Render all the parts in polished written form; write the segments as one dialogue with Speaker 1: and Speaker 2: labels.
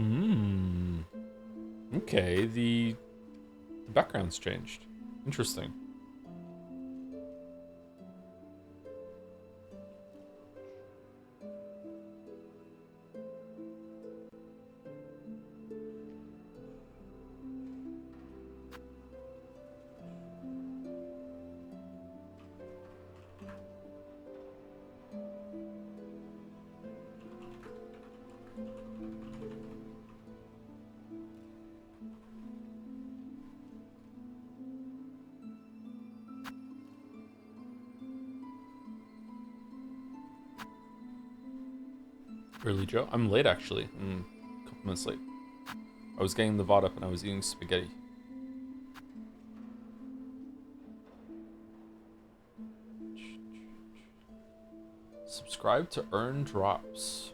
Speaker 1: Hmm. Okay, the background's changed. Interesting. Early Joe? I'm late actually. I'm a couple minutes late. I was getting the VOD up and I was eating spaghetti. Subscribe to earn drops.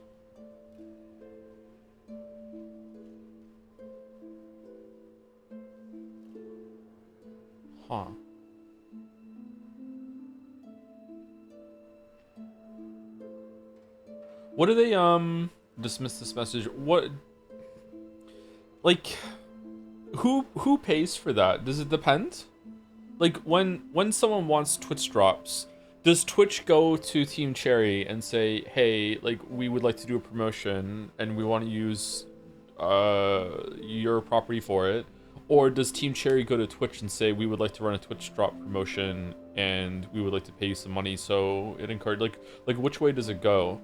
Speaker 1: Huh. What do they dismiss this message? What, like, who pays for that? Does it depend? Like when someone wants Twitch drops, does Twitch go to Team Cherry and say, "Hey, like we would like to do a promotion and we want to use your property for it?" Or does Team Cherry go to Twitch and say, "We would like to run a Twitch drop promotion and we would like to pay you some money so it encourage like which way does it go?"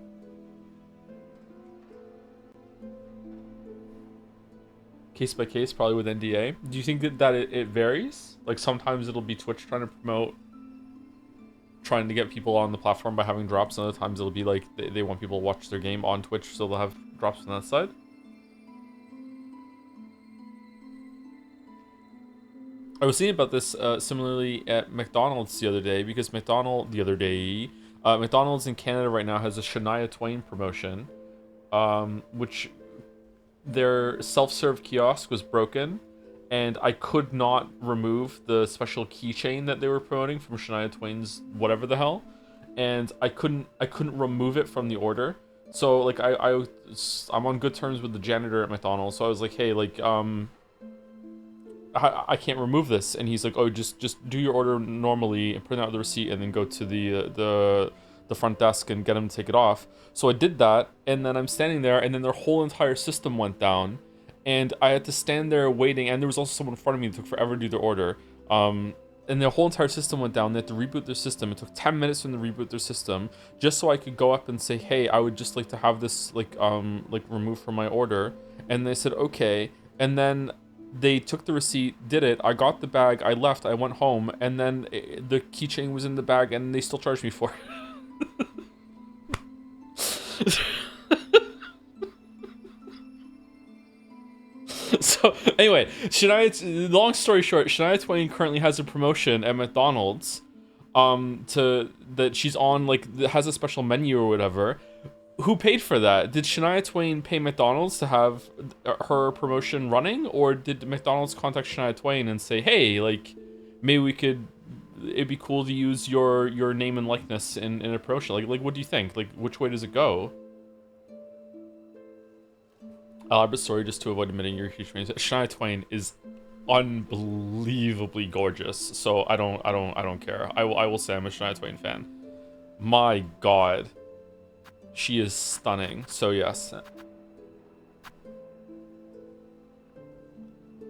Speaker 1: Case by case, probably with NDA. Do you think that it varies? Like sometimes it'll be Twitch trying to promote, trying to get people on the platform by having drops, and other times it'll be like they want people to watch their game on Twitch, so they'll have drops on that side. I was thinking about this similarly at McDonald's the other day, because McDonald's in Canada right now has a Shania Twain promotion, which their self-serve kiosk was broken, and I could not remove the special keychain that they were promoting from Shania Twain's whatever the hell, and I couldn't remove it from the order. So like I'm on good terms with the janitor at McDonald's, so I was like, hey, like I can't remove this, and he's like, oh, just do your order normally and print out the receipt and then go to the front desk and get him to take it off. So I did that, and then I'm standing there, and then their whole entire system went down, and I had to stand there waiting. And there was also someone in front of me that took forever to do their order. And their whole entire system went down. They had to reboot their system. It took 10 minutes for them to reboot their system just so I could go up and say, hey, I would just like to have this like removed from my order. And they said okay. And then they took the receipt, did it. I got the bag. I left. I went home, and then the keychain was in the bag, and they still charged me for it. So anyway, long story short, Shania Twain currently has a promotion at McDonald's, to that she's on, like, that has a special menu or whatever. Who paid for that? Did Shania Twain pay McDonald's to have her promotion running, or did McDonald's contact Shania Twain and say, hey, like, maybe we could, it'd be cool to use your name and likeness in a promotion? Like what do you think? Like, which way does it go? Elaborate story just to avoid admitting you're a huge fan. Shania Twain is unbelievably gorgeous, so I don't care. I will say I'm a Shania Twain fan. My God, she is stunning. So yes,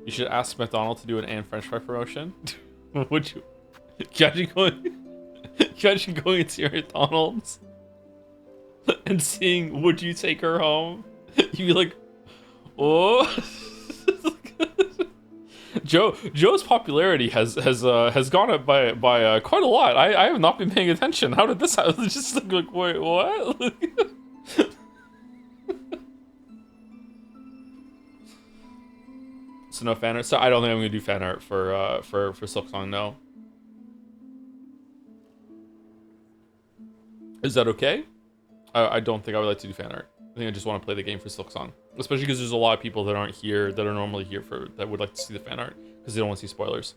Speaker 1: you should ask McDonald to do an and French fry promotion. Would you? Imagine going into your McDonald's and seeing, would you take her home? You'd be like, oh. Joe's popularity has gone up by quite a lot. I have not been paying attention. How did this happen? Just like, wait, what? So no fan art. So I don't think I'm gonna do fan art for Silksong. No. Is that okay? I don't think I would like to do fan art. I think I just want to play the game for Silksong, especially because there's a lot of people that aren't here that are normally here for that would like to see the fan art because they don't want to see spoilers.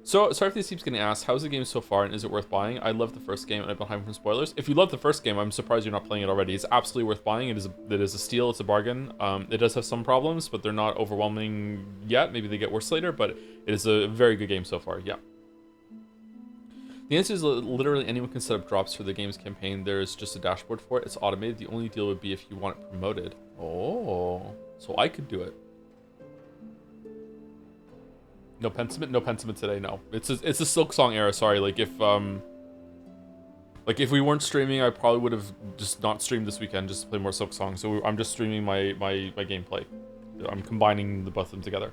Speaker 1: So, sorry if this keeps getting asked, how's the game so far and is it worth buying? I love the first game and I've been hiding from spoilers. If you love the first game, I'm surprised you're not playing it already. It's absolutely worth buying. It is a steal, it's a bargain. It does have some problems, but they're not overwhelming yet. Maybe they get worse later, but it is a very good game so far, yeah. The answer is literally anyone can set up drops for the game's campaign. There's just a dashboard for it. It's automated. The only deal would be if you want it promoted. Oh, so I could do it. No Pentiment? No Pentiment today, no. It's a Silksong era, sorry. Like if we weren't streaming, I probably would have just not streamed this weekend just to play more Silksong. So I'm just streaming my gameplay. I'm combining the both of them together.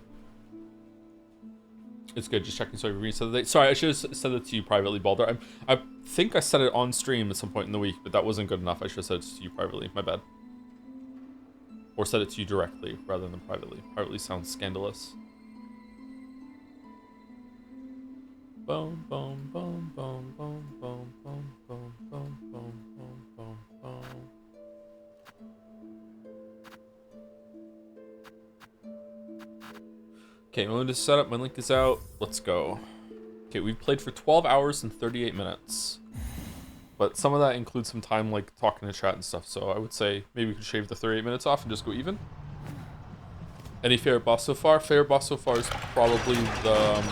Speaker 1: It's good, just checking so I reset the date. Sorry, I should have said it to you privately, Balder. I think I said it on stream at some point in the week, but that wasn't good enough. I should have said it to you privately, my bad. Or said it to you directly rather than privately. Privately sounds scandalous. Boom, boom, boom, boom, boom, boom, boom, boom, boom, boom, boom, boom, boom. Okay, I'm going to set up. My link is out. Let's go. Okay, we've played for 12 hours and 38 minutes. But some of that includes some time, like, talking to chat and stuff. So I would say maybe we could shave the 38 minutes off and just go even. Any favorite boss so far? Favorite boss so far is probably the...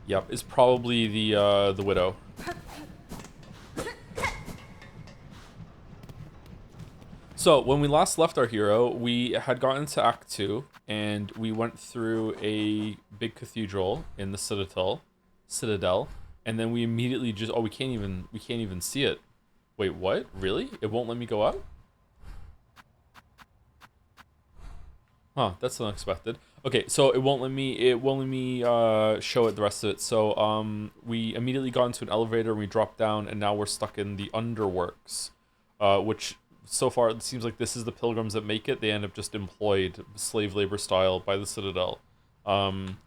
Speaker 1: yep, is probably the Widow. So, when we last left our hero, we had gotten to Act 2, and we went through a big cathedral in the Citadel, and then we immediately just, oh, we can't even see it. Wait, what? Really? It won't let me go up? Huh, that's unexpected. Okay, so it won't let me show it the rest of it. So, we immediately got into an elevator, and we dropped down, and now we're stuck in the underworks, which... so far, it seems like this is the pilgrims that make it. They end up just employed slave labor style by the Citadel.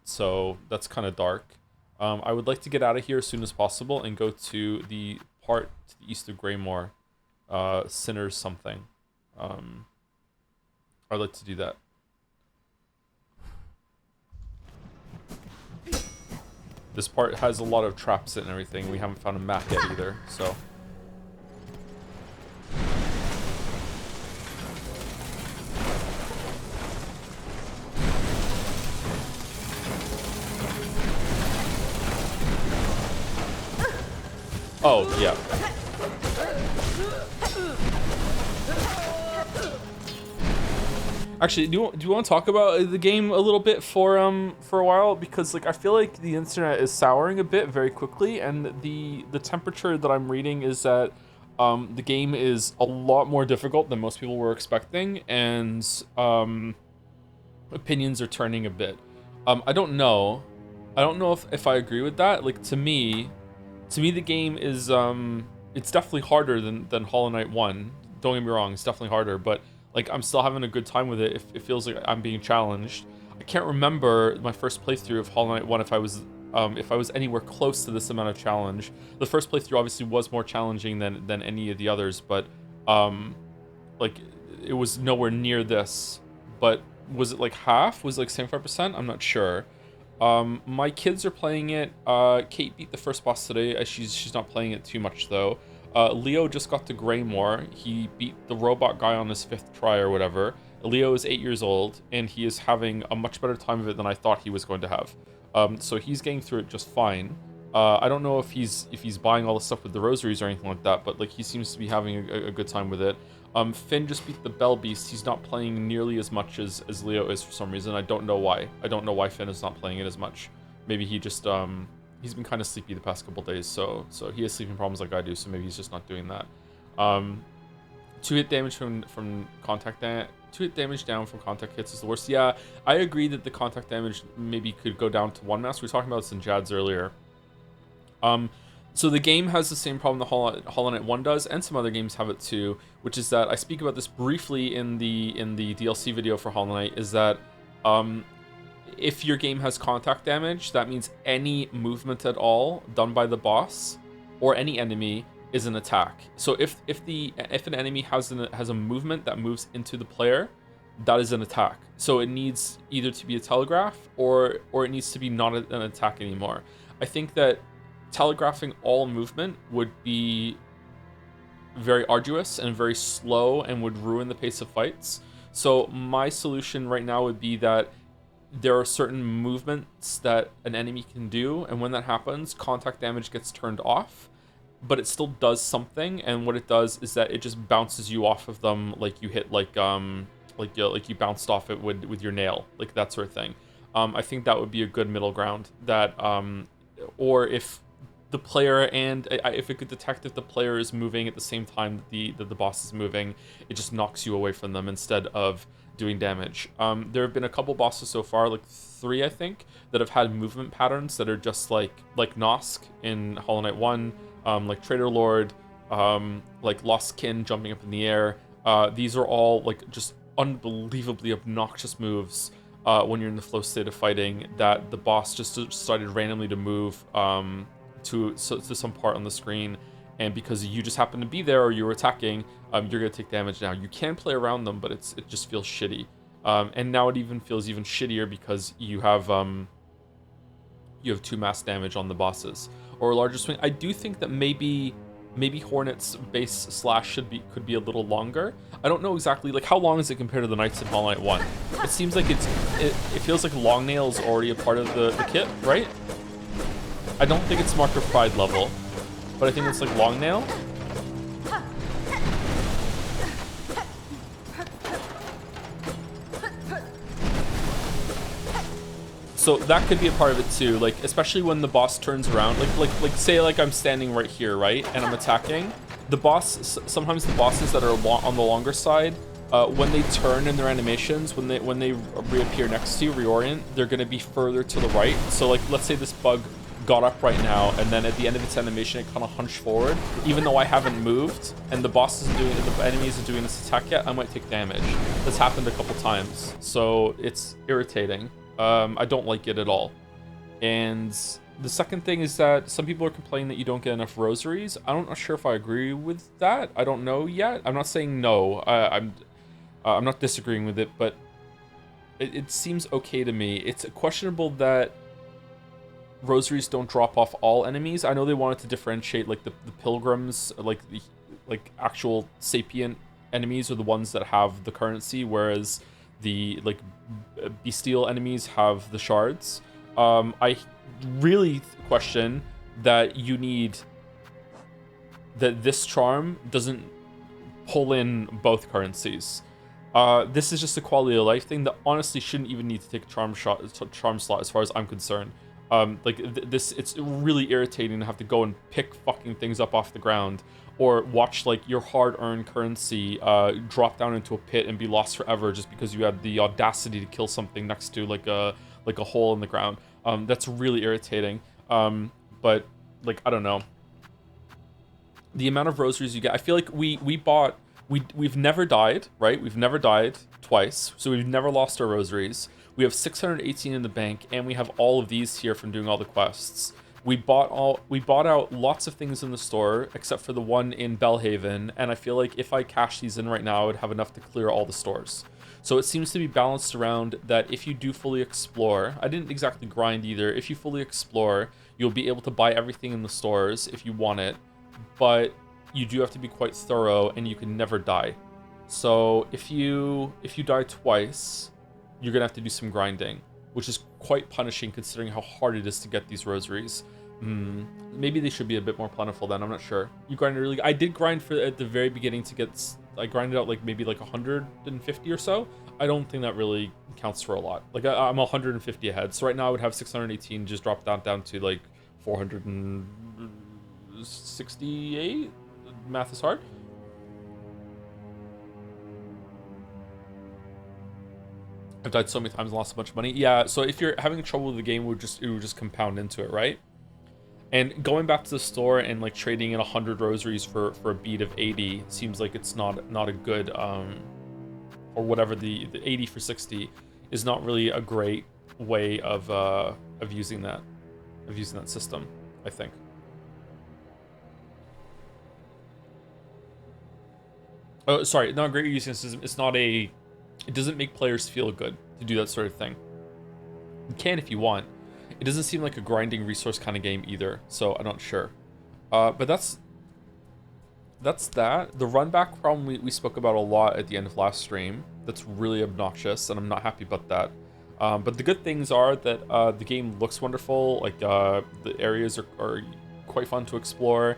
Speaker 1: So that's kind of dark. I would like to get out of here as soon as possible and go to the part to the east of Greymore. Sinners something. I'd like to do that. This part has a lot of traps and everything. We haven't found a map yet either, so... oh, yeah. Actually, do you want to talk about the game a little bit for a while? Because like I feel like the internet is souring a bit very quickly, and the temperature that I'm reading is that the game is a lot more difficult than most people were expecting, and opinions are turning a bit. I don't know if I agree with that. Like to me, the game is it's definitely harder than Hollow Knight 1. Don't get me wrong, it's definitely harder, but like I'm still having a good time with it. It feels like I'm being challenged. I can't remember my first playthrough of Hollow Knight 1 if I was anywhere close to this amount of challenge. The first playthrough obviously was more challenging than any of the others, but like it was nowhere near this. But was it like half? Was it like 75%? I'm not sure. My kids are playing it. Kate beat the first boss today. She's not playing it too much though. Leo just got to Greymore. He beat the robot guy on his 5th try or whatever. Leo is 8 years old and he is having a much better time of it than I thought he was going to have. So he's getting through it just fine. I don't know if he's buying all the stuff with the rosaries or anything like that, but like he seems to be having a good time with it. Finn just beat the Bell Beast. He's not playing nearly as much as Leo is for some reason. I don't know why. I don't know why Finn is not playing it as much. Maybe he just he's been kind of sleepy the past couple days, so he has sleeping problems like I do, so maybe he's just not doing that. 2-hit damage from contact 2-hit damage down from contact hits is the worst. Yeah, I agree that the contact damage maybe could go down to 1 mass. We were talking about this in Jad's earlier. So the game has the same problem that Hollow Knight 1 does, and some other games have it too, which is that I speak about this briefly in the DLC video for Hollow Knight, is that if your game has contact damage, that means any movement at all done by the boss or any enemy is an attack. So if an enemy has a movement that moves into the player, that is an attack. So it needs either to be a telegraph or it needs to be not an attack anymore. I think that telegraphing all movement would be very arduous and very slow and would ruin the pace of fights. So my solution right now would be that there are certain movements that an enemy can do, and when that happens, contact damage gets turned off, but it still does something. And what it does is that it just bounces you off of them, like you hit like you bounced off it with your nail, like that sort of thing. I think that would be a good middle ground. That or if the player and if it could detect if the player is moving at the same time that the boss is moving, it just knocks you away from them instead of doing damage. There have been a couple bosses so far, like 3 I think, that have had movement patterns that are just like Nosk in Hollow Knight 1, like Traitor Lord, like Lost Kin jumping up in the air. These are all like just unbelievably obnoxious moves when you're in the flow state of fighting, that the boss just decided randomly to move to some part on the screen, and because you just happen to be there or you were attacking, you're gonna take damage. Now you can play around them, but it just feels shitty. And now it even feels even shittier because you have 2 mass damage on the bosses or a larger swing. I do think that maybe Hornet's base slash could be a little longer. I don't know exactly, like, how long is it compared to the Knights in Hollow Knight 1? It seems like it feels like Long Nail is already a part of the kit, right? I don't think it's Mark of Pride level, but I think it's like Long Nail. So that could be a part of it too, like especially when the boss turns around, like say like I'm standing right here, right, and I'm attacking the boss. Sometimes the bosses that are on the longer side, when they turn in their animations, when they reappear next to you, reorient, they're going to be further to the right. So like, let's say this bug got up right now, and then at the end of its animation it kind of hunched forward. Even though I haven't moved and the enemy isn't doing this attack yet, I might take damage. That's happened a couple times, so it's irritating. I don't like it at all. And the second thing is that some people are complaining that you don't get enough rosaries. I'm not sure if I agree with that. I don't know yet. I'm not saying no. I'm not disagreeing with it, but it seems okay to me. It's questionable that rosaries don't drop off all enemies. I know they wanted to differentiate like the pilgrims, like the actual sapient enemies are the ones that have the currency, whereas the like bestial enemies have the shards. I really question that this charm doesn't pull in both currencies. This is just a quality of life thing that honestly shouldn't even need to take a charm slot as far as I'm concerned. It's really irritating to have to go and pick fucking things up off the ground, or watch like your hard-earned currency drop down into a pit and be lost forever just because you had the audacity to kill something next to like a hole in the ground. That's really irritating. But like, I don't know, the amount of rosaries you get. I feel like we've never died, right? We've never died twice, so we've never lost our rosaries. We have 618 in the bank, and we have all of these here from doing all the quests. We bought out lots of things in the store, except for the one in Bellhaven, and I feel like if I cash these in right now, I would have enough to clear all the stores. So it seems to be balanced around that if you do fully explore, I didn't exactly grind either, if you fully explore, you'll be able to buy everything in the stores if you want it, but you do have to be quite thorough, and you can never die. So if you die twice, you're gonna have to do some grinding, which is quite punishing considering how hard it is to get these rosaries. Maybe they should be a bit more plentiful then, I'm not sure. You grind really... I did grind for at the very beginning to get... I grinded out like maybe like 150 or so. I don't think that really counts for a lot. Like I'm 150 ahead, so right now I would have 618, just drop down to like 468. Math is hard. I've died so many times and lost a bunch of money. Yeah, so if you're having trouble with the game, it would just compound into it, right? And going back to the store and like trading in 100 rosaries for a bead of 80 seems like it's not a good or whatever, the 80 for 60 is not really a great way of using that system, I think. Oh, sorry, not a great using system. It's not a It doesn't make players feel good to do that sort of thing. You can if you want. It doesn't seem like a grinding resource kind of game either, so I'm not sure. But that's that. The run back problem we spoke about a lot at the end of last stream. That's really obnoxious, and I'm not happy about that. But the good things are that the game looks wonderful. Like the areas are quite fun to explore.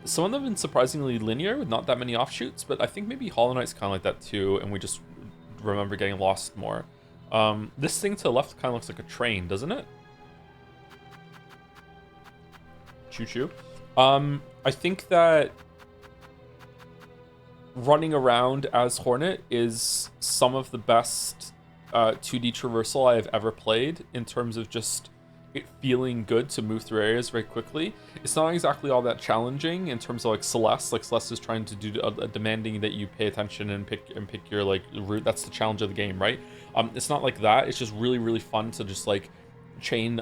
Speaker 1: Some of them have been surprisingly linear with not that many offshoots, but I think maybe Hollow Knight's kind of like that too, and we just remember getting lost more. This thing to the left kind of looks like a train, doesn't it? Choo-choo. I think that running around as Hornet is some of the best 2D traversal I have ever played in terms of just it feeling good to move through areas very quickly. It's not exactly all that challenging in terms of like Celeste. Like Celeste is trying to do demanding that you pay attention and pick your like route. That's the challenge of the game, right? It's not like that. It's just really fun to just like chain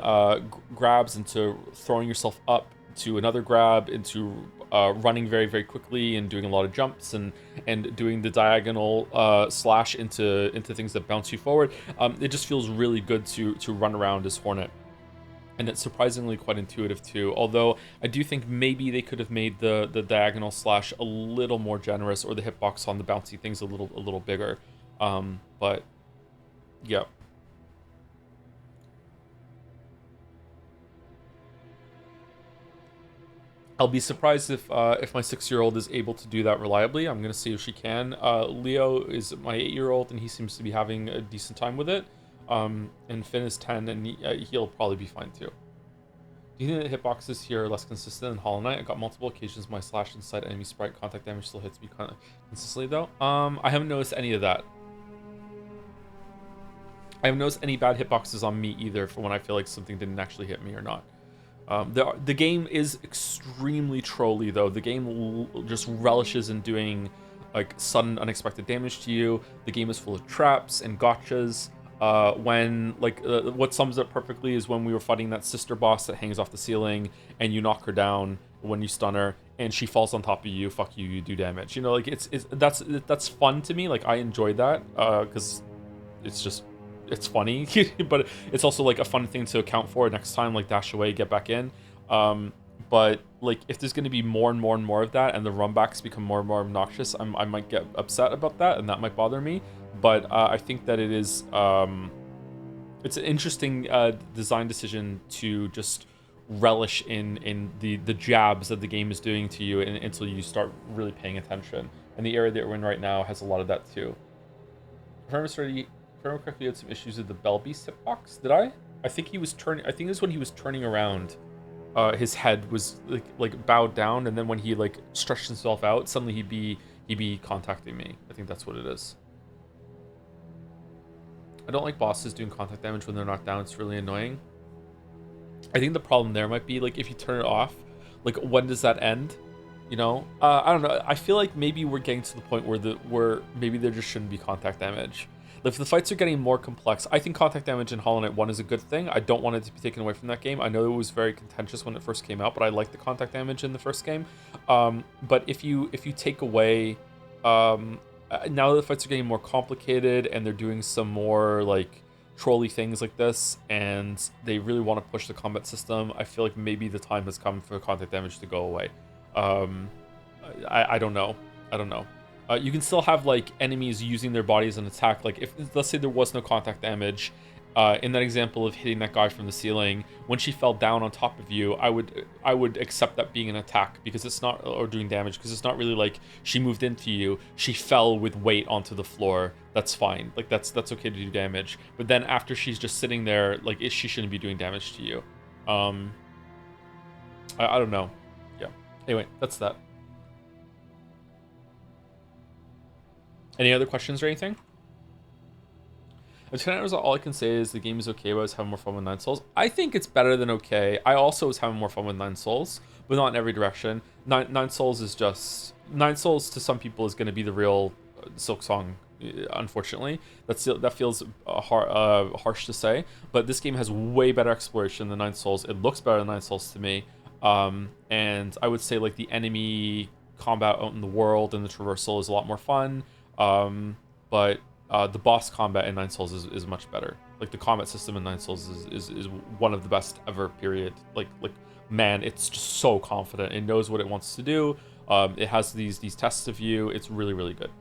Speaker 1: grabs into throwing yourself up to another grab, into running very quickly and doing a lot of jumps and doing the diagonal slash into things that bounce you forward. It just feels really good to run around as Hornet. And it's surprisingly quite intuitive too, although I do think maybe they could have made the diagonal slash a little more generous, or the hitbox on the bouncy things a little bigger. But yeah. I'll be surprised if my 6-year-old is able to do that reliably. I'm gonna see if she can. Leo is my 8-year-old, and he seems to be having a decent time with it. And Finn is 10, and he'll probably be fine too. Do you think the hitboxes here are less consistent than Hollow Knight? I got multiple occasions my slash inside enemy sprite contact damage still hits me consistently though. I haven't noticed any of that. I haven't noticed any bad hitboxes on me either for when I feel like something didn't actually hit me or not. The game is extremely trolly though. The game just relishes in doing like sudden unexpected damage to you. The game is full of traps and gotchas. What sums up perfectly is when we were fighting that sister boss that hangs off the ceiling, and you knock her down when you stun her, and she falls on top of you. Fuck you, you do damage. You know, like that's fun to me. Like I enjoyed that because it's funny, but it's also like a fun thing to account for next time. Like dash away, get back in. But like if there's going to be more and more of that, and the runbacks become more and more obnoxious, I might get upset about that, and that might bother me. But I think that it is it's an interesting design decision to just relish in the jabs that the game is doing to you until you start really paying attention. And the area that we're in right now has a lot of that too. If I remember correctly, had some issues with the Bell Beast hitbox. Did I? I think he was turning. I think this is when he was turning around. His head was like bowed down, and then when he like stretched himself out, suddenly he'd be contacting me. I think that's what it is. I don't like bosses doing contact damage when they're knocked down. It's really annoying. I think the problem there might be like if you turn it off, like when does that end? You know, I don't know. I feel like maybe we're getting to the point where maybe there just shouldn't be contact damage. If the fights are getting more complex, I think contact damage in Hollow Knight 1 is a good thing. I don't want it to be taken away from that game. I know it was very contentious when it first came out, but I like the contact damage in the first game. But if you take away, now the fights are getting more complicated and they're doing some more like trolly things like this, and they really want to push the combat system, I feel like maybe the time has come for contact damage to go away. I don't know. You can still have like enemies using their bodies and attack. Like if let's say there was no contact damage, in that example of hitting that guy from the ceiling, when she fell down on top of you, I would accept that being an attack, because it's not, or doing damage, because it's not really like she moved into you. She fell with weight onto the floor. That's fine. Like that's okay to do damage. But then after she's just sitting there, like she shouldn't be doing damage to you. I don't know. Yeah. Anyway, that's that. Any other questions or anything? All I can say is the game is okay, but I was having more fun with Nine Souls. I think it's better than okay. I also was having more fun with Nine Souls, but not in every direction. Nine Souls is just... Nine Souls to some people is going to be the real Silksong, unfortunately. That feels harsh to say, but this game has way better exploration than Nine Souls. It looks better than Nine Souls to me. And I would say like the enemy combat out in the world and the traversal is a lot more fun. But The boss combat in Nine Souls is much better. Like the combat system in Nine Souls is one of the best ever. Period. Like man, it's just so confident. It knows what it wants to do. It has these tests of you. It's really really good.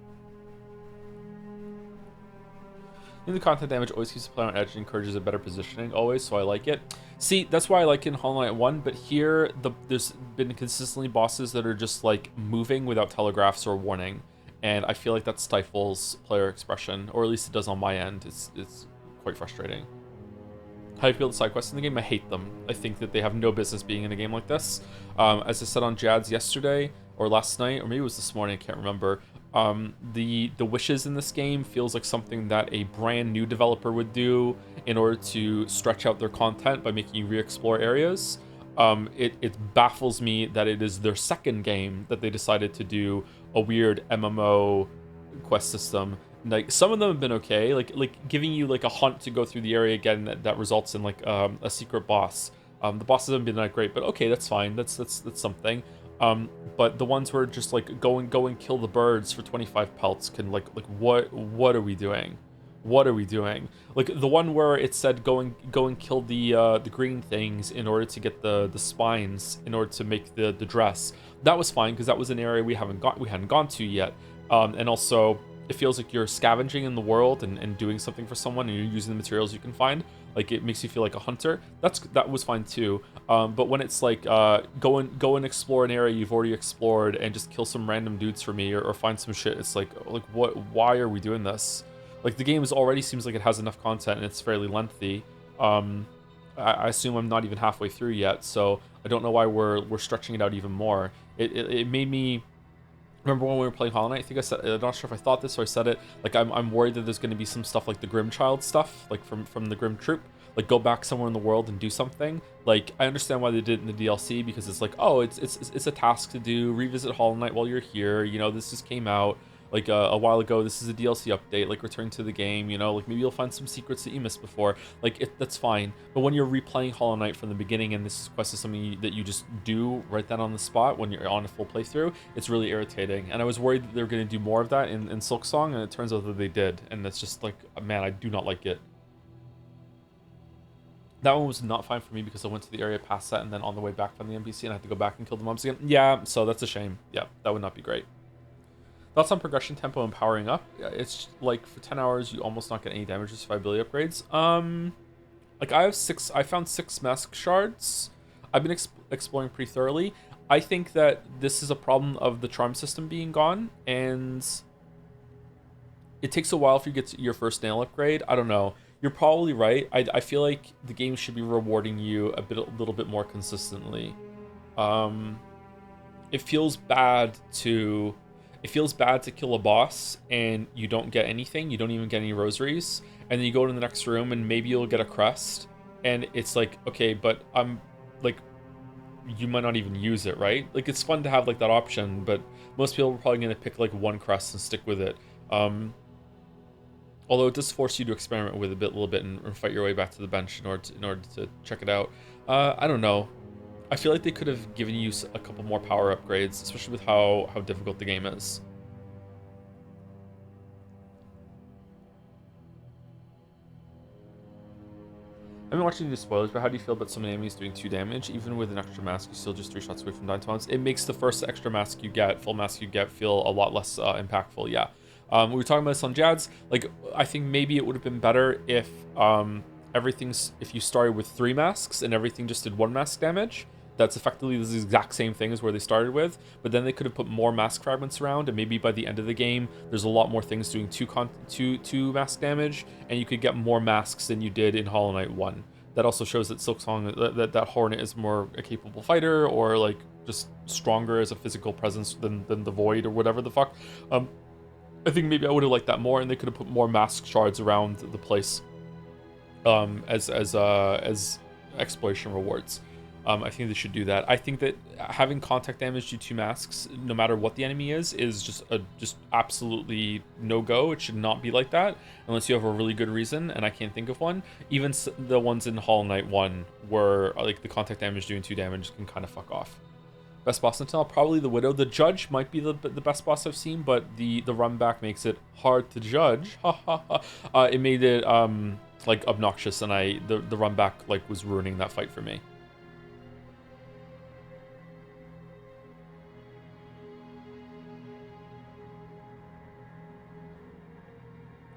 Speaker 1: The content damage always keeps the player on edge and encourages a better positioning always, so I like it. See, that's why I like it in Hollow Knight 1, but here there's been consistently bosses that are just like moving without telegraphs or warning, and I feel like that stifles player expression, or at least it does on my end. It's quite frustrating. How do you feel the side quests in the game? I hate them. I think that they have no business being in a game like this. As I said on Jad's yesterday, or last night, or maybe it was this morning, I can't remember. The wishes in this game feels like something that a brand new developer would do in order to stretch out their content by making you re-explore areas. It baffles me that it is their second game that they decided to do a weird MMO quest system. Like some of them have been okay, like giving you like a hunt to go through the area again that results in like a secret boss. The bosses haven't been that great, but okay, that's fine. That's something. But the ones where just like go and kill the birds for 25 pelts can like what are we doing? What are we doing? Like the one where it said go and kill the green things in order to get the spines in order to make the dress. That was fine because that was an area we hadn't gone to yet. And also it feels like you're scavenging in the world and doing something for someone and you're using the materials you can find. Like it makes you feel like a hunter. That was fine too. But when it's like go and explore an area you've already explored and just kill some random dudes for me or find some shit, it's like what? Why are we doing this? Like the game already seems like it has enough content and it's fairly lengthy. I assume I'm not even halfway through yet, so I don't know why we're stretching it out even more. It made me. Remember when we were playing Hollow Knight? I think I said, I'm not sure if I thought this or I said it. Like, I'm worried that there's going to be some stuff like the Grim Child stuff, like from the Grim Troop. Like, go back somewhere in the world and do something. Like, I understand why they did it in the DLC because it's like, oh, it's a task to do. Revisit Hollow Knight while you're here. You know, this just came out like a while ago. This is a DLC update. Like, return to the game. You know, like maybe you'll find some secrets that you missed before. Like, that's fine. But when you're replaying Hollow Knight from the beginning and this quest is something that you just do right then on the spot when you're on a full playthrough, it's really irritating. And I was worried that they were going to do more of that in Silksong, and it turns out that they did. And it's just like, man, I do not like it. That one was not fine for me because I went to the area past that and then on the way back from the NPC and I had to go back and kill the mobs again. Yeah, so that's a shame. Yeah, that would not be great. Thoughts on progression, tempo, and powering up? It's like for 10 hours you almost not get any damage or survivability upgrades. Like I found 6 mask shards. I've been exploring pretty thoroughly. I think that this is a problem of the charm system being gone, and it takes a while for you to get to your first nail upgrade. I don't know. You're probably right. I feel like the game should be rewarding you a little bit more consistently. It feels bad to kill a boss and you don't get anything. You don't even get any rosaries, and then you go to the next room and maybe you'll get a crest, and it's like, okay, but I'm like, you might not even use it, right? Like it's fun to have like that option, but most people are probably going to pick like one crest and stick with it. Although it does force you to experiment with it a little bit and fight your way back to the bench in order to check it out. I don't know. I feel like they could have given you a couple more power upgrades, especially with how difficult the game is. I've been watching the spoilers, but how do you feel about some enemies doing 2 damage? Even with an extra mask, you're still just 3 shots away from dying to once. It makes the first extra mask you get, full mask you get, feel a lot less impactful, yeah. We were talking about this on Jad's. Like, I think maybe it would have been better if if you started with 3 masks and everything just did 1 mask damage. That's effectively the exact same thing as where they started with, but then they could have put more mask fragments around, and maybe by the end of the game, there's a lot more things doing 2 mask damage, and you could get more masks than you did in Hollow Knight 1. That also shows that Silksong, that Hornet is more a capable fighter, or like just stronger as a physical presence than the Void or whatever the fuck. I think maybe I would have liked that more, and they could have put more mask shards around the place as exploration rewards. I think they should do that. I think that having contact damage do 2 masks, no matter what the enemy is just absolutely no-go. It should not be like that unless you have a really good reason, and I can't think of one. Even the ones in Hollow Knight 1 where like the contact damage doing 2 damage can kind of fuck off. Best boss until now, probably the Widow. The Judge might be the best boss I've seen, but the run back makes it hard to judge. Ha ha ha. It made it like obnoxious, and the run back like was ruining that fight for me.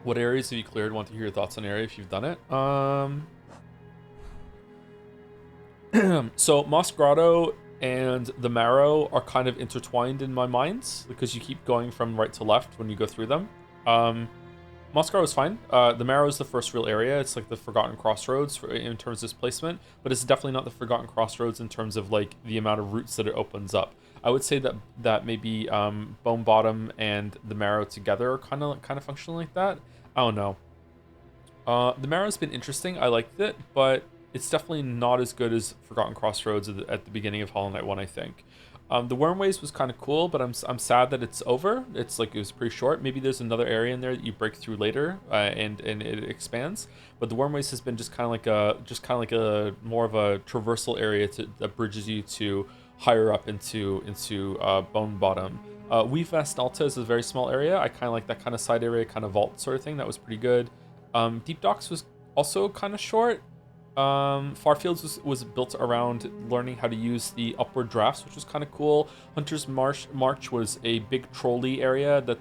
Speaker 1: What areas have you cleared? Want to hear your thoughts on area if you've done it. So Moss Grotto and the Marrow are kind of intertwined in my minds because you keep going from right to left when you go through them. Moss Grotto is fine. The Marrow is the first real area. It's like the Forgotten Crossroads in terms of displacement, but it's definitely not the Forgotten Crossroads in terms of like the amount of routes that it opens up. I would say that maybe Bone Bottom and the Marrow together are kind of functioning like that. I don't know. The Marrow's been interesting. I liked it, but it's definitely not as good as Forgotten Crossroads at the beginning of Hollow Knight 1, I think. The Wormways was kind of cool, but I'm sad that it's over. It's like it was pretty short. Maybe there's another area in there that you break through later, and it expands. But the Wormways has been just kind of like a more of a traversal area that bridges you to higher up into Bone Bottom. Weave Vast Alta is a very small area. I kind of like that kind of side area, kind of vault sort of thing. That was pretty good. Deep Docks was also kind of short. Farfields was built around learning how to use the upward drafts, which was kind of cool. Hunter's March was a big trolley area that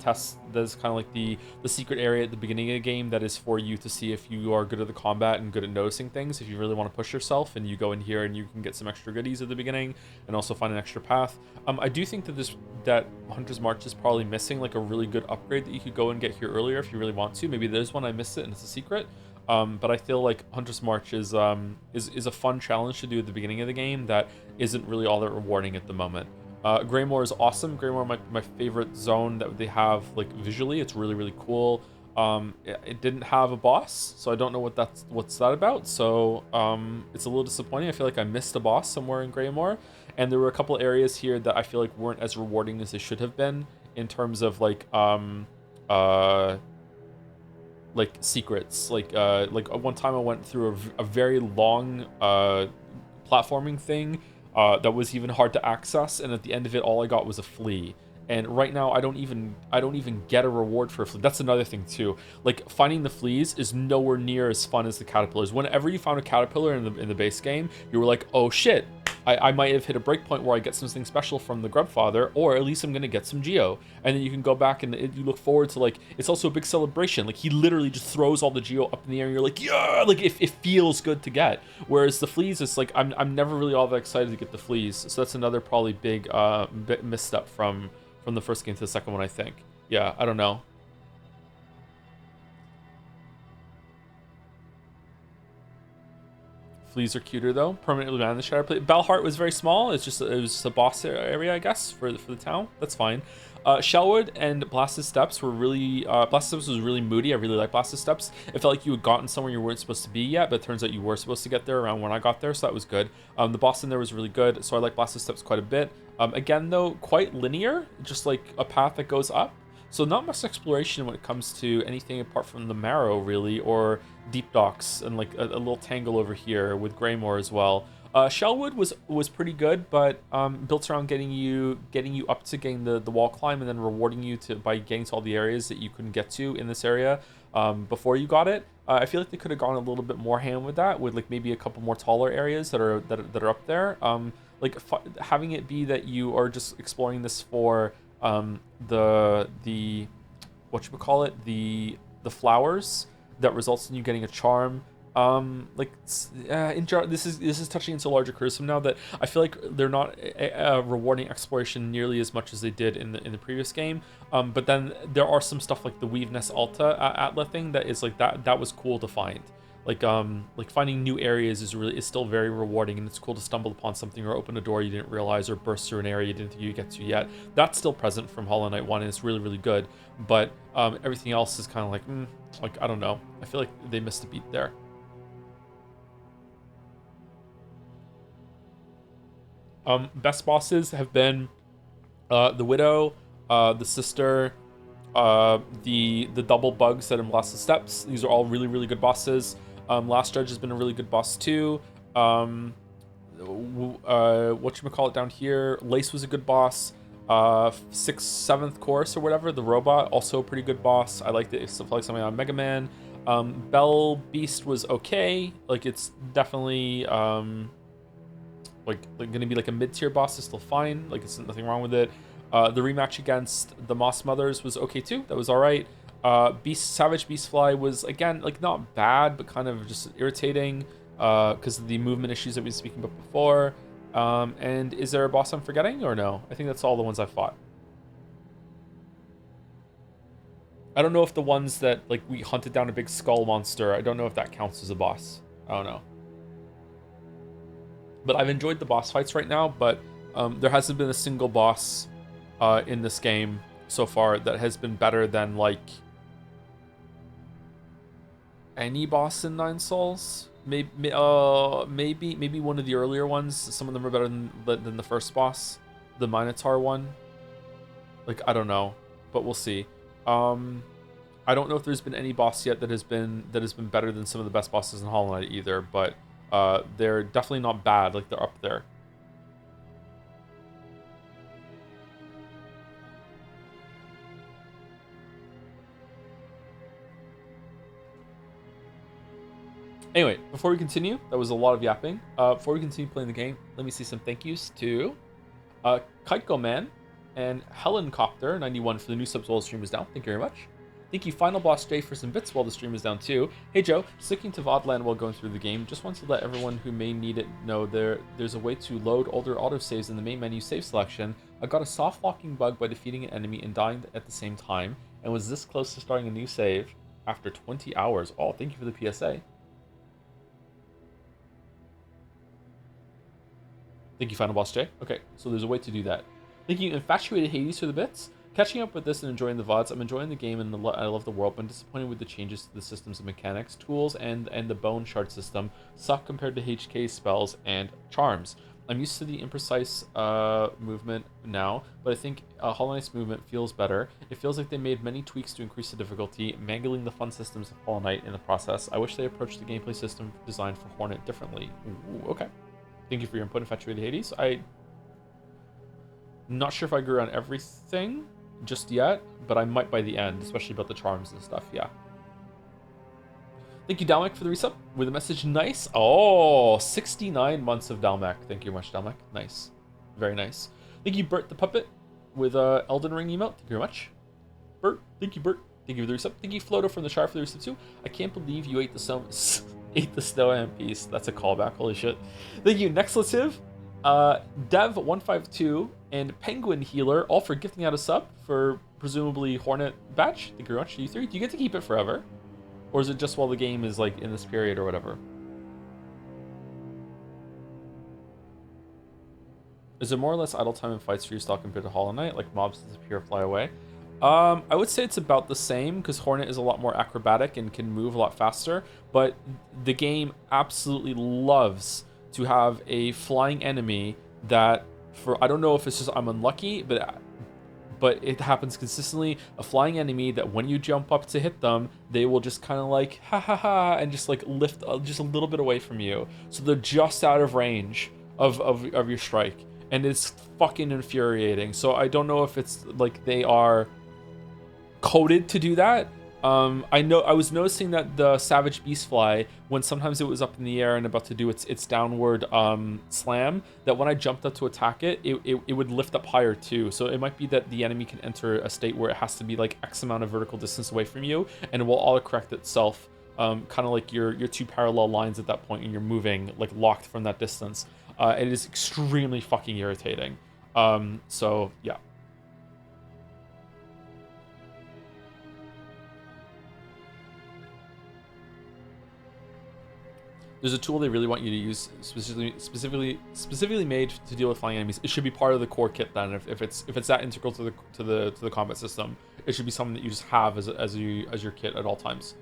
Speaker 1: is kind of like the secret area at the beginning of the game that is for you to see if you are good at the combat and good at noticing things. If you really want to push yourself, and you go in here and you can get some extra goodies at the beginning and also find an extra path. I do think that Hunter's March is probably missing like a really good upgrade that you could go and get here earlier if you really want to. Maybe there's one, I missed it and it's a secret. But I feel like Hunter's March is a fun challenge to do at the beginning of the game that isn't really all that rewarding at the moment. Greymoor is awesome. Greymoor, my favorite zone that they have like visually. It's really, really cool. It didn't have a boss, so I don't know what's that about. So it's a little disappointing. I feel like I missed a boss somewhere in Greymoor, and there were a couple areas here that I feel like weren't as rewarding as they should have been in terms of like secrets. Like one time I went through a very long platforming thing that was even hard to access, and at the end of it all I got was a flea. And right now I don't even get a reward for a flea. That's another thing too. Like finding the fleas is nowhere near as fun as the caterpillars. Whenever you found a caterpillar in the base game, you were like, oh shit, I might have hit a breakpoint where I get something special from the Grubfather, or at least I'm gonna get some Geo. And then you can go back and you look forward to, like, it's also a big celebration. Like he literally just throws all the Geo up in the air and you're like, yeah, like it feels good to get. Whereas the fleas, it's like I'm never really all that excited to get the fleas. So that's another probably big misstep from the first game to the second one, I think. Yeah, I don't know. Fleas are cuter though. Permanently banned the Shadow Plate. Balhart was very small. It was just a boss area, I guess, for the town. That's fine. Shellwood and Blasted Steps were really Blasted Steps was really moody. I really like Blasted Steps. It felt like you had gotten somewhere you weren't supposed to be yet, but it turns out you were supposed to get there around when I got there, so that was good. The boss in there was really good, so I like Blasted Steps quite a bit. Again though, quite linear, just like a path that goes up. So not much exploration when it comes to anything apart from the Marrow, really, or Deep Docks, and like a little tangle over here with Greymoor as well. Shellwood was pretty good, but built around getting you up to getting the wall climb, and then rewarding you by getting to all the areas that you couldn't get to in this area before you got it. I feel like they could have gone a little bit more ham with that, with like maybe a couple more taller areas that are up there. Like having it be that you are just exploring this for the whatchamacallit, the flowers that results in you getting a charm. This is touching into larger criticism now, that I feel like they're not rewarding exploration nearly as much as they did in the previous game. But then there are some stuff like the Weave Nest Alta Atla thing that is like that was cool to find. Like finding new areas is still very rewarding, and it's cool to stumble upon something or open a door you didn't realize, or burst through an area you didn't think you'd get to yet. That's still present from Hollow Knight 1, and it's really, really good. But everything else is kind of like I don't know. I feel like they missed a beat there. Best bosses have been the Widow, the Sister, the double bug set in Blasted Steps. These are all really, really good bosses. Last Judge has been a really good boss too. whatchamacallit down here. Lace was a good boss. 6th, 7th course or whatever, the robot, also a pretty good boss. I liked it. It felt like something on Mega Man. Bell Beast was okay. Like, it's definitely like gonna be like a mid-tier boss. Is still fine. Like, it's nothing wrong with it. The rematch against the Moss Mothers was okay too. That was all right. Savage Beastfly was, again, like, not bad, but kind of just irritating because of the movement issues that we were speaking about before. And is there a boss I'm forgetting or no? I think that's all the ones I fought. I don't know if the ones that, like, we hunted down a big skull monster, I don't know if that counts as a boss. I don't know. But I've enjoyed the boss fights right now, but there hasn't been a single boss in this game so far that has been better than, like, any boss in Nine Souls. Maybe one of the earlier ones. Some of them are better than the first boss, the Minotaur one. Like, I don't know, but we'll see. I don't know if there's been any boss yet that has been better than some of the best bosses in Hollow Knight either, but they're definitely not bad. Like, they're up there. Anyway, before we continue, that was a lot of yapping. Before we continue playing the game, let me see some thank yous to Kiteco Man and Helencopter91 for the new subs while the stream is down. Thank you very much. Thank you, Final Boss J, for some bits while the stream is down too. Hey Joe, sticking to VODland while going through the game, just want to let everyone who may need it know there's a way to load older autosaves in the main menu save selection. I got a soft locking bug by defeating an enemy and dying at the same time, and was this close to starting a new save after 20 hours. Oh, thank you for the PSA. Thank you, Final Boss J. Okay, so there's a way to do that. Thank you, Infatuated Hades, for the bits. Catching up with this and enjoying the VODs. I'm enjoying the game and I love the world, but I'm disappointed with the changes to the systems and mechanics. Tools and the bone shard system suck compared to HK's spells and charms. I'm used to the imprecise movement now, but I think Hollow Knight's movement feels better. It feels like they made many tweaks to increase the difficulty, mangling the fun systems of Hollow Knight in the process. I wish they approached the gameplay system designed for Hornet differently. Ooh, okay. Thank you for your input, Infatuated Hades. I'm not sure if I agree on everything just yet, but I might by the end, especially about the charms and stuff, yeah. Thank you, Dalmac, for the resub with a message. Nice. Oh, 69 months of Dalmac. Thank you very much, Dalmac. Nice. Very nice. Thank you, Bert the Puppet, with Elden Ring emote. Thank you very much. Bert, thank you, Bert. Thank you for the resub. Thank you, Floto from the Shire, for the resub too. I can't believe you ate the snow MPs. That's a callback. Holy shit. Thank you, Nexlative, Dev152, and Penguin Healer, all for gifting out a sub for presumably Hornet badge. Thank you very much. You three. Do you get to keep it forever? Or is it just while the game is, like, in this period or whatever? Is there more or less idle time in fights for your style compared to Hollow Knight? Like, mobs disappear, fly away? I would say it's about the same, because Hornet is a lot more acrobatic and can move a lot faster, but the game absolutely loves to have a flying enemy that, for, I don't know if it's just I'm unlucky, but it happens consistently, a flying enemy that when you jump up to hit them, they will just kind of like, ha ha ha, and just like lift just a little bit away from you. So they're just out of range of your strike. And it's fucking infuriating. So I don't know if it's like they are coded to do that. I was noticing that the Savage Beastfly, when sometimes it was up in the air and about to do its downward slam, that when I jumped up to attack it, it would lift up higher too. So it might be that the enemy can enter a state where it has to be like X amount of vertical distance away from you, and it will auto-correct itself, kind of like your two parallel lines at that point, and you're moving like locked from that distance. It is extremely fucking irritating. So yeah. There's a tool they really want you to use specifically made to deal with flying enemies. It should be part of the core kit then. If it's that integral to the combat system, it should be something that you just have as your kit at all times.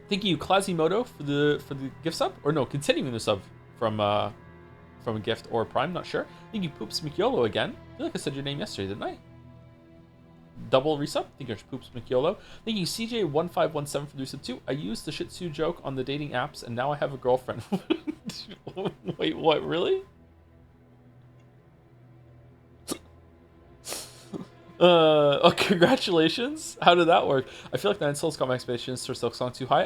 Speaker 1: Thank you, Quasimodo, for the gift sub, or no, continuing the sub from a gift or a prime, not sure. Thank you, Poops Mikiolo again. I feel like I said your name yesterday, didn't I? Double resub. Thank you, Poops Mikiolo. Thank you, CJ1517, for the resub too. I used the Shih Tzu joke on the dating apps, and now I have a girlfriend. Wait, what? Really? Oh, congratulations. How did that work? I feel like 9 Souls got my expectations for Silksong too high.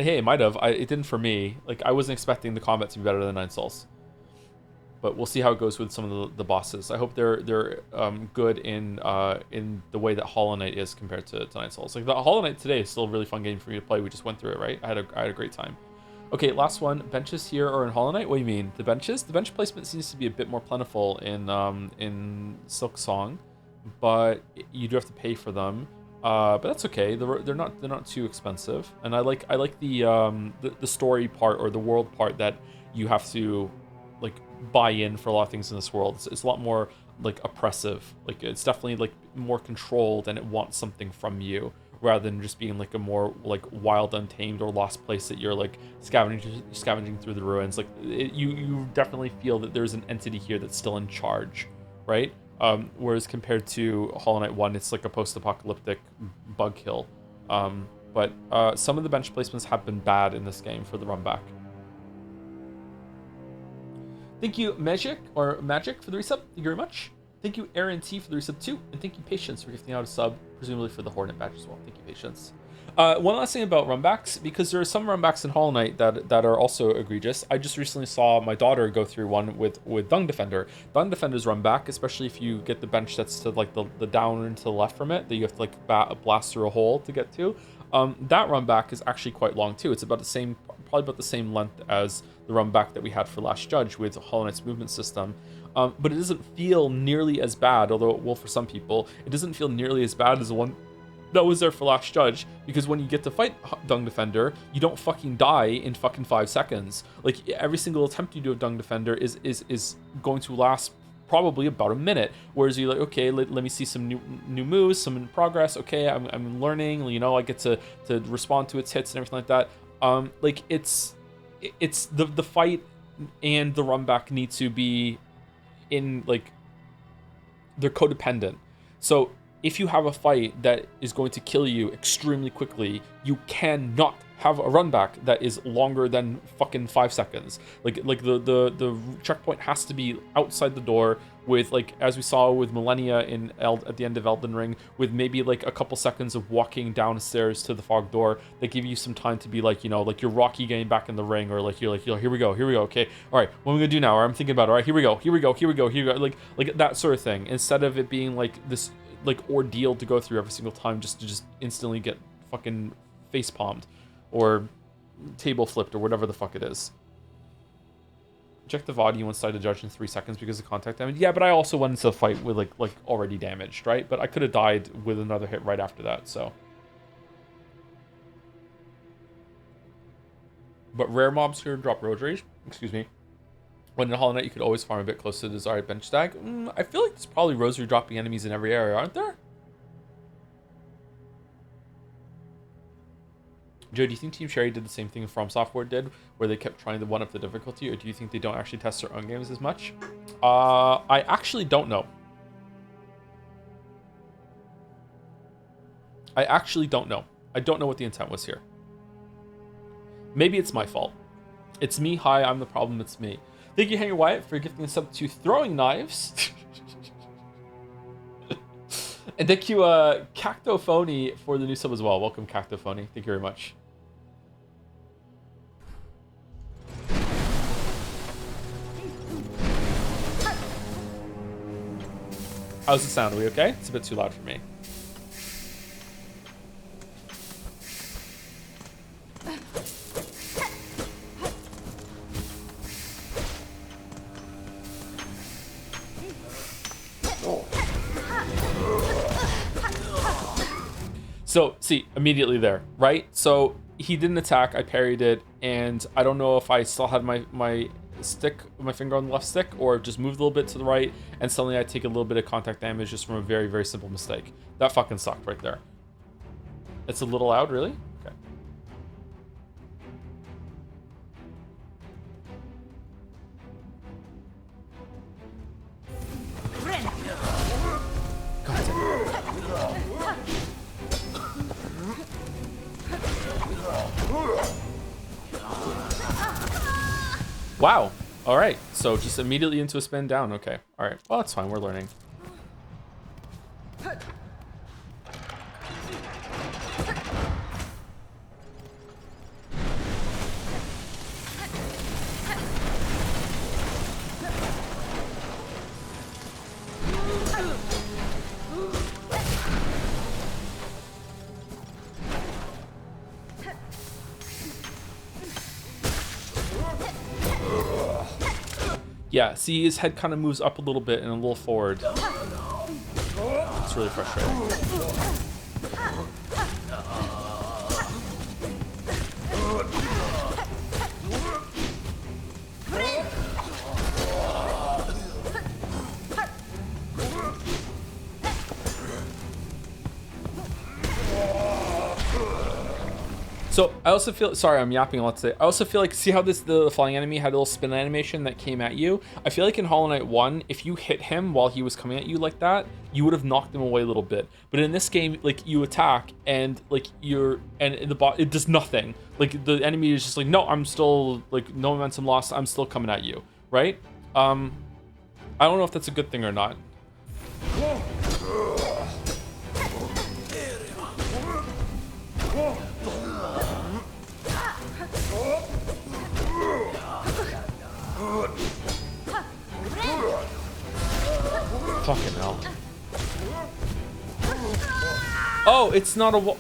Speaker 1: Hey, it might have. It didn't for me. Like, I wasn't expecting the combat to be better than 9 Souls. But we'll see how it goes with some of the bosses. I hope they're good in the way that Hollow Knight is compared to 9 Souls. Like, the Hollow Knight today is still a really fun game for me to play. We just went through it, right? I had a great time. Okay, last one. Benches here or in Hollow Knight? What do you mean? The benches? The bench placement seems to be a bit more plentiful in Silksong, but you do have to pay for them. But that's okay. They're not too expensive. And I like the story part or the world part that you have to like buy in for a lot of things in this world. It's a lot more like oppressive. Like, it's definitely like more controlled and it wants something from you, rather than just being like a more like wild, untamed, or lost place that you're like scavenging through the ruins. Like, you definitely feel that there's an entity here that's still in charge, right? Whereas compared to Hollow Knight 1, it's like a post-apocalyptic bug hill. But some of the bench placements have been bad in this game for the run back. Thank you, Magic for the resub. Thank you very much. Thank you, Aaron T, for the resub too. And thank you, Patience, for gifting out a sub, presumably for the Hornet badge as well. Thank you, Patience. One last thing about runbacks, because there are some runbacks in Hollow Knight that are also egregious. I just recently saw my daughter go through one with Dung Defender. Dung Defender's runback, especially if you get the bench that's to like the down and to the left from it, that you have to like blast through a hole to get to. That runback is actually quite long too. It's about the same, probably about the same length as the runback that we had for Last Judge with Hollow Knight's movement system. But it doesn't feel nearly as bad, although it will for some people. It doesn't feel nearly as bad as the one that was there for Last Judge, because when you get to fight Dung Defender, you don't fucking die in fucking 5 seconds. Like, every single attempt you do of Dung Defender is going to last probably about a minute, whereas you're like, okay, let me see some new moves, some in progress. Okay, I'm learning, you know, I get to respond to its hits and everything like that. Like, it's the fight and the run back need to be in, like, they're codependent. So if you have a fight that is going to kill you extremely quickly, you cannot have a run back that is longer than fucking 5 seconds. Like the checkpoint has to be outside the door with, like, as we saw with Millennia at the end of Elden Ring, with maybe like a couple seconds of walking downstairs to the fog door that give you some time to be like, you know, like you're Rocky getting back in the ring, or like you're like, here we go, okay, all right, what am I gonna do now? Or I'm thinking about it, all right, here we go, like that sort of thing, instead of it being like this like ordeal to go through every single time just to instantly get fucking face palmed or table flipped or whatever the fuck it is. Check the VOD, you once died to Judge in 3 seconds because of contact damage. Yeah, but I also went into the fight with like already damaged, right? But I could have died with another hit right after that, so. But rare mobs here drop Road Rage. Excuse me. When in Hollow Knight, you could always farm a bit close to the desired bench stag. I feel like there's probably rosary dropping enemies in every area, aren't there? Joe, do you think Team Sherry did the same thing From Software did, where they kept trying to one-up the difficulty, or do you think they don't actually test their own games as much? I actually don't know. I don't know what the intent was here. Maybe it's my fault. It's me. Hi, I'm the problem. It's me. Thank you, Henry Wyatt, for gifting a sub to Throwing Knives. And thank you, Cactophony, for the new sub as well. Welcome, Cactophony. Thank you very much. How's the sound? Are we okay? It's a bit too loud for me. So, see, immediately there, right? So, he didn't attack, I parried it, and I don't know if I still had my finger on the left stick, or just moved a little bit to the right, and suddenly I take a little bit of contact damage just from a very, very simple mistake. That fucking sucked right there. It's a little loud, really? Okay. Wow. All right. So just immediately into a spin down. Okay. All right. Well, that's fine. We're learning. Yeah, see, his head kind of moves up a little bit and a little forward. It's really frustrating. So I also feel, sorry, I'm yapping a lot today. I also feel like, see how the flying enemy had a little spin animation that came at you? I feel like in Hollow Knight 1, if you hit him while he was coming at you like that, you would have knocked him away a little bit. But in this game, like, you attack and like it does nothing. Like the enemy is just like, no, I'm still, like, no momentum lost, I'm still coming at you, right? I don't know if that's a good thing or not. Fucking hell. Oh, it's not a wall.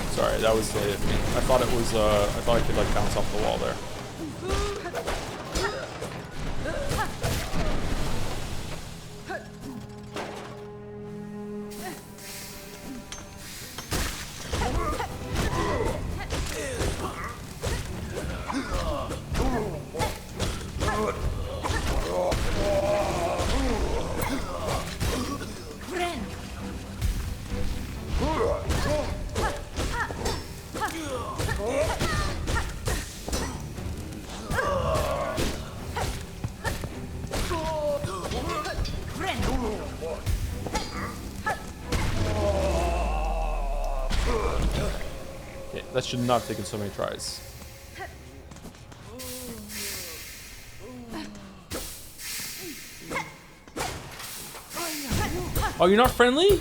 Speaker 1: Sorry, that was delayed at me. I thought it was, I thought I could, like, bounce off the wall there. Okay, that should not have taken so many tries. Oh, you're not friendly?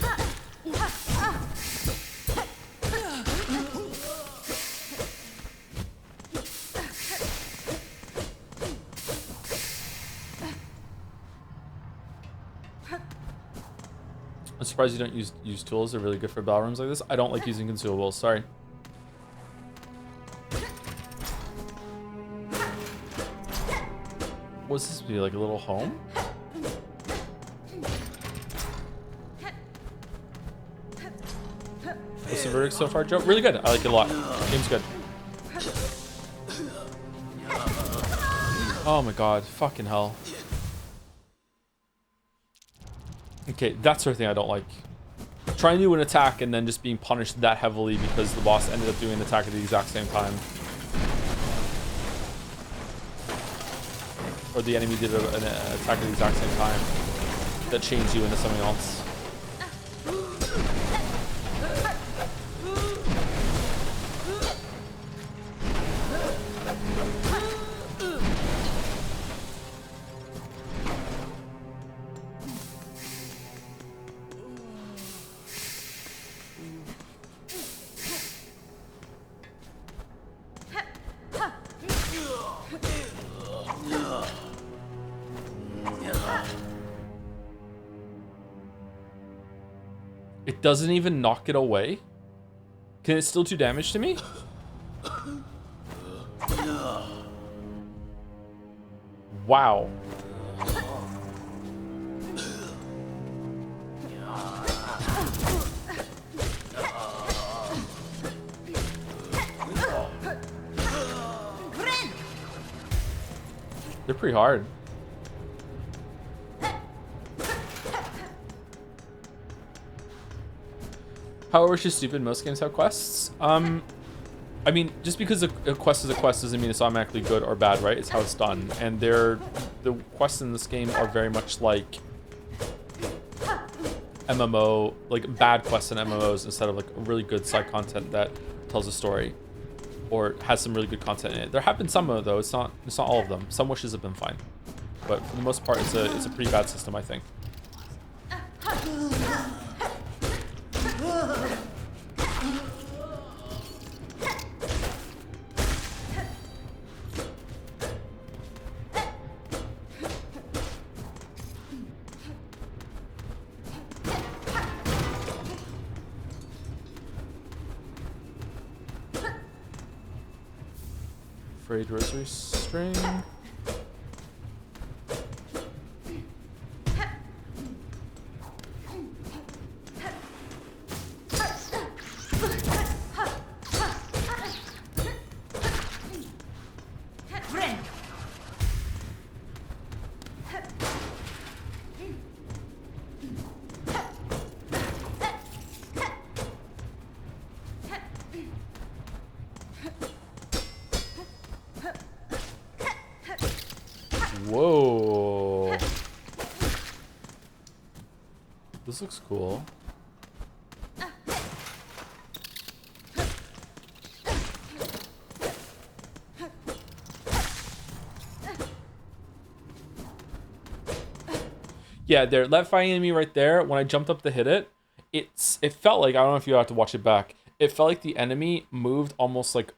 Speaker 1: I'm surprised you don't use tools. They're really good for battle rooms like this. I don't like using consumables. Sorry. What's this be, like a little home? What's the verdict so far, Joe? Really good. I like it a lot. Game's good. Oh my god. Fucking hell. Okay, that sort of thing I don't like. Trying to do an attack and then just being punished that heavily because the boss ended up doing an attack at the exact same time. Or the enemy did an attack at the exact same time that changed you into something else. It doesn't even knock it away? Can it still do damage to me? Wow. They're pretty hard. However, she's stupid. Most games have quests. I mean, just because a quest is a quest doesn't mean it's automatically good or bad, right? It's how it's done. And the quests in this game are very much like MMO, like bad quests in MMOs instead of like really good side content that tells a story or has some really good content in it. There have been some though. It's not all of them. Some wishes have been fine, but for the most part, it's a pretty bad system, I think. Frayed rosary string. Whoa. This looks cool. Yeah, there, that fighting enemy right there, when I jumped up to hit it, it felt like, I don't know if you have to watch it back, it felt like the enemy moved almost like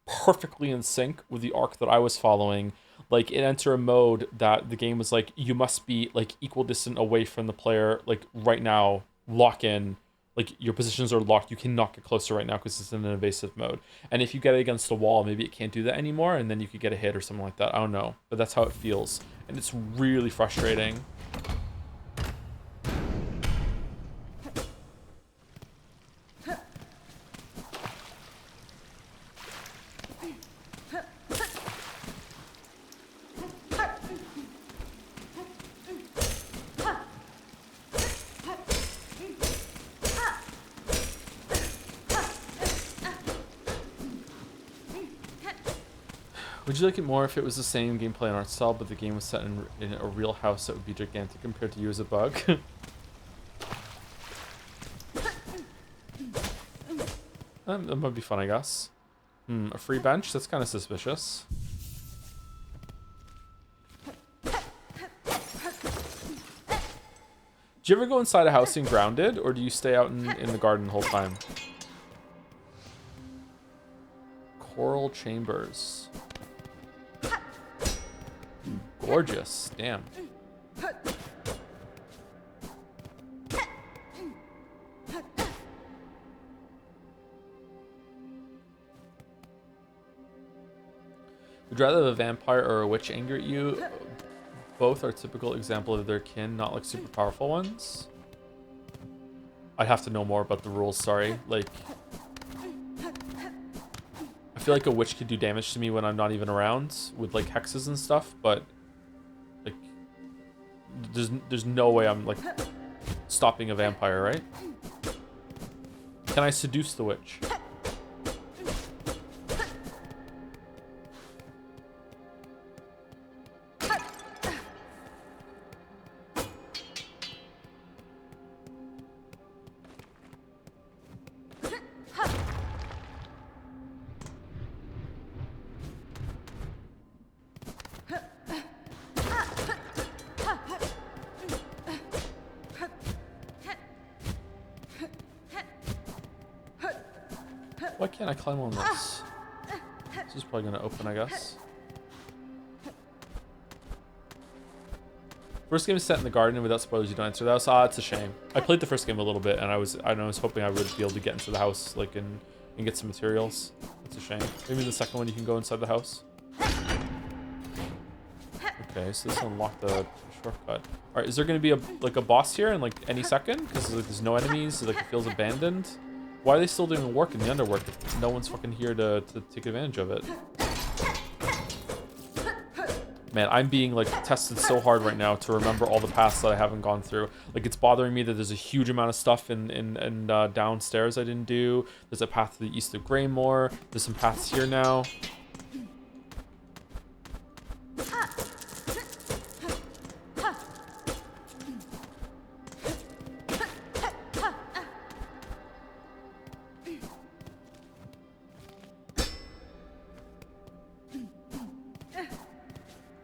Speaker 1: perfectly in sync with the arc that I was following. Like, it entered a mode that the game was like, you must be like equal distant away from the player, like right now, lock in, like your positions are locked, you cannot get closer right now because it's in an evasive mode. And if you get it against the wall, maybe it can't do that anymore, and then you could get a hit or something like that. I don't know, but that's how it feels, and it's really frustrating. Would you like it more if it was the same gameplay and art style, but the game was set in a real house that would be gigantic compared to you as a bug? That might be fun, I guess. A free bench? That's kind of suspicious. Do you ever go inside a house and grounded, or do you stay out in the garden the whole time? Coral chambers. Gorgeous. Damn. Would you rather have a vampire or a witch anger at you? Both are typical example of their kin, not like super powerful ones. I'd have to know more about the rules, sorry. Like, I feel like a witch could do damage to me when I'm not even around with like hexes and stuff, but like there's no way I'm like stopping a vampire, right? Can I seduce the witch? Why can't I climb on this? This is probably gonna open, I guess. First game is set in the garden, and without spoilers, you don't enter the house. Ah, it's a shame. I played the first game a little bit, and I was hoping I would be able to get into the house, like, and get some materials. It's a shame. Maybe the second one you can go inside the house. Okay, so this will unlock the shortcut. All right, is there gonna be a boss here in like any second? Because like, there's no enemies. Like, it feels abandoned. Why are they still doing work in the underworld if no one's fucking here to take advantage of it? Man, I'm being like tested so hard right now to remember all the paths that I haven't gone through. Like it's bothering me that there's a huge amount of stuff in downstairs I didn't do. There's a path to the east of Greymore. There's some paths here now.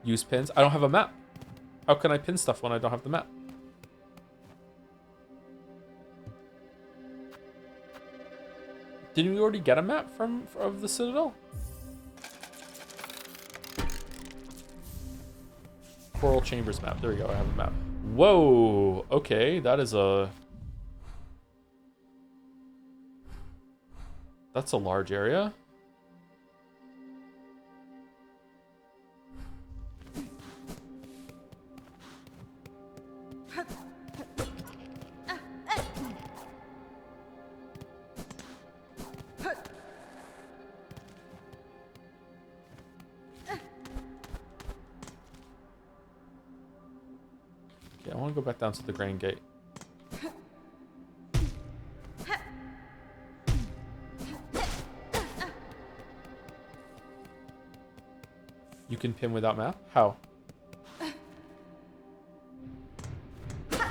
Speaker 1: Use pins. I don't have a map. How can I pin stuff when I don't have the map? Didn't we already get a map of the Citadel? Coral Chambers map. There we go. I have a map. Whoa. Okay, that's a large area. I want to go back down to the Grain Gate. You can pin without map? How? I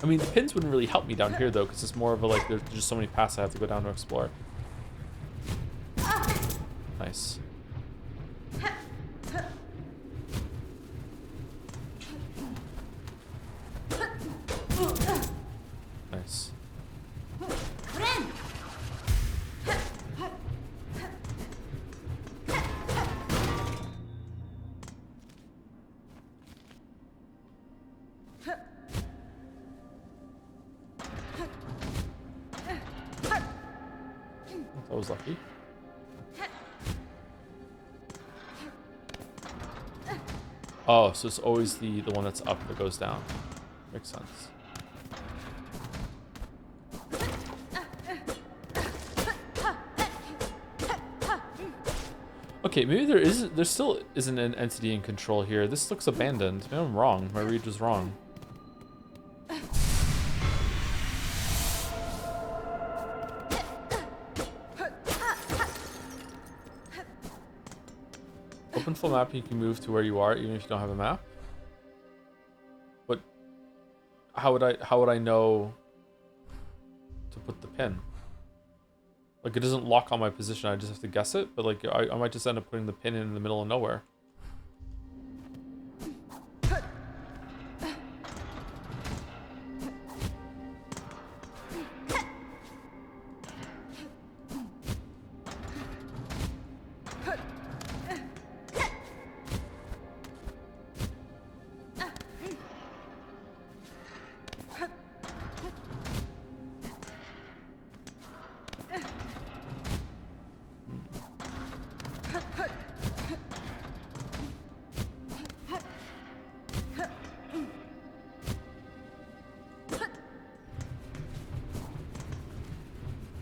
Speaker 1: mean, the pins wouldn't really help me down here, though, because it's more of a, like, there's just so many paths I have to go down to explore. Nice. Nice. That was lucky. Oh, so it's always the one that's up that goes down. Makes sense. Okay, maybe there still isn't an entity in control here. This looks abandoned. Maybe I'm wrong. My read was wrong. Open full map, you can move to where you are even if you don't have a map. But how would I know to put the pin? Like, it doesn't lock on my position, I just have to guess it, but like I might just end up putting the pin in the middle of nowhere.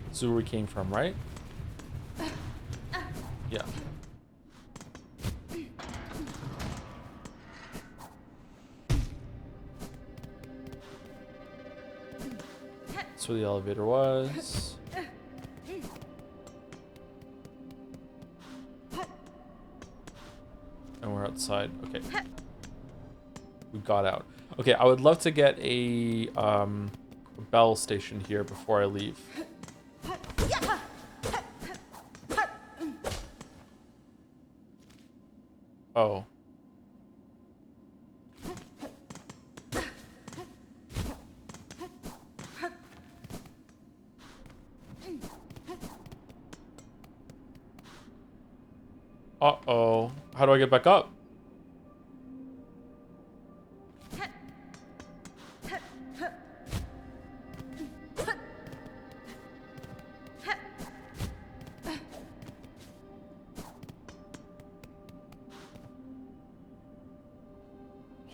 Speaker 1: This is where we came from, right? Yeah. That's where the elevator was. And we're outside. Okay. We got out. Okay, I would love to get a bell station here before I leave. Oh. Uh-oh. How do I get back up?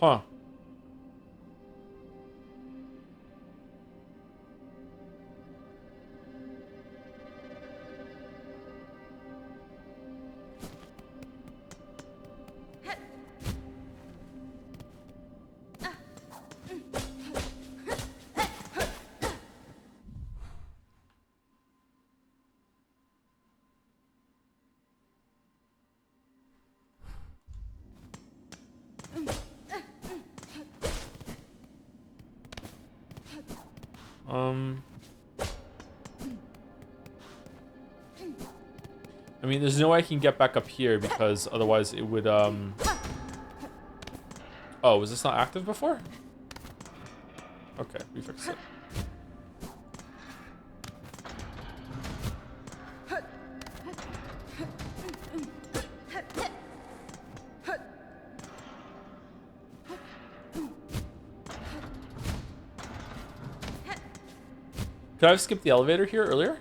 Speaker 1: Huh. I mean, there's no way I can get back up here because otherwise it would, Oh, was this not active before? Okay, we fixed it. Could I have skipped the elevator here earlier?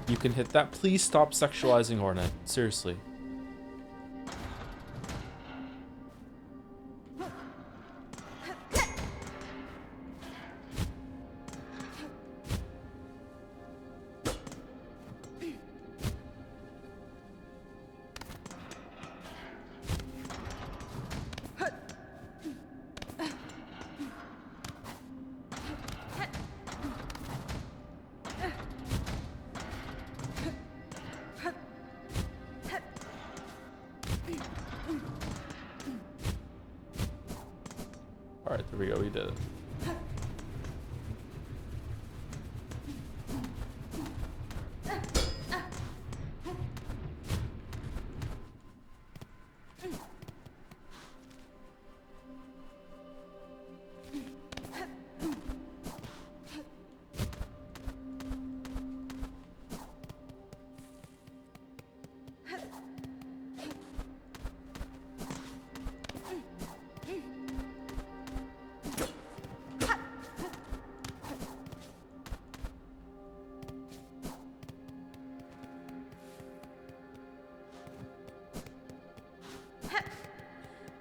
Speaker 1: You can hit that. Please stop sexualizing Hornet. Seriously. Alright, there we go, we did it.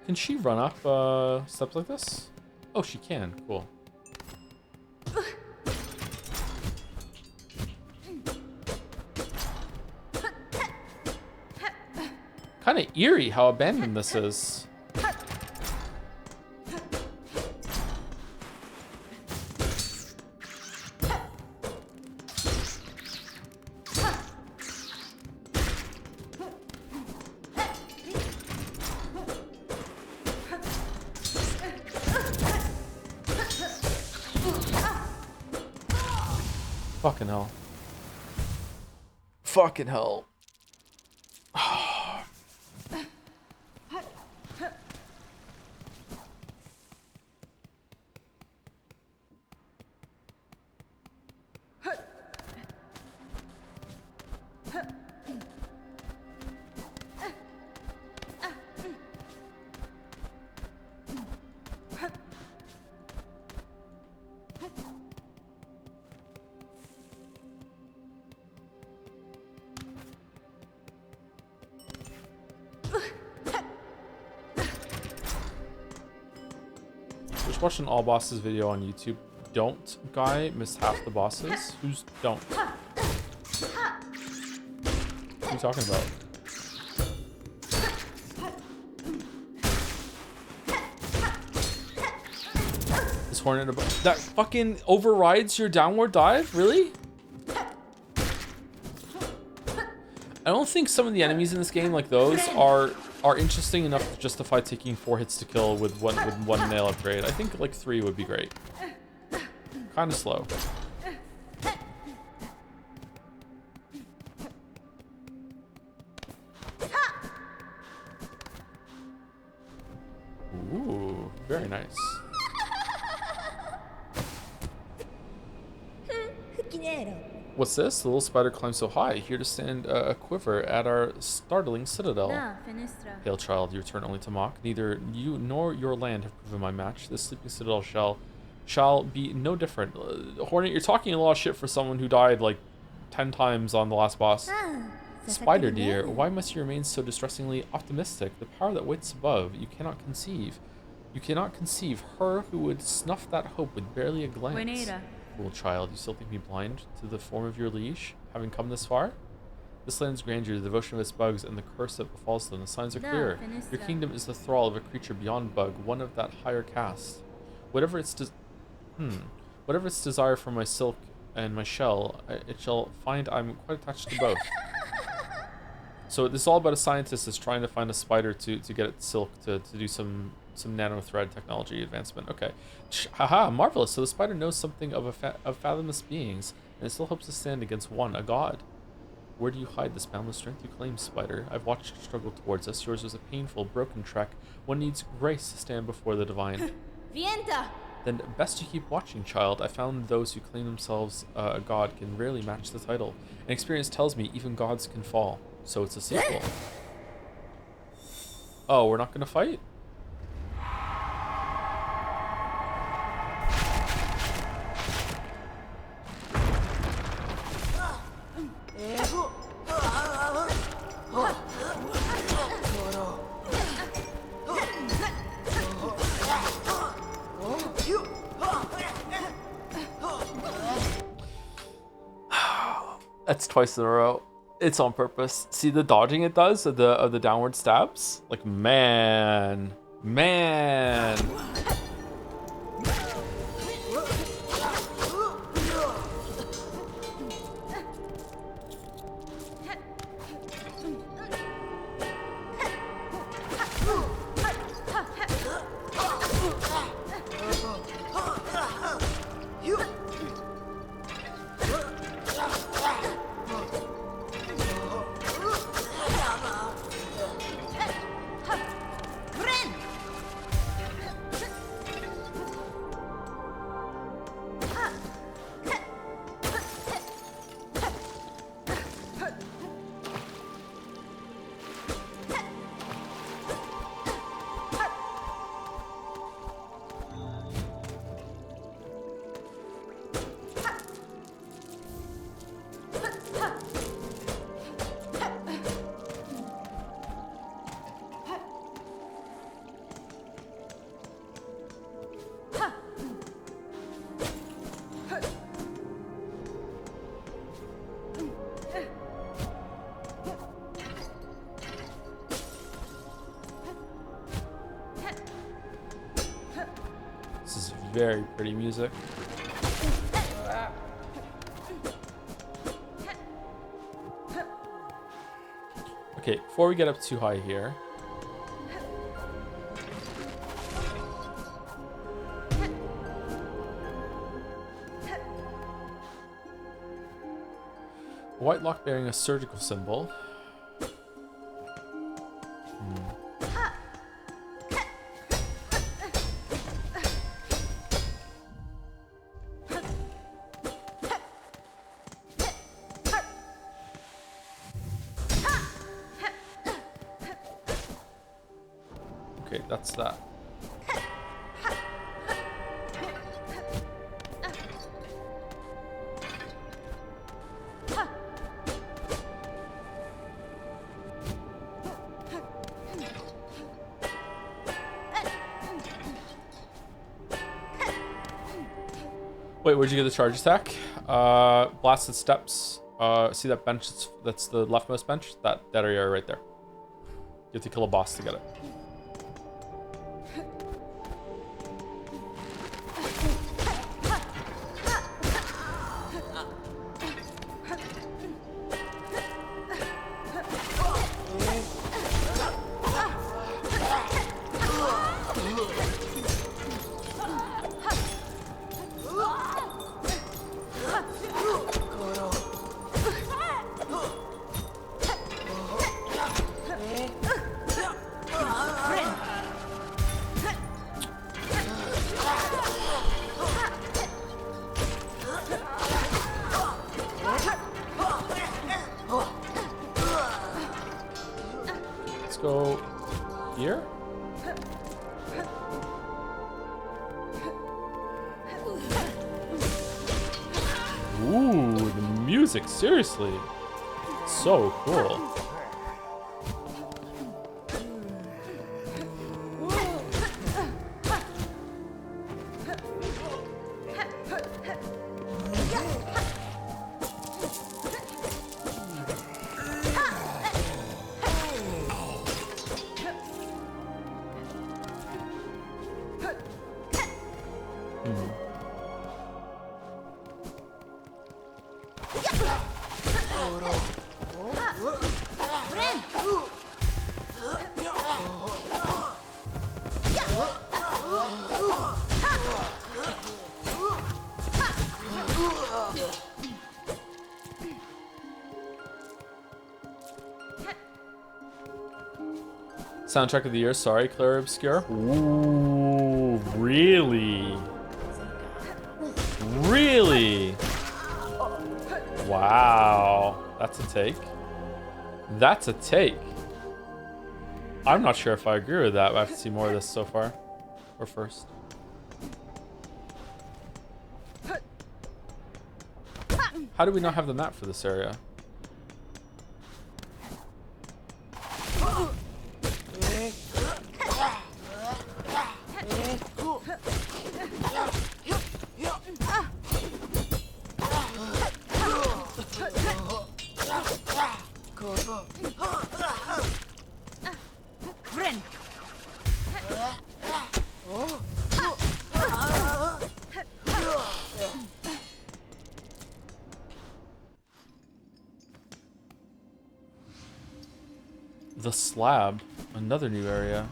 Speaker 1: Can she run up steps like this? Oh, she can. Cool. Kind of eerie how abandoned this is. Fucking hell. Fucking hell. Just watched an all bosses video on YouTube. Don't guy missed half the bosses. Who's don't? What are you talking about? Is Hornet above? That fucking overrides your downward dive? Really? I don't think some of the enemies in this game, like those, are interesting enough to justify taking 4 hits to kill with one nail upgrade. I think like 3 would be great. Kind of slow. Ooh, very nice. What's this? The little spider climbs so high, here to stand a quiver at our startling citadel. Hail child, you return only to mock. Neither you nor your land have proven my match. This sleeping citadel shall be no different. Hornet, you're talking a lot of shit for someone who died like 10 times on the last boss. Spider dear, why must you remain so distressingly optimistic? The power that waits above, you cannot conceive. You cannot conceive her who would snuff that hope with barely a glance. Fool child, you still think me blind to the form of your liege, having come this far? This land's grandeur, the devotion of its bugs, and the curse that befalls them. The signs are clear. Your kingdom is the thrall of a creature beyond bug, one of that higher caste. Whatever its whatever its desire for my silk and my shell, it shall find I'm quite attached to both. So this is all about a scientist that's trying to find a spider to get its silk to do some nano thread technology advancement. Okay. Haha, marvelous. So the spider knows something of fathomless beings, and it still hopes to stand against one, a god. Where do you hide this boundless strength you claim, spider? I've watched you struggle towards us. Yours was a painful, broken trek. One needs grace to stand before the divine.
Speaker 2: Vienta!
Speaker 1: Then best you keep watching, child. I found those who claim themselves a god can rarely match the title. And experience tells me even gods can fall. So it's a sequel. Oh, we're not gonna fight? That's twice in a row. It's on purpose. See the dodging it does of the downward stabs? Like, man. Very pretty music. Okay, before we get up too high here. A white lock bearing a surgical symbol. Okay, that's that. Wait, where'd you get the charge attack? Blasted steps. See that bench? That's the leftmost bench? That area right there. You have to kill a boss to get it. Let's go here. Ooh, the music, seriously. So cool. Soundtrack of the year, sorry, Clara Obscure. Ooh, really? Really? Wow, that's a take. That's a take. I'm not sure if I agree with that, but I have to see more of this so far. Or first. How do we not have the map for this area? The slab, another new area.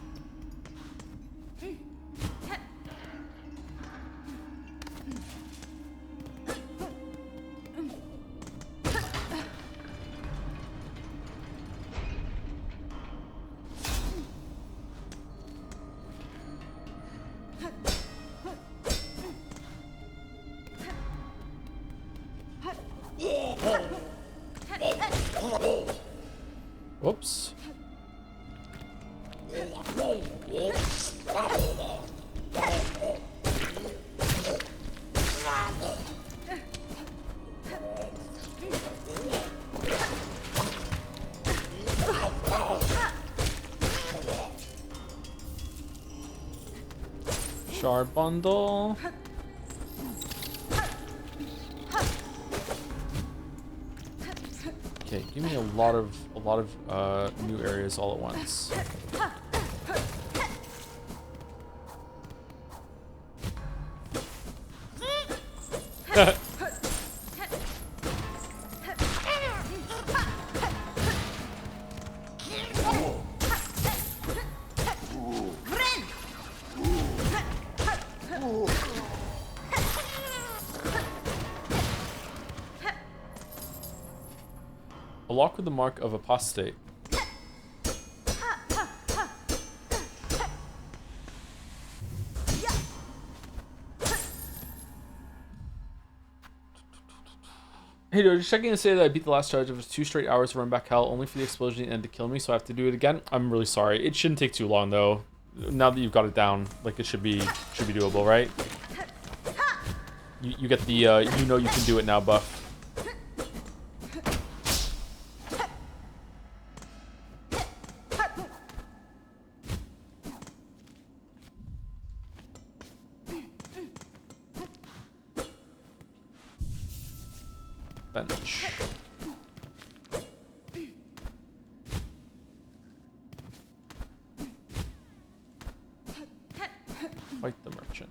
Speaker 1: Whoops. Shard bundle. Okay, give me a lot of new areas all at once. A lock with the mark of apostate. Hey dude, just checking to say that I beat the last charge of 2 straight hours of run back hell only for the explosion at the end to kill me, so I have to do it again. I'm really sorry. It shouldn't take too long though. Now that you've got it down, like it should be doable, right? You get the you know you can do it now buff. Bench. Fight the merchant.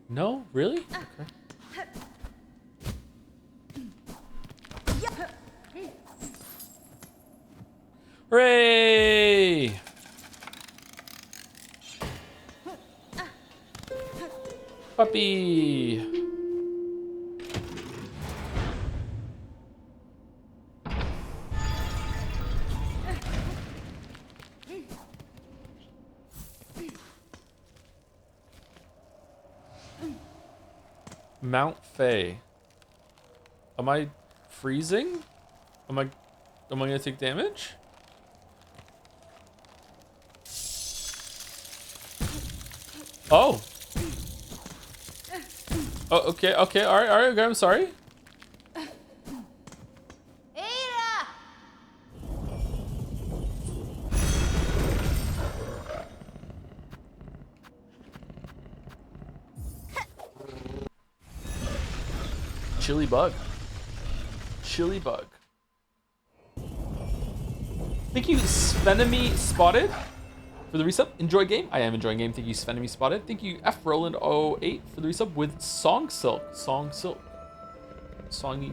Speaker 1: No? Really? Okay. Hooray! Puppy! Mount Faye. Am I freezing? Am I gonna take damage? Oh. Oh, okay, okay, alright, okay, I'm sorry. Chili bug. Chili bug. Thank you, Svenemy Spotted, for the resub. Enjoy game. I am enjoying game. Thank you, Svenemy Spotted. Thank you, F Roland08 for the resub with Song Silk. Songy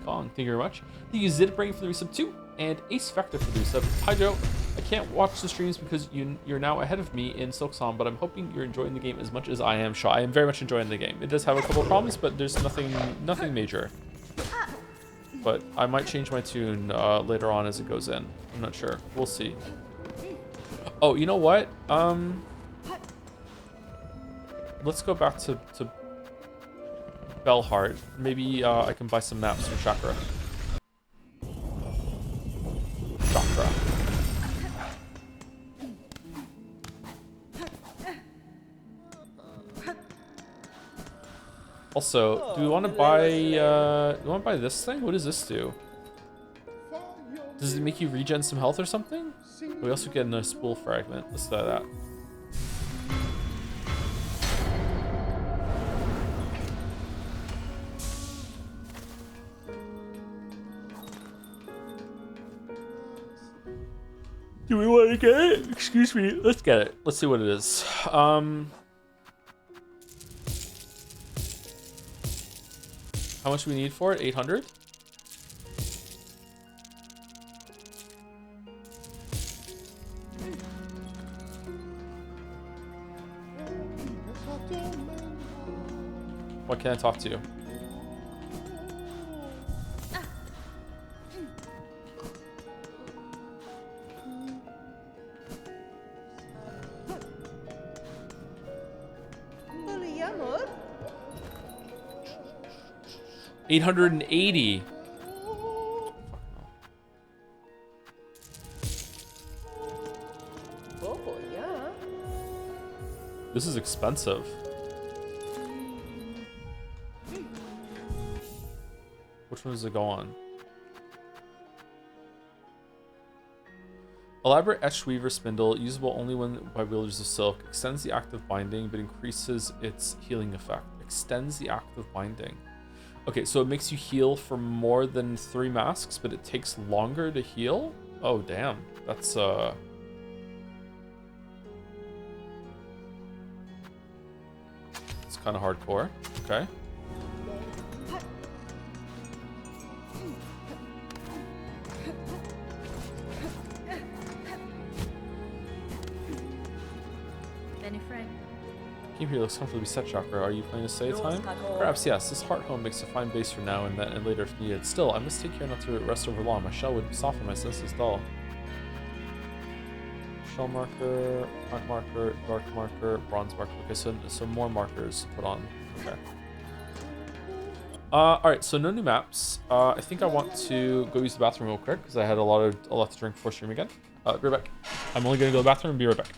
Speaker 1: Kong. Thank you very much. Thank you, Zidbrain for the resub too, and Ace Vector for the resub. Hi Joe. I can't watch the streams because you're now ahead of me in Silksong, but I'm hoping you're enjoying the game as much as I am. Sure, I am very much enjoying the game. It does have a couple of problems, but there's nothing major. But I might change my tune later on as it goes in. I'm not sure. We'll see. Oh, you know what? Let's go back to Bellheart. Maybe I can buy some maps from Chakra. Also, do we want to buy? Do you want to buy this thing? What does this do? Does it make you regen some health or something? We also get a spool fragment. Let's try that. Do we want to get it? Excuse me. Let's get it. Let's see what it is. How much do we need for it? 800? What can I talk to you? $880. This is expensive. Which one does it go on? Elaborate etched weaver spindle, usable only when by wielders of silk. Extends the act of binding, but increases its healing effect. Extends the act of binding. Okay, so it makes you heal for more than 3 masks, but it takes longer to heal? Oh, damn. That's, it's kind of hardcore. Okay. Game here looks comfortably set, Chakra. Are you playing a stay time? Perhaps yes. This heart home makes a fine base for now and then and later if needed. Still, I must take care not to rest over long. My shell would soften my senses dull. Shell marker, heart marker, dark marker, bronze marker. Okay, so more markers put on. Okay. Alright, so no new maps. I think I want to go use the bathroom real quick because I had a lot to drink before stream again. Be right back. I'm only gonna go to the bathroom and be right back.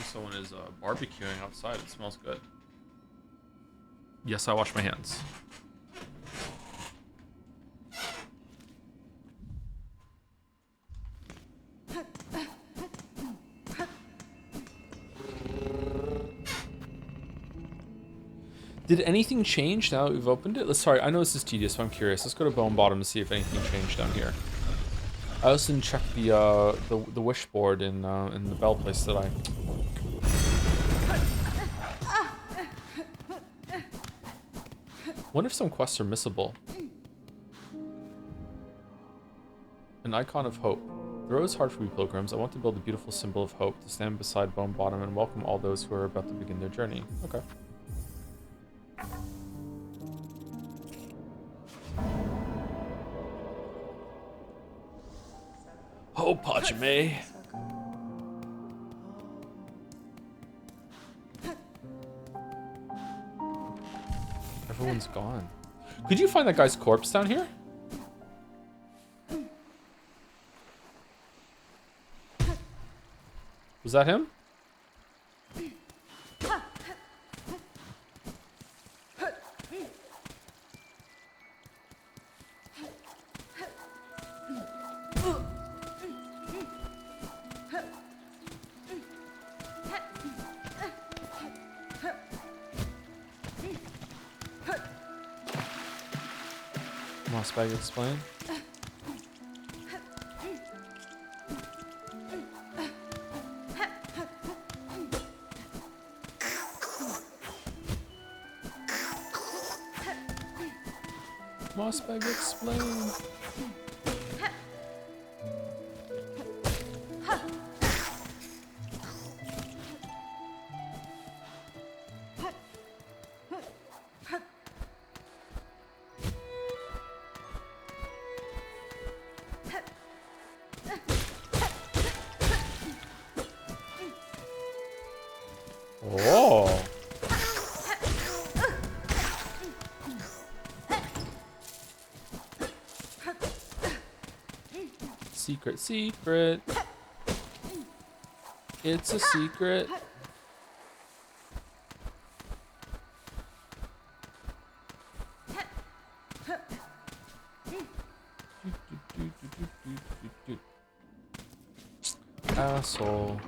Speaker 1: Someone is barbecuing outside. It smells good. Yes, I wash my hands. Did anything change now that we've opened it? Sorry, I know this is tedious, but I'm curious. Let's go to Bone Bottom to see if anything changed down here. I also didn't check the wish board in the bell place, did I? Wonder if some quests are missable. An icon of hope. The road is hard for we pilgrims. I want to build a beautiful symbol of hope to stand beside Bone Bottom and welcome all those who are about to begin their journey. Okay. Oh, Pachime. Everyone's gone. Could you find that guy's corpse down here? Was that him? Mossbag explain. Mossbag explain. Oh. Secret, secret. It's a secret. Asshole.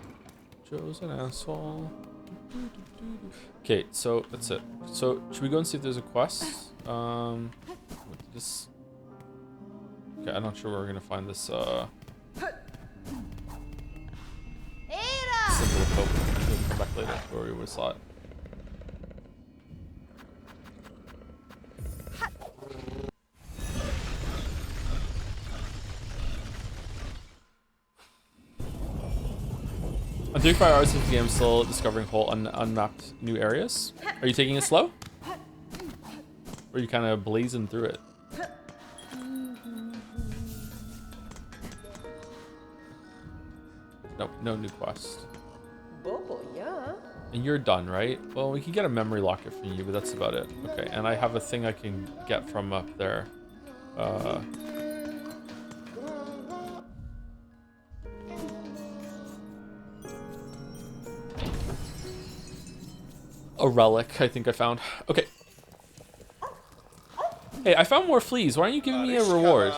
Speaker 1: Joe's an asshole. Okay, so that's it. So should we go and see if there's a quest? This. Okay, I'm not sure where we're gonna find this symbol of hope. We'll come back later where we would have saw it. I'm 35 hours into the game, still discovering whole unmapped new areas. Are you taking it slow? Or are you kind of blazing through it? Nope, no new quest. And you're done, right? Well, we can get a memory locket from you, but that's about it. Okay, and I have a thing I can get from up there. A relic, I think I found. Okay. Hey, I found more fleas. Why aren't you giving me a reward?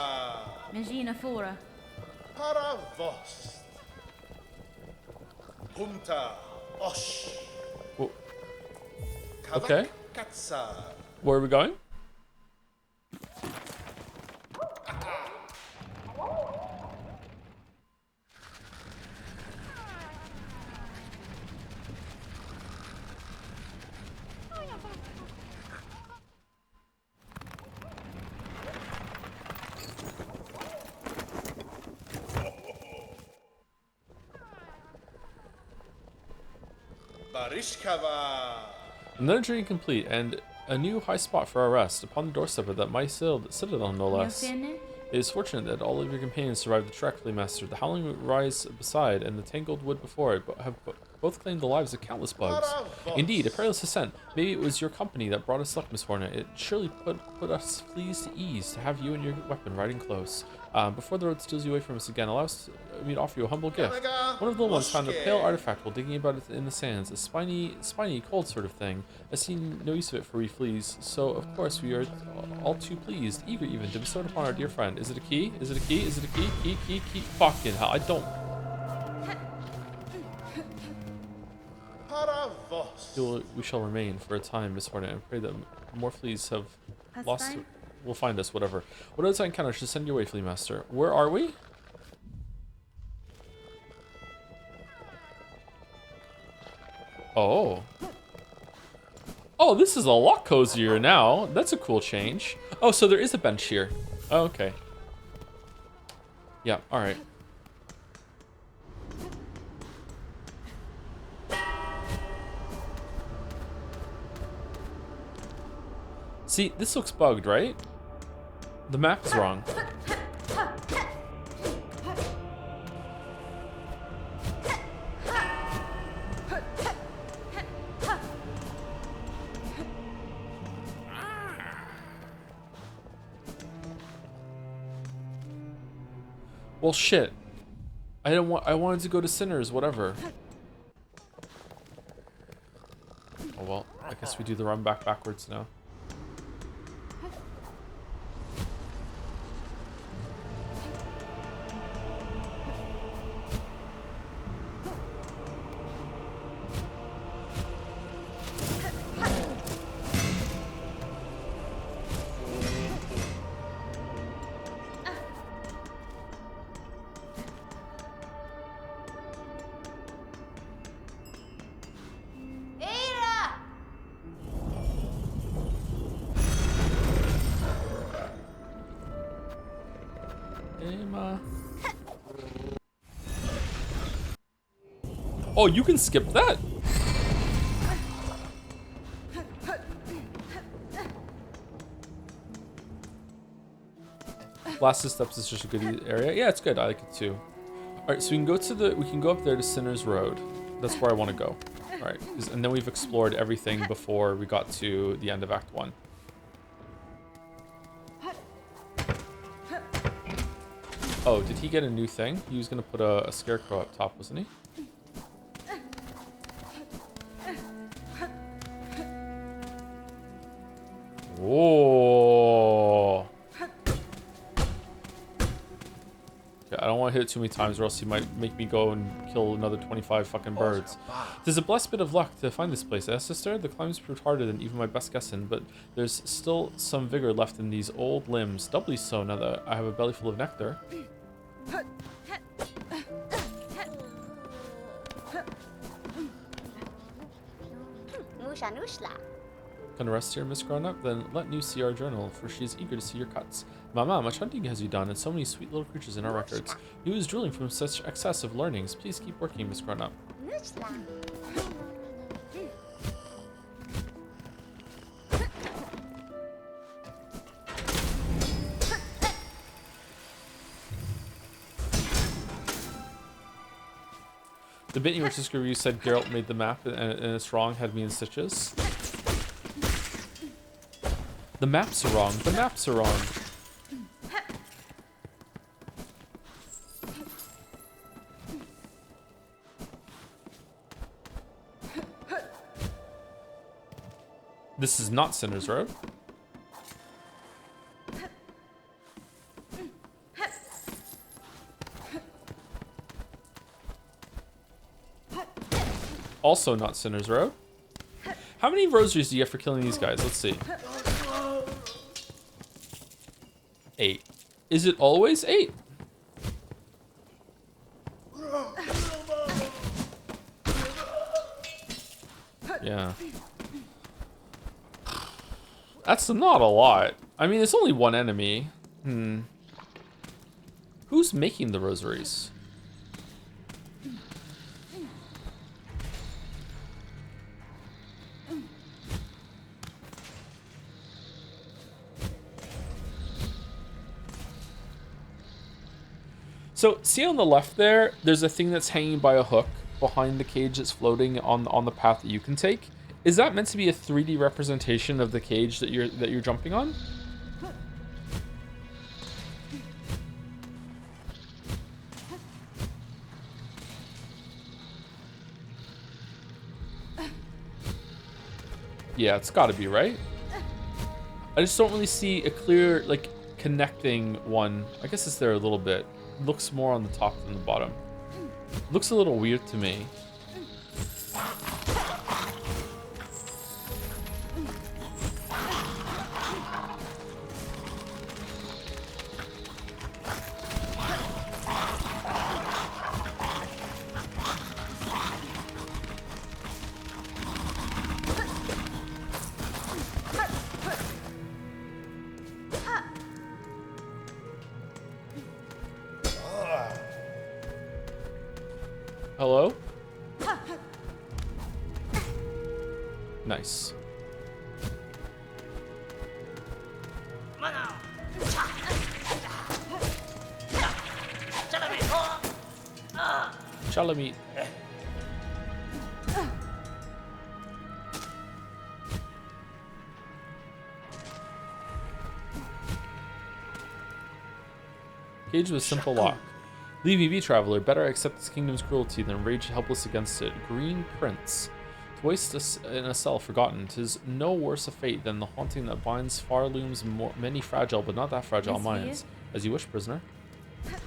Speaker 1: Well, okay. Where are we going? Another journey complete, and a new high spot for our rest, upon the doorstep of that mighty citadel, no less. It is fortunate that all of your companions survived the trek, Master. The howling rise beside and the tangled wood before it have both claimed the lives of countless bugs. Indeed, a perilous ascent. Maybe it was your company that brought us luck, Miss Hornet. It surely put us fleas to ease to have you and your weapon riding close. Before the road steals you away from us again, allow me to offer you a humble gift. One of the little ones found a pale artifact while digging about it in the sands, a spiny, cold sort of thing. I see no use of it for we fleas, so of course we are all too pleased, eager even, to bestow it upon our dear friend. Is it a key? Is it a key? Is it a key? Key? Fucking hell, I don't... We shall remain for a time, Miss Hornet, and pray that more fleas have
Speaker 2: That's
Speaker 1: lost.
Speaker 2: fine.
Speaker 1: Will find us, whatever. What else I encounter should send you away, Flea Master. Where are we? Oh. Oh, this is a lot cozier now. That's a cool change. Oh, so there is a bench here. Oh, okay. Yeah, alright. See, this looks bugged, right? The map is wrong. Well, shit. I wanted to go to Sinners, whatever. Oh well, I guess we do the run backwards now. Oh, you can skip that? Last of Steps is just a good area. Yeah, it's good. I like it too. All right, so we can go up there to Sinner's Road. That's where I want to go. All right, and then we've explored everything before we got to the end of Act 1. Oh, did he get a new thing? He was gonna put a scarecrow up top, wasn't he? Whoa. Okay, I don't want to hit it too many times or else he might make me go and kill another 25 fucking birds. There's a blessed bit of luck to find this place, eh, sister? The climb's proved harder than even my best guessing, but there's still some vigor left in these old limbs. Doubly so now that I have a belly full of nectar. Gonna rest here, Miss Grown-Up? Then let New see our journal, for she is eager to see your cuts. Mama, much hunting has you done, and so many sweet little creatures in our records. You is drooling from such excessive learnings. Please keep working, Miss Grown-Up. The bit in which this review said Geralt made the map and it's wrong had me in stitches. The maps are wrong. The maps are wrong. This is not Sinner's Road. Also not Sinner's Road. How many rosaries do you get for killing these guys? Let's see. 8. Is it always 8? Yeah. That's not a lot. I mean, it's only one enemy. Who's making the rosaries? So, see on the left there, there's a thing that's hanging by a hook behind the cage that's floating on the path that you can take. Is that meant to be a 3D representation of the cage that you're jumping on? Yeah, it's got to be, right? I just don't really see a clear, like, connecting one. I guess it's there a little bit. Looks more on the top than the bottom. Looks a little weird to me. Hello? Nice. Chalamite. Cage with simple lock. Leave me be, traveler. Better accept this kingdom's cruelty than rage helpless against it. Green Prince. To waste us in a cell forgotten, 'tis no worse a fate than the haunting that binds far looms many fragile, but not that fragile minds. As you wish, prisoner.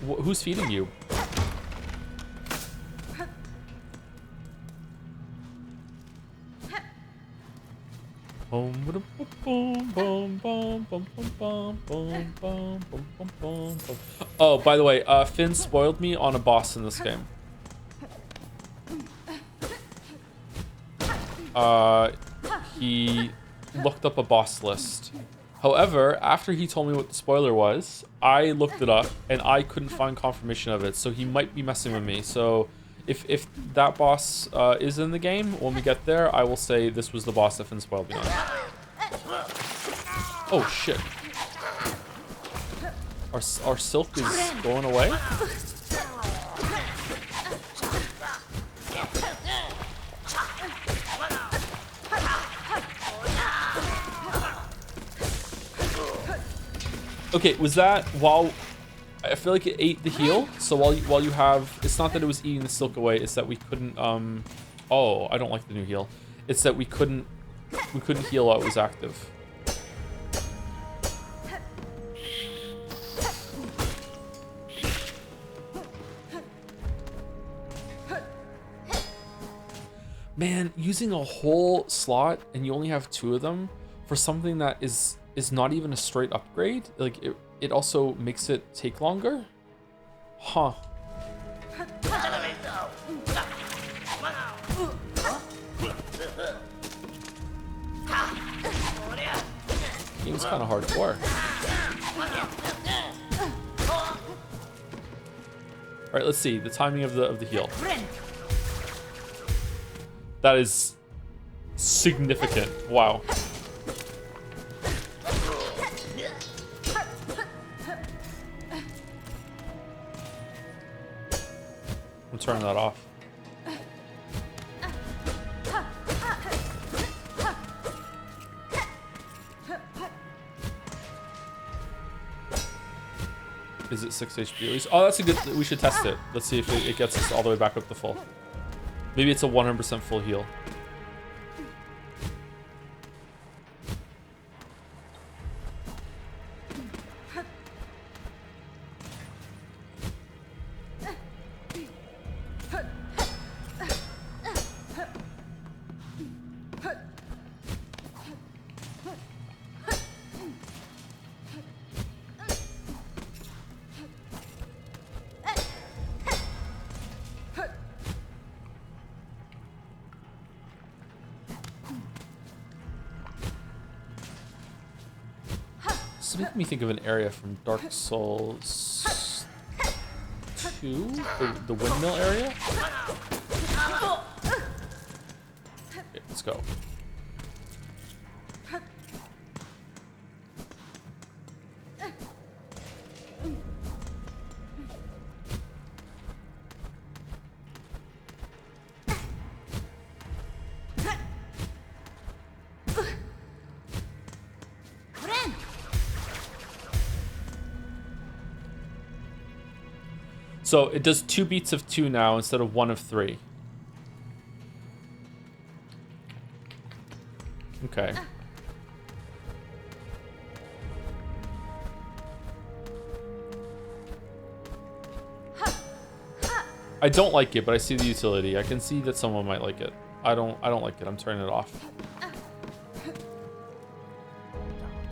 Speaker 1: Who's feeding you? Oh, by the way, Finn spoiled me on a boss in this game. He looked up a boss list. However, after he told me what the spoiler was, I looked it up and I couldn't find confirmation of it. So he might be messing with me. So if that boss is in the game, when we get there, I will say this was the boss that Finn spoiled me on. Oh shit. Our silk is going away? Okay, was that while... I feel like it ate the heal, so while you have... It's not that it was eating the silk away, it's that we couldn't... Oh, I don't like the new heal. It's that we couldn't heal while it was active. Man, using a whole slot and you only have 2 of them for something that is not even a straight upgrade, like it also makes it take longer? Huh. Game's kind of hardcore. All right, let's see the timing of the heal. That is significant. Wow. I'm turning that off. Is it 6 HP at least? Oh, that's a good... We should test it. Let's see if it gets us all the way back up to full. Maybe it's a 100% full heal. This makes me think of an area from Dark Souls 2, the windmill area. Okay, let's go. So it does 2 beats of 2 now instead of 1 of 3. Okay. I don't like it, but I see the utility. I can see that someone might like it. I don't like it. I'm turning it off.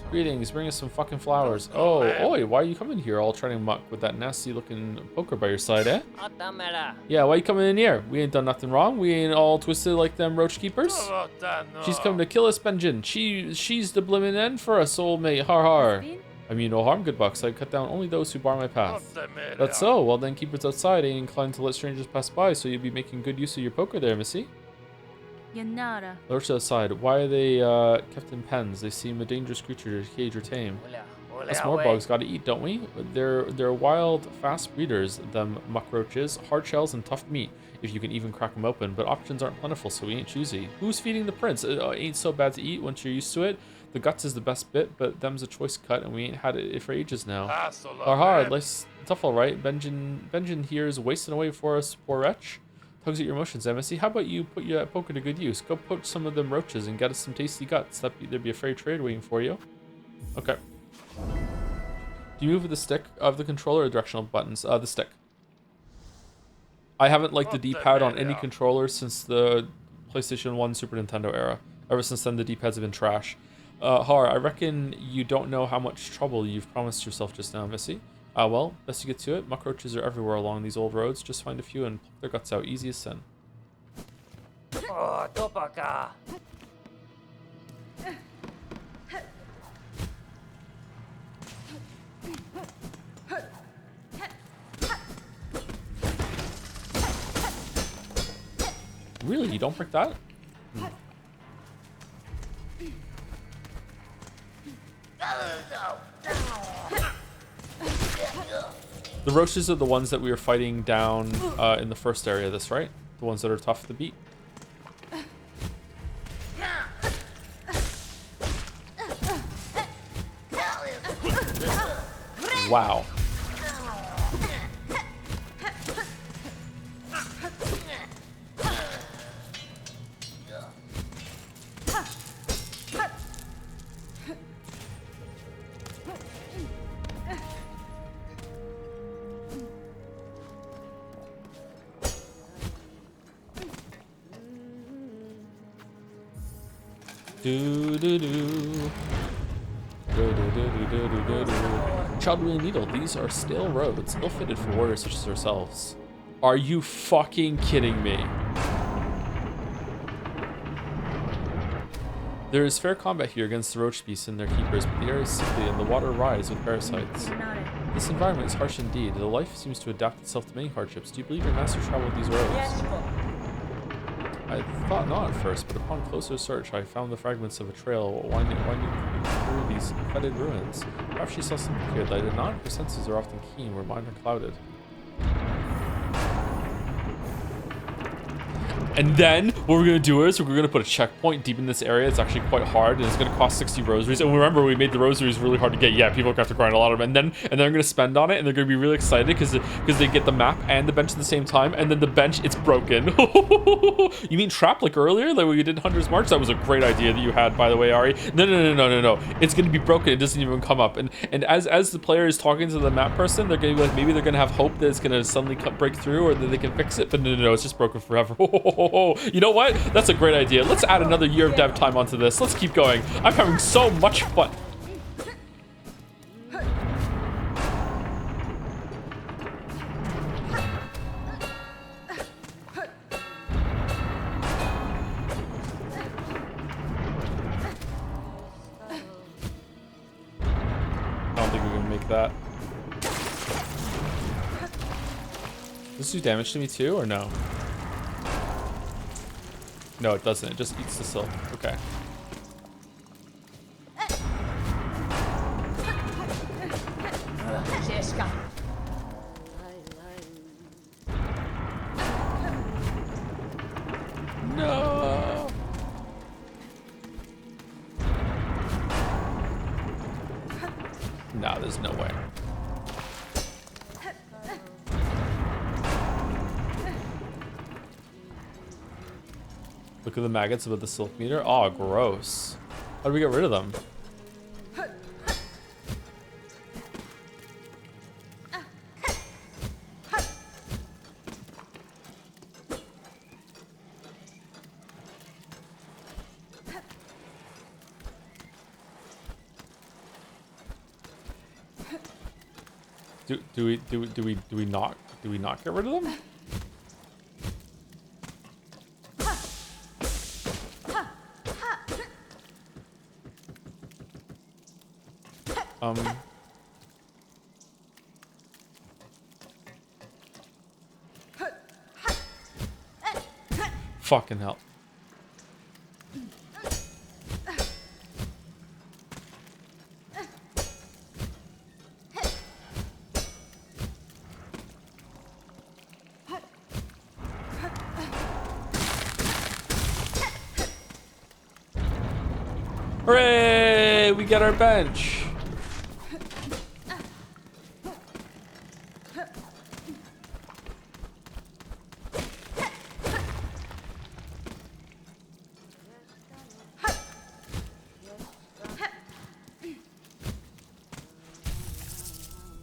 Speaker 1: Greetings, bring us some fucking flowers. Oh, oi, why are you coming here all trying to muck with that nasty looking poker by your side, eh? Yeah, why you coming in here? We ain't done nothing wrong. We ain't all twisted like them roach keepers. She's coming to kill us, Benjin. She's the blimmin' end for us, old mate. Har har. I mean no harm, good bucks. I cut down only those who bar my path. That's so. Well then, keepers outside ain't inclined to let strangers pass by, so you'll be making good use of your poker there, missy.
Speaker 2: Yanara.
Speaker 1: Lurch outside. Why are they kept in pens? They seem a dangerous creature to cage or tame. Us more bugs gotta eat, don't we? They're wild, fast breeders, them muckroaches. Hard shells and tough meat, if you can even crack them open. But options aren't plentiful, so we ain't choosy. Who's feeding the prince? It ain't so bad to eat once you're used to it. The guts is the best bit, but them's a choice cut, and we ain't had it for ages now. Our hard, life's tough all right. Benjamin here is wasting away for us, poor wretch. Tugs at your emotions, MSC. How about you put your poker to good use? Go poach some of them roaches and get us some tasty guts. There'd be a fair trade waiting for you. Okay. Do you move with the stick of the controller or directional buttons? The stick. I haven't liked the D-pad on any controller since the PlayStation 1 Super Nintendo era. Ever since then, the D-pads have been trash. Har, I reckon you don't know how much trouble you've promised yourself just now, Missy. Well, best you get to it. Muckroaches are everywhere along these old roads. Just find a few and pluck their guts out. Easy as sin.
Speaker 3: Oh, topaka.
Speaker 1: Really? You don't break that? The roaches are the ones that we were fighting down in the first area of this, right? The ones that are tough to beat. Wow. Child Wheel Needle, these are stale roads, ill-fitted for warriors such as ourselves. Are you fucking kidding me? There is fair combat here against the roach beasts and their keepers, but the air is sickly and the water rise with parasites. This environment is harsh indeed. The life seems to adapt itself to many hardships. Do you believe your master traveled these roads? I thought not at first, but upon closer search, I found the fragments of a trail winding through these fetid ruins. Perhaps she saw something here that I did not. Her senses are often keen, where mine are clouded. And then what we're gonna do is we're gonna put a checkpoint deep in this area. It's actually quite hard, and it's gonna cost 60 rosaries. And remember, we made the rosaries really hard to get. Yeah, people have to grind a lot of them. And then they're gonna spend on it, and they're gonna be really excited because they get the map and the bench at the same time. And then the bench, it's broken. You mean trap like earlier, like we did Hunter's March? That was a great idea that you had, by the way, Ari. No. It's gonna be broken. It doesn't even come up. And as the player is talking to the map person, they're gonna be like, maybe they're gonna have hope that it's gonna suddenly break through, or that they can fix it. But no, it's just broken forever. You know what? That's a great idea. Let's add another year of dev time onto this. Let's keep going. I'm having so much fun. I don't think we're gonna make that. Does this do damage to me too, or no? No, it doesn't. It just eats the silk. Okay. No. Nah, there's no way. Look at the maggots above the silk meter. Oh, gross. How do we get rid of them? Do we not get rid of them? Fucking hell. Hooray! We get our bench.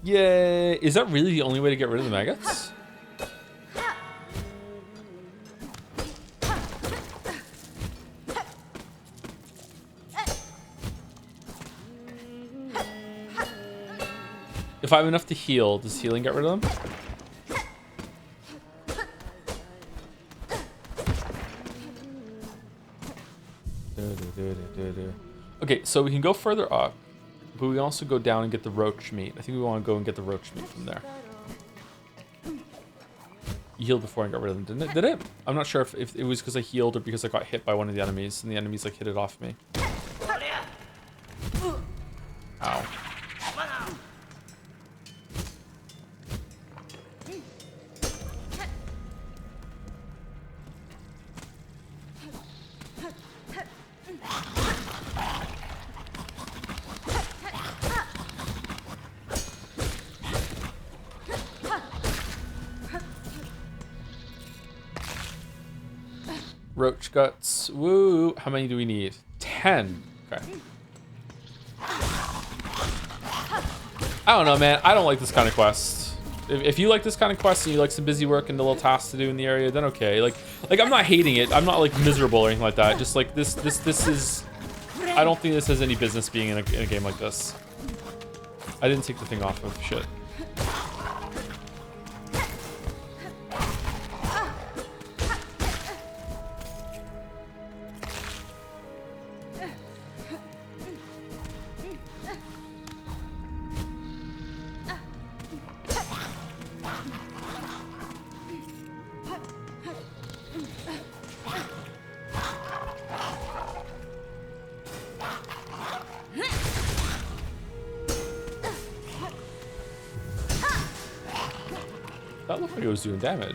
Speaker 1: Yay! Is that really the only way to get rid of the maggots? If I have enough to heal, does healing get rid of them? Okay, so we can go further up, but we can also go down and get the roach meat. I think we want to go and get the roach meat from there. You healed before I got rid of them, didn't it? Did it? I'm not sure if it was because I healed or because I got hit by one of the enemies, and the enemies like hit it off me. Ow. Roach guts. Woo. How many do we need? 10. Okay. I don't know, man. I don't like this kind of quest. If you like this kind of quest and you like some busy work and a little tasks to do in the area, then okay. Like I'm not hating it. I'm not like miserable or anything like that. Just like this is. I don't think this has any business being in a game like this. I didn't take the thing off of shit. That looked like it was doing damage.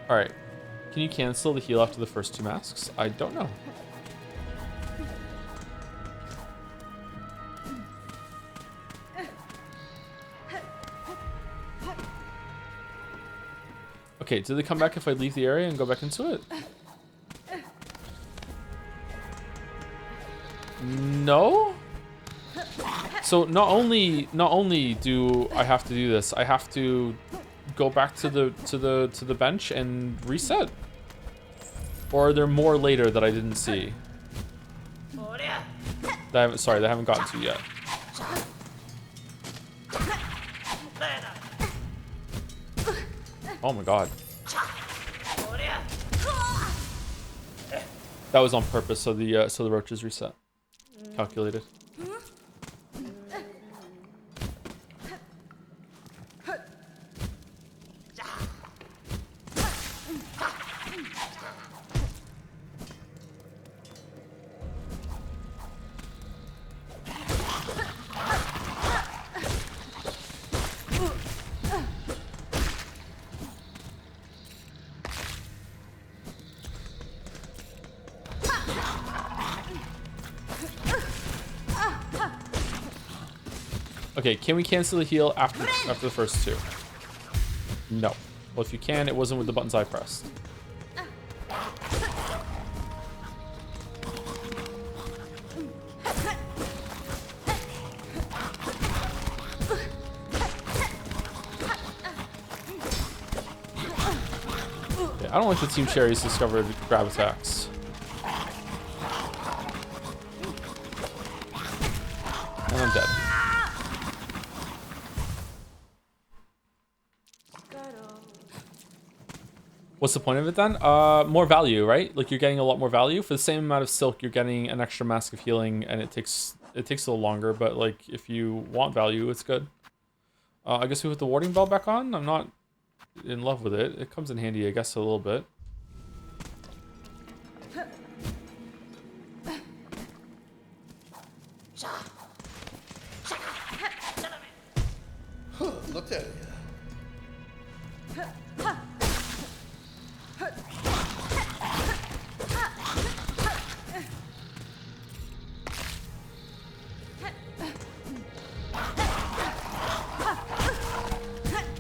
Speaker 1: Alright. Can you cancel the heal after the first 2 masks? I don't know. Okay, do they come back if I leave the area and go back into it? No? So not only do I have to do this, I have to go back to the bench and reset. Or are there more later that I didn't see? That I haven't gotten to yet. Oh my god. That was on purpose, so the roaches reset. Calculated. Okay, can we cancel the heal after the first 2? No. Well, if you can, it wasn't with the buttons I pressed. Okay, I don't like the Team Cherry's discovered grab attacks. And I'm dead. What's the point of it then? More value, right? Like you're getting a lot more value for the same amount of silk. You're getting an extra mask of healing, and it takes a little longer. But like, if you want value, it's good. I guess we put the warding bell back on. I'm not in love with it. It comes in handy, I guess, a little bit.
Speaker 4: Look at it.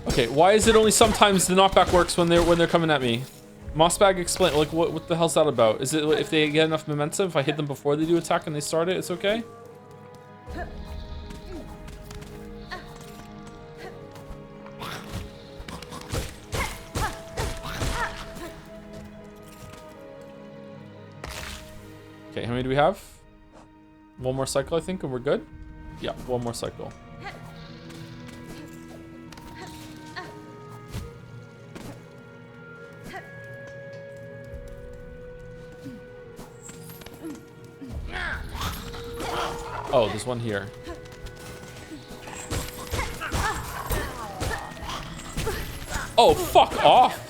Speaker 1: Okay, why is it only sometimes the knockback works when they're coming at me? Mossbag, explain. Like, what the hell's that about? Is it if they get enough momentum, if I hit them before they do attack and they start it, it's okay? Okay, how many do we have? One more cycle, I think, and we're good? Yeah, one more cycle. Oh, there's one here. Oh, fuck off!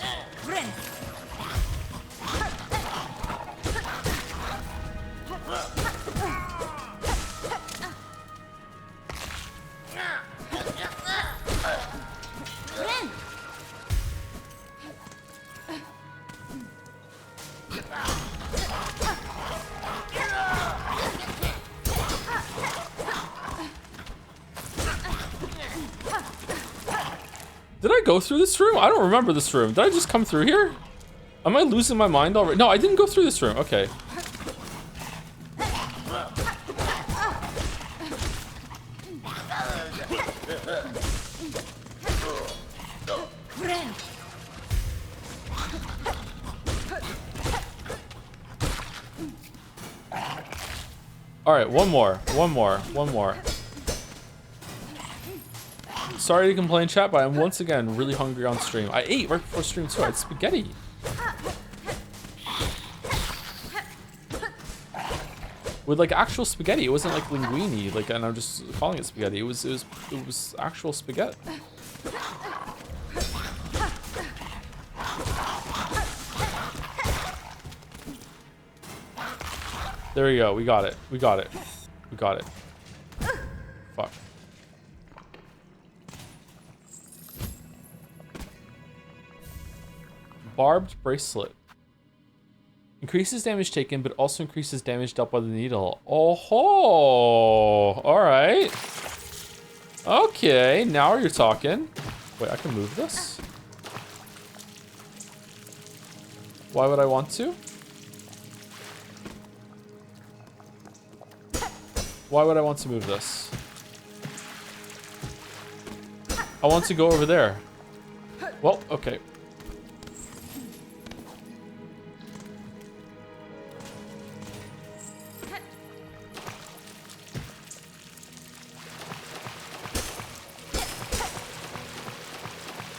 Speaker 1: Did I go through this room? I don't remember this room. Did I just come through here? Am I losing my mind already? No, I didn't go through this room. Okay. All right, one more. Sorry to complain, chat, but I'm once again really hungry on stream. I ate right before stream too. I had spaghetti. With like actual spaghetti. It wasn't like linguine, like, and I'm just calling it spaghetti. It was actual spaghetti. There we go. We got it. Fuck. Barbed bracelet. Increases damage taken, but also increases damage dealt by the needle. Oh ho! Alright. Okay, now you're talking. Wait, I can move this? Why would I want to? Why would I want to move this? I want to go over there. Well, okay.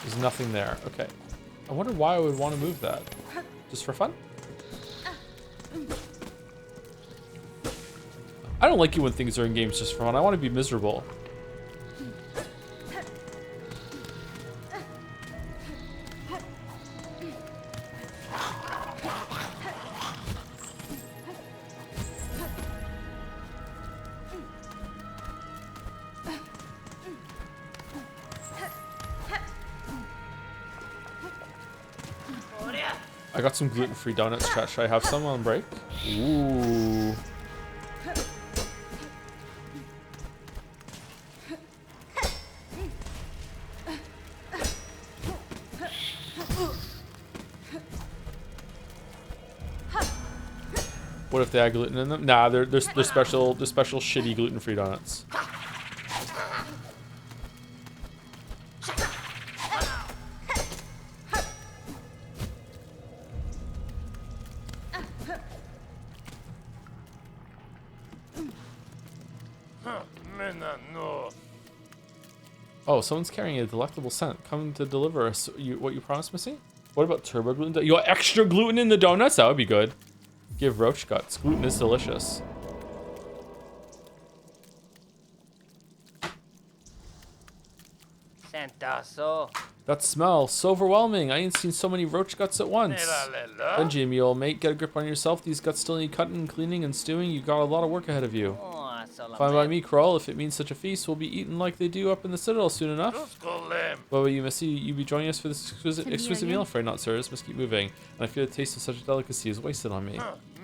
Speaker 1: There's nothing there. Okay. I wonder why I would want to move that. Just for fun? I don't like it when things are in games just for fun. I want to be miserable. I got some gluten-free donuts, chat. Should I have some on break? Ooh. What if they had gluten in them? Nah, they're special shitty gluten-free donuts. Oh, someone's carrying a delectable scent. Come to deliver us what you promised, Missy? What about turbo gluten? You got extra gluten in the donuts? That would be good. Give roach guts. Gluten is delicious.
Speaker 3: Santaso.
Speaker 1: That smell, so overwhelming. I ain't seen so many roach guts at once. Benji and me, old mate, get a grip on yourself. These guts still need cutting, cleaning, and stewing. You got a lot of work ahead of you. Fine by me, Kroll. If it means such a feast, we'll be eating like they do up in the Citadel soon enough. Well, you must see you be joining us for this exquisite meal. Afraid not, sirs. Must keep moving. And I fear the taste of such a delicacy is wasted on me.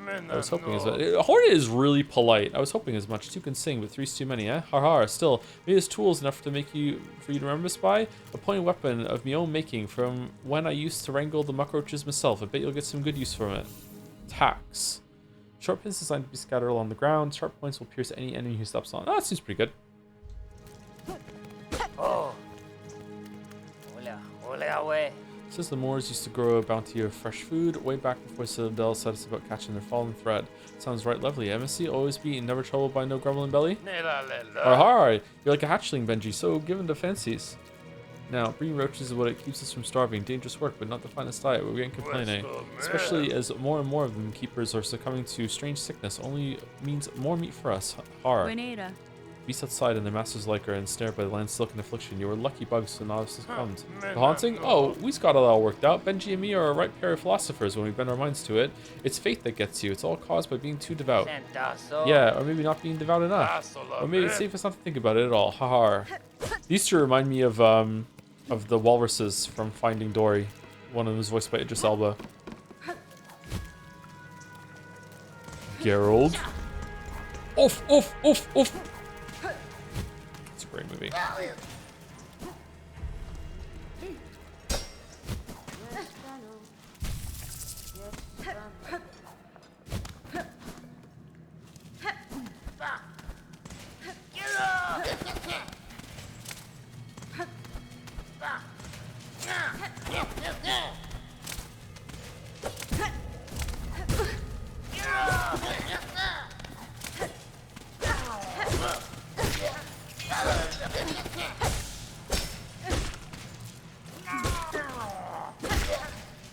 Speaker 1: I was hoping as much. Hornet is really polite. I was hoping as much. Two can sing, but three's too many, eh? Har har. Still, maybe this tool's enough for you to remember us by. A pointed weapon of me own making from when I used to wrangle the muckroaches myself. I bet you'll get some good use from it. Tax. Short pins designed to be scattered along the ground. Sharp points will pierce any enemy who steps on. Oh, that seems pretty good.
Speaker 3: Oh. Hola, way.
Speaker 1: Says the Moors used to grow a bounty of fresh food way back before Citadel set us about catching their fallen thread. Sounds right lovely. MSC always be and never troubled by no grumbling belly. Har har! You're like a hatchling, Benji, so given to fancies. Now, breeding roaches is what it keeps us from starving. Dangerous work, but not the finest diet. We're getting complaining. Especially as more and more of them keepers are succumbing to strange sickness. Only means more meat for us. Har.
Speaker 2: Buenera.
Speaker 1: Beasts outside and their masters like her and snared by the land's silken affliction. You were lucky bugs to not have succumbed. The haunting? Oh, we've got it all worked out. Benji and me are a right pair of philosophers when we bend our minds to it. It's faith that gets you. It's all caused by being too devout. Yeah, or maybe not being devout enough. Or maybe it's safest not to think about it at all. Har. These two remind me of the walruses from Finding Dory. One of them is voiced by Idris Elba. Geralt. Oof, oof, oof, oof. It's a great movie.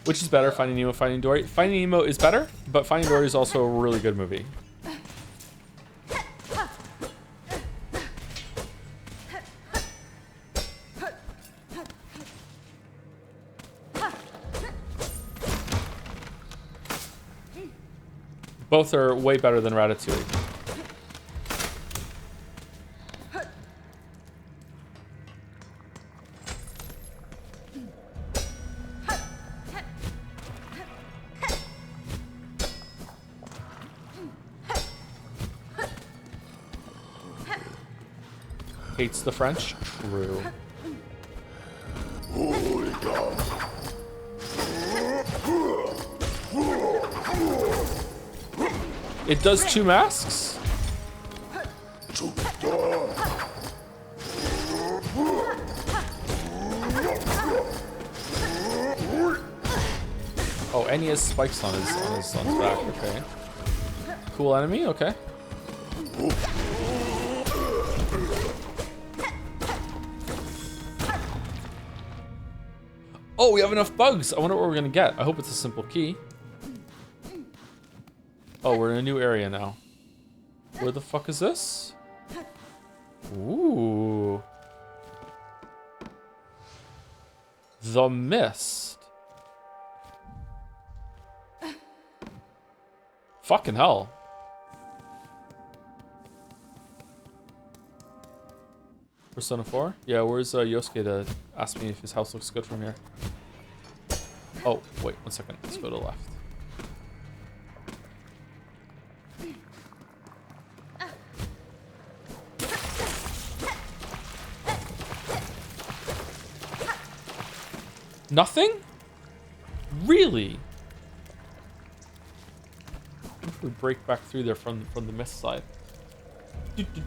Speaker 1: Which is better, Finding Nemo, Finding Dory? Finding Nemo is better, but Finding Dory is also a really good movie. Both are way better than Ratatouille. Hates the French? True. It does 2 masks? Oh, and he has spikes on his back, okay. Cool enemy, okay. Oh, we have enough bugs. I wonder what we're gonna get. I hope it's a simple key. Oh, we're in a new area now. Where the fuck is this? Ooh. The Mist. Fucking hell. Persona 4? Yeah, where's Yosuke to ask me if his house looks good from here? Oh, wait, 1 second. Let's go to the left. Nothing? Really? If we break back through there from the mist side.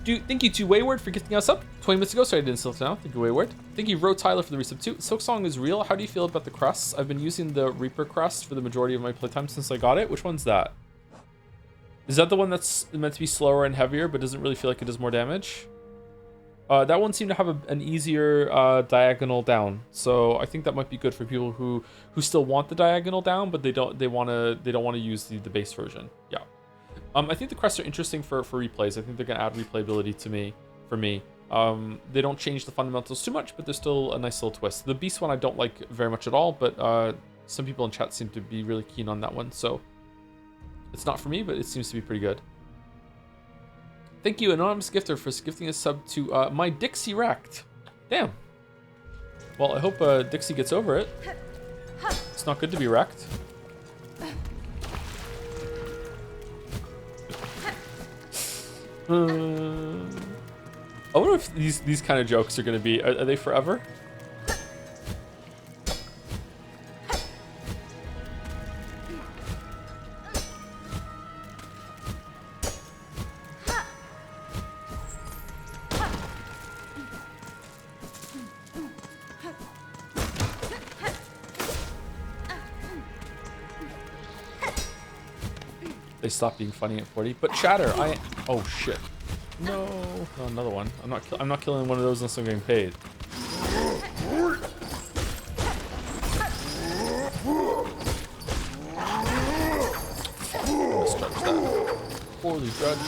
Speaker 1: Thank you to Wayward for gifting us up 20 minutes ago. Sorry I didn't still now. Thank you, Wayward. Thank you, Ro Tyler, for the resub too. Silksong is real. How do you feel about the crusts? I've been using the Reaper crust for the majority of my playtime since I got it. Which one's that? Is that the one that's meant to be slower and heavier, but doesn't really feel like it does more damage? That one seemed to have an easier diagonal down, so I think that might be good for people who still want the diagonal down, but they don't want to use the base version. Yeah. I think the crests are interesting for replays. I think they're gonna add replayability for me. They don't change the fundamentals too much, but there's still a nice little twist. The beast one I don't like very much at all, but some people in chat seem to be really keen on that one, so it's not for me, but it seems to be pretty good. Thank you, Anonymous Gifter, for gifting a sub to my Dixie Wrecked. Damn. Well, I hope Dixie gets over it. It's not good to be wrecked. I wonder if these kind of jokes are going to be... Are they forever? They stopped being funny at 40. But Chatter, oh shit. No, no, another one. I'm not killing one of those unless I'm getting paid. Misjudged that. Poorly judged.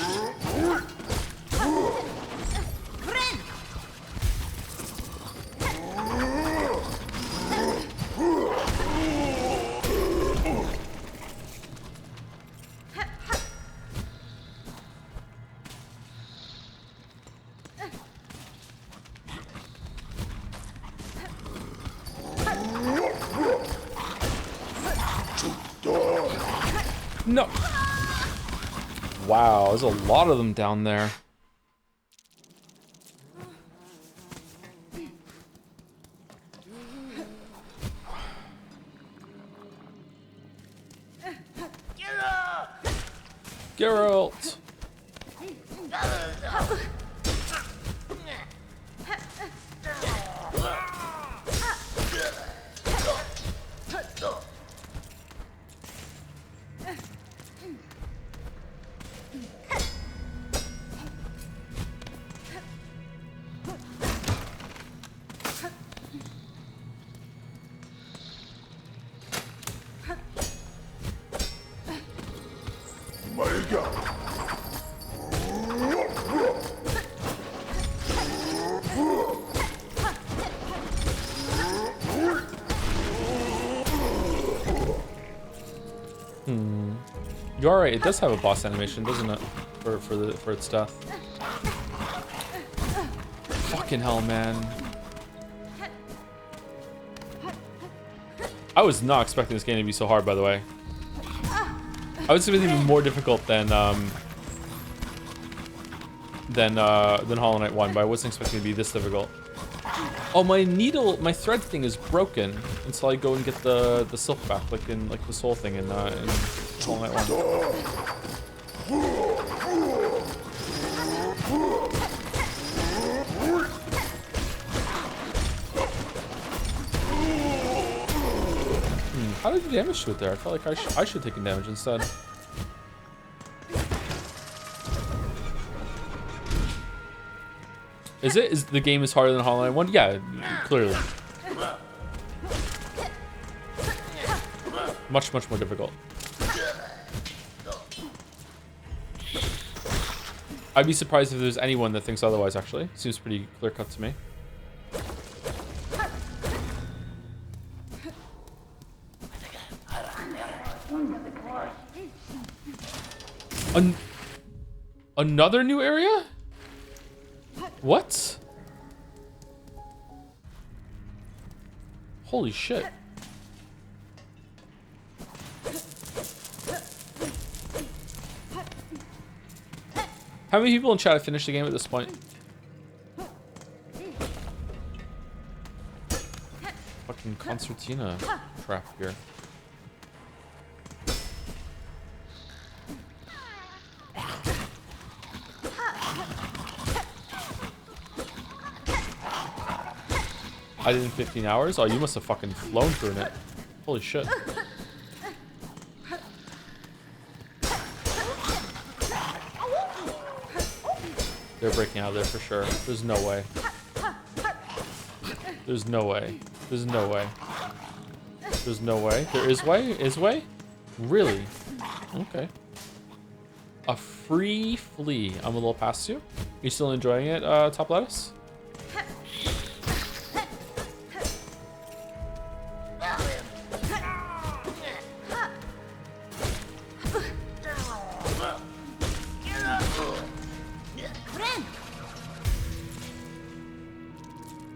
Speaker 1: No. Wow, there's a lot of them down there. Geralt. You're right, it does have a boss animation, doesn't it? For its death. Fucking hell, man. I was not expecting this game to be so hard, by the way. I was expecting it even more difficult than Hollow Knight 1, but I wasn't expecting it to be this difficult. Oh, my thread thing is broken until I go and get the silk back, like the soul thing in Hollow Knight 1. How did you damage to it there? I felt like I should have taken damage instead. Is the game is harder than Hollow Knight 1? Yeah, clearly. Much more difficult. I'd be surprised if there's anyone that thinks otherwise, actually. Seems pretty clear cut to me. Another new area? What? Holy shit. How many people in chat have finished the game at this point? Fucking concertina trap here. I did in 15 hours? Oh, you must have fucking flown through it. Holy shit. They're breaking out of there for sure. There's no way. There's no way. There's no way. There's no way. There is way? Is way? Really? Okay. A free flea. I'm a little past you. You still enjoying it, Top Lettuce?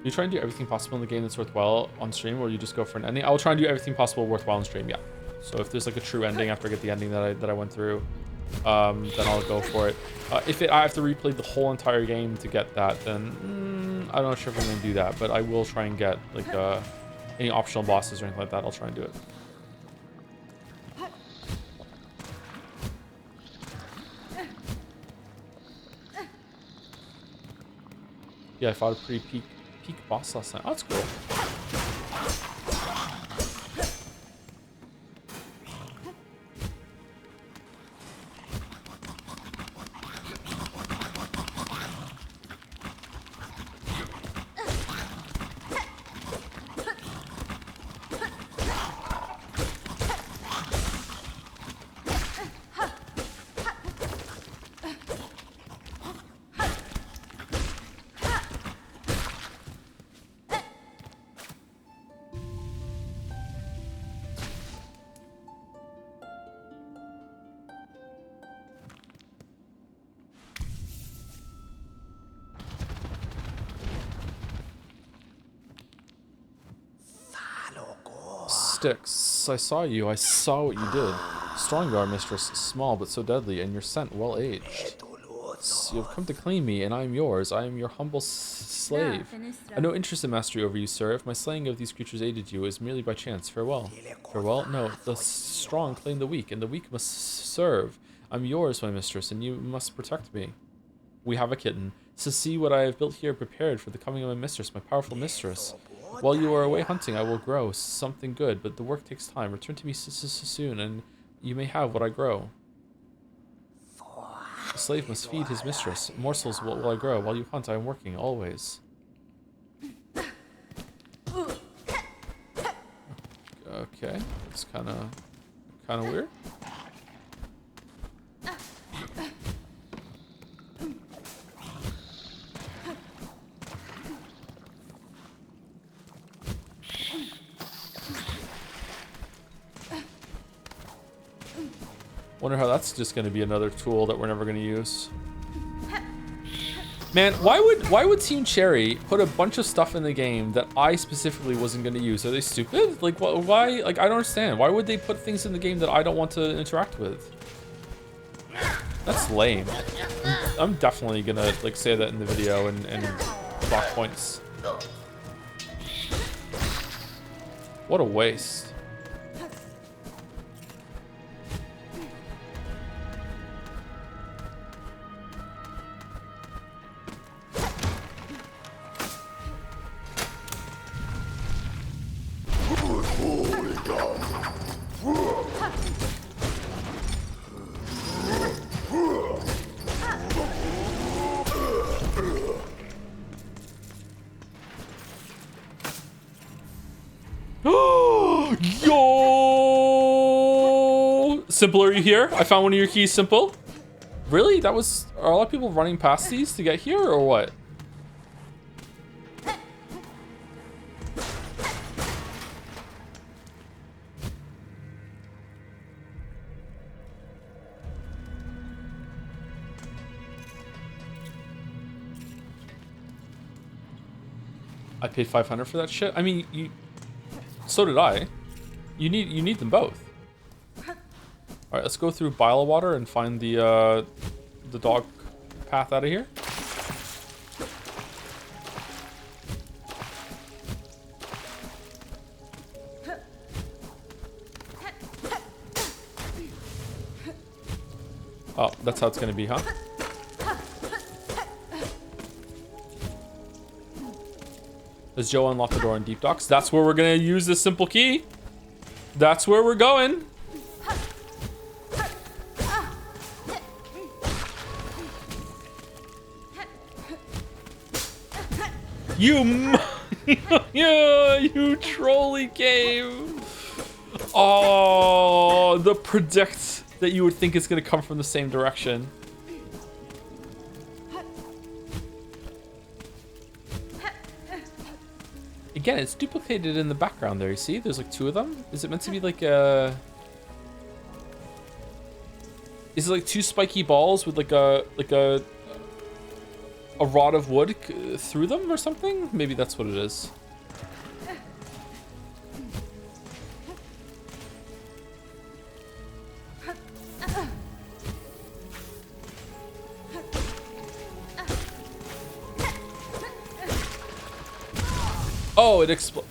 Speaker 1: You try and do everything possible in the game that's worthwhile on stream, or you just go for an ending? I will try and do everything possible worthwhile on stream, yeah. So if there's like a true ending after I get the ending that I went through, then I'll go for it. If I have to replay the whole entire game to get that, then I'm not sure if I'm gonna do that, but I will try and get like any optional bosses or anything like that. I'll try and do it. Yeah, I fought a pretty peak boss last night. Oh, that's cool. Sticks, I saw you. I saw what you did. Strong you are, mistress. Small, but so deadly, and your scent well-aged. You have come to claim me, and I am yours. I am your humble slave. I have no interest in mastery over you, sir. If my slaying of these creatures aided you, it is merely by chance. Farewell. Farewell? No, the strong claim the weak, and the weak must serve. I'm yours, my mistress, and you must protect me. We have a kitten. To see what I have built here prepared for the coming of my mistress, my powerful mistress. While you are away hunting, I will grow something good, but the work takes time. Return to me soon, and you may have what I grow. A slave must feed his mistress. Morsels will I grow. While you hunt, I am working, always. Okay, that's kind of weird. Wonder how that's just going to be another tool that we're never going to use. Man, why would Team Cherry put a bunch of stuff in the game that I specifically wasn't going to use? Are they stupid? Like, why? Like, I don't understand. Why would they put things in the game that I don't want to interact with? That's lame. I'm definitely going to like say that in the video and block points. What a waste. Yo! Simple, are you here? I found one of your keys, Simple. Really? Are a lot of people running past these to get here, or what? I paid 500 for that shit. I mean, so did I. You need them both. All right, let's go through Bile of Water and find the dog path out of here. Oh, that's how it's gonna be, huh? Does Joe unlock the door in Deep Docks? That's where we're gonna use this simple key. That's where we're going. You trolley game. Oh, the predict that you would think is going to come from the same direction. Again, it's duplicated in the background there, you see? There's like 2 of them. Is it meant to be like a... Is it like 2 spiky balls with like a rod of wood through them or something? Maybe that's what it is. Oh, it explodes.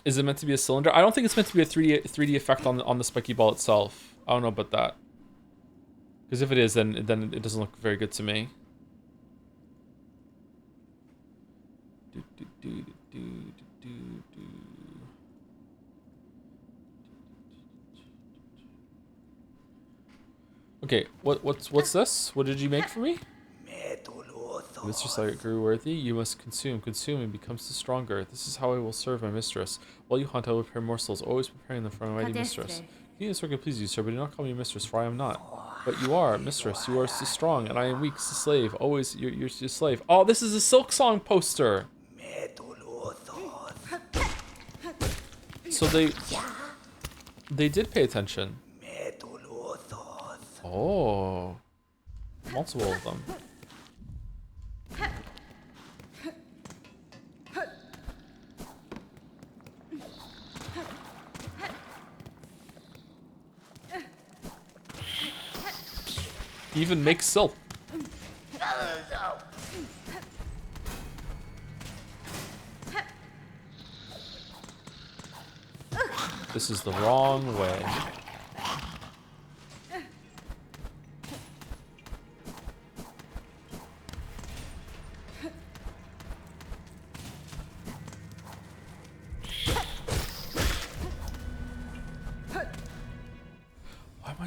Speaker 1: Is it meant to be a cylinder? I don't think it's meant to be a 3D effect on the spiky ball itself. I don't know about that. Because if it is, then it doesn't look very good to me. Okay, what's this? What did you make for me? Mistress, I grew worthy. You must consume, and becomes stronger. This is how I will serve my mistress. While you hunt, I will prepare morsels, always preparing them for my mighty mistress. You this work please you, sir, but do not call me mistress, for I am not. But you are, mistress. You are so strong, and I am weak, a slave. Always, you're your slave. Oh, this is a Silksong poster. So they did pay attention. Oh, multiple of them. Even makes silk. This is the wrong way.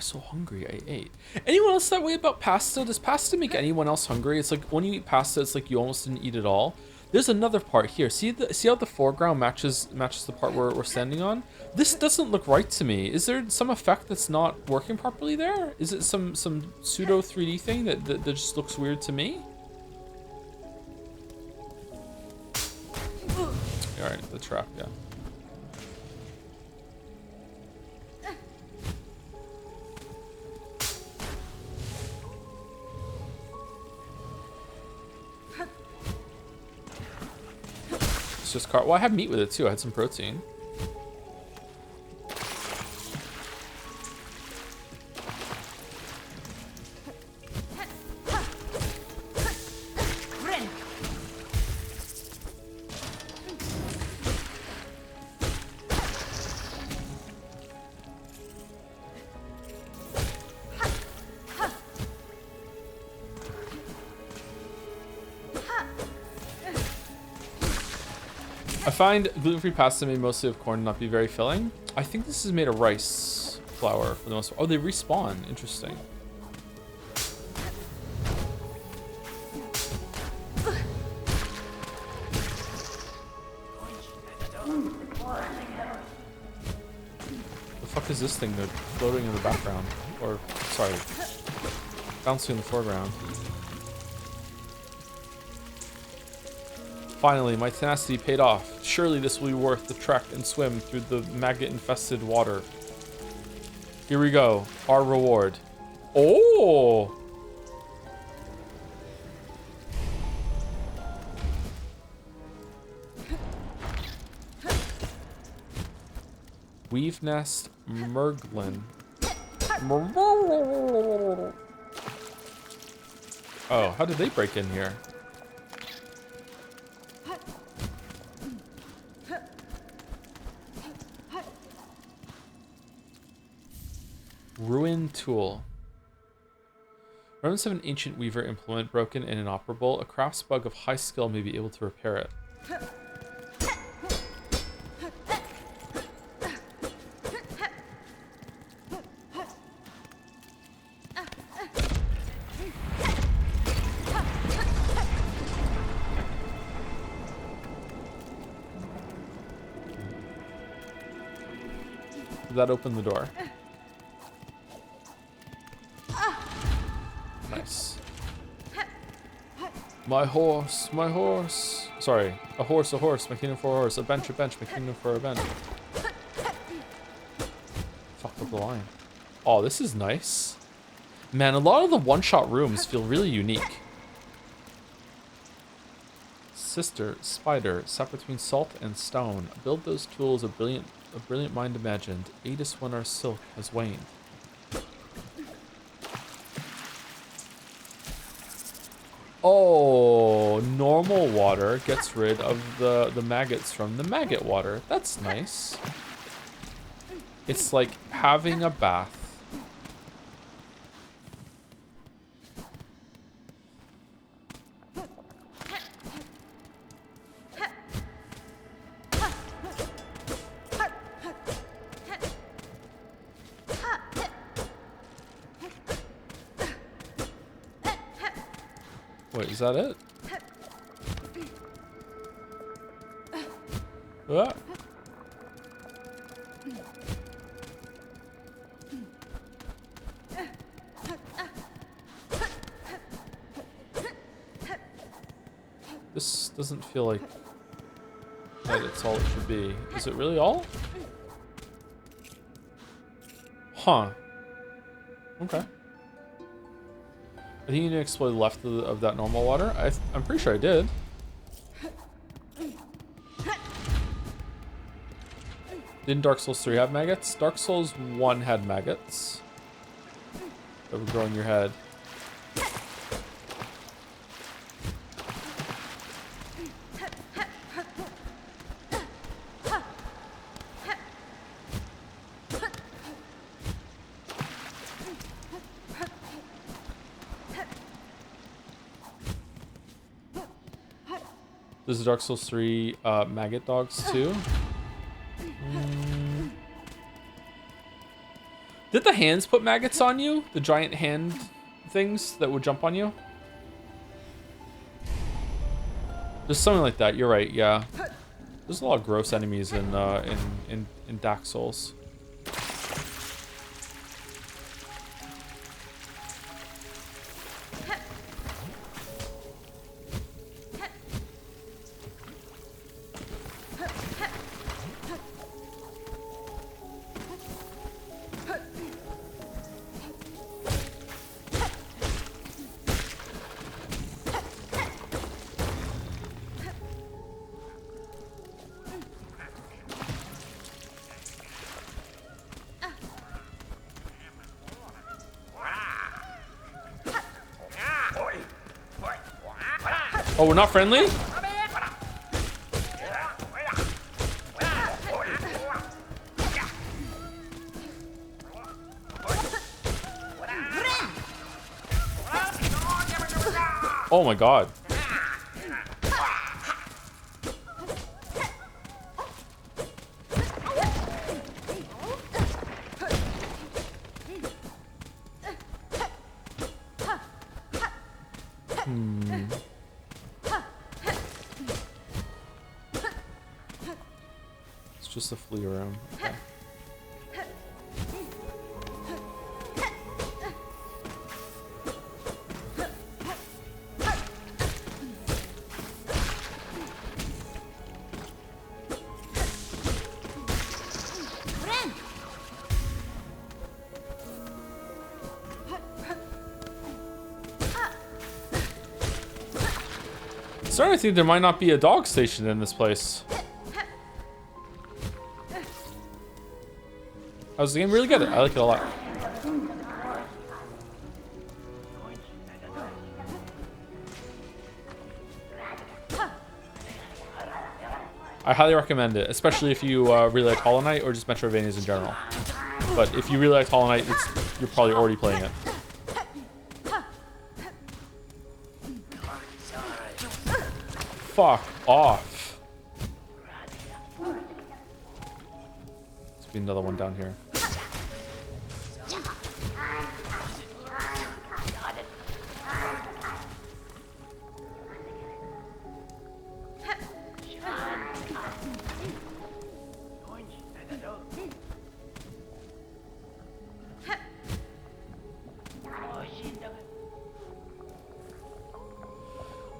Speaker 1: So hungry. I ate. Anyone else that way about pasta? Does pasta make anyone else hungry? It's like when you eat pasta, it's like you almost didn't eat it all. There's another part here. See how the foreground matches the part we're standing on? This doesn't look right to me. Is there some effect that's not working properly there? Is it some pseudo 3D thing that just looks weird to me? All right, the trap, yeah. Just car. Well, I have meat with it too. I had some protein. I find gluten-free pasta made mostly of corn not be very filling. I think this is made of rice flour for the most part. Oh, they respawn. Interesting. The fuck is this thing that's floating in the background? Or, sorry, bouncing in the foreground. Finally, my tenacity paid off. Surely this will be worth the trek and swim through the maggot-infested water. Here we go. Our reward. Oh! Weave nest Merglin. Oh, how did they break in here? Ruin tool. Remnants of an ancient weaver implement broken and inoperable. A crafts bug of high skill may be able to repair it. Did that open the door? Nice. My horse, my horse. Sorry, a horse, my kingdom for a horse. A bench, my kingdom for a bench. Fucked up the line. Oh, this is nice. Man, a lot of the one-shot rooms feel really unique. Sister, spider, sat between salt and stone. Build those tools a brilliant mind imagined. Aid us when our silk has waned. Oh, normal water gets rid of the maggots from the maggot water. That's nice. It's like having a bath. Wait, is that it? Ah. This doesn't feel like that it's all it should be. Is it really all? Huh. Okay. I think you need to explore the left of that normal water. I'm pretty sure I did. Didn't Dark Souls 3 have maggots? Dark Souls 1 had maggots that would grow in your head. This is Dark Souls 3 maggot dogs too. Did the hands put maggots on you? The giant hand things that would jump on you? There's something like that. You're right. Yeah. There's a lot of gross enemies in Dark Souls. Oh, we're not friendly? Oh my god. It's just a flea around. Okay. Starting to think there might not be a dog station in this place. How's the game? Really good. I like it a lot. I highly recommend it, especially if you really like Hollow Knight or just Metroidvanias in general. But if you really like Hollow Knight, you're probably already playing it. Fuck off. There's be another one down here.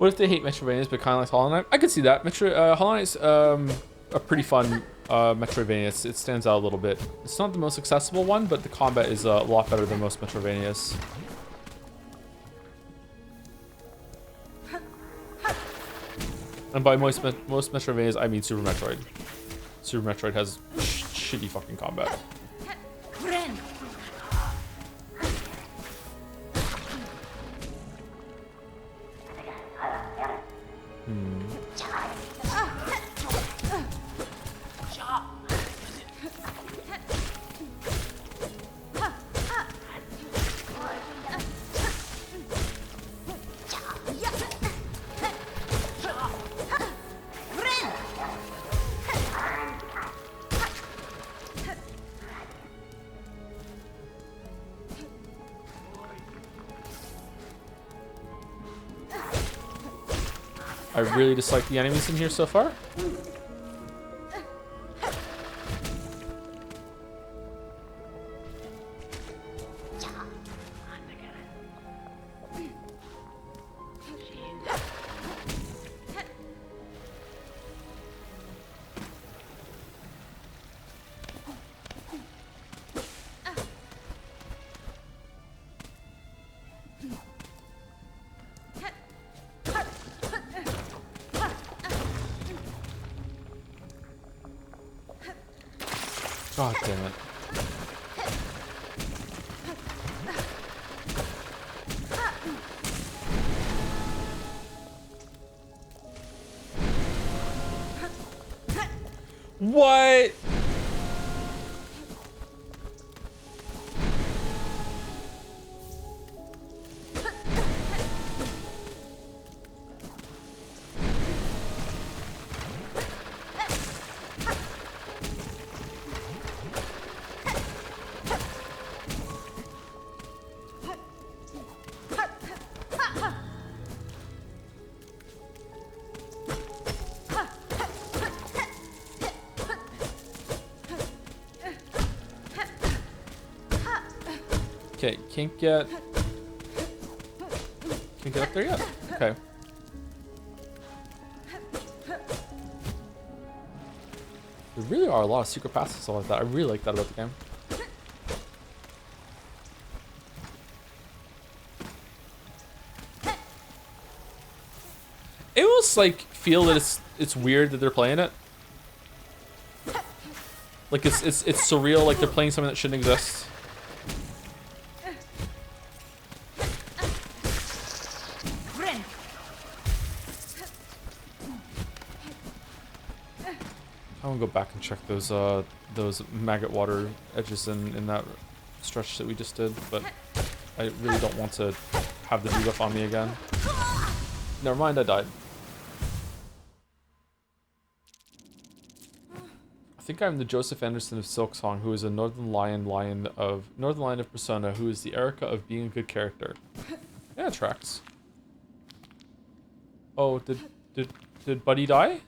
Speaker 1: What if they hate Metroidvanias but kind of like Hollow Knight? I could see that. Hollow Knight's a pretty fun Metroidvania. It stands out a little bit. It's not the most accessible one, but the combat is a lot better than most Metroidvanias. And by most Metroidvanias, I mean Super Metroid. Super Metroid has shitty fucking combat. I really dislike the enemies in here so far. God damn it. What? Okay, can't get up there yet. Okay. There really are a lot of secret passes and stuff like that. I really like that about the game. It almost like feel that it's weird that they're playing it. Like it's surreal, like they're playing something that shouldn't exist. I'm gonna go back and check those maggot water edges in that stretch that we just did, but I really don't want to have the debuff on me again. Never mind, I died. I think I'm the Joseph Anderson of Silksong, who is a Northern Lion of Persona, who is the Erica of being a good character. Yeah, it tracks. Oh, did Buddy die?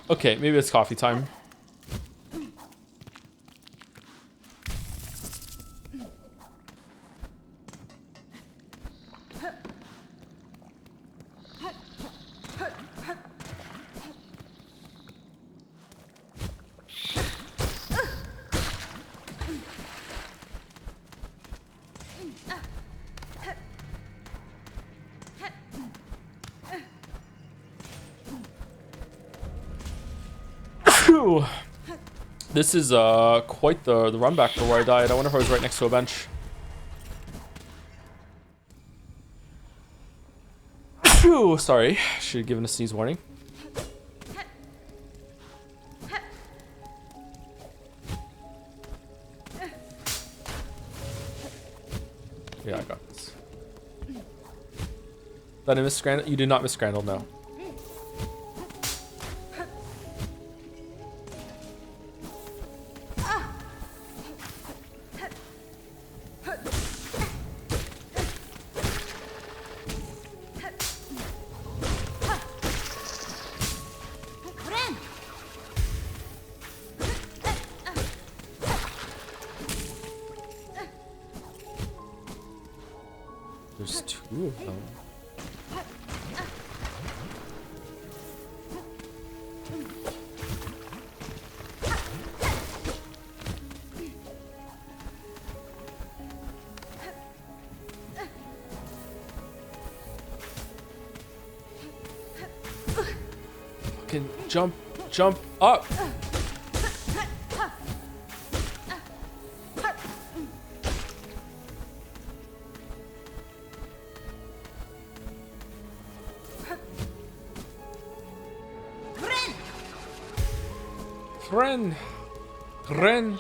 Speaker 1: Okay, maybe it's coffee time. This is quite the run back for where I died. I wonder if I was right next to a bench. Phew, sorry, should have given a sneeze warning. Yeah, I got this. Did I miss Scrandle? You did not miss Scrandle, no. There's two of them. Fucking jump up. Ren.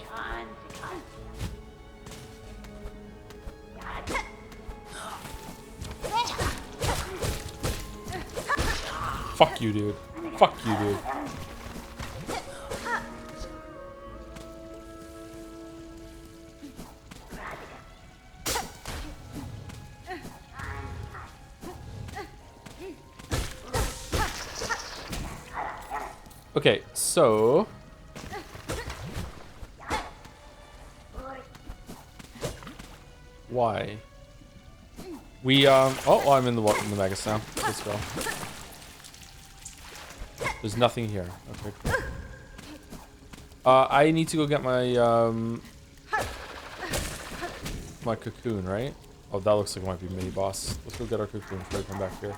Speaker 1: Fuck you, dude. Fuck you, dude. Okay, so why? We oh, I'm in the Magus now. Let's go. There's nothing here. Okay, cool. I need to go get my my cocoon, right? Oh, that looks like it might be mini boss. Let's go get our cocoon before I come back here.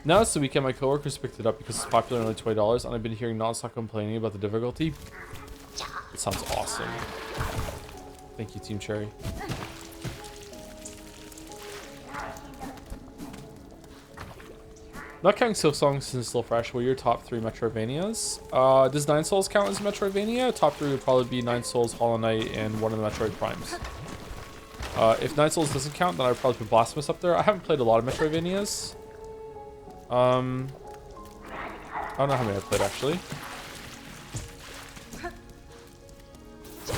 Speaker 1: Now this weekend, my coworkers picked it up because it's popular, only $20, and I've been hearing non-stop complaining about the difficulty. It sounds awesome. Thank you, Team Cherry. Not counting Silksong since it's still fresh, what are your top 3 Metroidvanias? Does Nine Souls count as Metroidvania? Top 3 would probably be Nine Souls, Hollow Knight, and one of the Metroid Primes. If Nine Souls doesn't count, then I would probably put Blasphemous up there. I haven't played a lot of Metroidvanias. I don't know how many I've played, actually.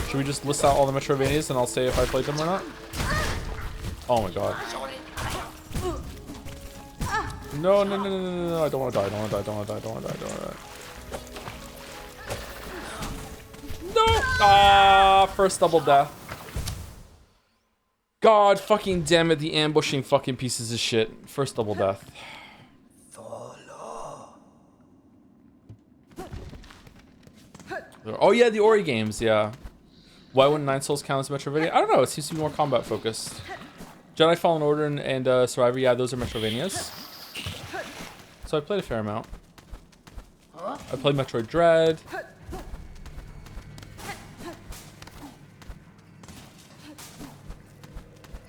Speaker 1: Should we just list out all the Metroidvanias and I'll say if I played them or not? Oh my god. No, I don't want to die, I don't want to die. No! Ah, first double death. God fucking damn it, the ambushing fucking pieces of shit. First double death. Oh yeah, the Ori games, yeah. Why wouldn't Nine Souls count as Metroidvania? I don't know, it seems to be more combat focused. Jedi Fallen Order and Survivor, yeah, those are Metroidvanias. So I played a fair amount. I played Metroid Dread.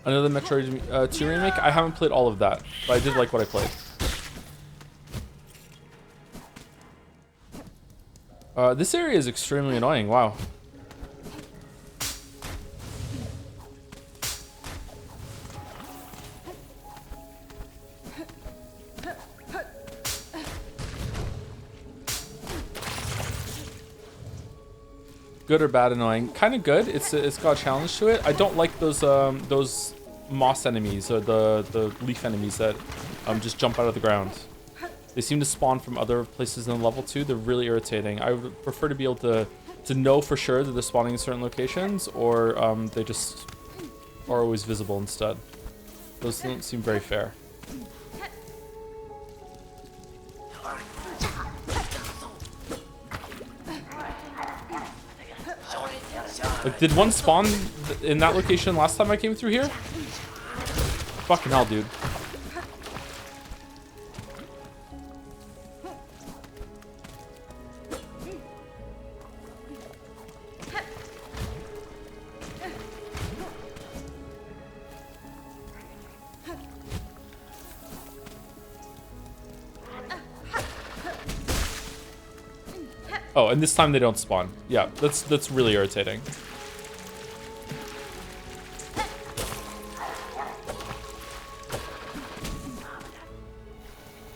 Speaker 1: Another Metroid 2 remake. I haven't played all of that, but I did like what I played. This area is extremely annoying. Wow. Good or bad annoying? Kind of good. It's got a challenge to it. I don't like those moss enemies or the leaf enemies that just jump out of the ground. They seem to spawn from other places in the level too. They're really irritating. I would prefer to be able to know for sure that they're spawning in certain locations, or they just are always visible instead. Those don't seem very fair. Like, did one spawn in that location last time I came through here? Fucking hell, dude. Oh, and this time they don't spawn. Yeah, that's really irritating.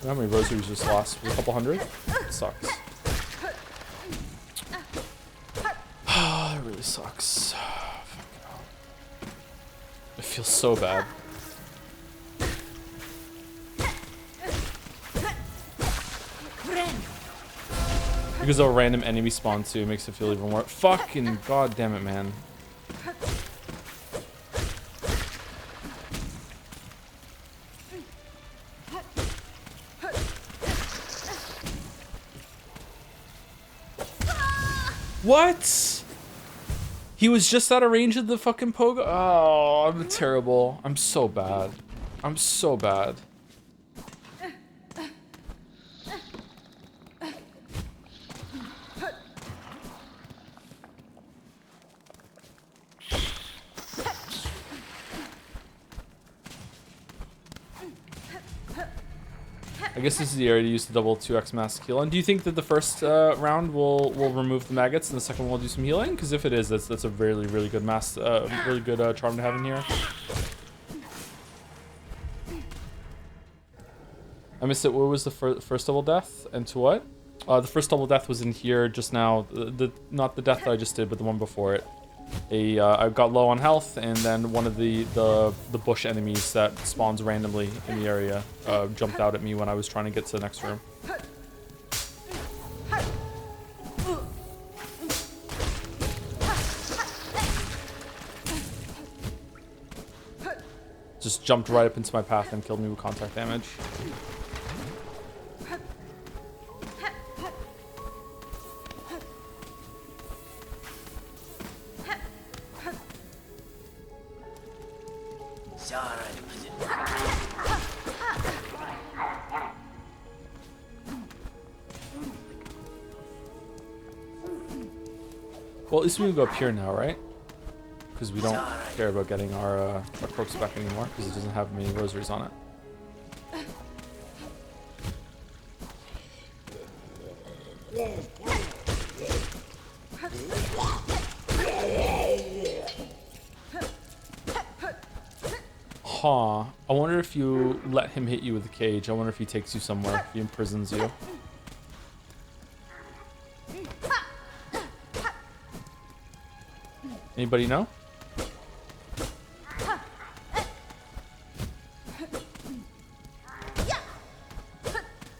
Speaker 1: How many rosaries just lost? A couple hundred? It sucks. It really sucks. Fucking hell. It feels so bad. Because a random enemy spawn too makes it feel even more. Fucking god damn it, man. What? He was just out of range of the fucking pogo. Oh, I'm terrible. I'm so bad. I'm so bad. I guess this is the area to use the double 2x mask heal. And do you think that the first round will remove the maggots and the second one will do some healing? Because if it is, that's a really good mask, really good charm to have in here. I missed it. What was the first double death and to what? The first double death was in here just now. Not the death that I just did, but the one before it. I got low on health, and then one of the bush enemies that spawns randomly in the area jumped out at me when I was trying to get to the next room. Just jumped right up into my path and killed me with contact damage. Well, at least we can go up here now, right? Because we don't care about getting our corpse back anymore, because it doesn't have many rosaries on it. Huh. I wonder if you let him hit you with the cage. I wonder if he takes you somewhere, if he imprisons you. Anybody know?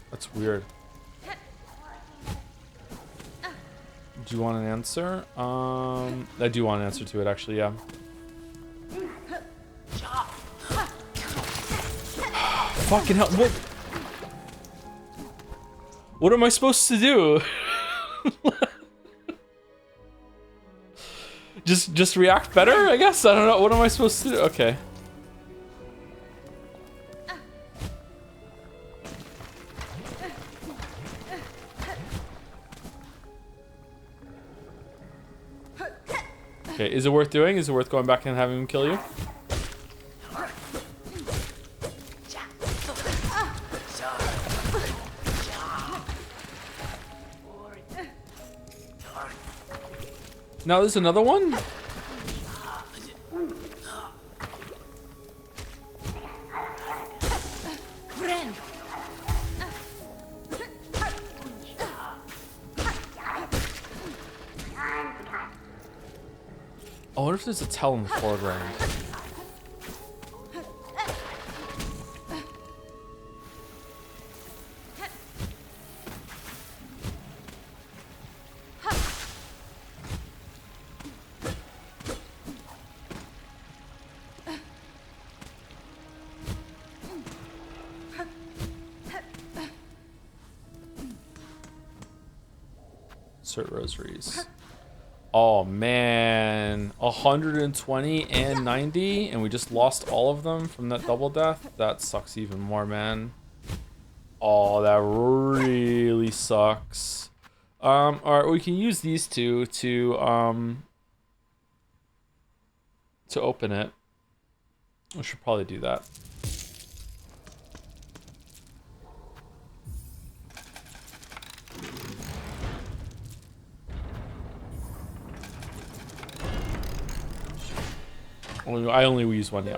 Speaker 1: That's weird. Do you want an answer? I do want an answer to it, actually, yeah. Fucking hell, what am I supposed to do? Just react better, I guess? I don't know, what am I supposed to do? Okay. Okay, is it worth doing? Is it worth going back and having him kill you? Now there's another one? I wonder if there's a tell in the foreground. Insert rosaries. Oh man, 120 and 90, and we just lost all of them from that double death. That sucks even more, man. Oh, that really sucks. All right, we can use these two to open it. We should probably do that. I only use one, yeah.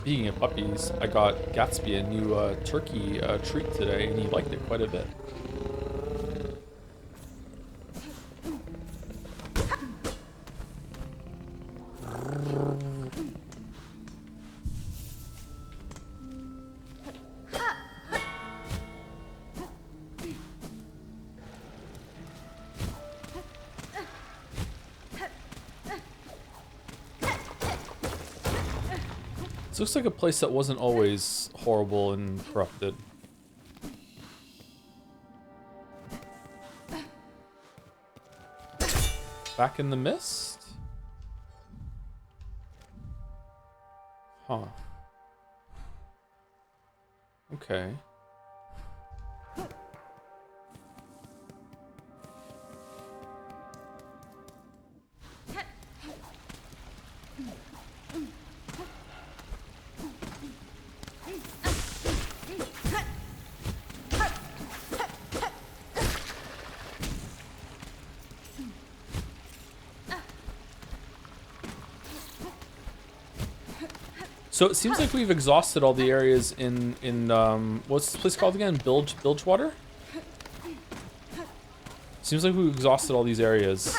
Speaker 1: Speaking of puppies, I got Gatsby a new turkey treat today, and he liked it quite a bit. This looks like a place that wasn't always horrible and corrupted. Back in the mist? Huh. Okay. So it seems like we've exhausted all the areas in what's this place called again? Bilgewater? Seems like we've exhausted all these areas.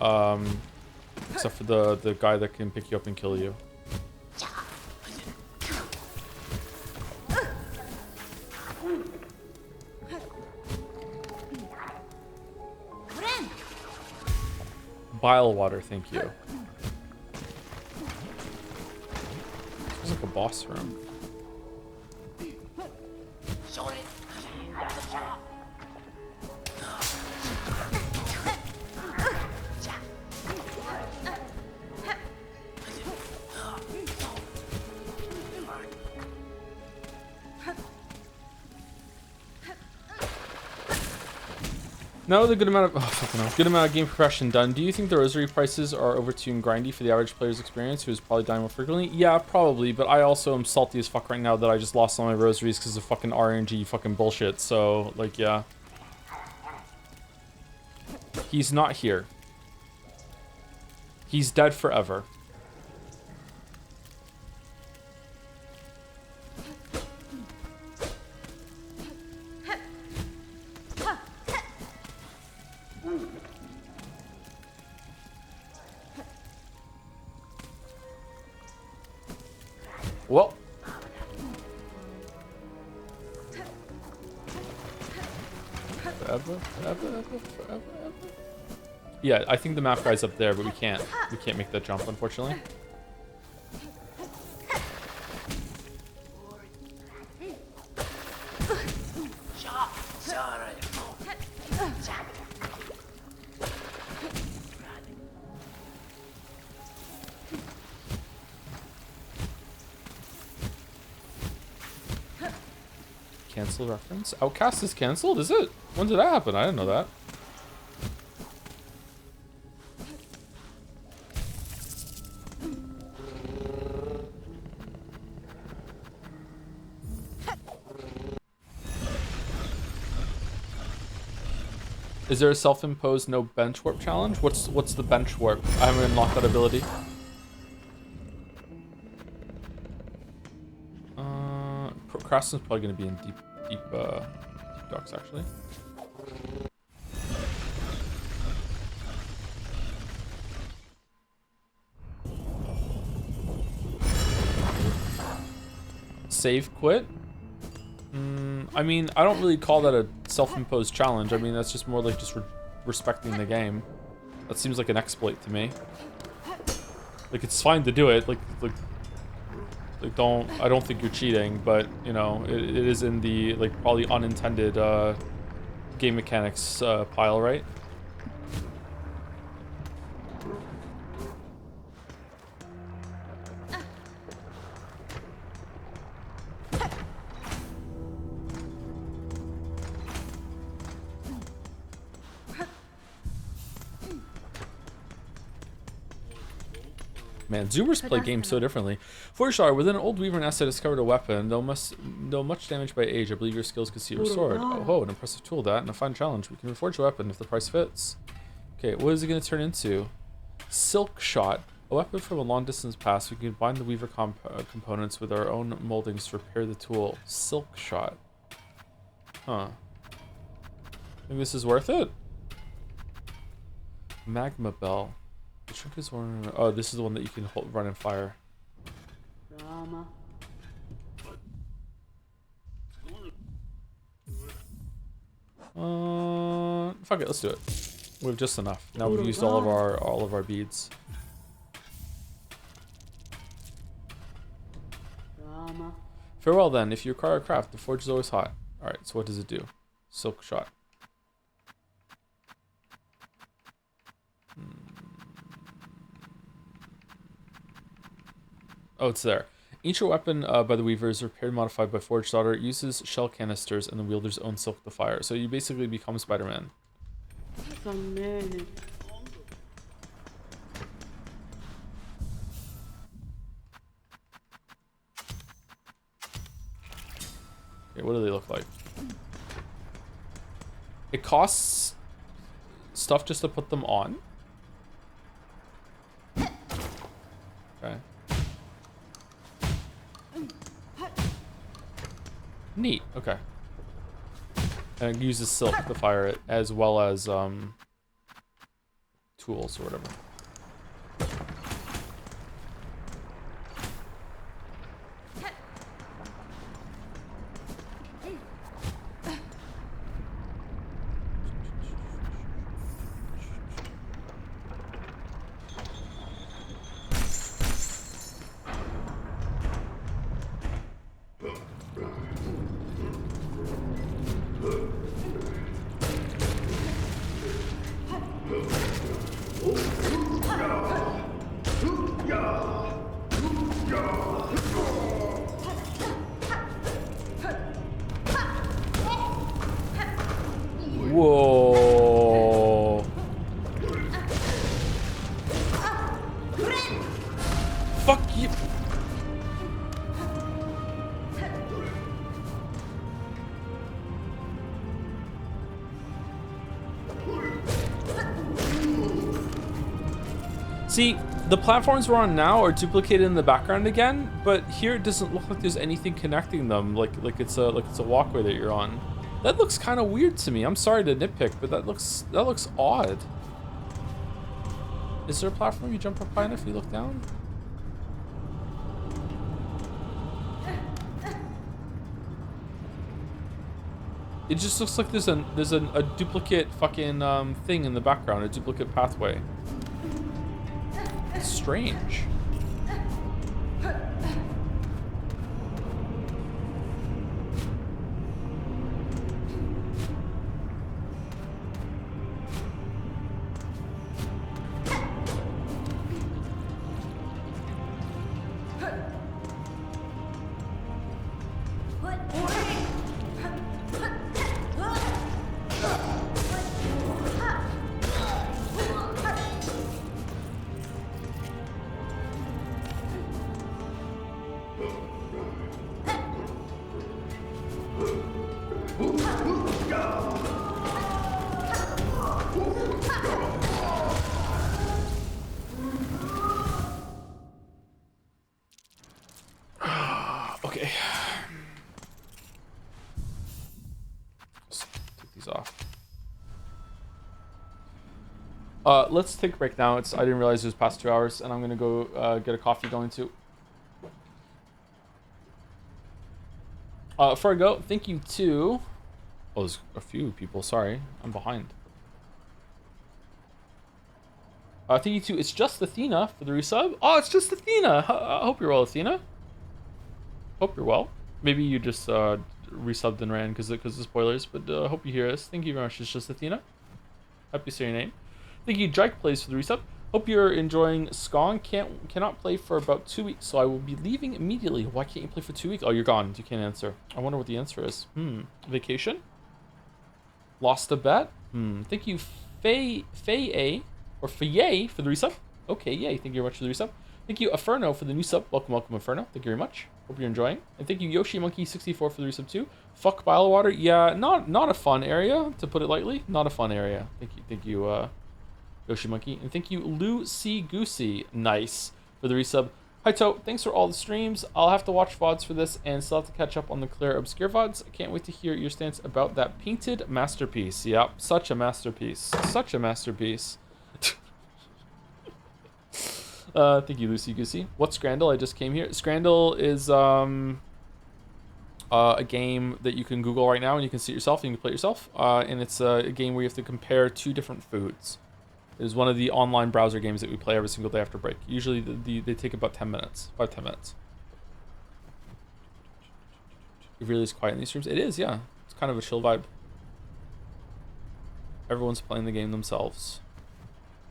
Speaker 1: Except for the guy that can pick you up and kill you. Bile water, thank you. It's like a boss room. Now with a good amount of good amount of game progression done, do you think the rosary prices are over too grindy for the average player's experience who is probably dying more frequently? Yeah, probably, but I also am salty as fuck right now that I just lost all my rosaries because of fucking RNG fucking bullshit, so, like, yeah. He's not here. He's dead forever. Well, forever. Yeah, I think the map guy's up there, but we can't make that jump, unfortunately. Cancel reference. Outcast is cancelled, is it? When did that happen? I didn't know that. Is there a self-imposed no bench warp challenge? What's the bench warp? I haven't unlocked that ability. Craston's probably going to be in deep docks, actually. Save quit? I mean, I don't really call that a self-imposed challenge. I mean, that's just more like just respecting the game. That seems like an exploit to me. Like, it's fine to do it. Like I don't think you're cheating, but you know, it is in the like probably unintended game mechanics pile, right? Man, Zoomers play games so differently. 4-star, within an old Weaver nest, I discovered a weapon. Though much damage by age, I believe your skills could see it restored. Oh, an impressive tool that, and a fun challenge. We can reforge a weapon if the price fits. Okay, what is it going to turn into? Silk shot. A weapon from a long distance pass. We can combine the Weaver components with our own moldings to repair the tool. Silk shot. Huh. Think this is worth it? Magma bell. The trick is one. Oh, this is the one that you can run and fire.
Speaker 4: Drama.
Speaker 1: Fuck it, let's do it. We have just enough. Now we've used all of our beads.
Speaker 4: Drama.
Speaker 1: Farewell then. If you require a craft, the forge is always hot. Alright, so what does it do? Silk shot. Oh, it's there. Ancient weapon by the Weavers, repaired and modified by Forge Daughter, uses shell canisters and the wielder's own silk to fire. So you basically become Spider-Man. Okay, what do they look like? It costs stuff just to put them on. Okay. Neat. Okay. And it uses silk to fire it, as well as tools or whatever. Whoa. Fuck you. See, the platforms we're on now are duplicated in the background again, but here it doesn't look like there's anything connecting them, like it's a walkway that you're on. That looks kind of weird to me. I'm sorry to nitpick, but that looks odd. Is there a platform you jump up high enough if you look down? It just looks like there's a duplicate fucking thing in the background, a duplicate pathway. It's strange. Okay. Let's take these off. Let's take a break now. I didn't realize it was past 2 hours, and I'm gonna go get a coffee going too. Before I go, thank you to... Oh, there's a few people. Sorry, I'm behind. Thank you to It's Just Athena for the resub. Oh, it's just Athena. I hope you're well, Athena. Hope you're well. Maybe you just resubbed and ran because of spoilers, but hope you hear us. Thank you very much. It's Just Athena. Happy to say your name. Thank you, Drake Plays, for the resub. Hope you're enjoying Skong. Cannot play for about 2 weeks, so I will be leaving immediately. Why can't you play for 2 weeks? Oh, you're gone. You can't answer. I wonder what the answer is. Vacation? Lost a bet? Thank you, Faye A, or Faye for the resub. Okay, yay. Thank you very much for the resub. Thank you, Aferno, for the new sub. Welcome, welcome, Aferno. Thank you very much. Hope you're enjoying. And thank you, Yoshi Monkey 64 for the resub too. Fuck Bilewater. Yeah, not a fun area, to put it lightly. Not a fun area. Thank you, Yoshi Monkey. And thank you, Lucy Goosey. Nice for the resub. Hi, To. Thanks for all the streams. I'll have to watch VODs for this and still have to catch up on the Claire Obscure VODs. I can't wait to hear your stance about that painted masterpiece. Yep, such a masterpiece. Such a masterpiece. Thank you, Lucy Goosey. What's Scrandle? I just came here. Scrandle is a game that you can Google right now and you can see it yourself and you can play it yourself. And it's a game where you have to compare 2 different foods. It is one of the online browser games that we play every single day after break. Usually they take about 10 minutes, 5-10 minutes. It really is quiet in these streams. It is, yeah. It's kind of a chill vibe. Everyone's playing the game themselves.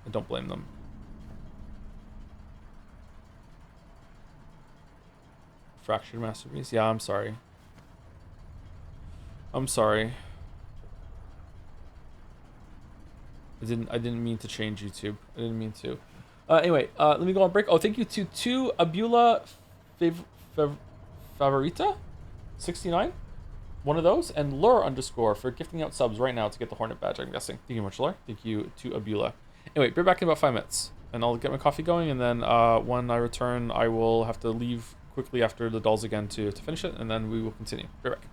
Speaker 1: I don't blame them. Fractured masterpiece. Yeah, I'm sorry. I'm sorry. I didn't mean to change YouTube. I didn't mean to. Anyway, let me go on break. Oh, thank you to Abula Favorita 69, one of those, and Lure _ for gifting out subs right now to get the Hornet badge, I'm guessing. Thank you much, Lure. Thank you to Abula. Anyway, be back in about 5 minutes, and I'll get my coffee going, and then when I return, I will have to leave quickly after the dolls again to finish it, and then we will continue. Be right back.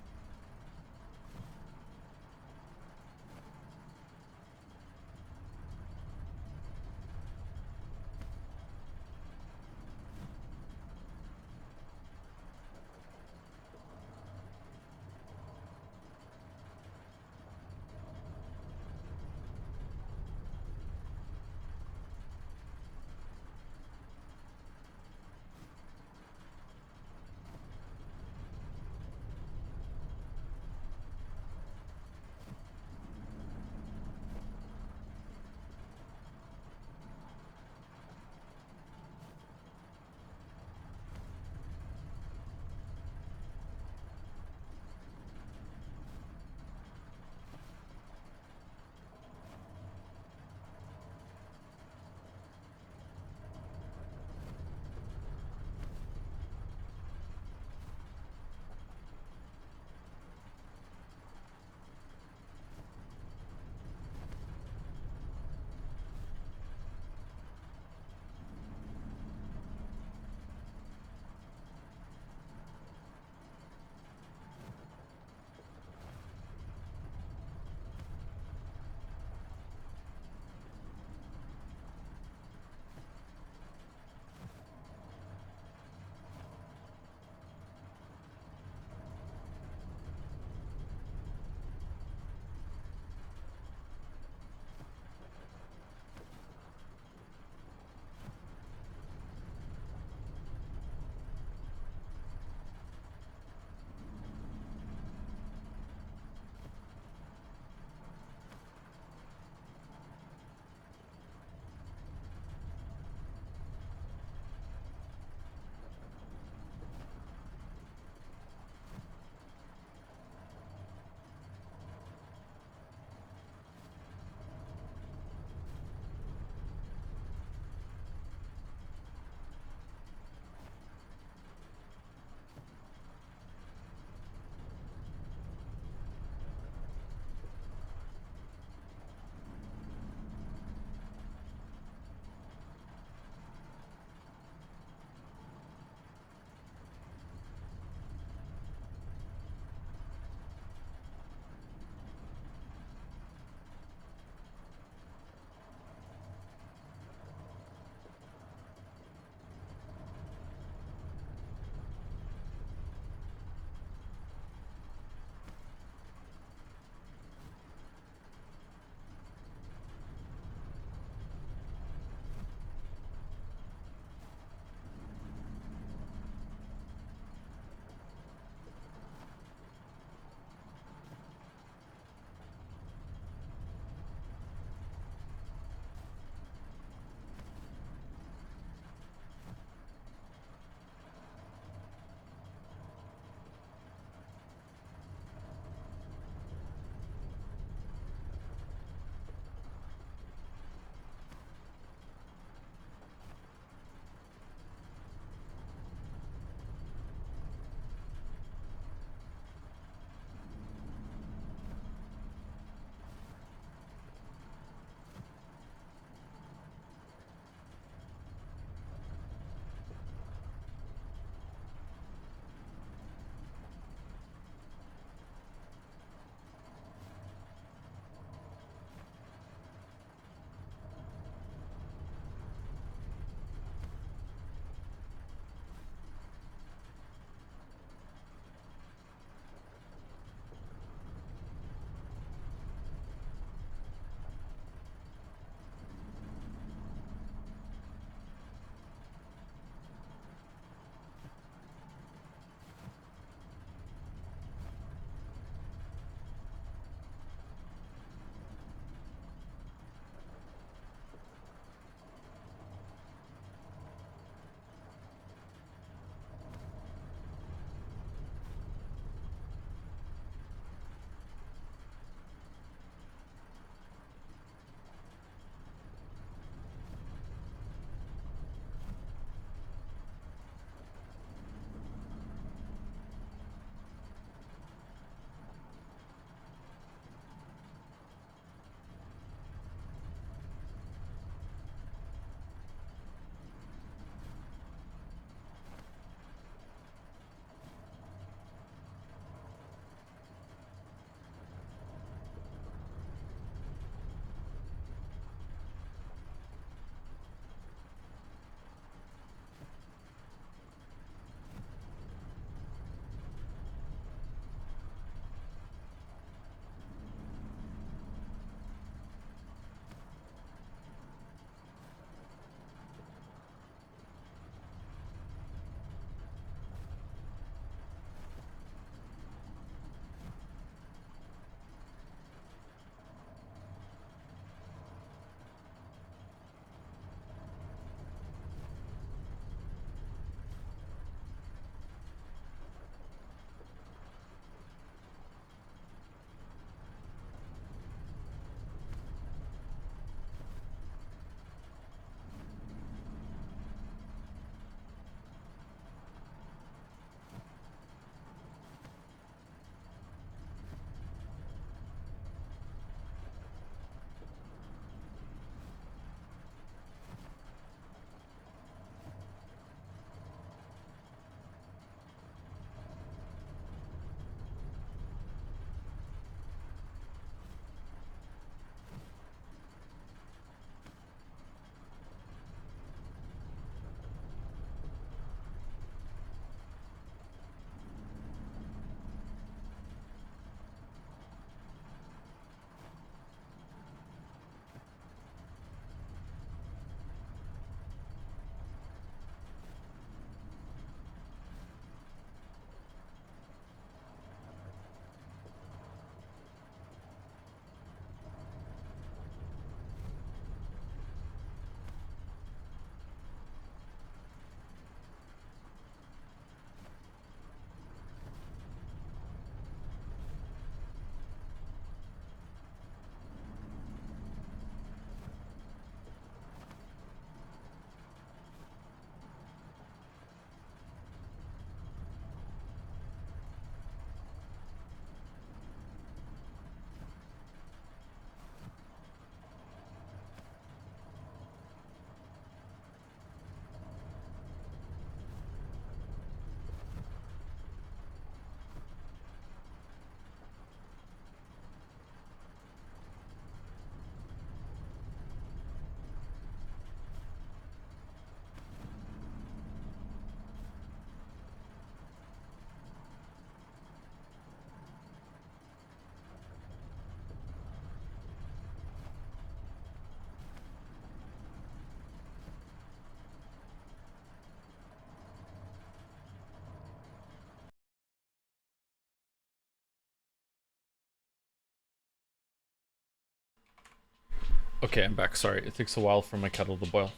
Speaker 1: Okay, I'm back. Sorry, it takes a while for my kettle to boil.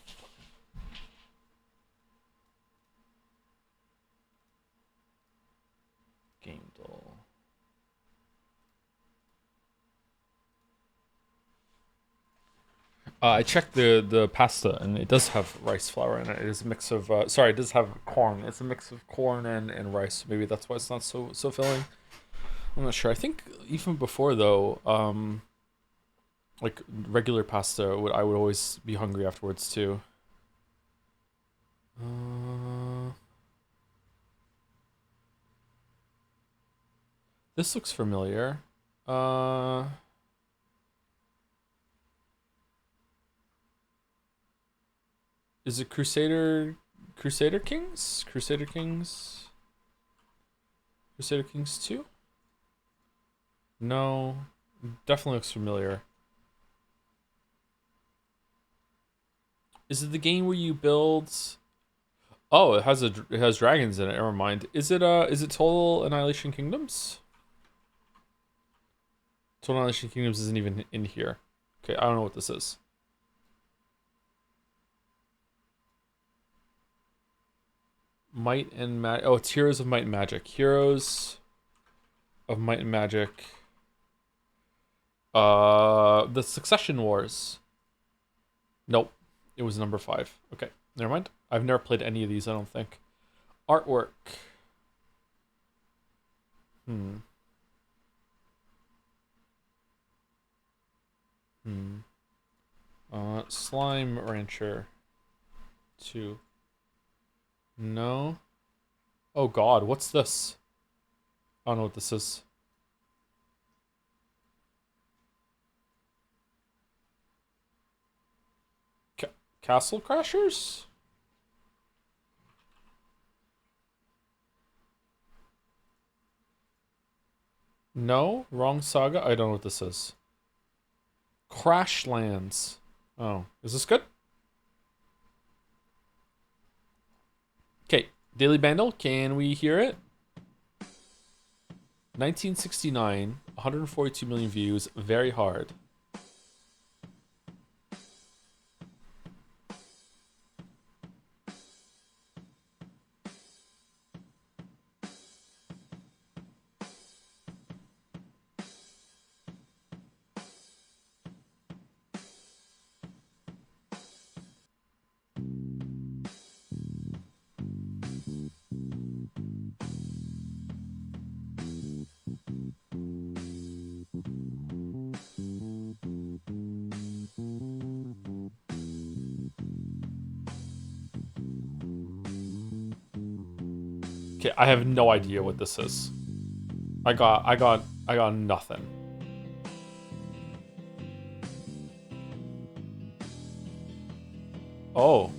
Speaker 1: Game doll. I checked the pasta, and it does have rice flour in it. It is a mix of sorry, it does have corn. It's a mix of corn and rice. Maybe that's why it's not so filling. I'm not sure. I think even before though, like regular pasta, I would always be hungry afterwards too. This looks familiar. Uh, is it Crusader Kings? Crusader Kings 2? No, definitely looks familiar. Is it the game where you build? Oh, it has dragons in it. Never mind. Is it Total Annihilation Kingdoms? Total Annihilation Kingdoms isn't even in here. Okay, I don't know what this is. Might and Magic. Oh, it's Heroes of Might and Magic. Heroes of Might and Magic. The Succession Wars. Nope, it was number 5. Okay, never mind. I've never played any of these. I don't think. Artwork. Hmm. Slime Rancher 2. No. Oh God, what's this? I don't know what this is. Castle Crashers? No, wrong saga. I don't know what this is. Crashlands. Oh, is this good? Okay, Daily Bundle. Can we hear it? 1969, 142 million views. Very hard. Okay, I have no idea what this is. I got nothing. Oh.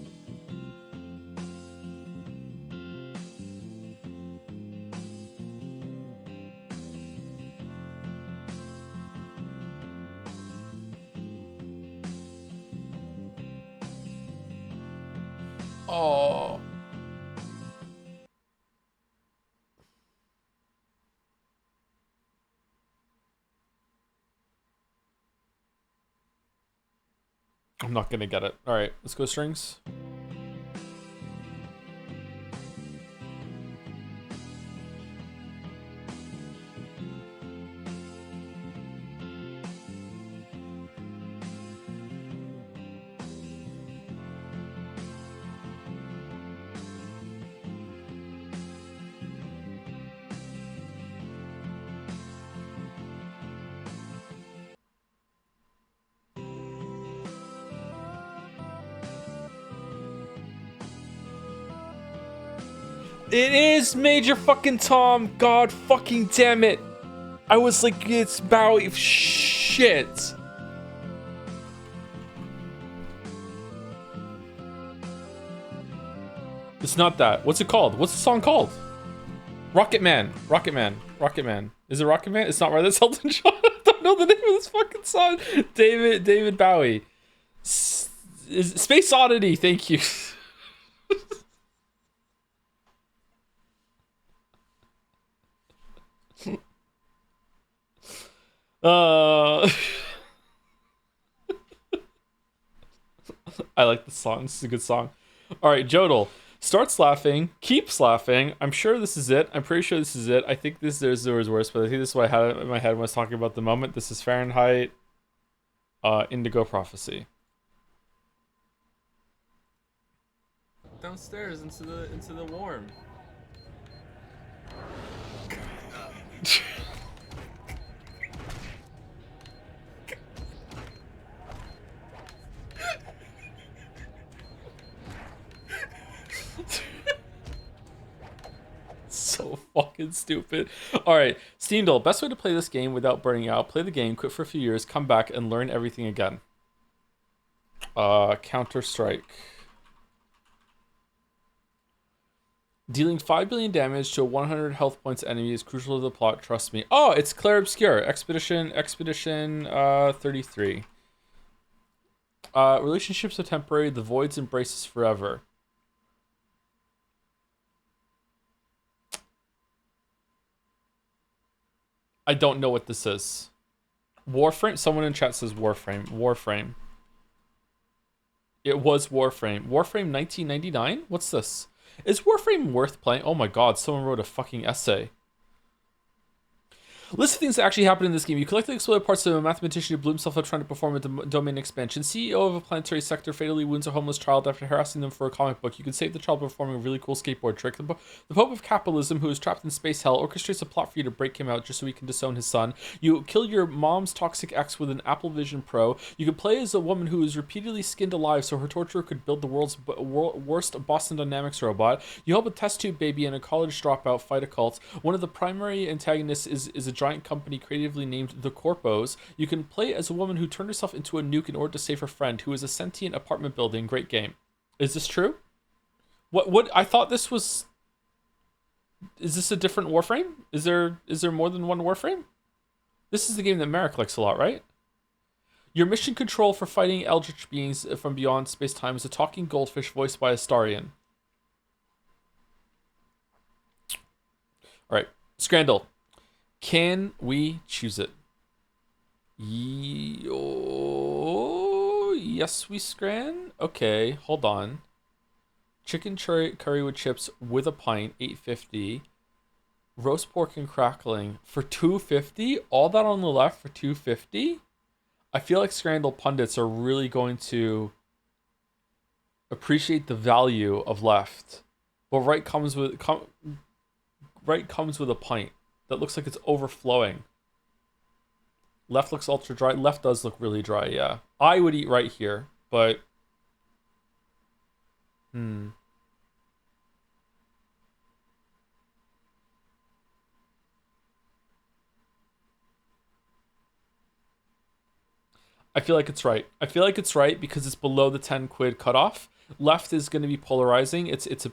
Speaker 1: Oh. I'm not gonna get it. All right, let's go strings. It is Major fucking Tom. God fucking damn it. I was like, it's Bowie. Shit. It's not that. What's it called? What's the song called? Rocket Man. Rocket Man. Rocket Man. Is it Rocket Man? It's not right. That's Elton John. I don't know the name of this fucking song. David Bowie. Space Oddity. Thank you. Uh. I like the song. This is a good song. All right, Jodel starts laughing, keeps laughing. I'm sure this is it. I'm pretty sure this is it. I think there was worse, but I think this is what I had in my head when I was talking about the moment. This is Fahrenheit, Indigo Prophecy. Downstairs into the warm. So fucking stupid. Alright, Steamdale, best way to play this game without burning out. Play the game, quit for a few years, come back, and learn everything again. Counter-Strike. Dealing 5 billion damage to a 100 health points enemy is crucial to the plot, trust me. Oh, it's Claire Obscure. Expedition 33. Relationships are temporary, the voids embraces forever. I don't know what this is. Warframe? Someone in chat says Warframe. Warframe. It was Warframe. Warframe 1999? What's this? Is Warframe worth playing? Oh my god, someone wrote a fucking essay. List of things that actually happen in this game. You collect the exploded parts of a mathematician who blew himself up trying to perform a domain expansion. CEO of a planetary sector fatally wounds a homeless child after harassing them for a comic book. You can save the child by performing a really cool skateboard trick. The Pope of Capitalism, who is trapped in space hell, orchestrates a plot for you to break him out just so he can disown his son. You kill your mom's toxic ex with an Apple Vision Pro. You can play as a woman who is repeatedly skinned alive so her torturer could build the world's worst Boston Dynamics robot. You help a test tube baby and a college dropout fight a cult. One of the primary antagonists is a giant company creatively named the Corpos. You can play as a woman who turned herself into a nuke in order to save her friend, who is a sentient apartment building. Great game. Is this true? What I thought this was. Is this a different Warframe? Is there more than one Warframe? This is the game that Merrick likes a lot, right? Your mission control for fighting eldritch beings from beyond space-time is a talking goldfish voiced by Astarion. Alright, Scrandal. Can we choose it? Yes, we scran. Okay, hold on. Chicken curry with chips with a pint, $8.50. Roast pork and crackling for $2.50. All that on the left for $2.50. I feel like Scrandal pundits are really going to appreciate the value of left. But right comes with a pint. That looks like it's overflowing. Left looks ultra dry. Left does look really dry, yeah. I would eat right here, but... I feel like it's right. I feel like it's right because it's below the 10 quid cutoff. Left is going to be polarizing. It's a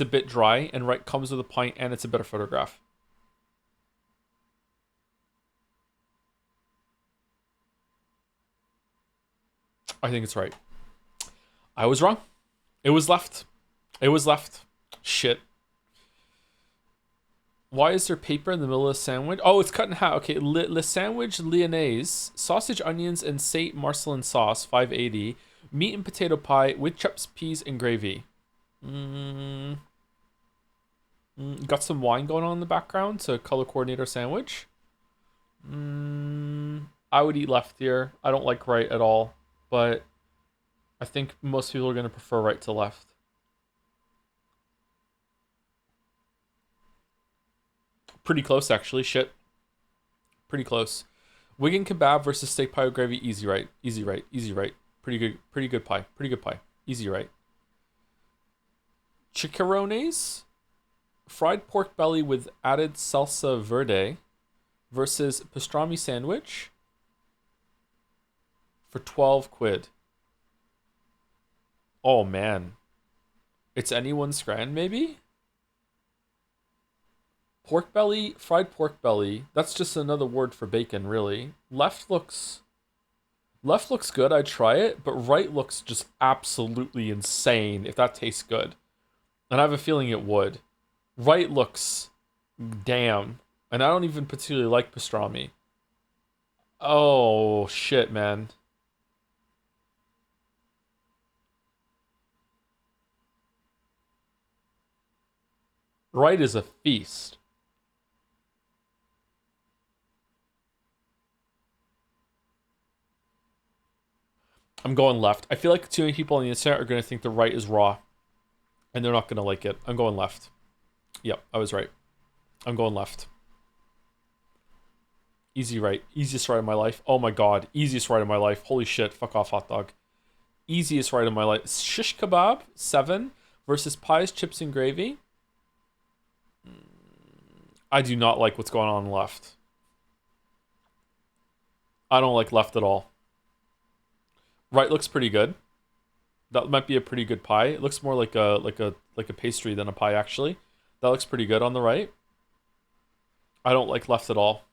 Speaker 1: bit dry, and right comes with a pint, and it's a better photograph. I think it's right. I was wrong. It was left. It was left. Shit. Why is there paper in the middle of the sandwich? Oh, it's cut in half. Okay, Le Sandwich Lyonnaise. Sausage, onions, and Saint Marcelin sauce, $5.80. Meat and potato pie with chips, peas, and gravy. Got some wine going on in the background to color coordinate our sandwich. I would eat left here. I don't like right at all, but I think most people are going to prefer right to left. Pretty close, actually. Shit. Pretty close. Wigan kebab versus steak pie with gravy. Easy right. Easy right. Easy right. Pretty good pie. Pretty good pie. Easy right. Chicharrones. Fried pork belly with added salsa verde versus pastrami sandwich for 12 quid. Oh man. It's anyone's scran maybe? Pork belly, fried pork belly. That's just another word for bacon, really. Left looks good. I'd try it, but right looks just absolutely insane if that tastes good. And I have a feeling it would. Right looks damn. And I don't even particularly like pastrami. Oh, shit, man. Right is a feast. I'm going left. I feel like too many people on the internet are going to think the right is raw. And they're not going to like it. I'm going left. Yep, I was right. I'm going left. Easy right. Easiest right of my life. Oh my god. Easiest right of my life. Holy shit. Fuck off, hot dog. Easiest right of my life. Shish kebab, 7 versus pies, chips, and gravy. I do not like what's going on left. I don't like left at all. Right looks pretty good. That might be a pretty good pie. It looks more like a pastry than a pie actually. That looks pretty good on the right. I don't like left at all.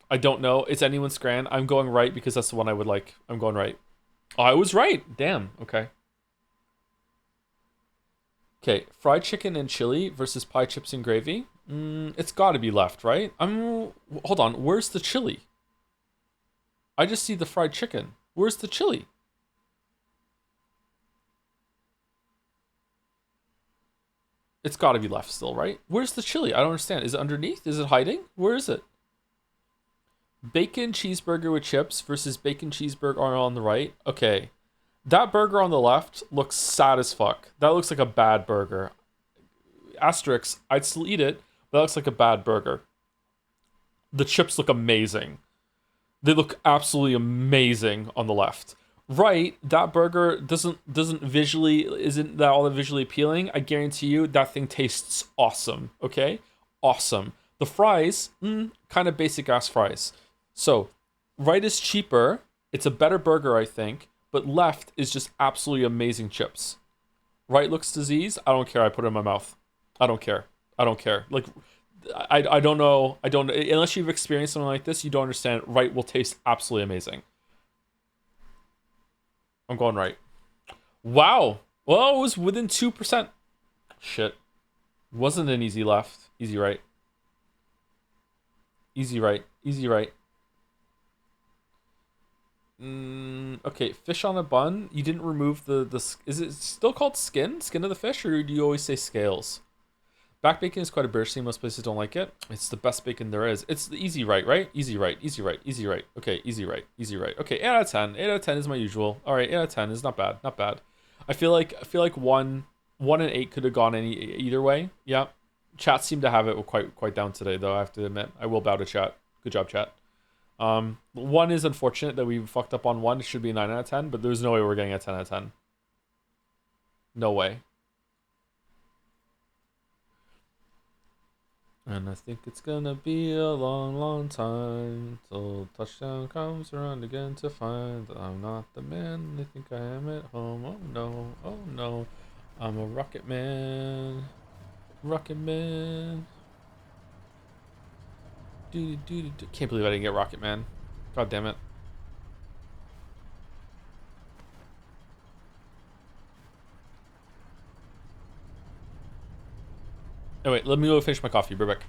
Speaker 1: I don't know. It's anyone's grand. I'm going right because that's the one I would like. I'm going right. Oh, I was right. Damn. Okay. Okay, fried chicken and chili versus pie, chips, and gravy. It's got to be left, right? Hold on. Where's the chili? I just see the fried chicken. Where's the chili? It's got to be left still, right? Where's the chili? I don't understand. Is it underneath? Is it hiding? Where is it? Bacon cheeseburger with chips versus bacon cheeseburger on the right. Okay. That burger on the left looks sad as fuck. That looks like a bad burger. Asterisk, I'd still eat it, but that looks like a bad burger. The chips look amazing. They look absolutely amazing on the left. Right, that burger isn't that all that visually appealing. I guarantee you that thing tastes awesome. Okay? Awesome. The fries, kind of basic ass fries. So, right is cheaper. It's a better burger, I think. But left is just absolutely amazing chips. Right looks diseased. I don't care. I put it in my mouth. I don't care. I don't care. Like, I don't know. I don't, unless you've experienced something like this, you don't understand. Right will taste absolutely amazing. I'm going right. Wow. Well, it was within 2%. Shit. Wasn't an easy left. Easy right. Easy right. Easy right. Okay, fish on a bun. You didn't remove the is it still called skin? Skin of the fish, or do you always say scales? Back bacon is quite a British thing. Most places don't like it. It's the best bacon there is. It's the easy right, right? Easy right, easy right, easy right. Okay, easy right, easy right. Okay, 8 out of 10. 8 out of 10 is my usual. All right, 8 out of 10 is not bad, not bad. I feel like one and 8 could have gone either way. Yeah, chat seemed to have it quite down today, though. I have to admit, I will bow to chat. Good job, chat. 1 is unfortunate that we fucked up on 1. It should be a 9 out of 10, but there's no way we're getting a 10 out of 10. No way. And I think it's gonna be a long time till touchdown comes around again to find that I'm not the man they think I am at home. Oh no, oh no. I'm a rocket man. Rocket man. Can't believe I didn't get Rocket Man. God damn it. Oh wait, let me go finish my coffee. Be right back.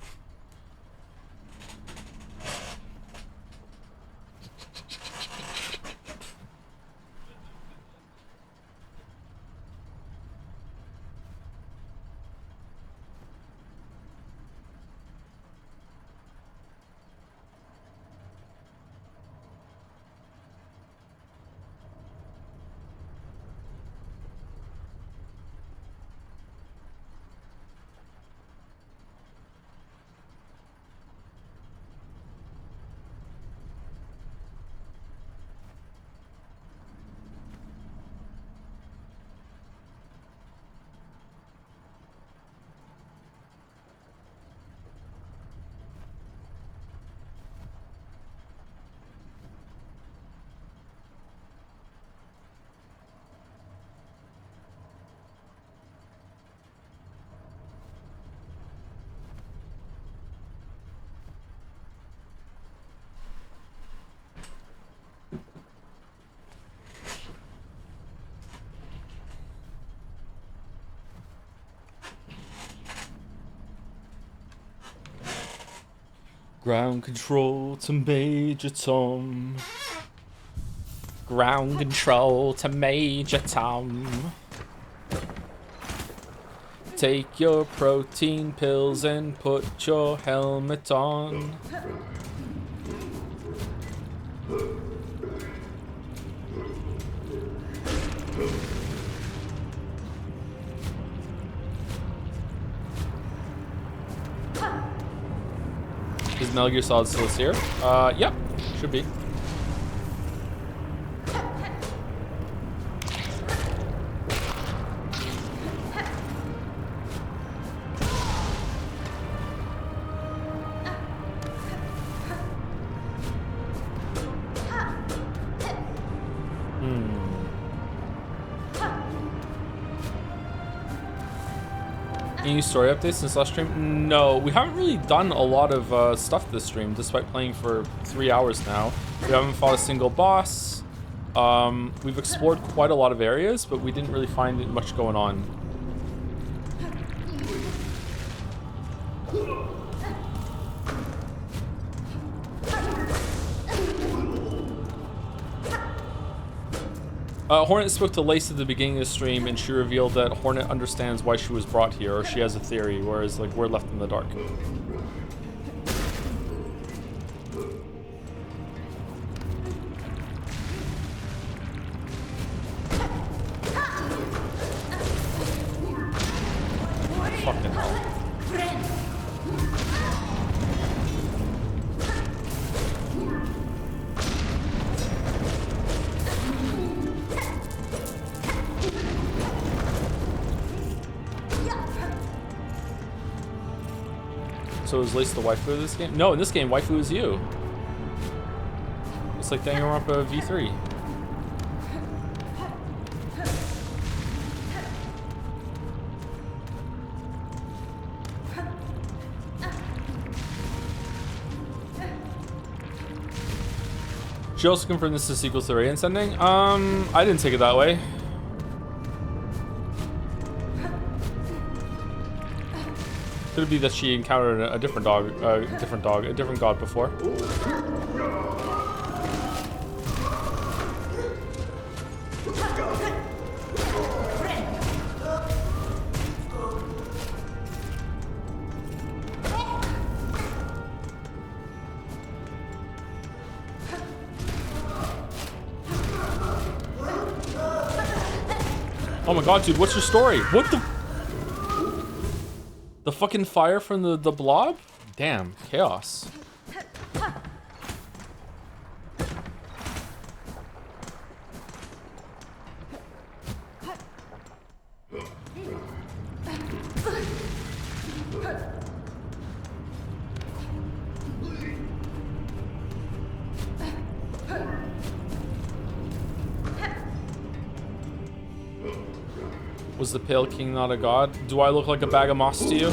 Speaker 1: Ground control to Major Tom. Ground control to Major Tom. Take your protein pills and put your helmet on. Is Metal Gear Solid still here? Yep, should be. Any story updates since last stream? No, we haven't really done a lot of stuff this stream, despite playing for 3 hours now. We haven't fought a single boss. We've explored quite a lot of areas, but we didn't really find much going on. Hornet spoke to Lace at the beginning of the stream, and she revealed that Hornet understands why she was brought here, or she has a theory, whereas like we're left in the dark. Fucking hell. So is Lace the waifu of this game? No, in this game, waifu is you. It's like Danganronpa V3. She also confirmed this is a sequel to the Radiant Sending. I didn't take it that way. Could it be that she encountered a different dog, a different god before? Oh my god, dude, what's your story? What the? The fucking fire from the blob? Damn, chaos. Was the Pale King not a god? Do I look like a bag of moss to you?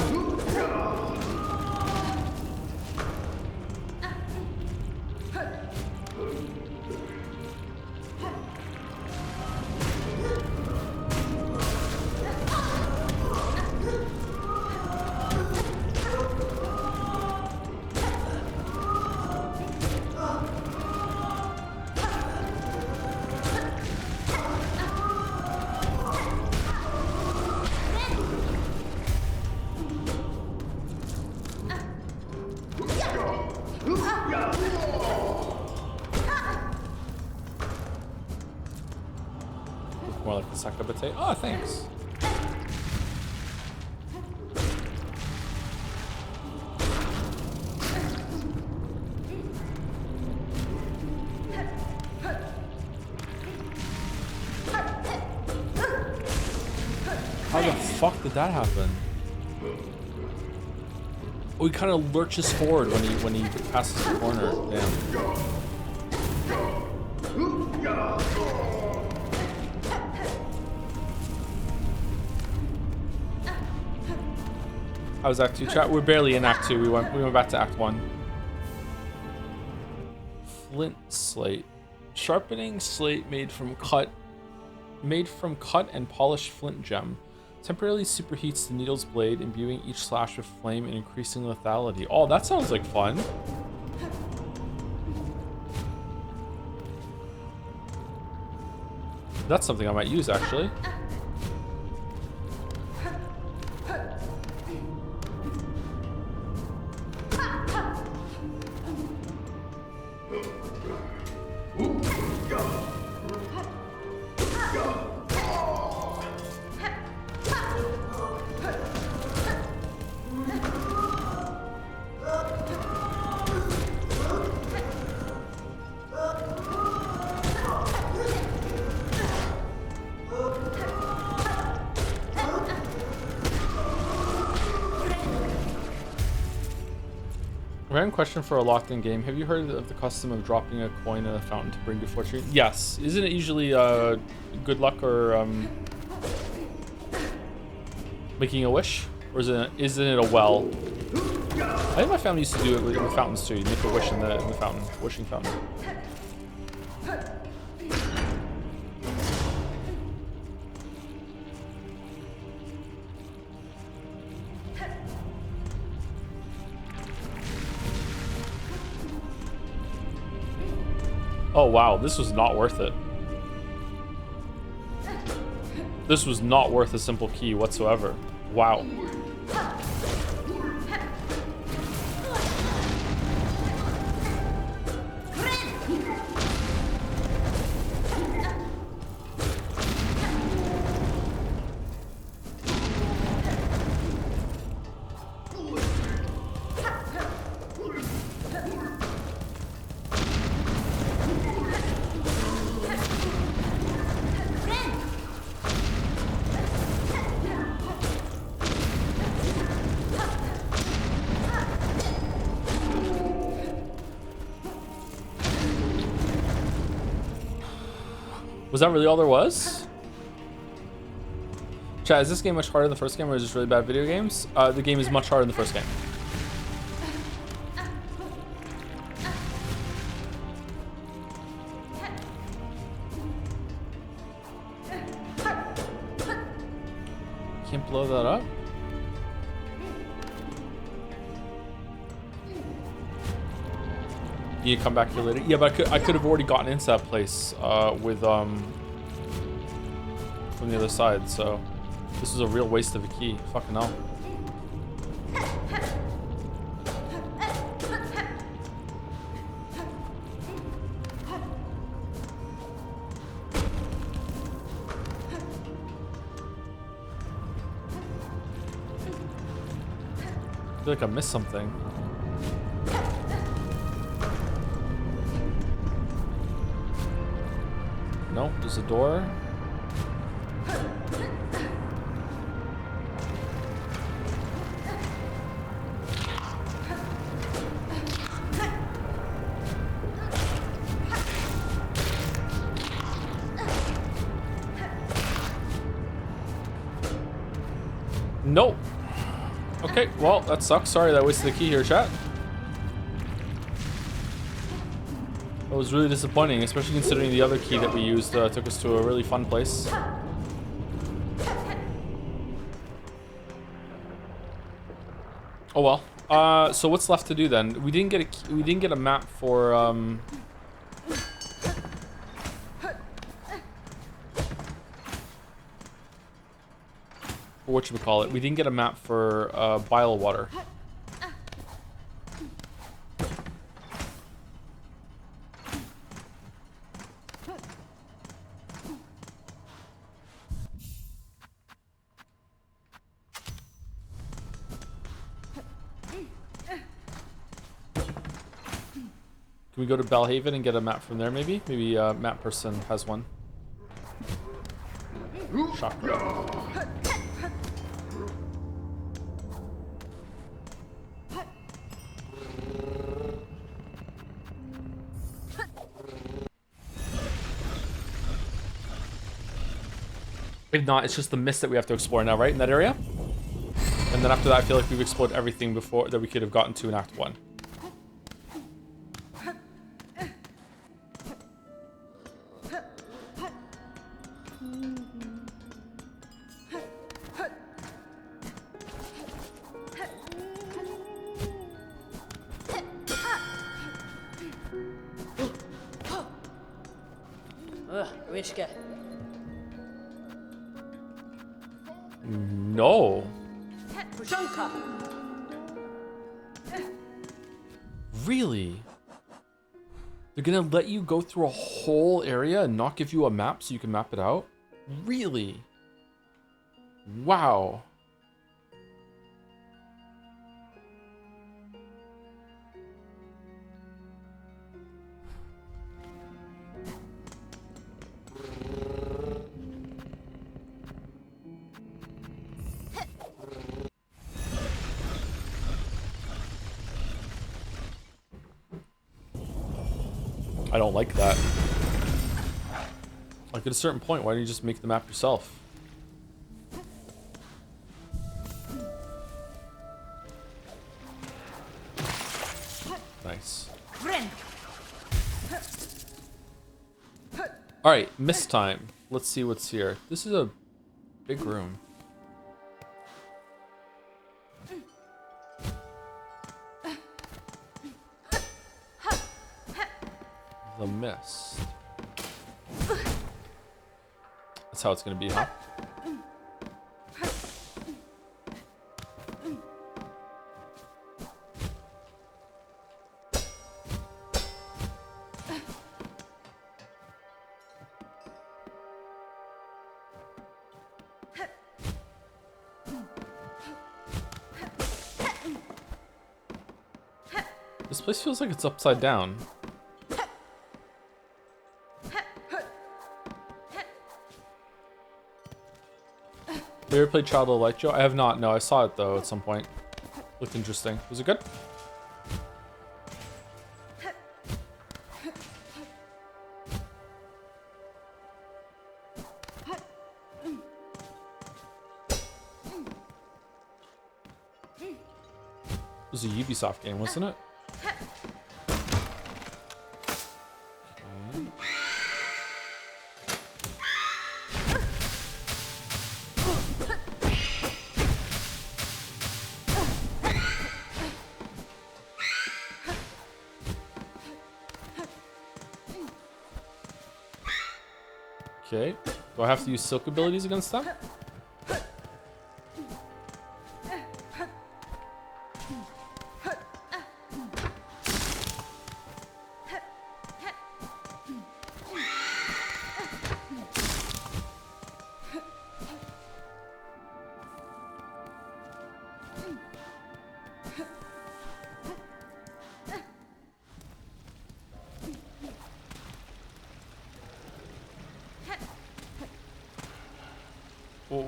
Speaker 1: More like the Sakabate. Oh, thanks. How the fuck did that happen? Oh, he kind of lurches forward when he passes the corner. Damn. How was Act 2 chat? We're barely in Act 2. We went back to Act 1. Flint slate. Sharpening slate made from cut and polished flint gem. Temporarily superheats the needle's blade, imbuing each slash with flame and increasing lethality. Oh, that sounds like fun. That's something I might use, actually. Random question for a locked-in game. Have you heard of the custom of dropping a coin in a fountain to bring good fortune? Yes. Isn't it usually good luck or making a wish? Or isn't it a well? I think my family used to do it with the fountains too. You make a wish in the fountain, wishing fountain. Oh wow, this was not worth it. This was not worth a simple key whatsoever. Wow. Was that really all there was? Chat, is this game much harder than the first game, or is this really bad video games? The game is much harder than the first game. Can't blow that up? You come back here later. Yeah, but I could have already gotten into that place with from the other side. So this was a real waste of a key. Fucking hell. I feel like I missed something. Nope, there's a door. Nope. Okay, well, that sucks. Sorry that I wasted the key here, chat. That was really disappointing, especially considering the other key that we used took us to a really fun place. Oh well. So what's left to do then? We didn't get a map for whatchamacallit. We didn't get a map for bile water. Can we go to Belhaven and get a map from there, maybe? Maybe map person has one. Chakra. If not, it's just the mist that we have to explore now, right? In that area? And then after that, I feel like we've explored everything before that we could have gotten to in Act 1.
Speaker 4: Wishka.
Speaker 1: No.
Speaker 4: Pushanka.
Speaker 1: Really? They're gonna let you go through a whole area and not give you a map so you can map it out? Really? Wow. I don't like that. Like at a certain point, why don't you just make the map yourself? Nice. Alright, miss time. Let's see what's here. This is a big room. The mist. That's how it's gonna be, huh? This place feels like it's upside down. You ever played Child of Light, Joe? I have not. No, I saw it though at some point. Looked interesting. Was it good? It was a Ubisoft game, wasn't it? Okay. Do I have to use silk abilities against them? Oh.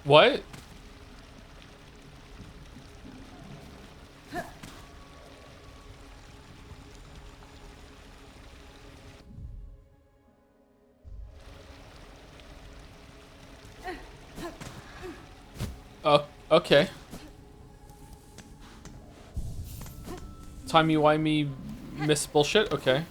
Speaker 1: What? Okay. Timey-wimey miss bullshit? Okay.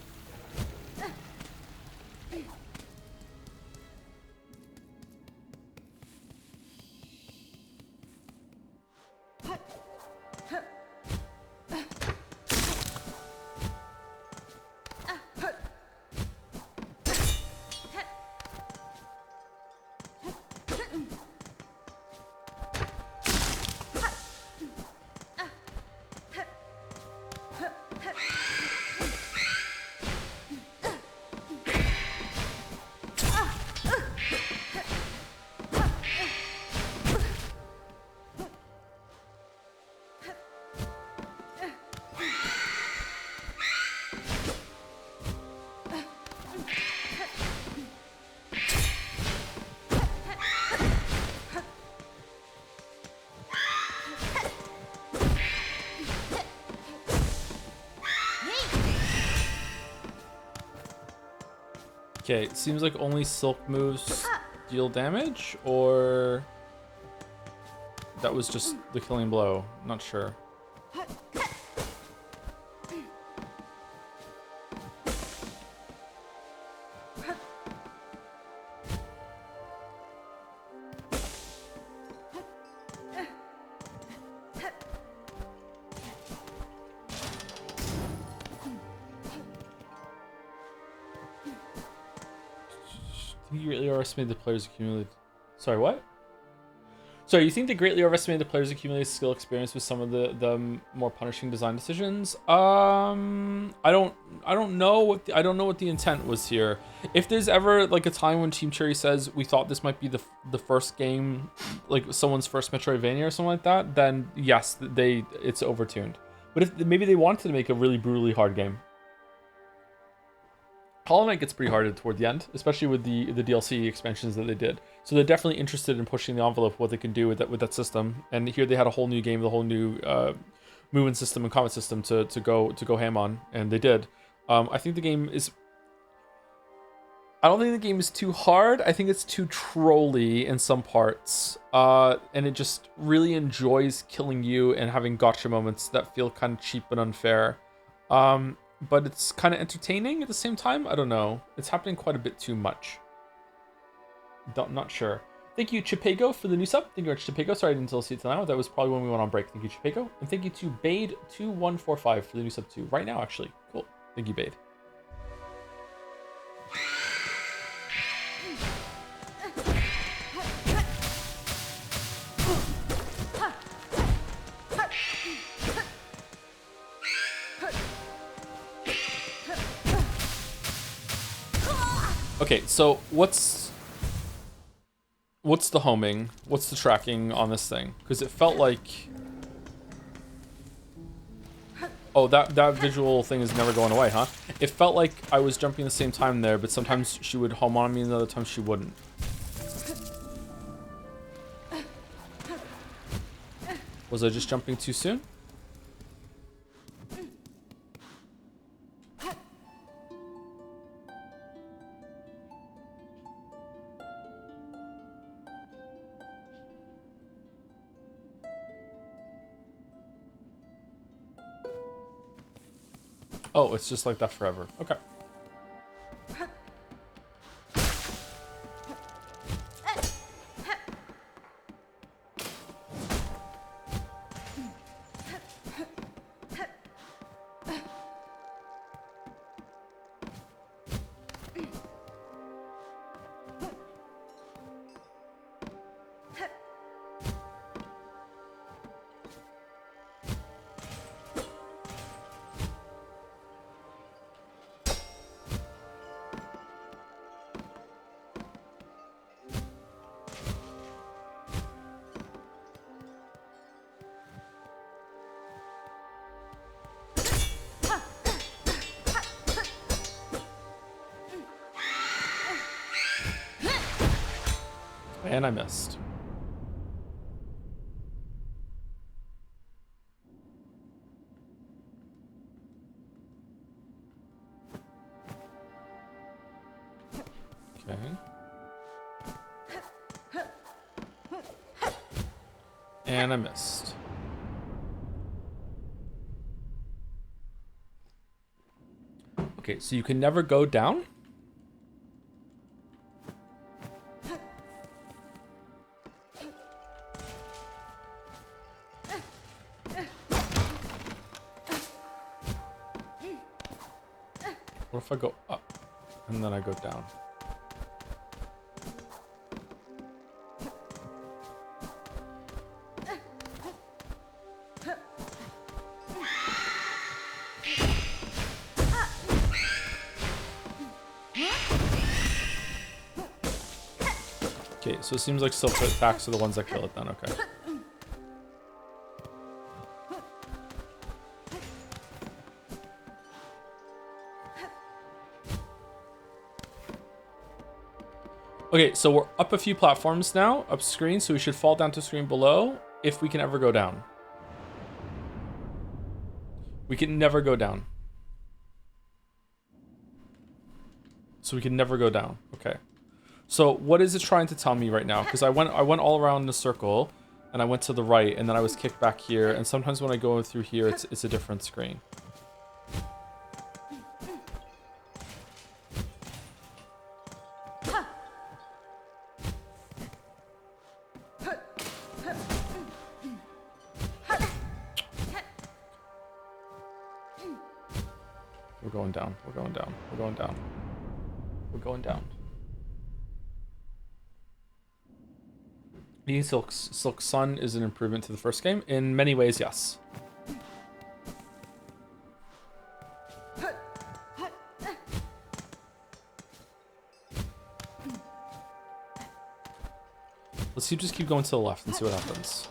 Speaker 1: Okay, it seems like only silk moves deal damage, or that was just the killing blow. Not sure. You greatly overestimated the players accumulated. Sorry, what? So you think they greatly overestimated the players' accumulated skill experience with some of the more punishing design decisions? I don't know what the intent was here. If there's ever like a time when Team Cherry says we thought this might be the first game, like someone's first Metroidvania or something like that, then yes, it's overtuned. But if maybe they wanted to make a really brutally hard game. Hollow Knight gets pretty hard toward the end, especially with the DLC expansions that they did. So they're definitely interested in pushing the envelope of what they can do with that system. And here they had a whole new game, the whole new movement system and combat system to go ham on, and they did. I think the game is. I don't think the game is too hard. I think it's too trolly in some parts, and it just really enjoys killing you and having gotcha moments that feel kind of cheap and unfair. But it's kind of entertaining at the same time. I don't know. It's happening quite a bit too much. Not sure. Thank you, Chipago, for the new sub. Thank you very much, Chipago. Sorry I didn't see it till now. That was probably when we went on break. Thank you, Chipago. And thank you to Bade2145 for the new sub too. Right now, actually. Cool. Thank you, Bade. Okay, so what's the homing? What's the tracking on this thing? Because it felt like... Oh, that visual thing is never going away, huh? It felt like I was jumping the same time there, but sometimes she would home on me and other times she wouldn't. Was I just jumping too soon? Oh, it's just like that forever. Okay. And I missed. Okay. And I missed. Okay, so you can never go down? What if I go up and then I go down? Okay, so it seems like silk attacks are the ones that kill it then, okay. Okay, so we're up a few platforms now, up screen, so we should fall down to screen below if we can ever go down. We can never go down. So we can never go down. Okay. So what is it trying to tell me right now? Because I went all around in a circle, and I went to the right, and then I was kicked back here, and sometimes when I go through here, it's a different screen. We're going down. We're going down. We're going down. We're going down. Being Silk Sun is an improvement to the first game. In many ways, yes. Just keep going to the left and see what happens.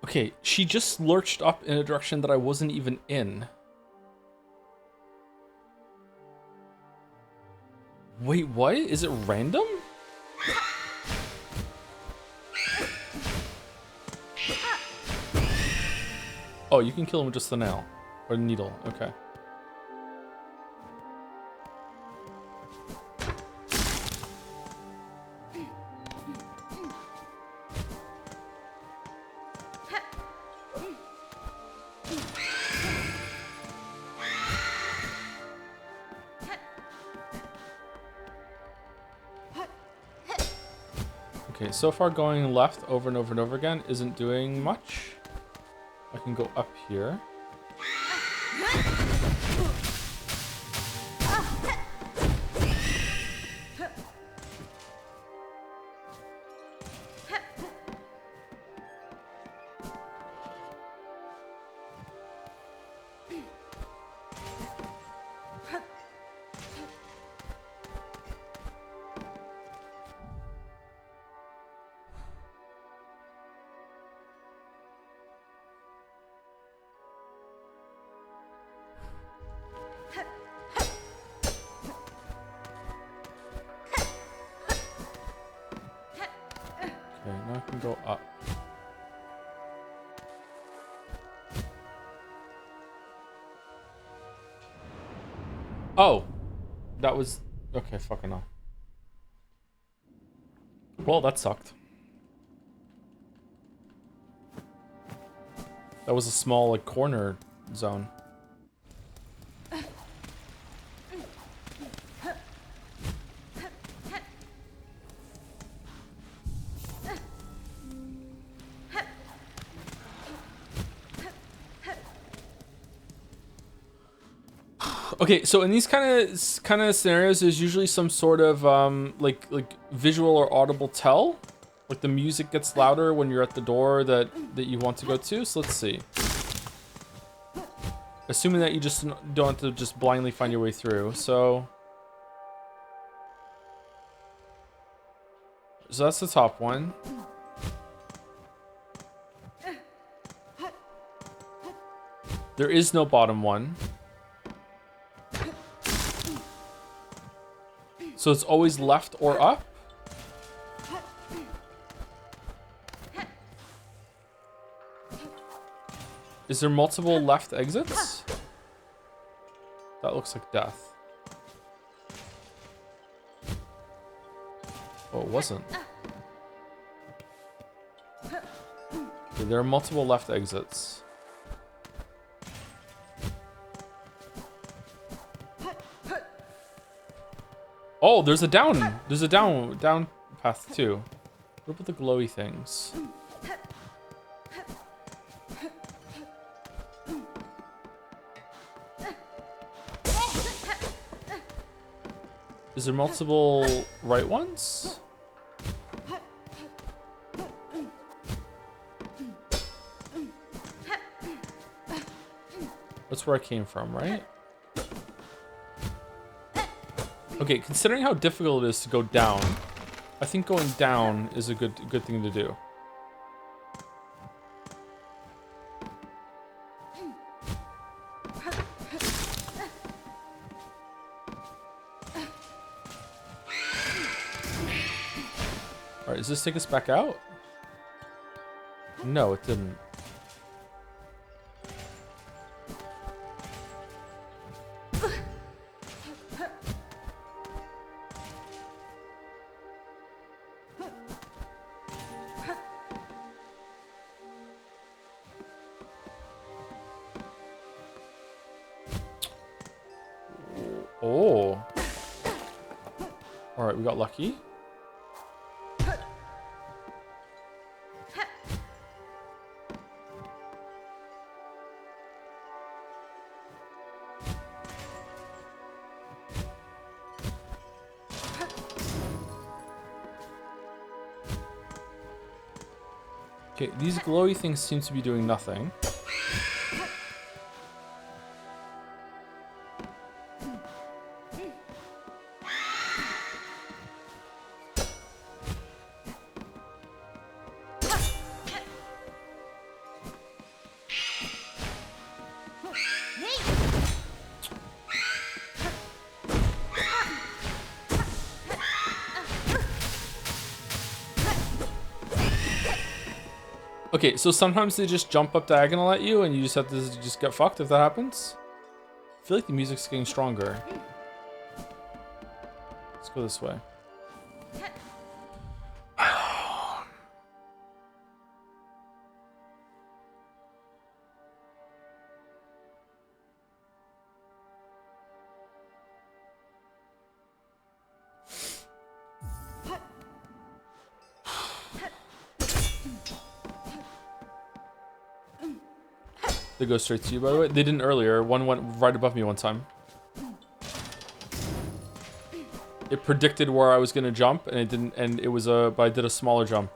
Speaker 1: Okay, she just lurched up in a direction that I wasn't even in. Wait, what? Is it random? Oh, you can kill him with just the nail. Or the needle, okay. Okay, so far going left over and over and over again isn't doing much. I can go up here. Okay, now I can go up. Oh! That was... Okay, fucking hell. Well, that sucked. That was a small, like, corner zone. Okay, so in these kind of scenarios, there's usually some sort of like visual or audible tell, like the music gets louder when you're at the door that you want to go to. So let's see. Assuming that you just don't have to just blindly find your way through. So that's the top one. There is no bottom one. So it's always left or up? Is there multiple left exits? That looks like death. Oh, it wasn't. Okay, there are multiple left exits. Oh, there's a down. There's a down path too. What about the glowy things? Is there multiple right ones? That's where I came from, right? Okay, considering how difficult it is to go down, I think going down is a good thing to do. does this take us back out? No, it didn't. Oh. All right, we got lucky. Okay, these glowy things seem to be doing nothing. Okay, so sometimes they just jump up diagonal at you and you just have to just get fucked if that happens. I feel like the music's getting stronger. Let's go this way. They go straight to you, by the way. They didn't earlier. One went right above me one time. It predicted where I was gonna jump, and it didn't. And it was but I did a smaller jump.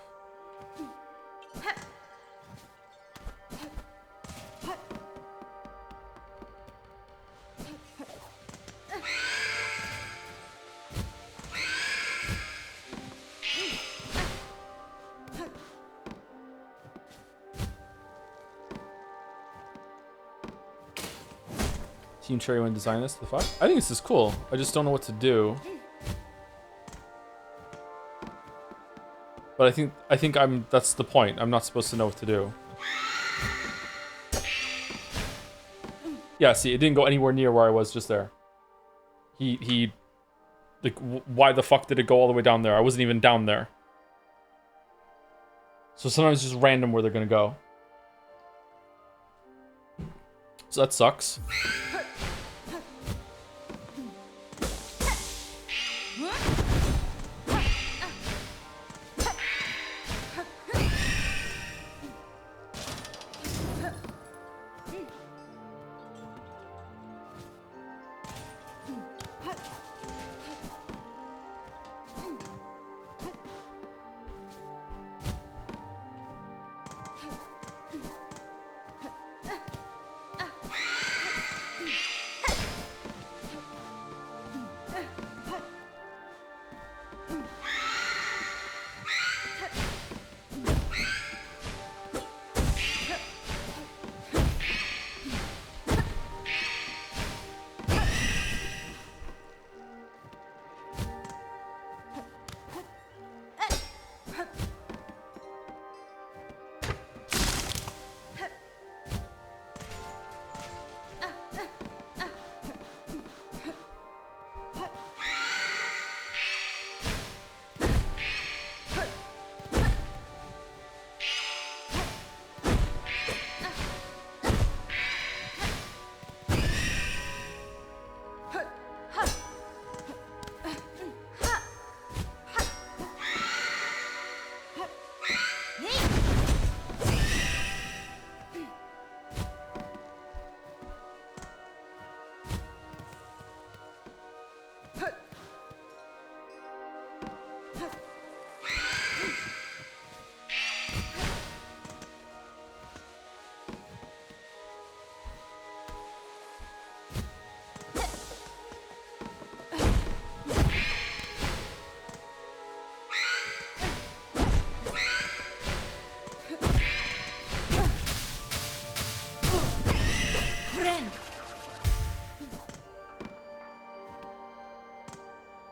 Speaker 1: Team Cherry went design this. The fuck? I think this is cool. I just don't know what to do. But I think that's the point. I'm not supposed to know what to do. Yeah, see, it didn't go anywhere near where I was just there. He like, why the fuck did it go all the way down there? I wasn't even down there. So sometimes it's just random where they're gonna go. So that sucks.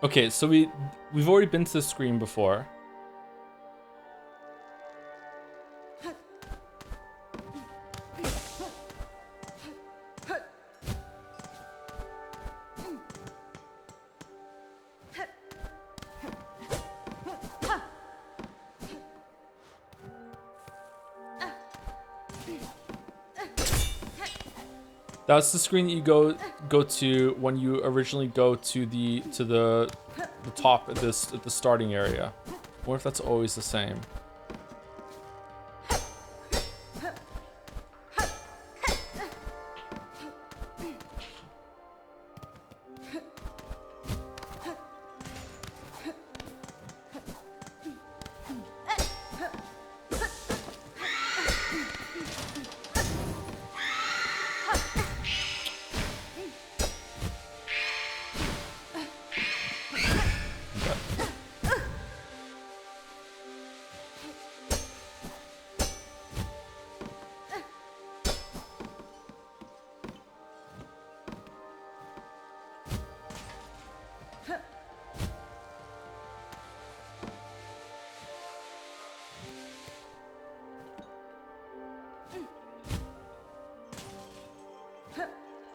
Speaker 1: Okay, so we've already been to the screen before. That's the screen that you go to when you originally go to the top at the starting area. What if that's always the same?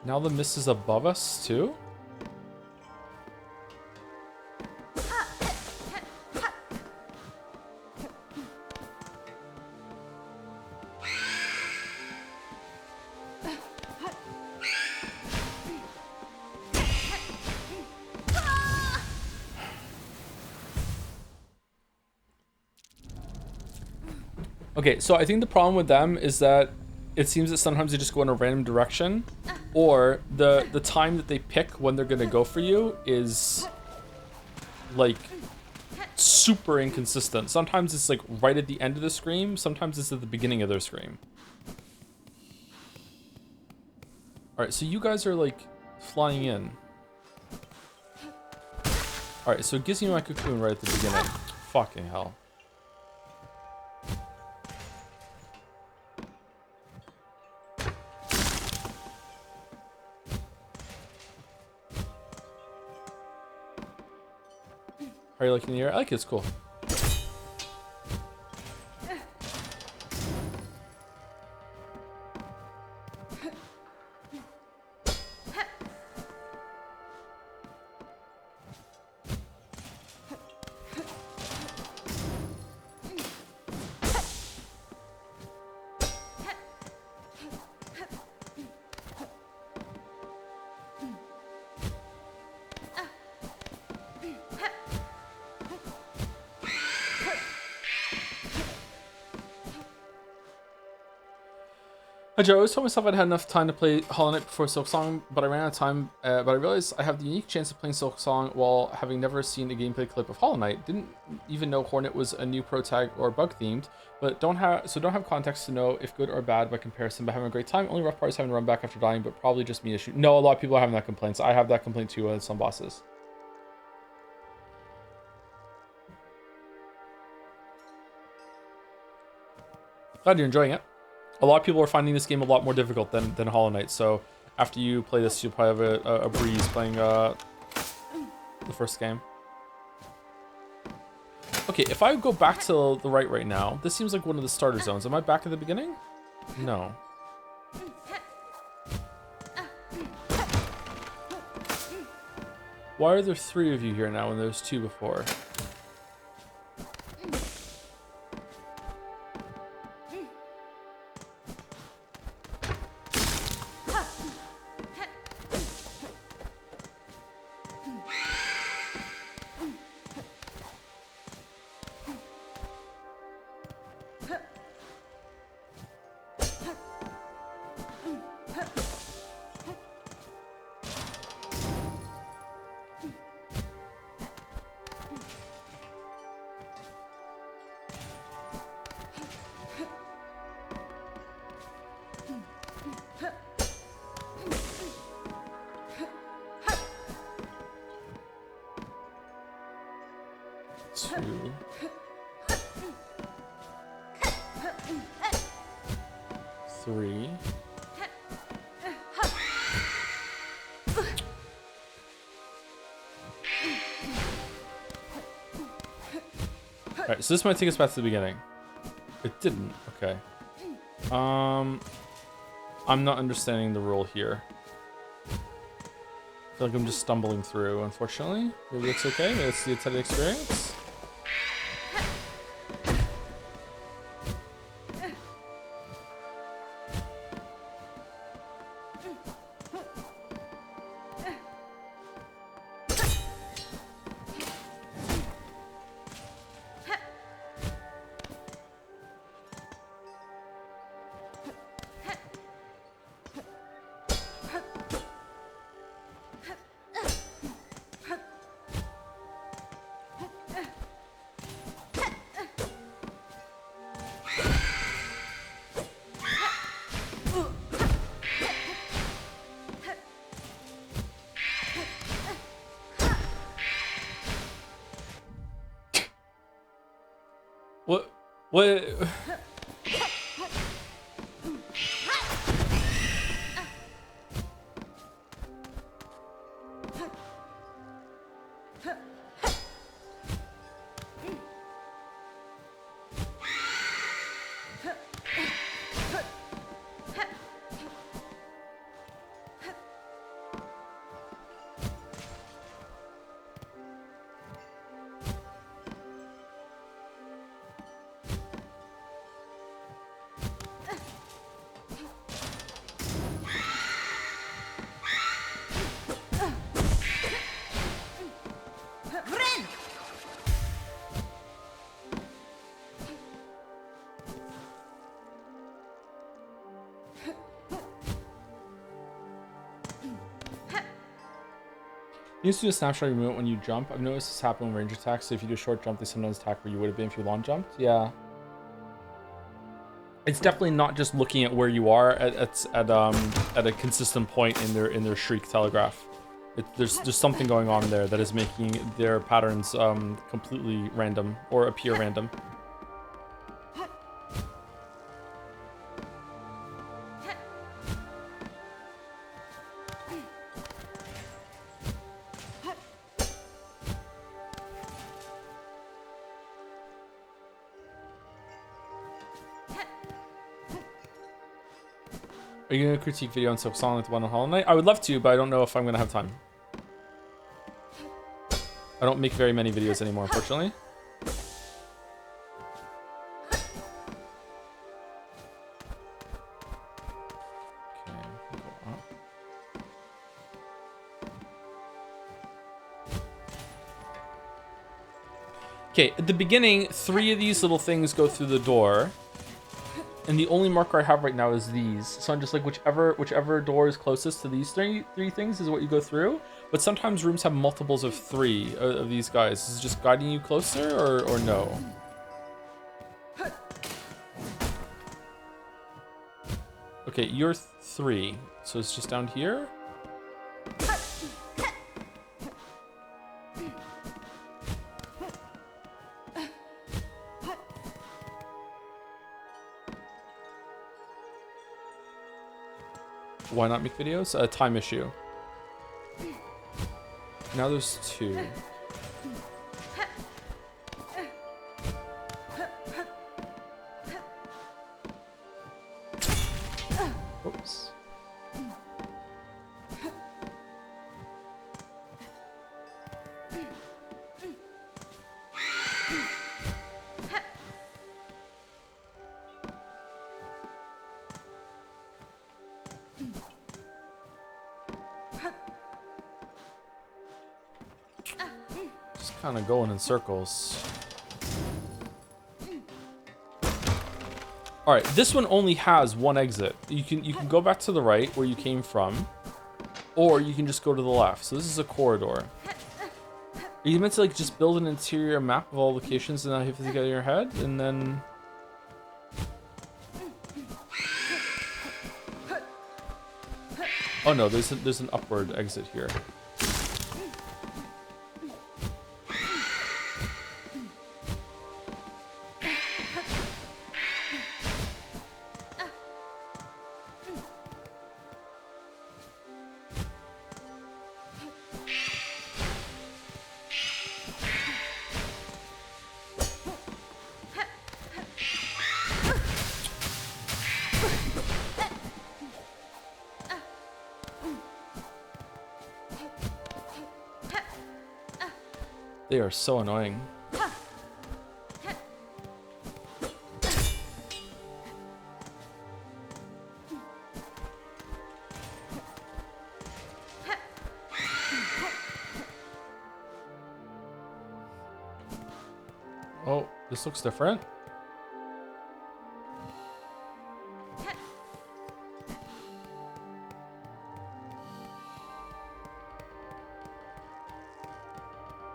Speaker 1: Now the mist is above us too? Okay, so I think the problem with them is that it seems that sometimes they just go in a random direction, or the time that they pick when they're gonna go for you is like super inconsistent. Sometimes it's like right at the end of the scream, sometimes it's at the beginning of their scream. Alright, so you guys are like flying in. Alright, so it gives me my cocoon right at the beginning. Fucking hell. How are you liking the air? I like it, it's cool. Hi Joe, I always told myself I'd had enough time to play Hollow Knight before Silksong, but I ran out of time. But I realized I have the unique chance of playing Silksong while having never seen a gameplay clip of Hollow Knight. Didn't even know Hornet was a new pro tag or bug themed, but don't have context to know if good or bad by comparison. But having a great time. Only rough part is having to run back after dying, but probably just me issue. No, a lot of people are having that complaint. So I have that complaint too with some bosses. Glad you're enjoying it. A lot of people are finding this game a lot more difficult than Hollow Knight, so after you play this, you'll probably have a breeze playing the first game. Okay, if I go back to the right now, this seems like one of the starter zones. Am I back at the beginning? No. Why are there 3 of you here now when there was 2 before? Alright, so this might take us back to the beginning. It didn't. Okay. I'm not understanding the rule here. I feel like I'm just stumbling through, unfortunately. Maybe it's okay. Maybe it's the intended experience. What? You used to do a snapshot of your movement when you jump. I've noticed this happen when range attacks. So if you do a short jump, they sometimes attack where you would have been if you long jumped. Yeah. It's definitely not just looking at where you are at a consistent point in their shriek telegraph. There's something going on there that is making their patterns completely random or appear random. Are you gonna critique video on Silksong like the one on Hollow Knight? I would love to, but I don't know if I'm gonna have time. I don't make very many videos anymore, unfortunately. Okay, at the beginning, 3 of these little things go through the door. And the only marker I have right now is these. So I'm just like, whichever door is closest to these three things is what you go through. But sometimes rooms have multiples of 3 of these guys. Is it just guiding you closer or no? Okay, you're 3. So it's just down here? Why not make videos? A time issue. Now there's 2. Oops. Just kind of going in circles. All right, this one only has 1 exit. You can go back to the right where you came from, or you can just go to the left. So this is a corridor. Are you meant to like just build an interior map of all locations and now you have to get in your head and then? Oh no, there's an upward exit here. They are so annoying. Oh, this looks different.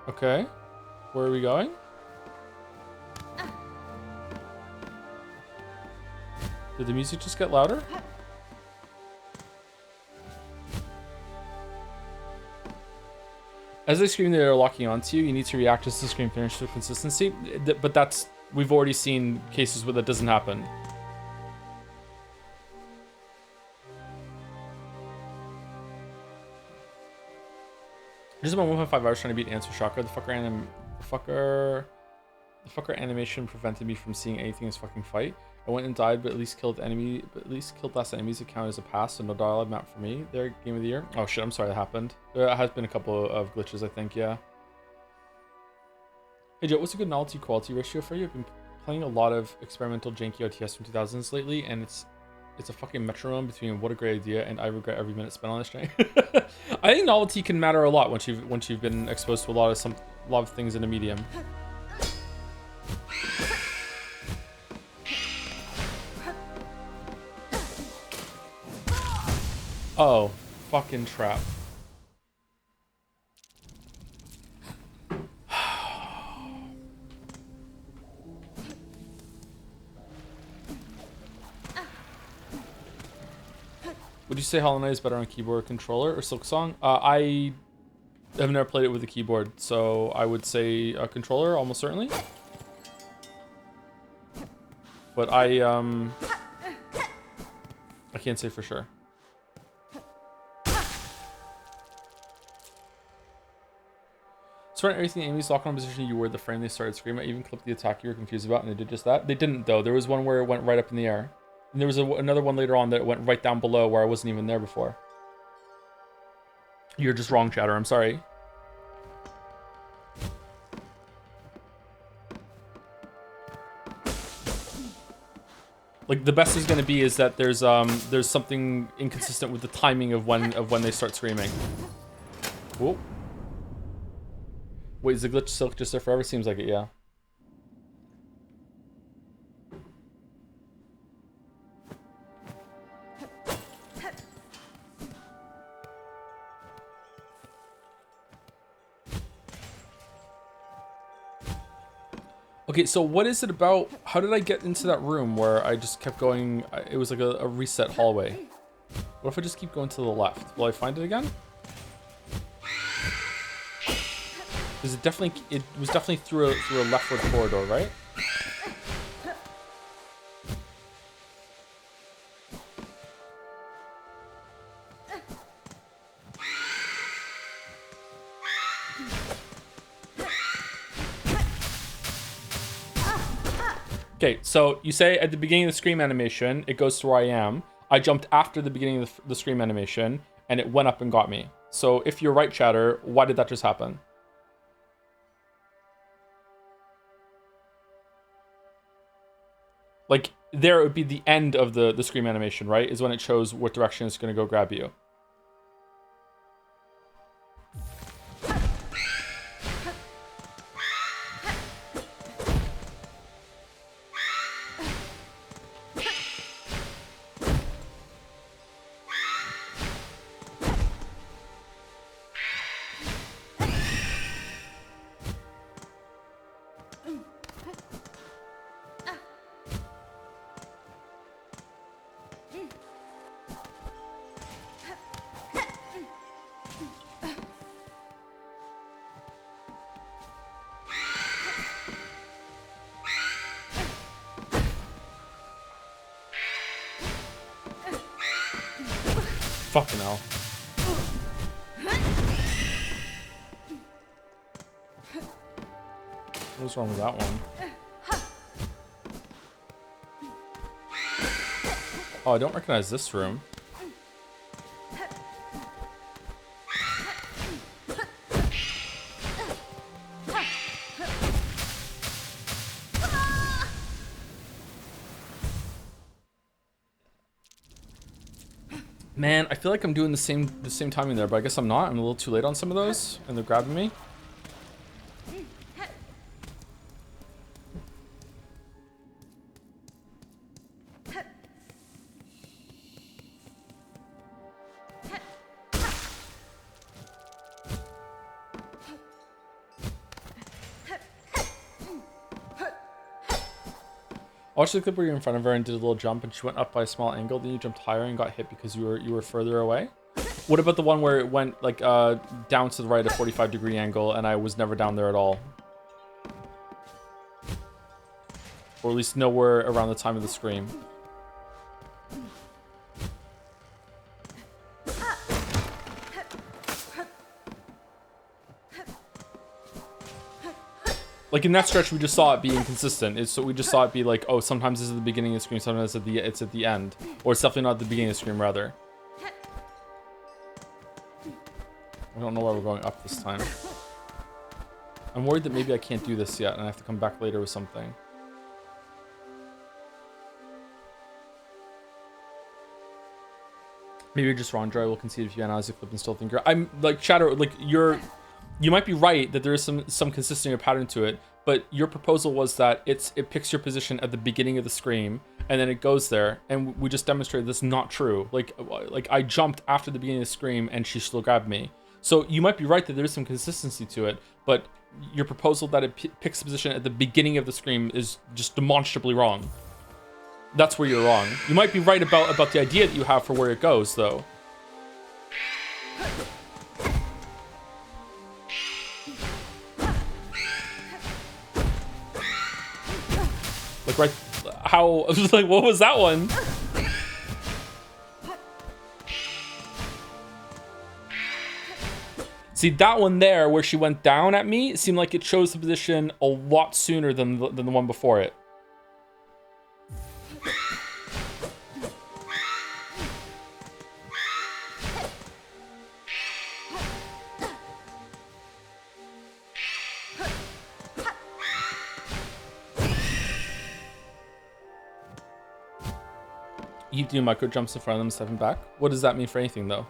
Speaker 1: Okay, where are we going? Did the music just get louder? As they scream, they are locking onto you. You need to react as the scream finishes with consistency. But that's we've already seen cases where that doesn't happen. Just about 1.5 hours trying to beat Answer Shocker. The fucker animation prevented me from seeing anything in this fucking fight. I went and died, but at least killed less enemies. It counted as a pass, so no dialogue map for me. There, game of the year. Oh shit, I'm sorry that happened. There has been a couple of glitches, I think, yeah. Hey Joe, what's a good novelty quality ratio for you? I've been playing a lot of experimental janky OTS from 2000s lately, and it's a fucking metronome between what a great idea and I regret every minute spent on this train. I think novelty can matter a lot once you've been exposed to a lot of things in a medium. Oh, fucking trap. Would you say Hollow Knight is better on keyboard or controller or Silksong? I have never played it with a keyboard, so I would say a controller, almost certainly. But I can't say for sure. So everything Amy's locked on position, you were the frame they started screaming. I even clipped the attack you were confused about, and they did just that. They didn't though. There was one where it went right up in the air. And there was another one later on that went right down below where I wasn't even there before. You're just wrong, chatter. I'm sorry. Like the best is going to be is that there's something inconsistent with the timing of when they start screaming. Whoa. Wait, is the glitch Silk just there forever? Seems like it, yeah. Okay, so what is it about? How did I get into that room where I just kept going? It was like a reset hallway. What if I just keep going to the left? Will I find it again? Because it was definitely through a leftward corridor, right? Okay, so you say at the beginning of the scream animation, it goes to where I am. I jumped after the beginning of the scream animation, and it went up and got me. So if you're right, chatter, why did that just happen? Like, there would be the end of the scream animation, right? Is when it shows what direction it's going to go grab you. Fucking hell. What's wrong with that one? Oh, I don't recognize this room. Man, I feel like I'm doing the same timing there, but I guess I'm not. I'm a little too late on some of those, and they're grabbing me. I watched the clip where you're in front of her and did a little jump and she went up by a small angle, then you jumped higher and got hit because you were further away. What about the one where it went like down to the right at a 45-degree angle and I was never down there at all? Or at least nowhere around the time of the scream. Like in that stretch, we just saw it be inconsistent. So we just saw it be like, oh, sometimes this is the beginning of the scream, sometimes it's at the end. Or it's definitely not the beginning of the scream, rather. I don't know why we're going up this time. I'm worried that maybe I can't do this yet and I have to come back later with something. Maybe you're just wrong, Joy. We'll concede if you analyze the clip and still think you're... I'm like, Shadow, like you might be right that there is some consistency or pattern to it, but your proposal was that it picks your position at the beginning of the scream and then it goes there, and we just demonstrated that's not true. Like I jumped after the beginning of the scream and she still grabbed me. So you might be right that there is some consistency to it, but your proposal that it picks the position at the beginning of the scream is just demonstrably wrong. That's where you're wrong. You might be right about the idea that you have for where it goes, though. Like right, how? I was like, what was that one? See, that one there, where she went down at me, it seemed like it chose the position a lot sooner than the one before it. You do micro jumps in front of them, stepping back. What does that mean for anything, though?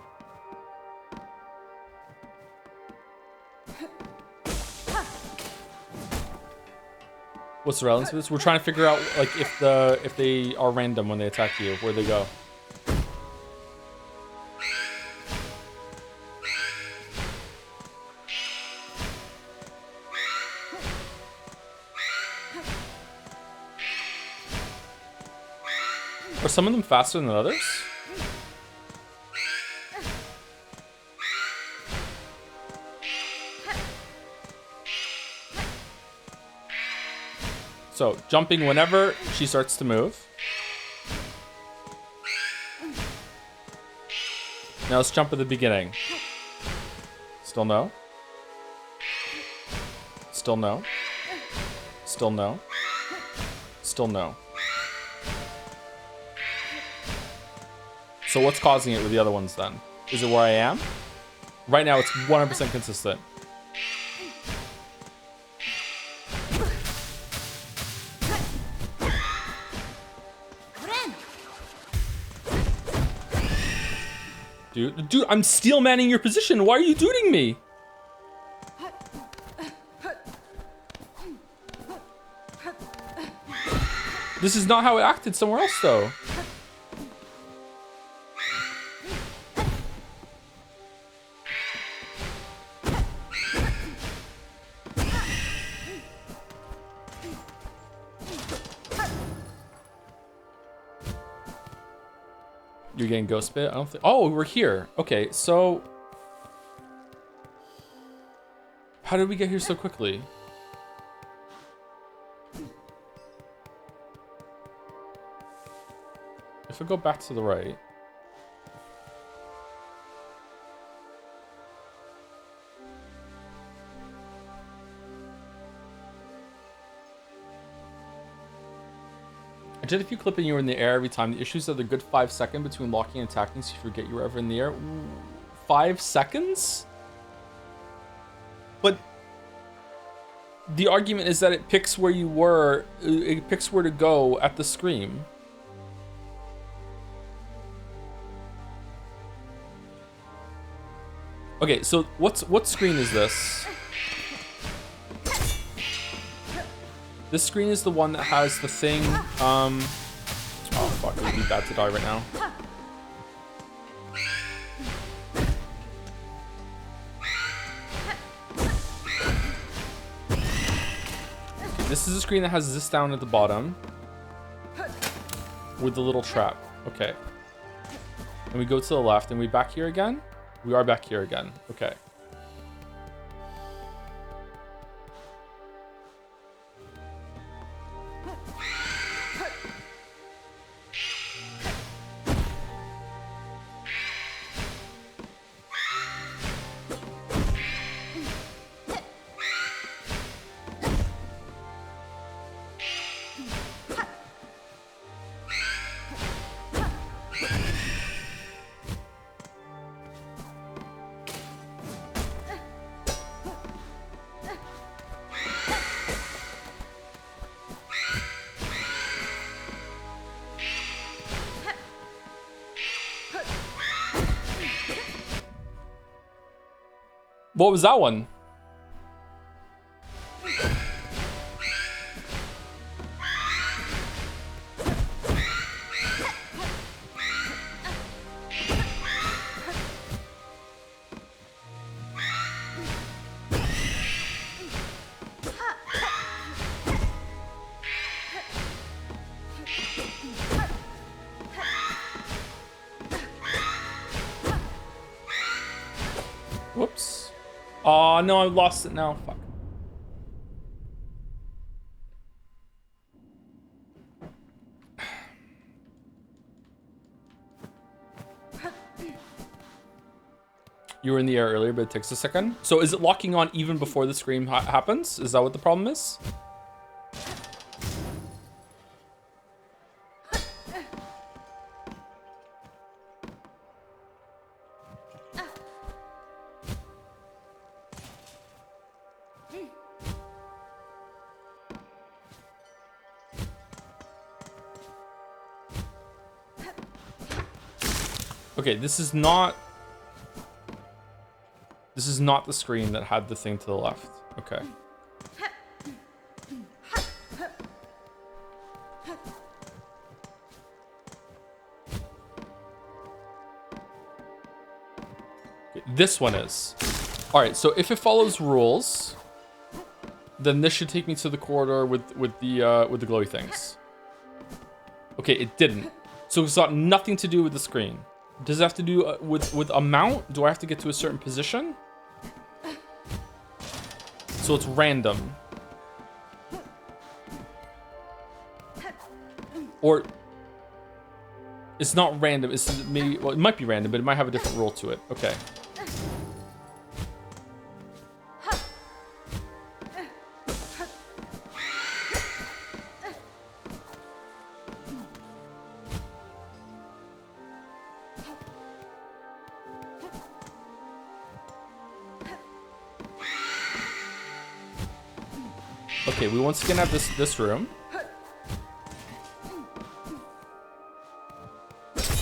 Speaker 1: What's the relevance of this? We're trying to figure out like if they are random when they attack you, where they go. Are some of them faster than others? So, jumping whenever she starts to move. Now let's jump at the beginning. Still no. Still no. Still no. Still no. So what's causing it with the other ones then? Is it where I am? Right now it's 100% consistent. Dude, I'm steel manning your position. Why are you duding me? This is not how it acted somewhere else, though. You're getting ghost bit? I don't think... Oh, we're here. Okay, so... How did we get here so quickly? If I go back to the right... I did if you clip and you were in the air every time. The issues are the good 5 seconds between locking and attacking, so you forget you were ever in the air. 5 seconds? But the argument is that it picks where you were. It picks where to go at the scream. Okay, so what screen is this? This screen is the one that has the thing, oh fuck, it would be bad to die right now. This is a screen that has this down at the bottom. With the little trap, okay. And we go to the left, and we back here again? We are back here again, okay. What was that one? Whoops. Oh no, I lost it now. Fuck. You were in the air earlier, but it takes a second. So is it locking on even before the scream happens? Is that what the problem is? Okay, this is not the screen that had the thing to the left. Okay. This one is. All right, so if it follows rules, then this should take me to the corridor with the glowy things. Okay, it didn't. So it's got nothing to do with the screen. Does it have to do with a mount? Do I have to get to a certain position? So it's random. Or it's not random. It's maybe, well, it might be random, but it might have a different rule to it. Okay. Okay, we once again have this room.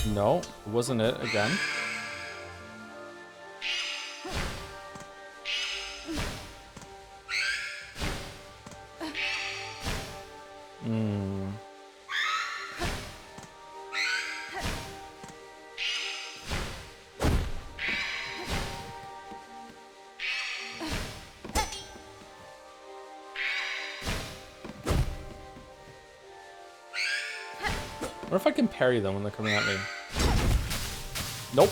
Speaker 1: No, it wasn't it again. What if I can parry them when they're coming at me? Nope.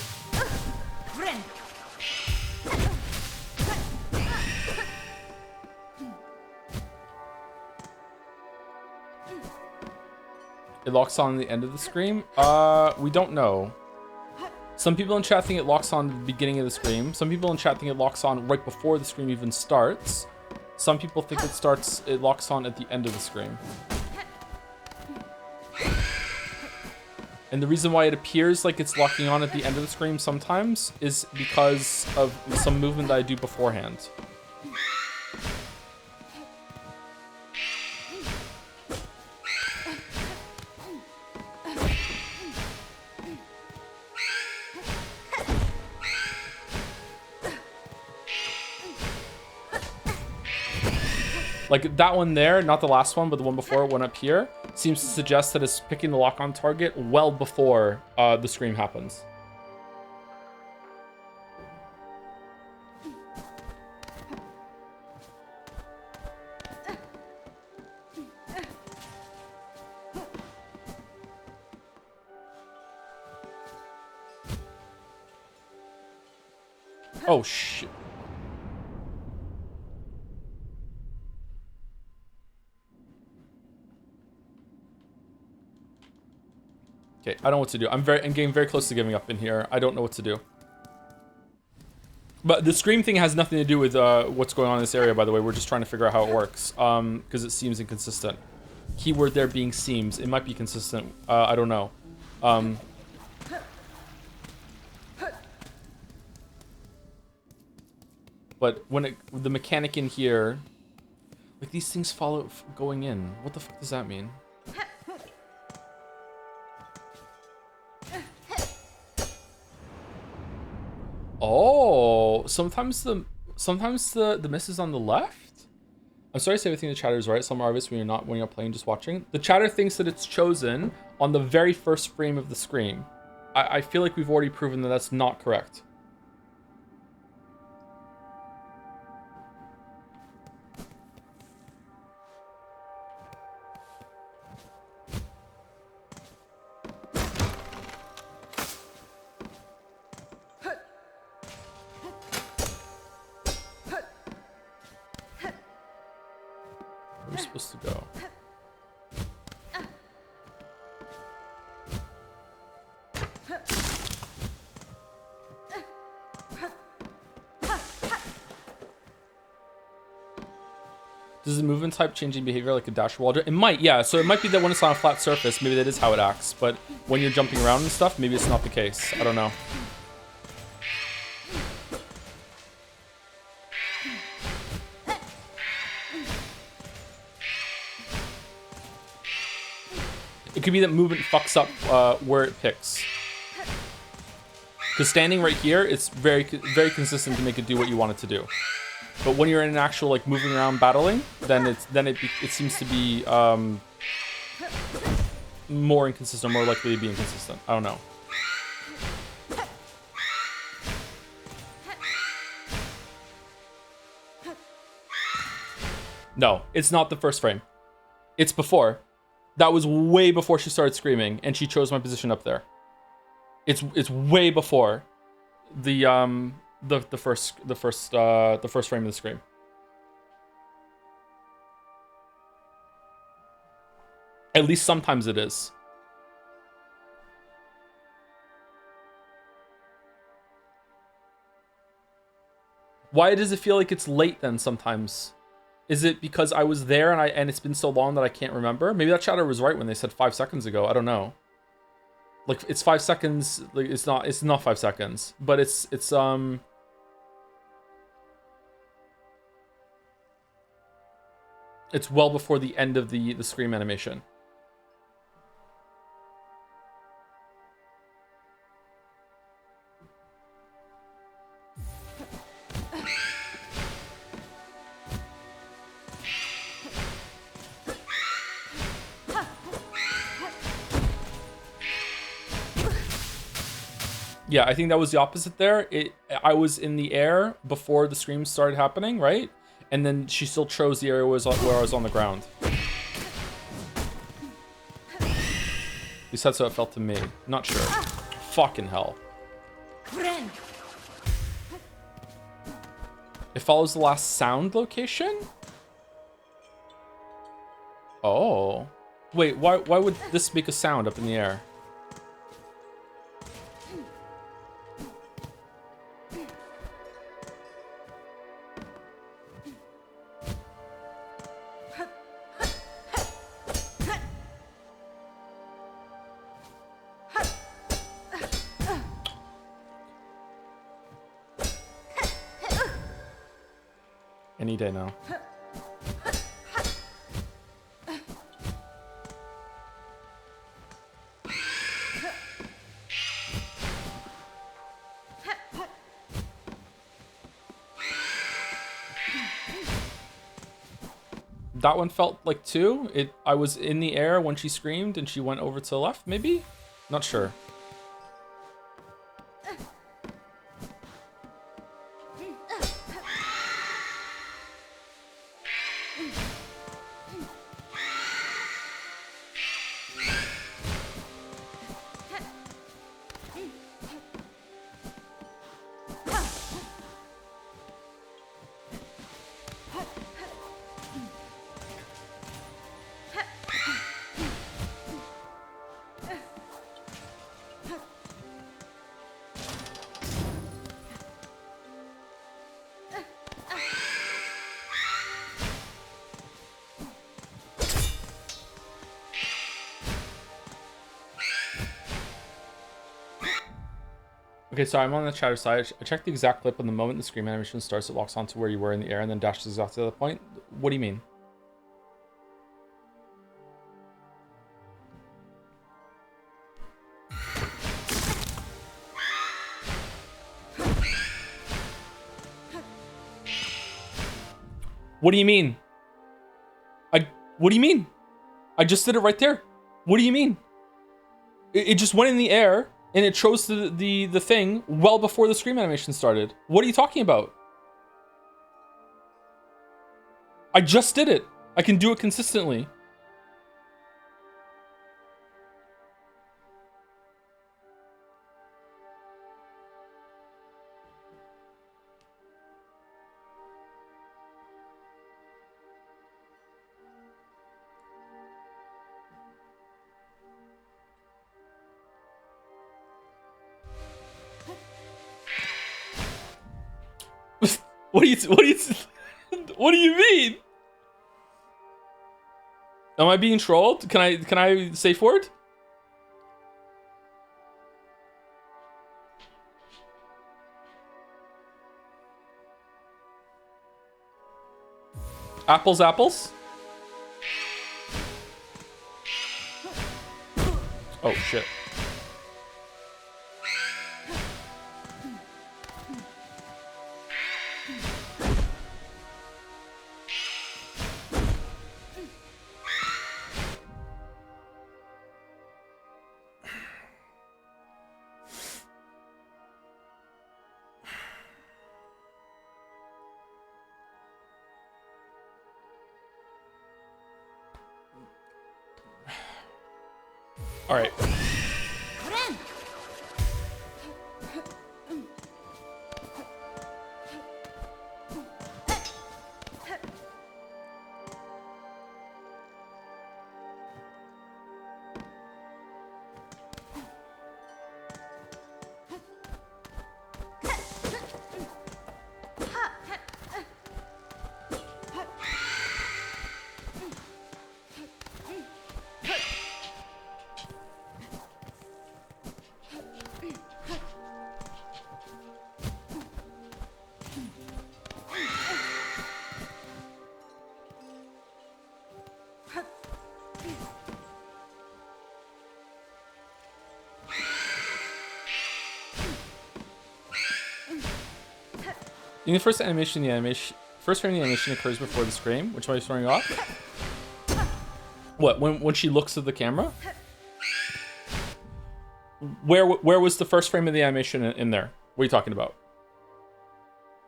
Speaker 1: It locks on the end of the scream? We don't know. Some people in chat think it locks on at the beginning of the scream. Some people in chat think it locks on right before the scream even starts. Some people think it locks on at the end of the scream. And the reason why it appears like it's locking on at the end of the scream sometimes is because of some movement that I do beforehand. Like that one there, not the last one, but the one before, one up here, seems to suggest that it's picking the lock-on target well before the scream happens. Oh, shit. Okay, I don't know what to do. I'm getting very close to giving up in here. I don't know what to do. But the scream thing has nothing to do with what's going on in this area, by the way. We're just trying to figure out how it works. Because it seems inconsistent. Keyword there being seems. It might be consistent. I don't know. But when the mechanic in here, like these things follow going in. What the fuck does that mean? Oh, sometimes Sometimes the miss is on the left. I'm sorry to say everything the chatter is right. Some are obvious when you're playing, just watching. The chatter thinks that it's chosen on the very first frame of the screen. I feel like we've already proven that that's not correct. Where are we supposed to go? Does the movement type changing behavior like a dash wall? It might, yeah. So it might be that when it's on a flat surface, maybe that is how it acts. But when you're jumping around and stuff, maybe it's not the case. I don't know. It could be that movement fucks up where it picks. Because standing right here, it's very consistent to make it do what you want it to do. But when you're in an actual like moving around battling, then it seems to be more inconsistent, more likely to be inconsistent. I don't know. No, it's not the first frame. It's before. That was way before she started screaming, and she chose my position up there. It's way before the first frame of the scream. At least sometimes it is. Why does it feel like it's late then sometimes? Is it because I was there and it's been so long that I can't remember? Maybe that chatter was right when they said 5 seconds ago. I don't know. Like it's 5 seconds. Like it's not 5 seconds, but it's well before the end of the scream animation. Yeah, I think that was the opposite there. I was in the air before the screams started happening, right? And then she still chose the area where I was on the ground. At least that's how it felt to me. Not sure. Fucking hell. It follows the last sound location? Oh. Wait, why would this make a sound up in the air? Any day now. That one felt like 2. I was in the air when she screamed and she went over to the left, maybe? Not sure. Okay, so I'm on the chatter side. I checked the exact clip on the moment the scream animation starts. It locks onto where you were in the air and then dashes exactly to the point. What do you mean? What do you mean? What do you mean? I just did it right there. What do you mean? It just went in the air and it chose the thing well before the scream animation started. What are you talking about? I just did it. I can do it consistently. What do you mean? Am I being trolled? Can I safe word? Apples, apples? Oh shit. All right. In the first animation, first frame of the animation occurs before the scream. Which one are you starting off? What? When she looks at the camera? Where was the first frame of the animation in there? What are you talking about?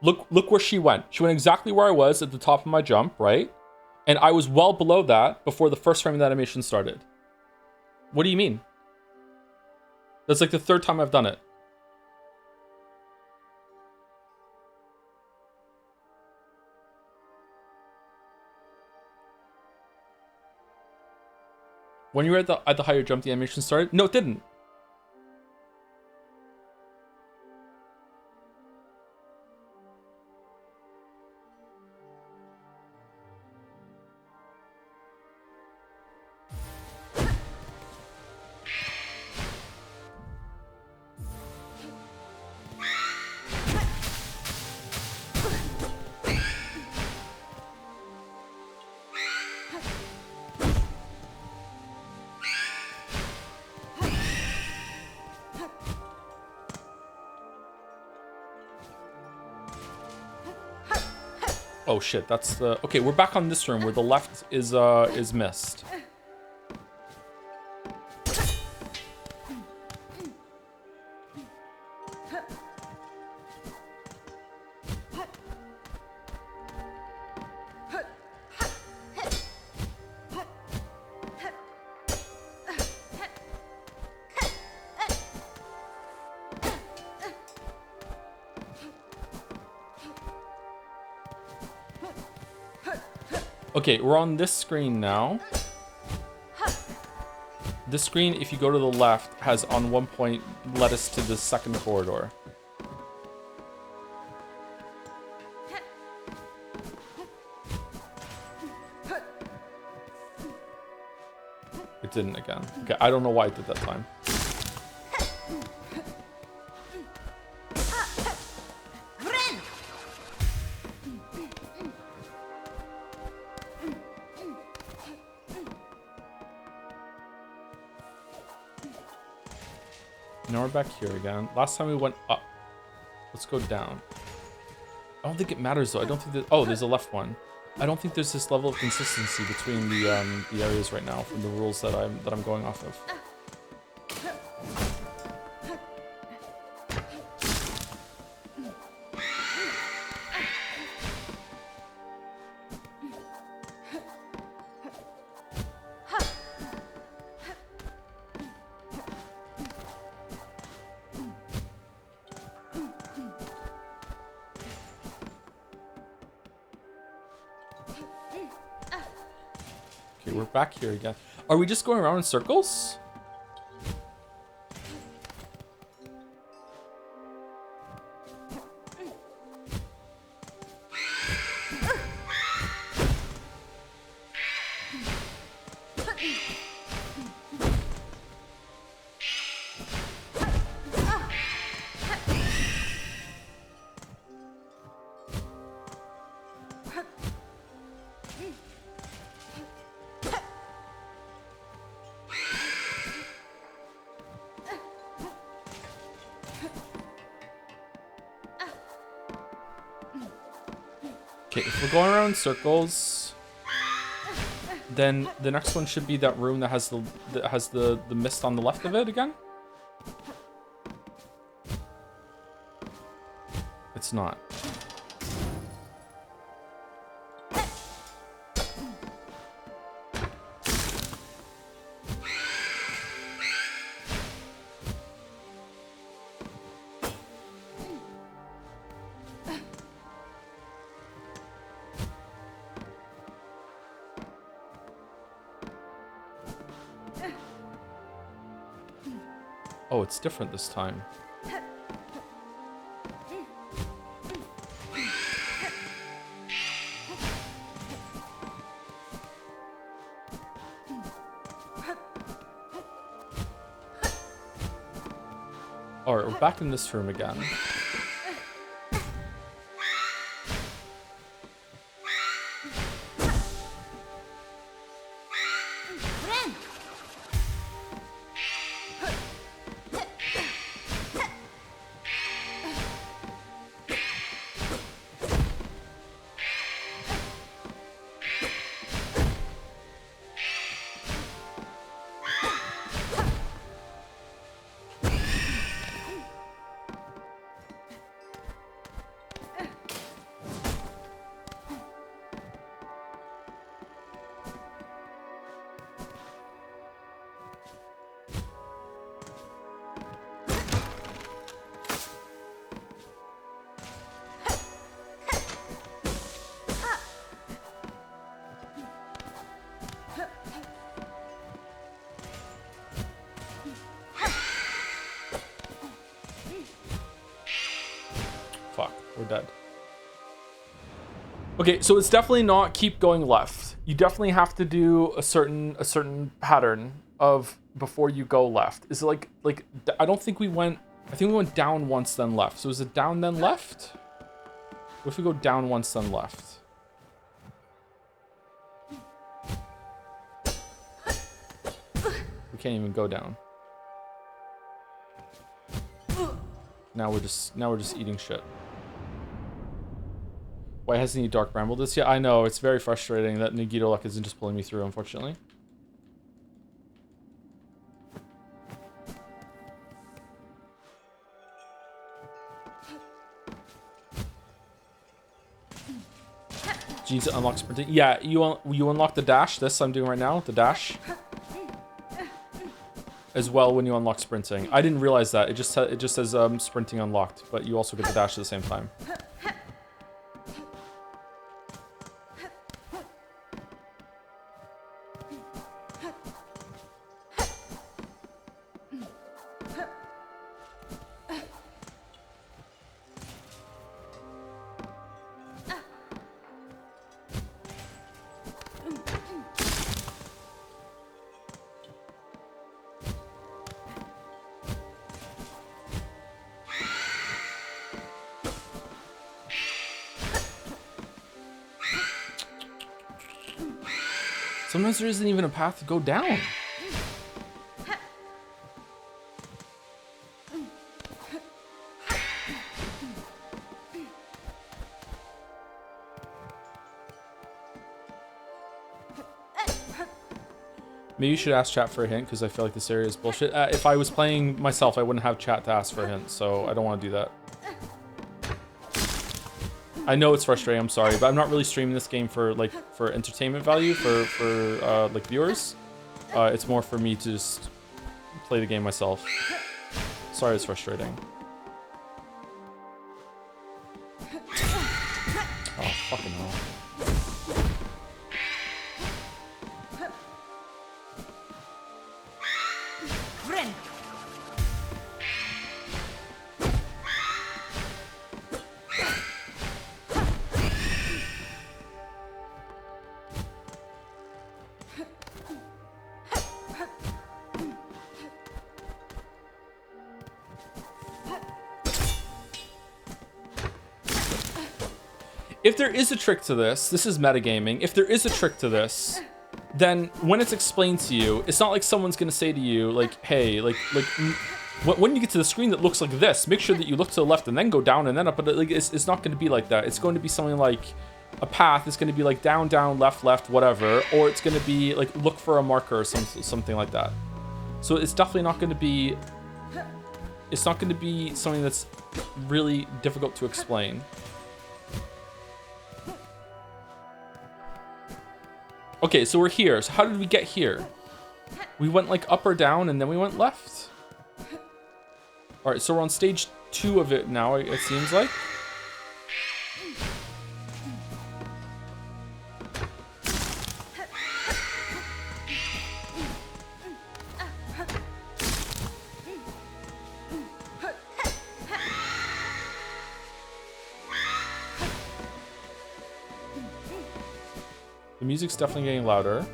Speaker 1: Look where she went. She went exactly where I was at the top of my jump, right? And I was well below that before the first frame of the animation started. What do you mean? That's like the third time I've done it. When you were at the higher jump, the animation started? No, it didn't. Oh shit, that's the... Okay, we're back on this room where the left is missed. Okay, we're on this screen now. This screen, if you go to the left, has on one point led us to the second corridor. It didn't again. Okay, I don't know why it did that time. Now we're back here again. Last time we went up. Let's go down. I don't think it matters though. I don't think that... Oh, there's a left one. I don't think there's this level of consistency between the areas right now from the rules that I'm going off of. Okay, we're back here again. Are we just going around in circles? Okay, if we're going around in circles, then the next one should be that room that has the mist on the left of it again. It's not. Oh, it's different this time. Alright, we're back in this room again. Fuck, we're dead. Okay, so it's definitely not keep going left. You definitely have to do a certain pattern of before you go left. Is it like I don't think we went. I think we went down once then left. So is it down then left? What if we go down once then left? We can't even go down. Now we're just eating shit. Why hasn't he dark brambled this yet? I know, it's very frustrating that Nagito luck isn't just pulling me through, unfortunately. Jeans unlock sprinting. Yeah, you unlock the dash. This I'm doing right now, the dash. As well when you unlock sprinting. I didn't realize that. It just says sprinting unlocked, but you also get the dash at the same time. Sometimes there isn't even a path to go down. Maybe you should ask chat for a hint, because I feel like this area is bullshit. If I was playing myself, I wouldn't have chat to ask for a hint, so I don't want to do that. I know it's frustrating, I'm sorry, but I'm not really streaming this game for entertainment value, for like viewers. It's more for me to just play the game myself. Sorry, it's frustrating. Oh, fucking hell. If there is a trick to this, this is metagaming. If there is a trick to this, then when it's explained to you, it's not like someone's gonna say to you, like, hey, when you get to the screen that looks like this, make sure that you look to the left and then go down and then up. But like, it's not gonna be like that. It's going to be something like a path. It's gonna be like down, down, left, left, whatever. Or it's gonna be like look for a marker or something like that. So it's definitely not gonna be. It's not gonna be something that's really difficult to explain. Okay, so we're here. So how did we get here? We went like up or down and then we went left. All right, so we're on stage 2 of it now, it seems like. The music's definitely getting louder.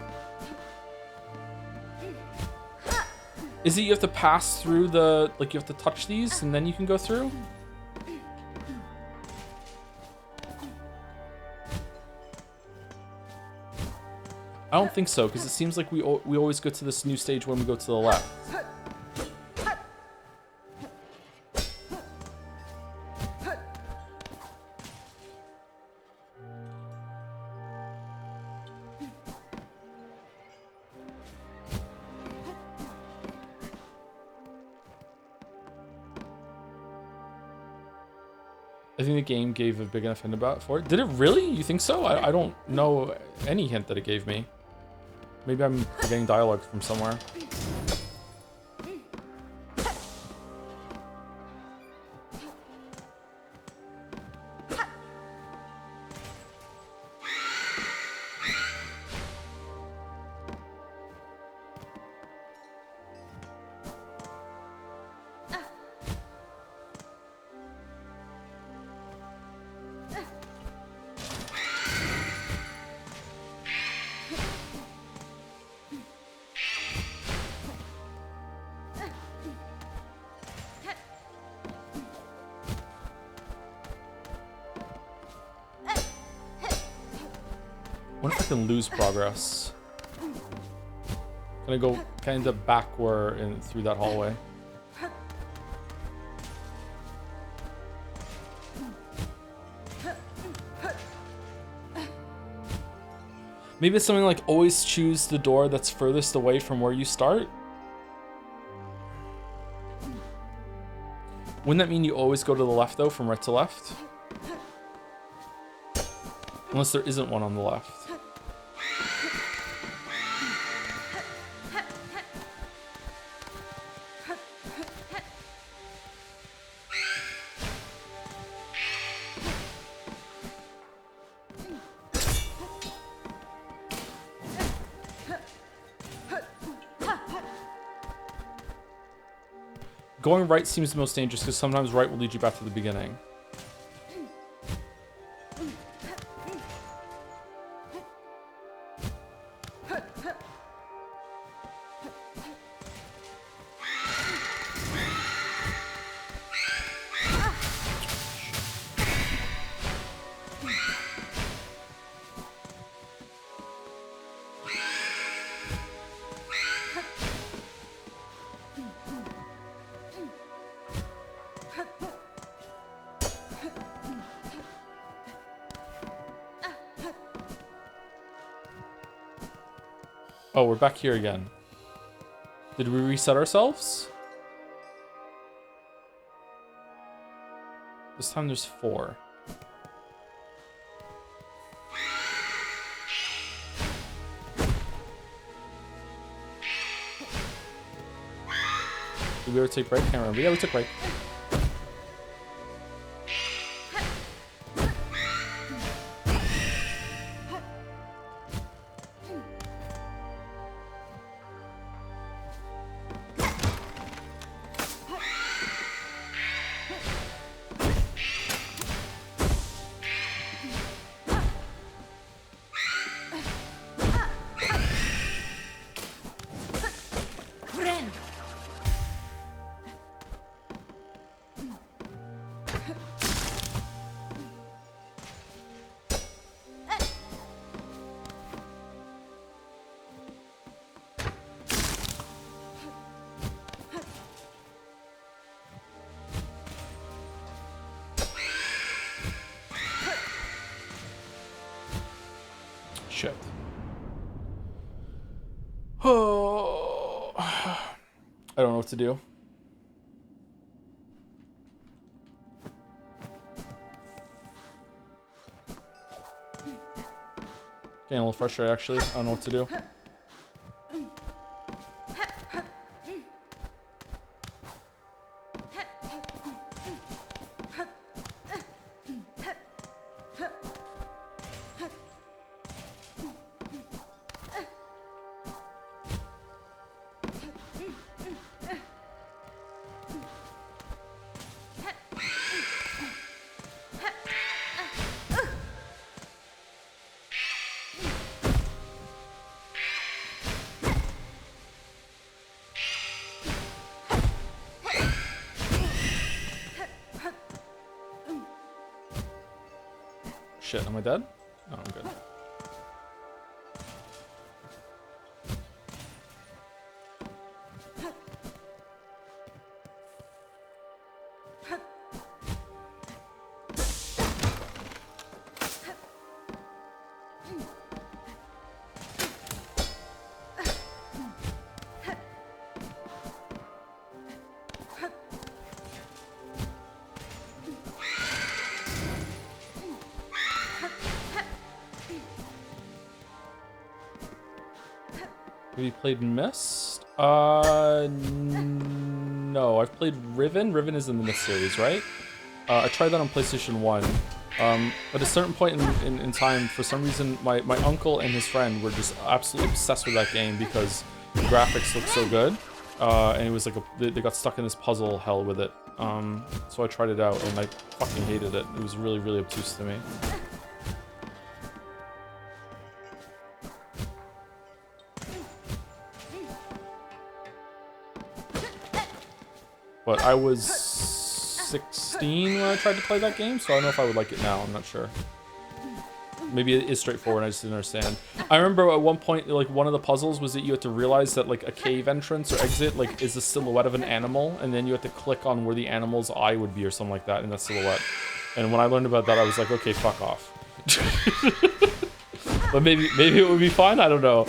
Speaker 1: Is it you have to pass through the, like you have to touch these and then you can go through? I don't think so, because it seems like we always go to this new stage when we go to the left. I think the game gave a big enough hint for it. Did it really? You think so? I don't know any hint that it gave me. Maybe I'm getting dialogue from somewhere. What if I can lose progress? Can I go kind of backward and through that hallway? Maybe it's something like always choose the door that's furthest away from where you start. Wouldn't that mean you always go to the left though, from right to left? Unless there isn't one on the left. Going right seems the most dangerous because sometimes right will lead you back to the beginning. Oh, we're back here again. Did we reset ourselves? This time there's 4. Did we ever take break? Can't remember. Yeah, we took break. Shit. Oh, I don't know what to do. Getting a little frustrated, actually. I don't know what to do. Shit, am I dead? No, I'm good. Have you played Mist? No. I've played Riven. Riven is in the Mist series, right? I tried that on PlayStation 1. At a certain point in time, for some reason, my uncle and his friend were just absolutely obsessed with that game because the graphics looked so good. And it was like they got stuck in this puzzle hell with it. So I tried it out and I fucking hated it. It was really, really obtuse to me. But I was 16 when I tried to play that game, so I don't know if I would like it now. I'm not sure. Maybe it is straightforward, I just didn't understand. I remember at one point, like, one of the puzzles was that you had to realize that, like, a cave entrance or exit, like, is the silhouette of an animal, and then you have to click on where the animal's eye would be or something like that in that silhouette. And when I learned about that, I was like, okay, fuck off. But maybe it would be fun? I don't know.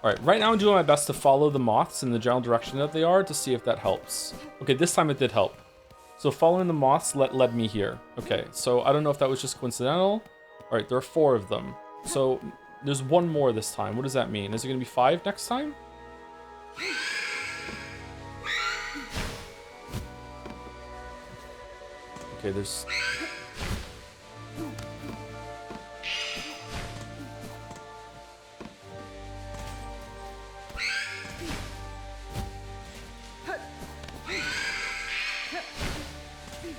Speaker 1: Alright, right now I'm doing my best to follow the moths in the general direction that they are to see if that helps. Okay, this time it did help. So following the moths led me here. Okay, so I don't know if that was just coincidental. Alright, there are 4 of them. So there's 1 more this time. What does that mean? Is it going to be 5 next time? Okay, there's...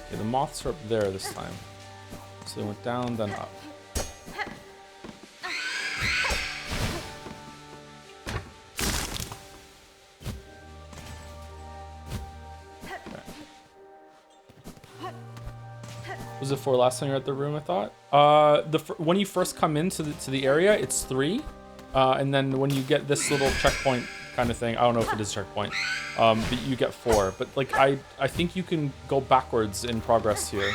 Speaker 1: Okay, the moths are up there this time. So they went down, then up. Okay. Was it 4 last time you were at the room, I thought? When you first come into the area, it's 3. And then when you get this little checkpoint kind of thing, I don't know if it is a checkpoint, but you get 4. But like, I think you can go backwards in progress here.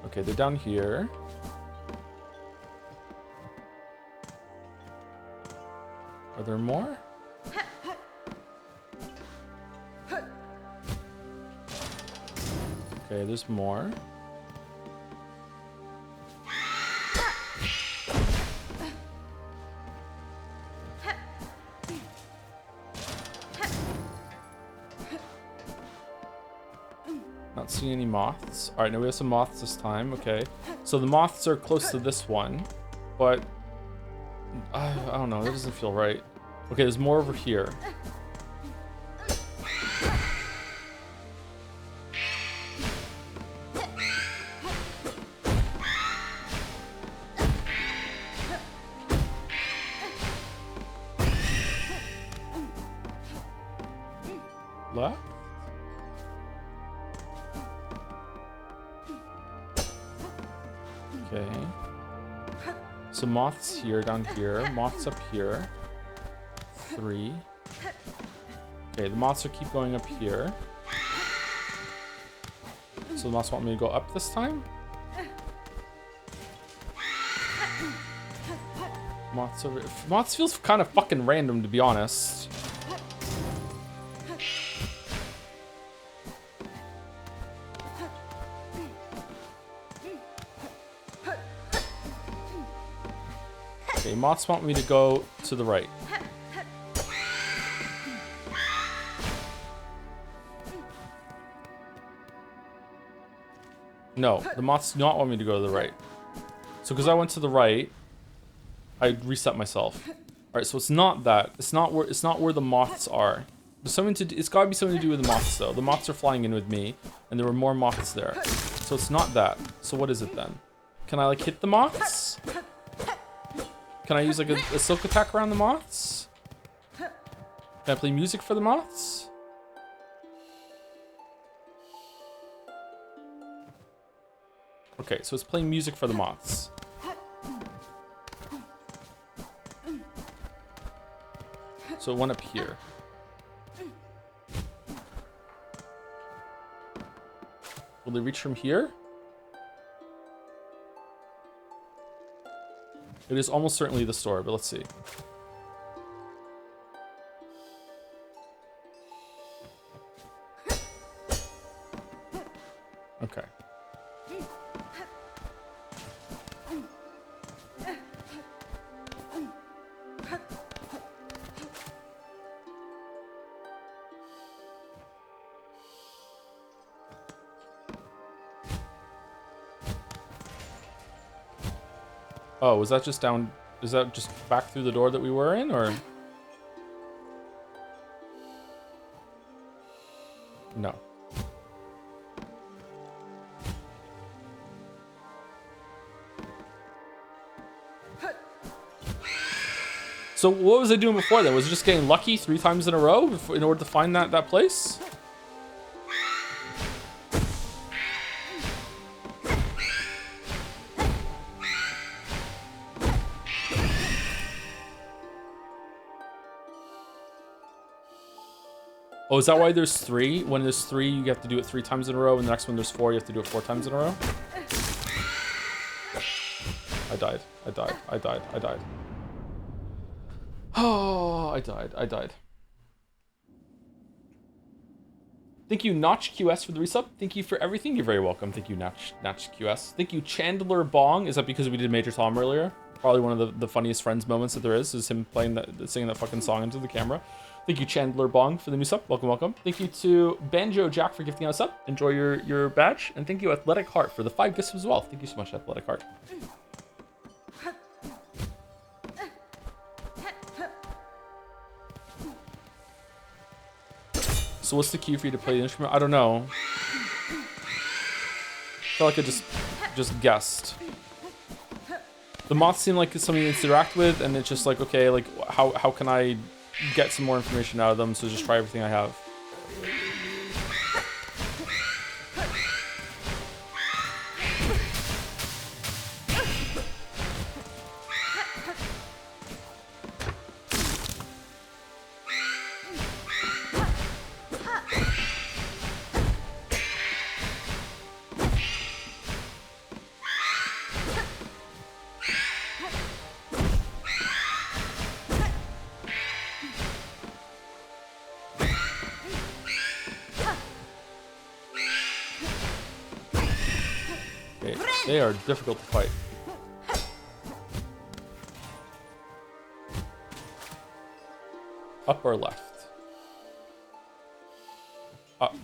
Speaker 1: Okay, they're down here. Are there more? Okay, there's more. Not seeing any moths. All right, now we have some moths this time. Okay, so the moths are close to this one, but I don't know. That doesn't feel right. Okay, there's more over here. Left? Okay. So moths here, down here. Moths up here. 3. Okay, the moths are keep going up here. So the moths want me to go up this time? Moths over... Moths feels kind of fucking random, to be honest. Okay, moths want me to go to the right. No, the moths do not want me to go to the right. So because I went to the right, I reset myself. All right, so it's not that. It's not where the moths are. There's something to. It's got to be something to do with the moths though. The moths are flying in with me, and there were more moths there. So it's not that. So what is it then? Can I like hit the moths? Can I use like a silk attack around the moths? Can I play music for the moths? Okay, so it's playing music for the moths. So it went up here. Will they reach from here? It is almost certainly the store, but let's see. Okay. Oh, was that just down? Is that just back through the door that we were in, or? No. So what was I doing before that? Was it just getting lucky 3 times in a row in order to find that place? Oh, is that why there's 3? When there's 3, you have to do it 3 times in a row, and the next one there's 4, you have to do it 4 times in a row? I died. I died. I died. I died. Oh, I died. I died. Thank you, Notch QS, for the resub. Thank you for everything. You're very welcome. Thank you, Notch QS. Thank you, Chandler Bong. Is that because we did Major Tom earlier? Probably one of the funniest Friends moments that there is him playing singing that fucking song into the camera. Thank you, Chandler Bong, for the new sub. Welcome, welcome. Thank you to Banjo Jack for gifting us up. Enjoy your badge. And thank you, Athletic Heart, for the 5 gifts as well. Thank you so much, Athletic Heart. So what's the key for you to play the instrument? I don't know. feel like I just guessed. The moths seem like something to interact with, and it's just like, okay, like how can I get some more information out of them? So just try everything I have. They are difficult to fight. Up or left? Up.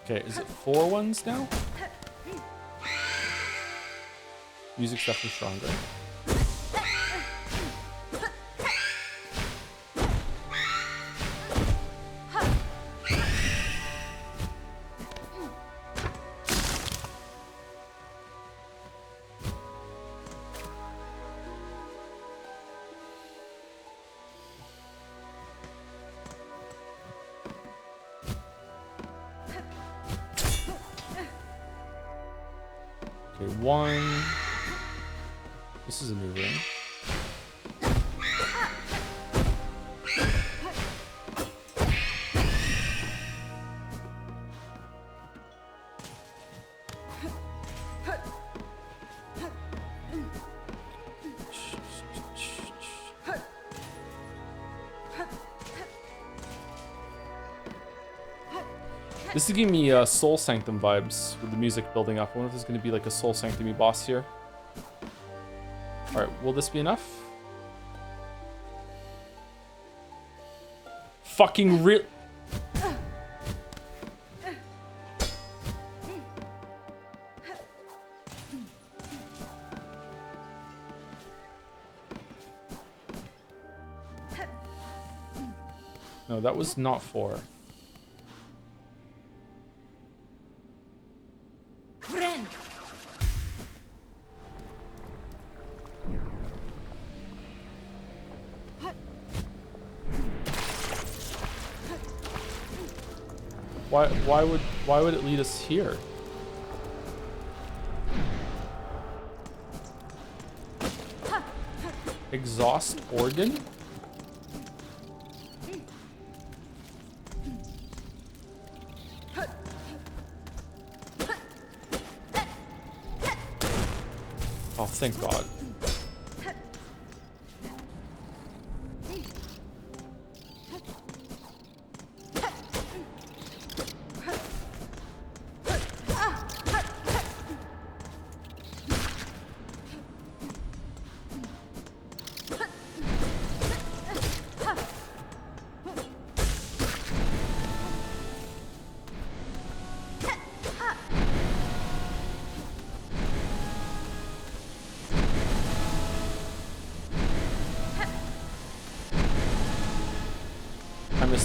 Speaker 1: Okay, is it 4 ones now? Music's definitely stronger. Okay, 1. This is a new room. This is giving me Soul Sanctum vibes with the music building up. I wonder if there's going to be like a Soul Sanctum-y boss here. Alright, will this be enough? Fucking real. No, that was not 4. Why would it lead us here? Exhaust organ? Oh, thank God.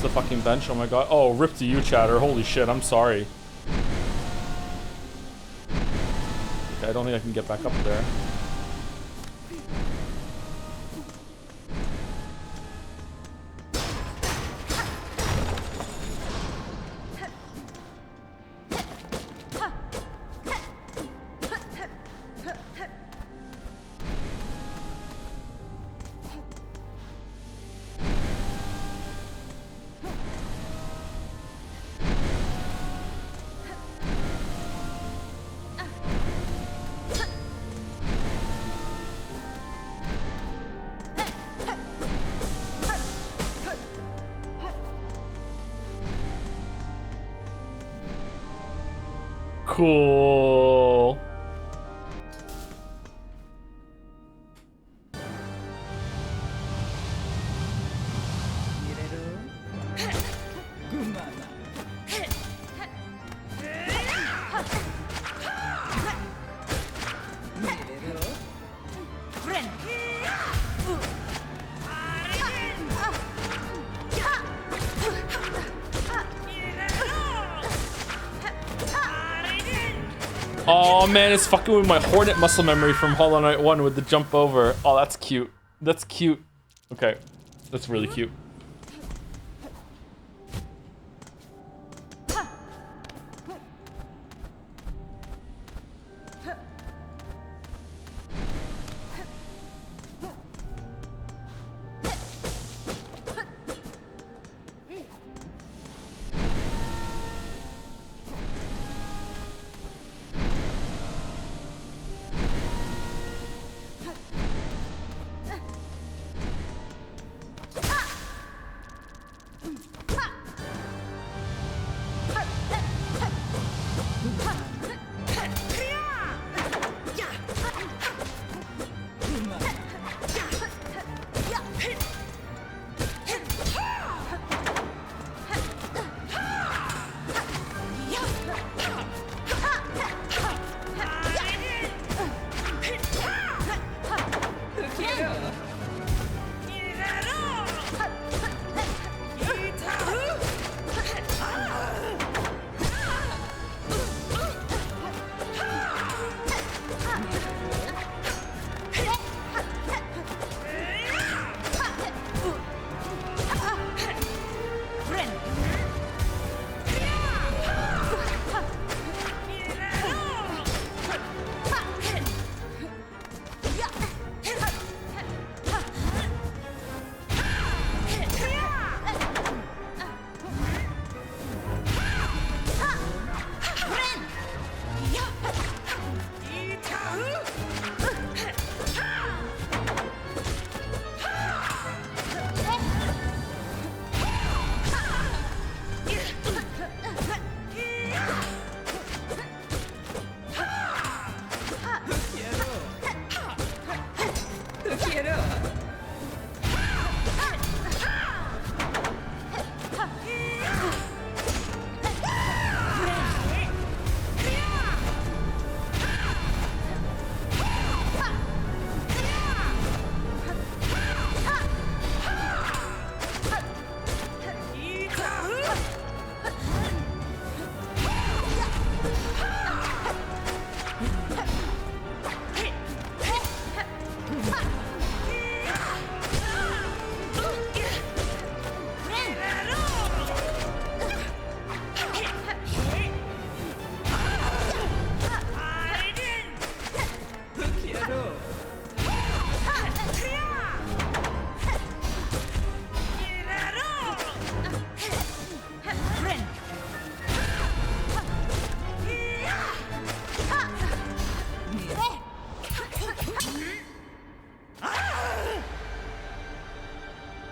Speaker 1: The fucking bench. Oh my God. Oh, rip to you, chatter. Holy shit, I'm sorry. Okay, I don't think I can get back up there. Cool. Oh man, it's fucking with my Hornet muscle memory from Hollow Knight 1 with the jump over. Oh, that's cute. That's cute. Okay, that's really cute.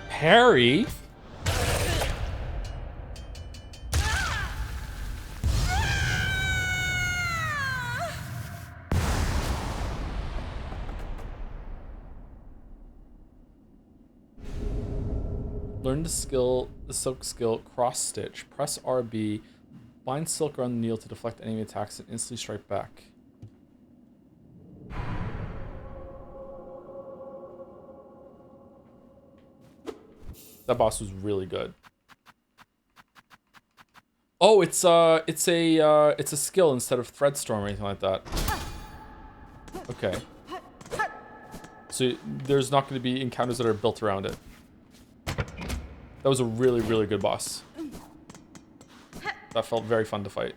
Speaker 1: Harry? Learn the silk skill, cross stitch. Press RB, bind silk around the needle to deflect enemy attacks and instantly strike back. That boss was really good. Oh, it's a skill instead of Threadstorm or anything like that. Okay. So there's not going to be encounters that are built around it. That was a really, really good boss. That felt very fun to fight.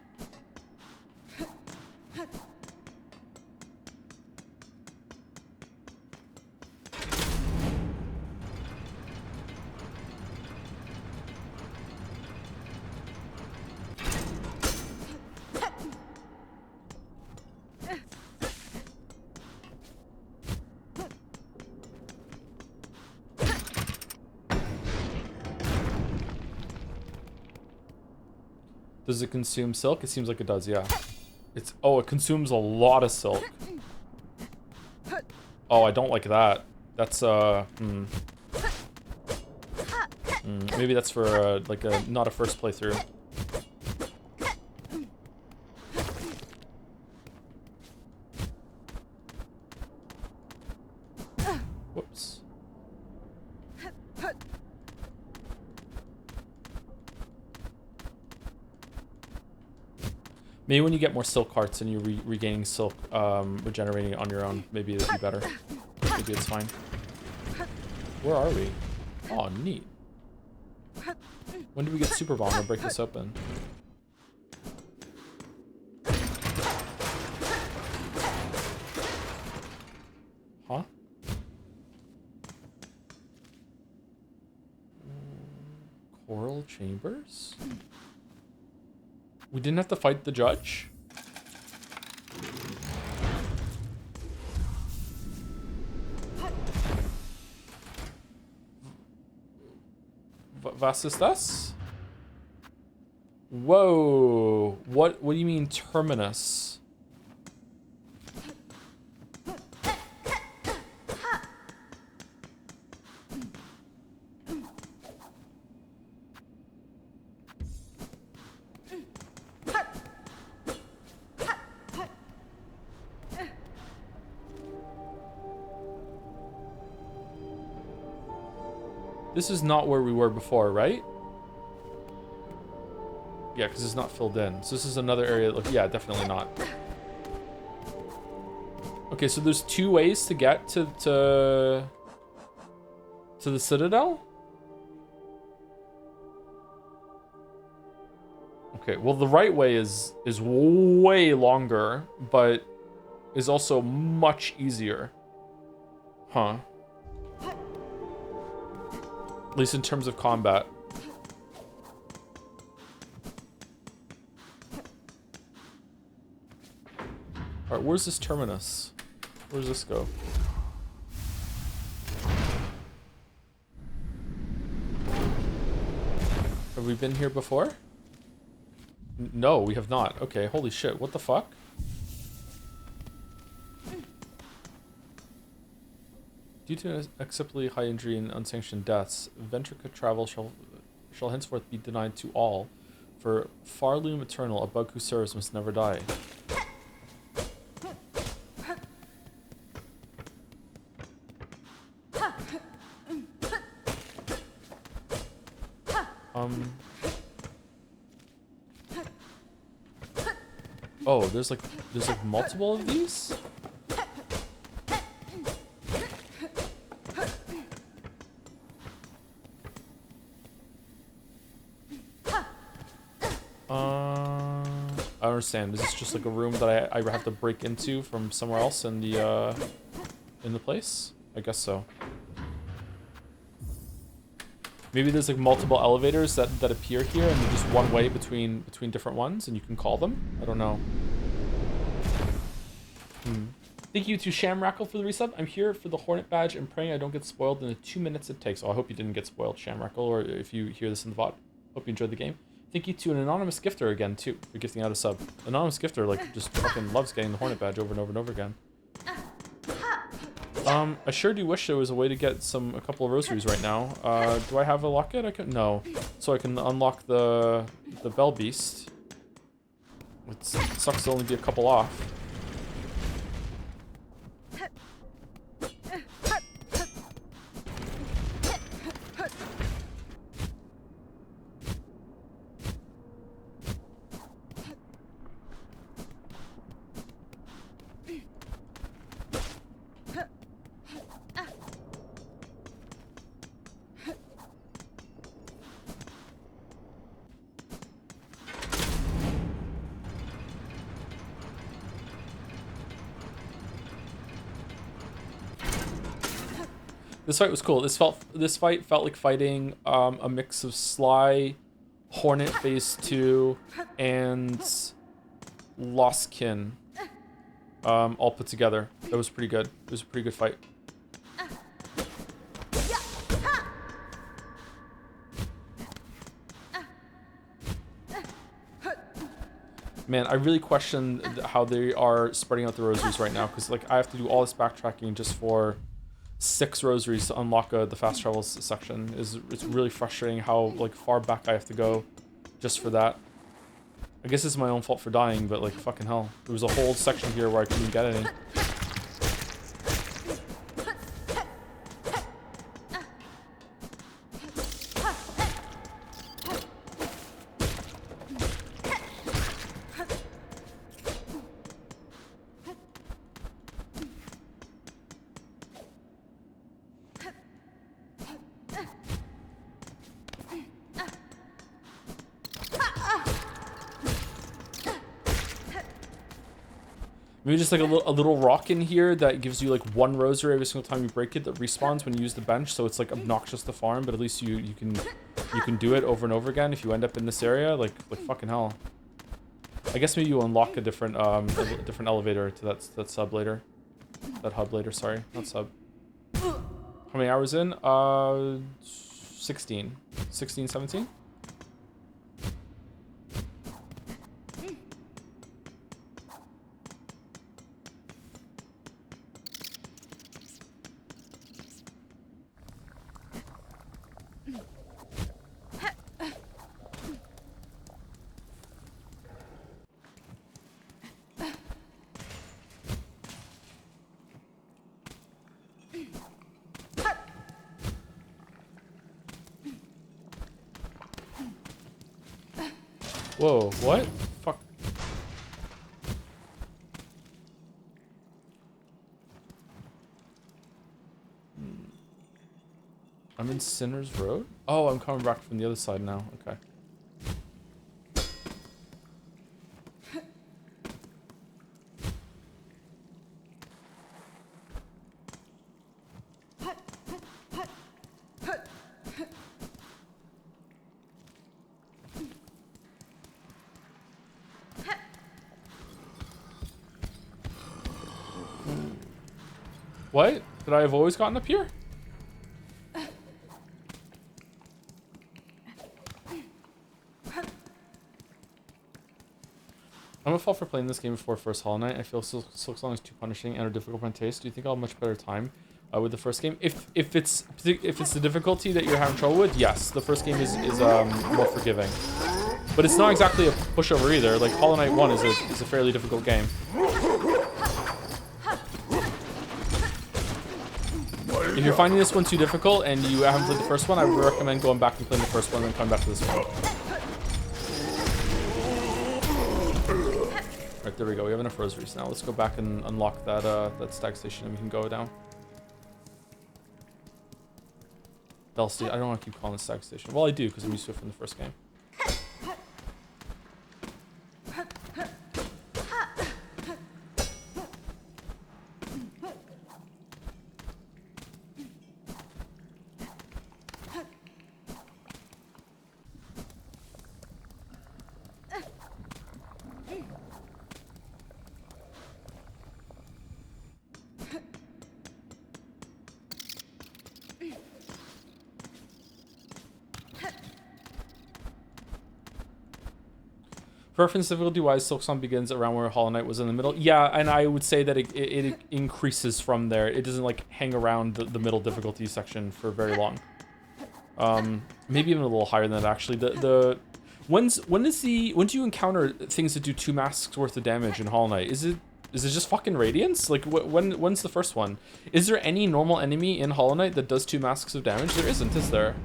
Speaker 1: Does it consume silk? It seems like it does, yeah. It's, oh, it consumes a lot of silk. Oh, I don't like that. That's, maybe that's for, like, not a first playthrough. Whoops. Maybe when you get more silk hearts and you're regaining silk, regenerating it on your own, maybe it'd be better. Maybe it's fine. Where are we? Oh, neat. When do we get Super Bomb to break this open? Huh? Coral Chambers? We didn't have to fight the judge? Was ist das? Whoa. What do you mean terminus? This is not where we were before, right? Yeah, because it's not filled in. So this is another area. Like, yeah, definitely not. Okay, so there's two ways to get to the Citadel? Okay, well, the right way is way longer, but is also much easier. Huh. At least in terms of combat. Alright, where's this terminus? Where does this go? Have we been here before? No, we have not. Okay, holy shit, what the fuck? Due to an acceptably high injury and unsanctioned deaths, Ventrica travel shall henceforth be denied to all. For Farloom Eternal, a bug who serves must never die. Oh, there's like multiple of these? I don't understand. Is this just like a room that I have to break into from somewhere else in the place? I guess so. Maybe there's like multiple elevators that appear here, and they're just one way between different ones, and you can call them. I don't know. Thank you to Shamrackle for the resub. I'm here for the Hornet badge and praying I don't get spoiled in the 2 minutes it takes. Oh, I hope you didn't get spoiled, Shamrackle, or if you hear this in the VOD. Hope you enjoyed the game. Thank you to an anonymous gifter again, too, for gifting out a sub. Anonymous gifter, like, just fucking loves getting the Hornet badge over and over and over again. I sure do wish there was a way to get a couple of rosaries right now. Do I have a locket? No. So I can unlock the Bell Beast. It sucks to only be a couple off. This fight was cool. This fight felt like fighting a mix of Sly, Hornet Phase 2, and Lostkin all put together. That was pretty good. It was a pretty good fight. Man, I really question how they are spreading out the rosaries right now, because like I have to do all this backtracking just for 6 rosaries to unlock the fast travel section. It's really frustrating how like far back I have to go just for that. I guess it's my own fault for dying, but like fucking hell, there was a whole section here where I couldn't get any. Maybe just like a little rock in here that gives you like 1 rosary every single time you break it that respawns when you use the bench, so it's like obnoxious to farm, but at least you can do it over and over again if you end up in this area. Like fucking hell. I guess maybe you unlock a different elevator to that sub later. That hub later, sorry, not sub. How many hours in? 16, 17? Whoa, what? Fuck. I'm in Sinner's Road? Oh, I'm coming back from the other side now. Okay. What? Could I have always gotten up here? I'm a fault for playing this game before first Hollow Knight. I feel Silksong is too punishing and or difficult for my taste. Do you think I'll have much better time with the first game? If it's the difficulty that you're having trouble with, yes, the first game is more forgiving. But it's not exactly a pushover either. Like Hollow Knight 1 is a fairly difficult game. If you're finding this one too difficult and you haven't played the first one, I would recommend going back and playing the first one and then coming back to this one. Right, there we go. We have enough rosaries now. Let's go back and unlock that stag station and we can go down. Bell Station. I don't want to keep calling it stag station. Well, I do because I'm used to it from the first game. Preference difficulty-wise, Silksong begins around where Hollow Knight was in the middle. Yeah, and I would say that it increases from there. It doesn't like hang around the middle difficulty section for very long. Maybe even a little higher than that actually. When do you encounter things that do 2 masks worth of damage in Hollow Knight? Is it just fucking Radiance? Like when's the first one? Is there any normal enemy in Hollow Knight that does 2 masks of damage? There isn't, is there?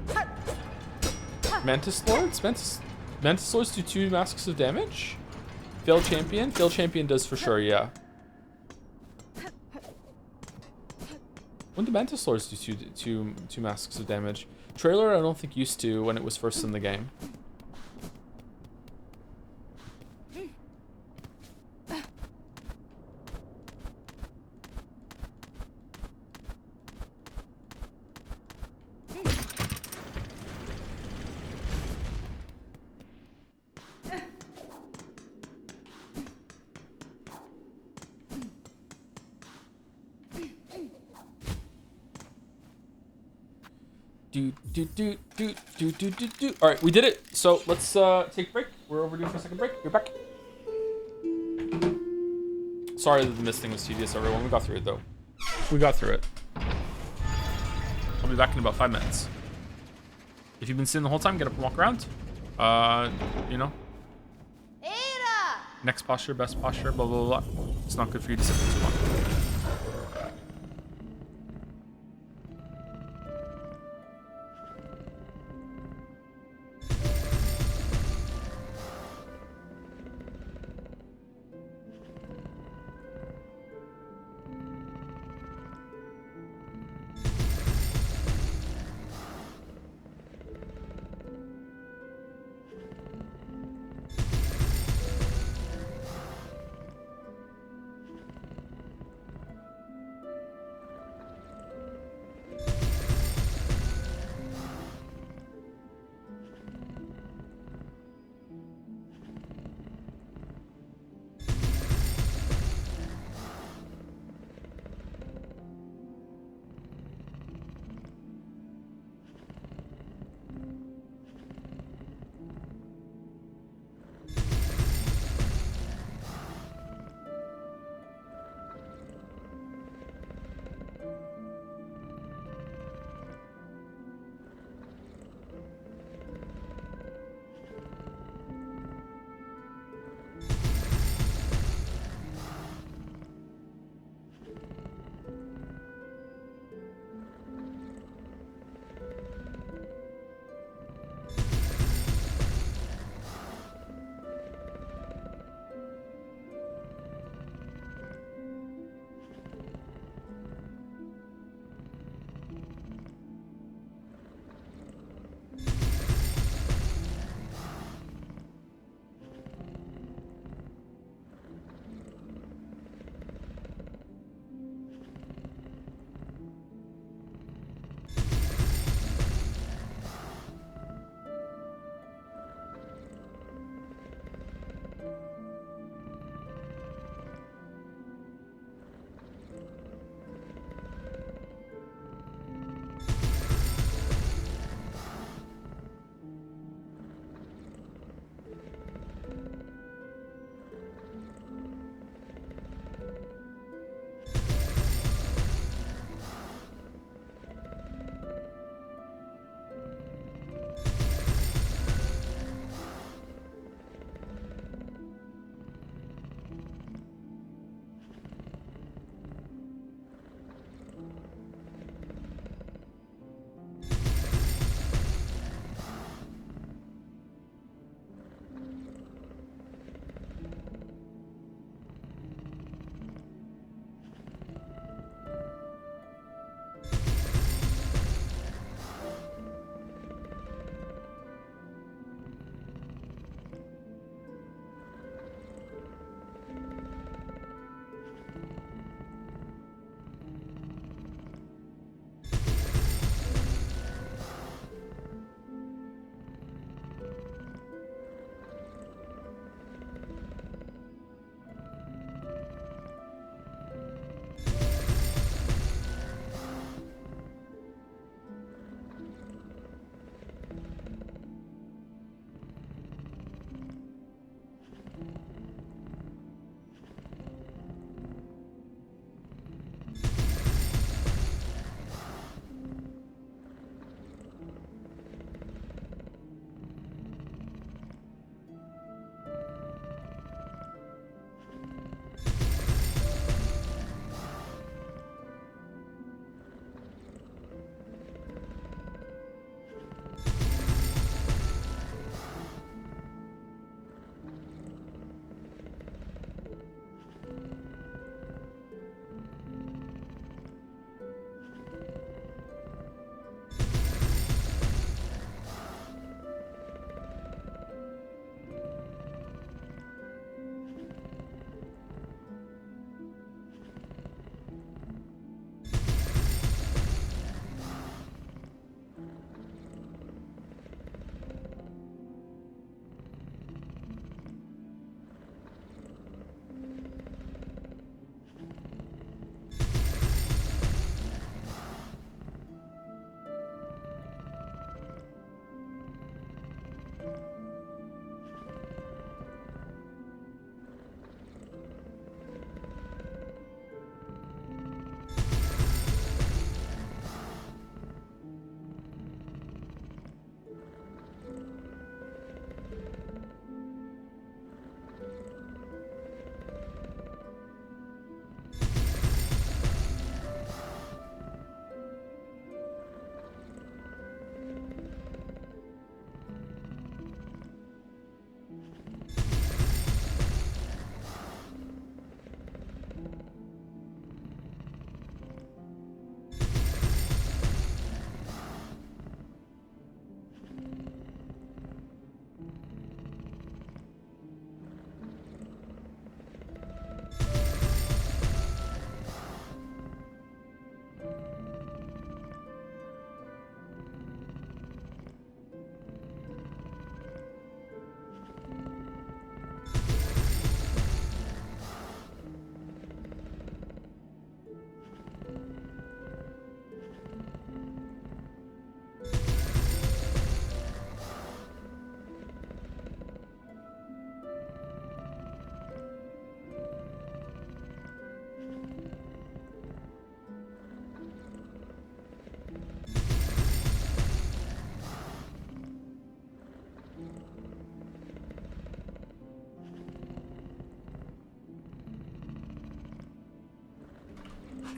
Speaker 1: Mantis Lords? Mantis Lords do 2 masks of damage? Failed Champion? Failed Champion does for sure, yeah. When did Mantis Lords do two masks of damage? Trailer, I don't think used to when it was first in the game. All right, we did it. So let's take a break. We're overdue for a second break. You're back. Sorry that the mist thing was tedious, everyone. We got through it, though. We got through it. I'll be back in about 5 minutes. If you've been sitting the whole time, get up and walk around. You know. Next posture, best posture, blah, blah, blah. It's not good for you to sit for too long.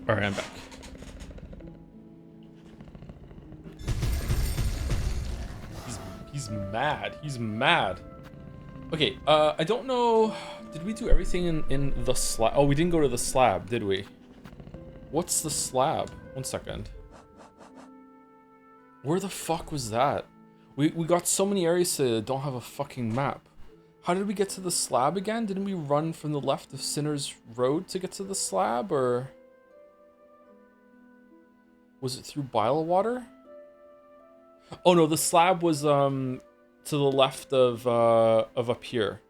Speaker 1: All right, I'm back. He's mad. He's mad. Okay, I don't know. Did we do everything in the slab? Oh, we didn't go to the slab, did we? What's the slab? 1 second. Where the fuck was that? We got so many areas that don't have a fucking map. How did we get to the slab again? Didn't we run from the left of Sinner's Road to get to the slab, or was it through Bilewater? Oh no, the slab was to the left of up here.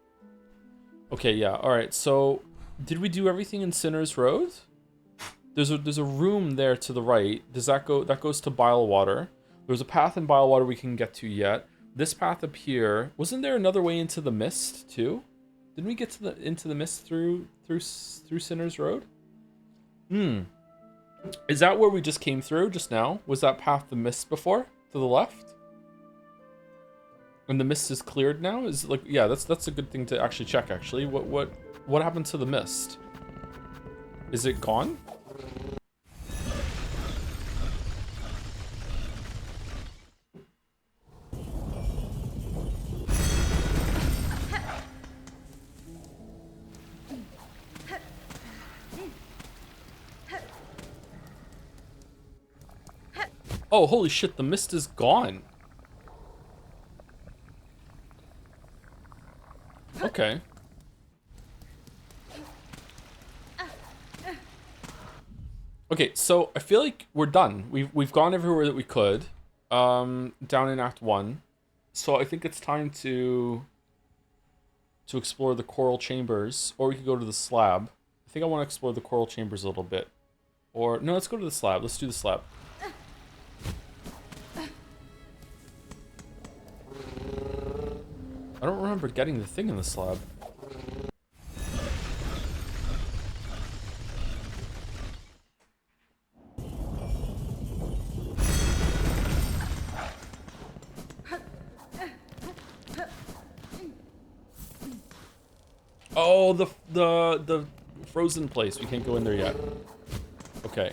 Speaker 1: Okay, yeah. All right. So, did we do everything in Sinner's Road? There's a room there to the right. Does that go? That goes to Bilewater. There's a path in Bilewater we can get to yet. This path up here. Wasn't there another way into the mist too? Didn't we get to into the mist through Sinner's Road? Is that where we just came through just now? Was that path the mist before to the left? And the mist is cleared now? Is like, yeah, that's a good thing to actually check. Actually, what happened to the mist? Is it gone? Oh, holy shit, the mist is gone. Okay. Okay, so I feel like we're done. We've gone everywhere that we could, down in Act 1. So I think it's time to explore the coral chambers, or we could go to the slab. I think I want to explore the coral chambers a little bit. Or no, let's go to the slab. Let's do the slab. I don't remember getting the thing in the slab. Oh, the frozen place. We can't go in there yet. Okay.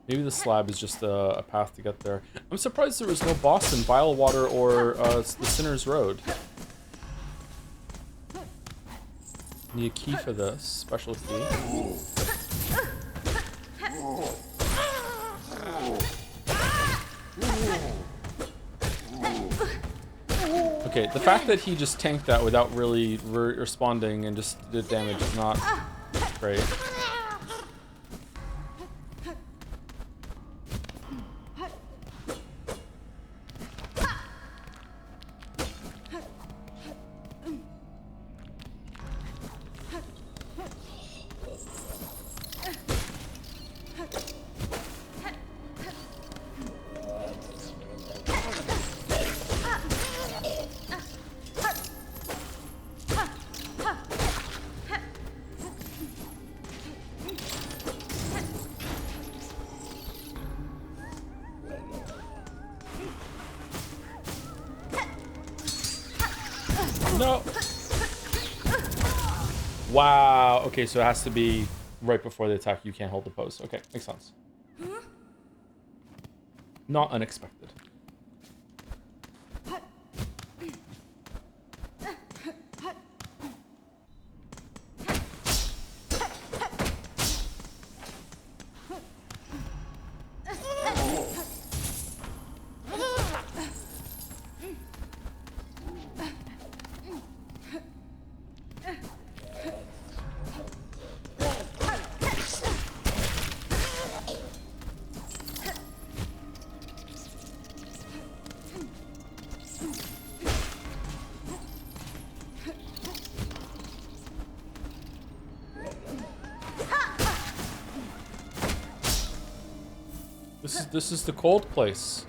Speaker 1: Maybe the slab is just a path to get there. I'm surprised there was no boss in Bilewater or the Sinner's Road. Need a key for this. Special key. Okay, the fact that he just tanked that without really responding and just did damage is not great. No. Wow. Okay, so it has to be right before the attack. You can't hold the pose. Okay, makes sense. Not unexpected. This is the cold place.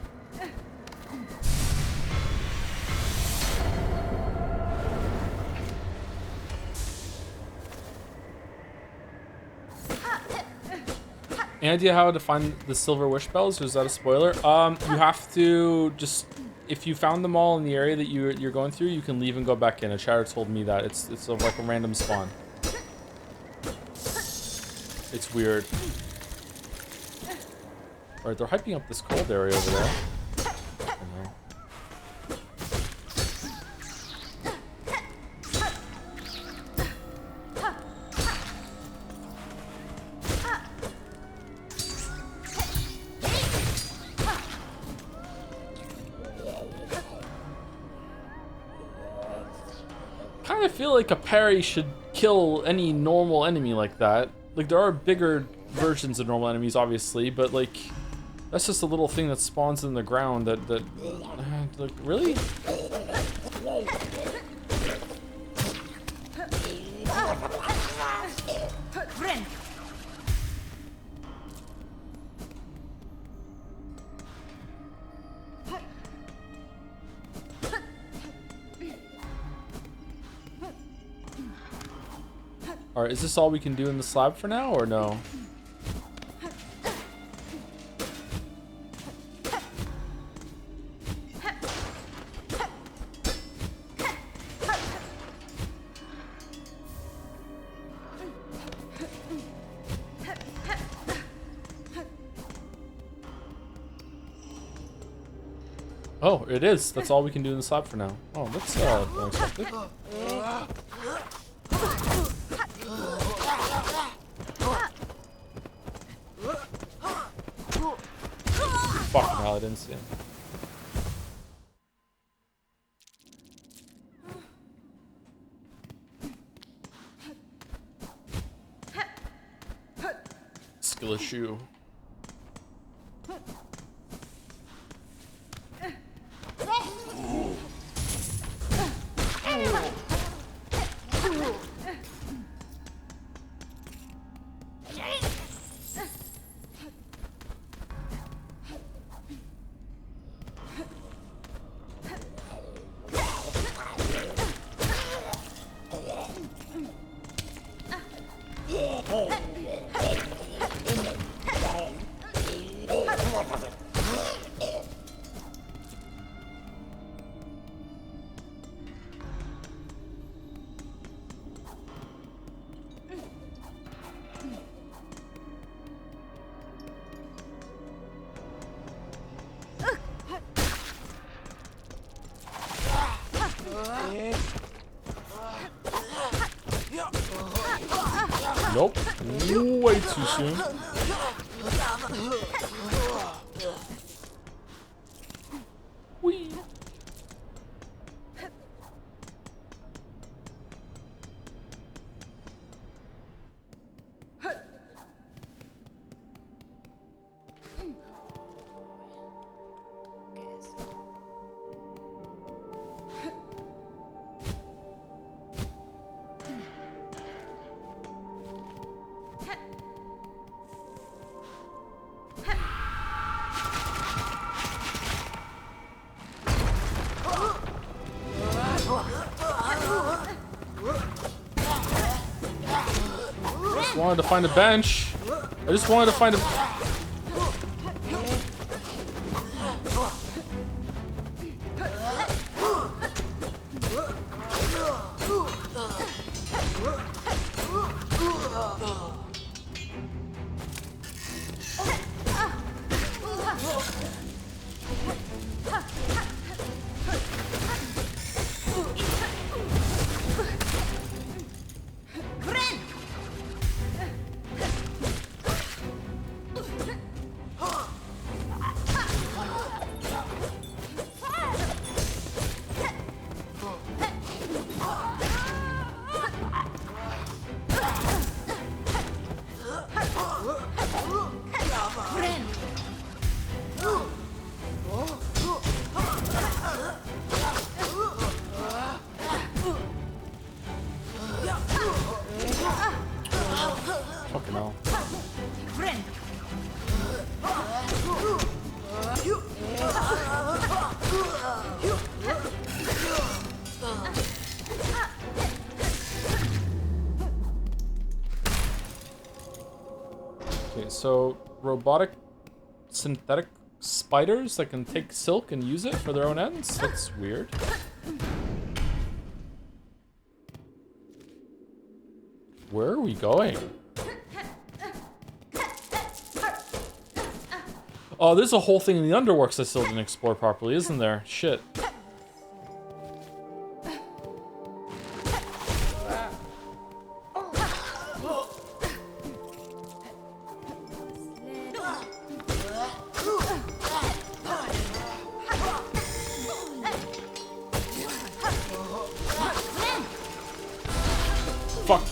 Speaker 1: Any idea how to find the silver wish bells, or is that a spoiler? You have to just if you found them all in the area that you're going through, you can leave and go back in. A chatter told me that it's like a random spawn. It's weird. All right, they're hyping up this cold area over there. I feel like a parry should kill any normal enemy like that. Like, there are bigger versions of normal enemies, obviously, but like, that's just a little thing that spawns in the ground that like, really? Alright, is this all we can do in the slab for now, or no? Oh, it is. That's all we can do in the slab for now. Oh, that's unexpected. Fucking hell, I didn't see him. Skill issue. Nope. Way too soon. Whee. Wanted to find a bench. I just wanted to find a... Fucking hell. Okay, so robotic synthetic spiders that can take silk and use it for their own ends? That's weird. Where are we going? Oh, there's a whole thing in the Underworks I still didn't explore properly, isn't there? Shit. Fuck.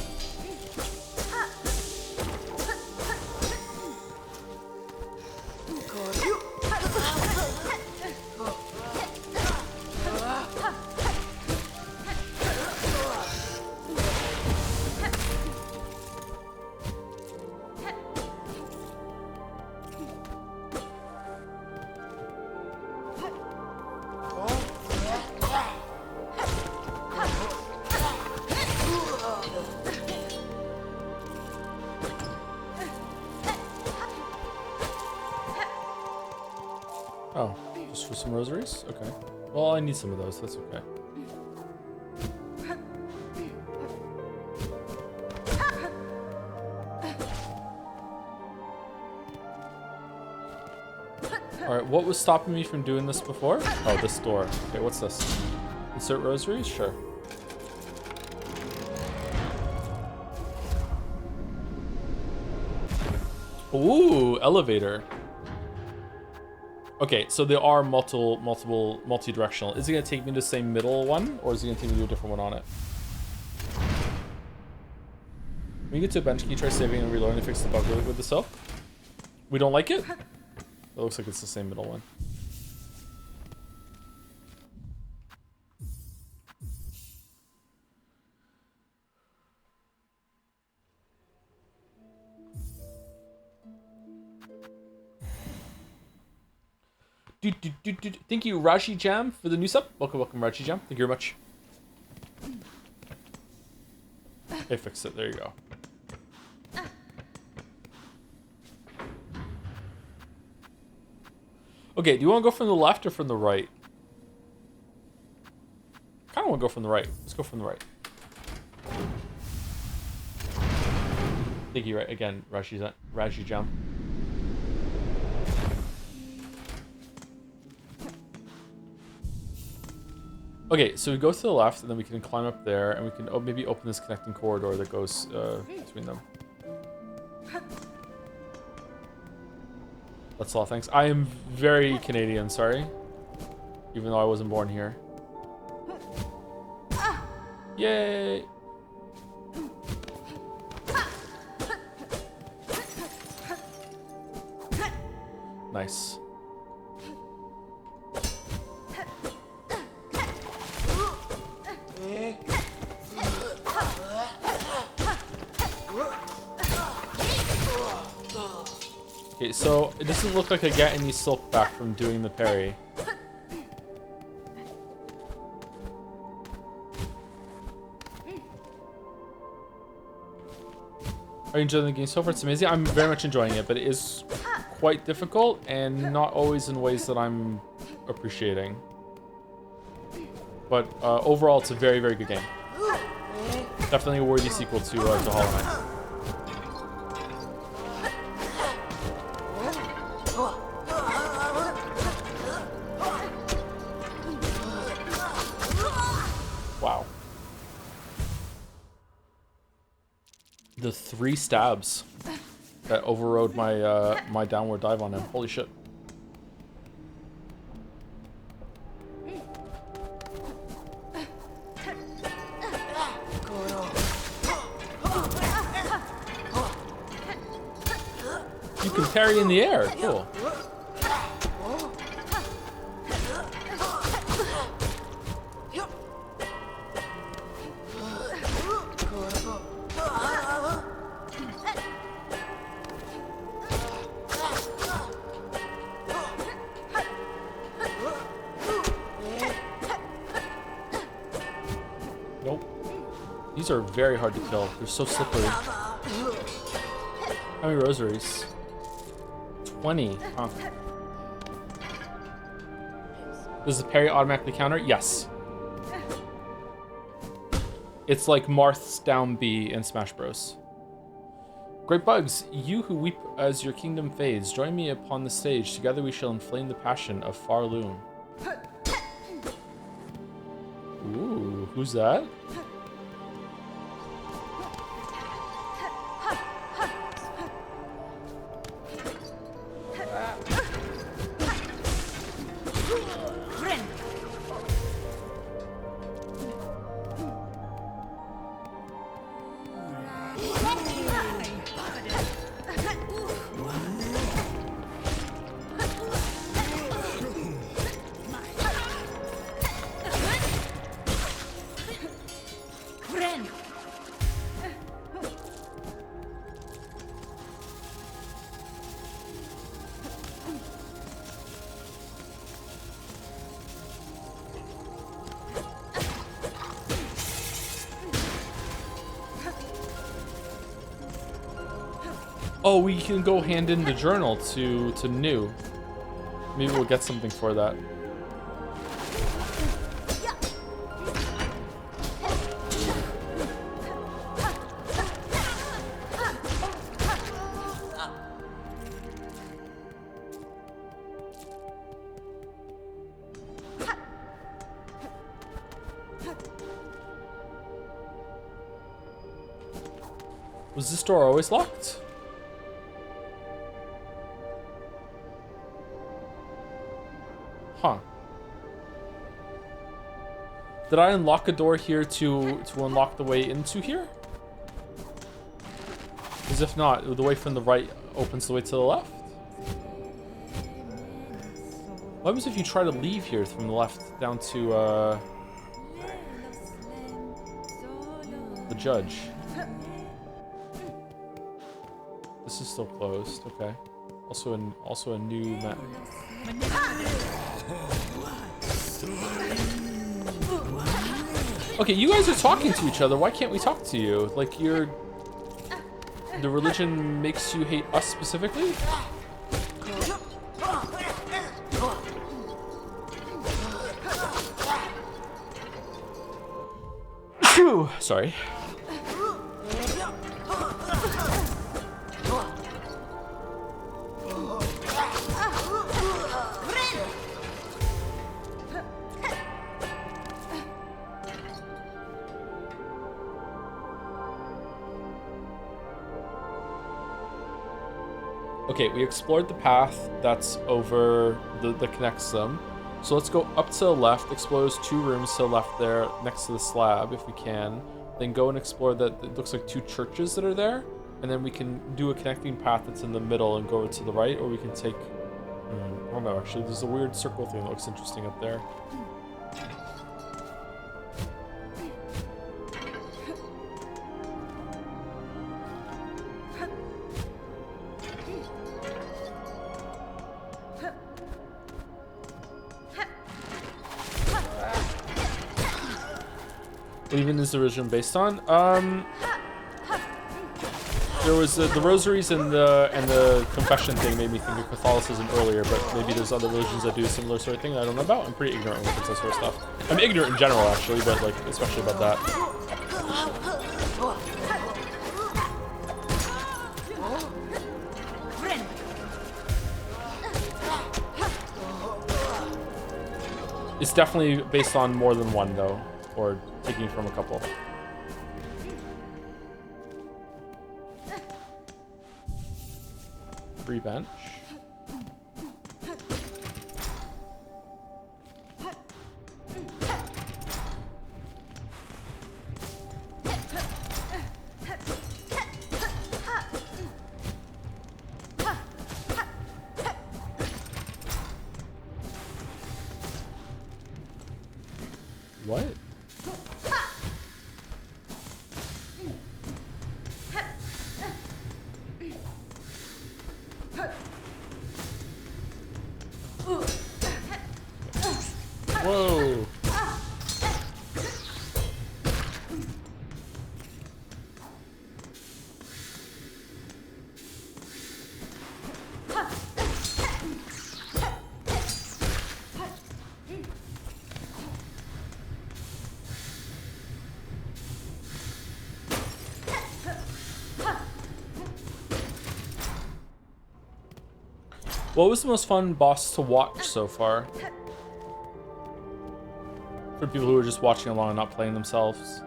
Speaker 1: Oh, just for some rosaries? Okay. Well, I need some of those. That's okay. Alright, what was stopping me from doing this before? Oh, this door. Okay, what's this? Insert rosaries? Sure. Ooh, elevator. Okay, so there are multi-directional. Is it gonna take me to the same middle one, or is it gonna take me to a different one on it? When you get to a bench, can you try saving and reloading to fix the bug with the silk? We don't like it? It looks like it's the same middle one. Thank you, Raji Jam, for the new sub. Welcome, Raji Jam. Thank you very much. I fixed it. There you go. Okay, do you want to go from the left or from the right? I kind of want to go from the right. Let's go from the right. Thank you, right again, Raji Jam. Okay, so we go to the left, and then we can climb up there, and we can maybe open this connecting corridor that goes between them. That's all, thanks. I am very Canadian, sorry. Even though I wasn't born here. Yay! Nice. Okay, so it doesn't look like I get any silk back from doing the parry. Are you enjoying the game so far? It's amazing. I'm very much enjoying it, but it is quite difficult and not always in ways that I'm appreciating. But overall, it's a very, very good game. Definitely a worthy sequel to Hollow Knight. Wow. The 3 stabs that overrode my my downward dive on him. Holy shit. You can parry in the air. Cool. Nope. These are very hard to kill. They're so slippery. How many rosaries? 20. Huh. Does the parry automatically counter? Yes. It's like Marth's down B in Smash Bros. Great Bugs, you who weep as your kingdom fades, join me upon the stage. Together we shall inflame the passion of Farloon. Ooh, who's that? Oh, we can go hand in the journal to New. Maybe we'll get something for that. Was this door always locked? Huh. Did I unlock a door here to unlock the way into here? Because if not, the way from the right opens the way to the left? What happens if you try to leave here from the left down to the judge? This is still closed, okay. Also a new map. Okay, you guys are talking to each other. Why can't we talk to you? Like the religion makes you hate us specifically? Phew, sorry. Okay, we explored the path that's over that connects them. So let's go up to the left, explore those 2 rooms to the left there next to the slab if we can. Then go and explore that. It looks like 2 churches that are there. And then we can do a connecting path that's in the middle and go over to the right, or we can take... I don't know, actually, there's a weird circle thing that looks interesting up there. What even is the religion based on? There was the rosaries and the confession thing made me think of Catholicism earlier, but maybe there's other religions that do a similar sort of thing that I don't know about. I'm pretty ignorant when it comes to that sort of stuff. I'm ignorant in general, actually, but like especially about that. It's definitely based on more than one, though, or taking from a couple. Free bench. What? Whoa. What was the most fun boss to watch so far? For people who are just watching along and not playing themselves.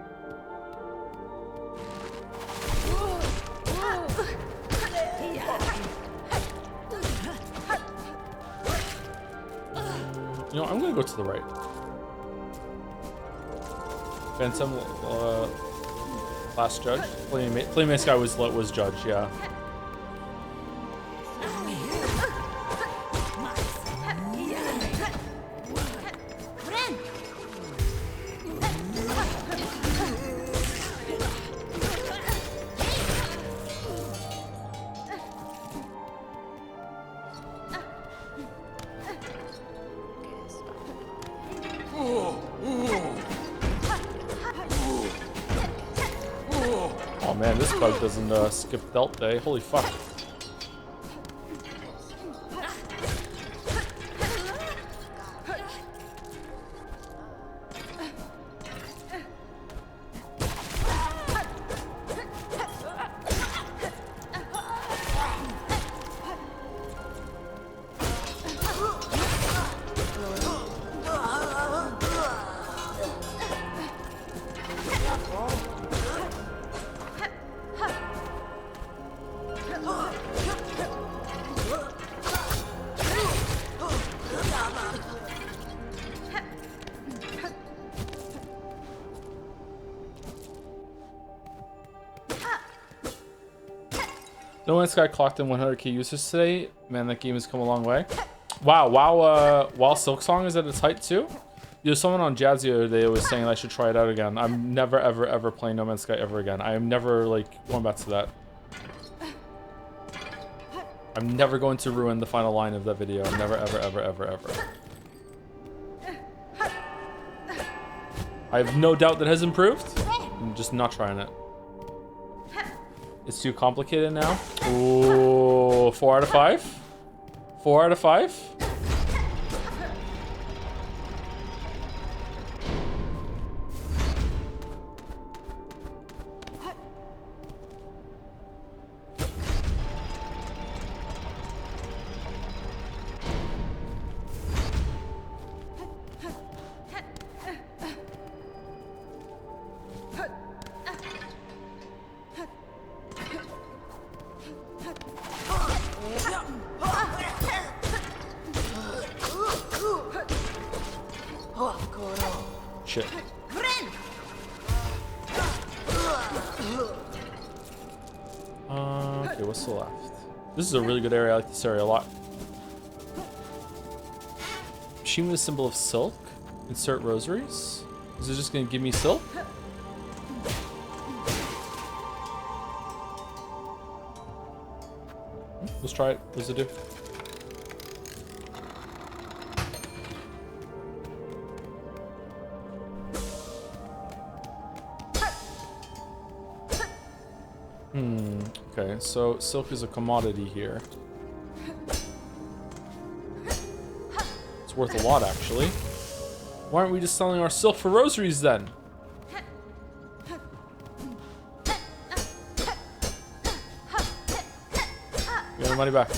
Speaker 1: You know, I'm gonna go to the right. Phantom, last judge. Flame Sky was judge, yeah. Oh man, this bug doesn't skip Delt Day. Holy fuck. No Man's Sky clocked in 100k users today. Man, that game has come a long way. Wow, while Silksong is at its height too. There's someone on Jazzy the other day was saying I should try it out again. I'm never, ever, ever playing No Man's Sky ever again. I am never, like, going back to that. I'm never going to ruin the final line of that video. Never, ever, ever, ever, ever. I have no doubt that has improved. I'm just not trying it. It's too complicated now. Ooh, 4 out of 5? 4 out of 5? Shit. Okay, what's the left? This is a really good area. I like this area a lot. Machine with a symbol of silk. Insert rosaries. Is it just gonna give me silk? Let's try it. What does it do? Okay, so silk is a commodity here. It's worth a lot, actually. Why aren't we just selling our silk for rosaries then? Give me the money back.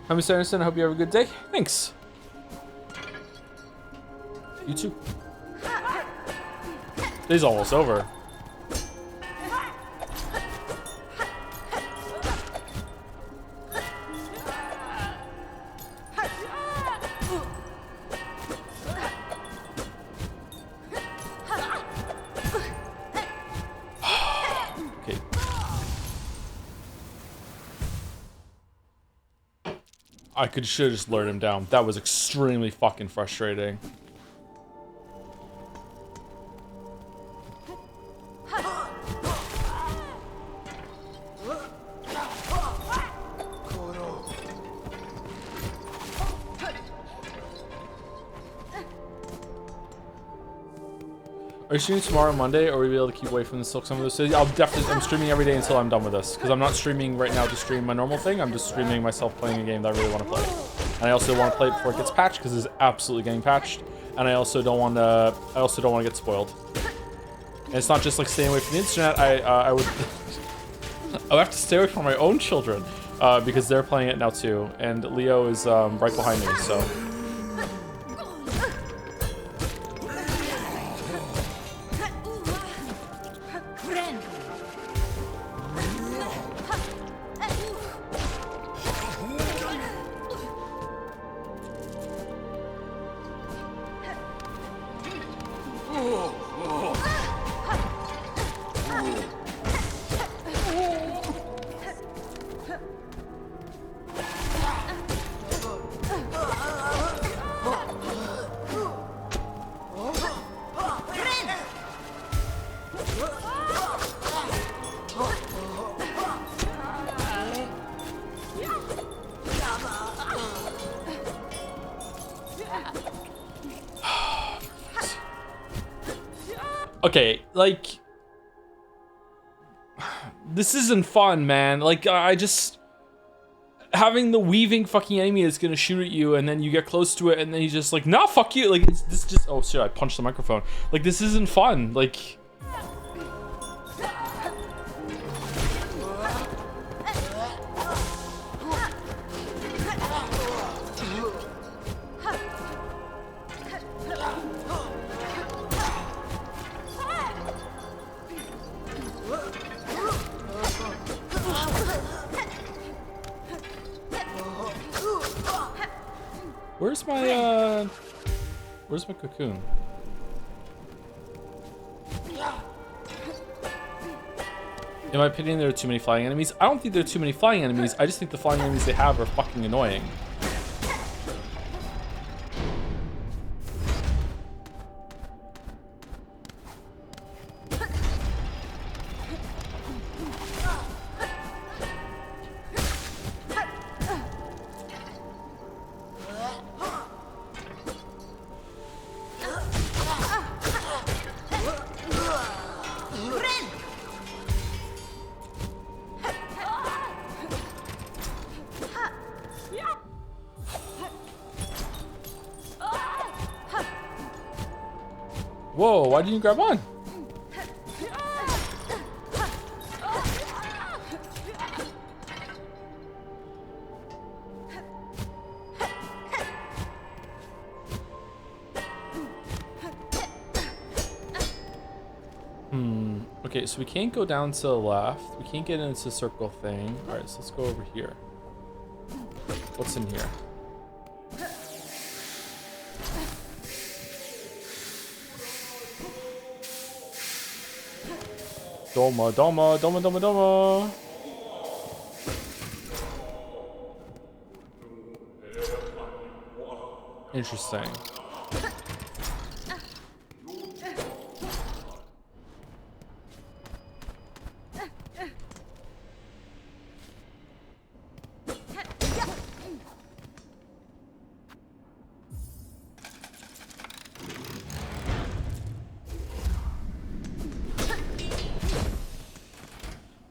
Speaker 1: Hi, Mr. Anderson. I hope you have a good day. Thanks. You too. Day's almost over. Okay. Should have just lured him down. That was extremely fucking frustrating. Are you streaming tomorrow, Monday, or will we be able to keep away from the Silksong of the City? I'm streaming every day until I'm done with this, because I'm not streaming right now to stream my normal thing. I'm just streaming myself playing a game that I really want to play. And I also want to play it before it gets patched, because it's absolutely getting patched. And I also don't want to get spoiled. And it's not just like staying away from the internet. I would I would have to stay away from my own children because they're playing it now too, and Leo is right behind me. So. Okay, like, this isn't fun, man. Like, I just, having the weaving fucking enemy that's gonna shoot at you, and then you get close to it, and then he's just like, nah, fuck you. Like, it's this just, oh shit, I punched the microphone. Like, this isn't fun. Like, where's my cocoon? In my opinion, there are too many flying enemies. I don't think there are too many flying enemies. I just think the flying enemies they have are fucking annoying. Whoa, why didn't you grab on? Okay, so we can't go down to the left. We can't get into the circle thing. All right, so let's go over here. What's in here? Doma, doma, doma, doma, doma. Interesting.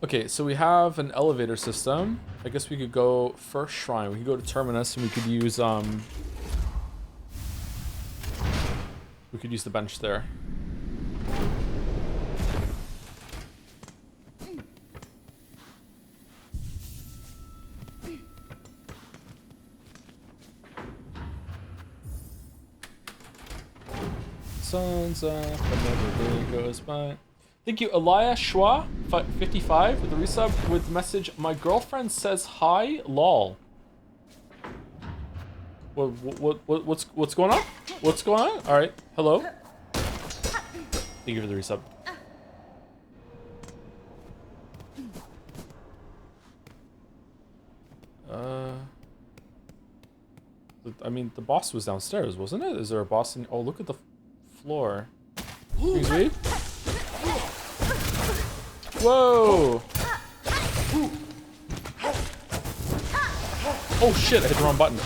Speaker 1: Okay, so we have an elevator system. I guess we could go first shrine. We could go to Terminus and we could use the bench there. Sun's up, another day goes by. Thank you, Elias Schwa, 55, with the resub with the message, my girlfriend says hi, lol. What's going on? What's going on? All right, hello. Thank you for the resub. I mean, the boss was downstairs, wasn't it? Is there a boss in? Oh, look at the floor. Excuse me. Whoa! Oh shit, I hit the wrong button.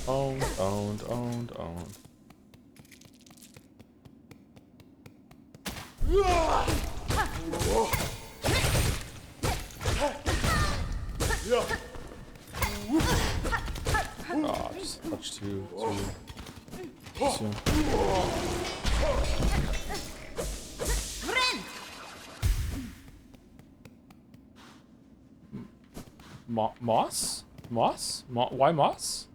Speaker 1: Owned. just a touch too soon. Moss? Moss? Why moss?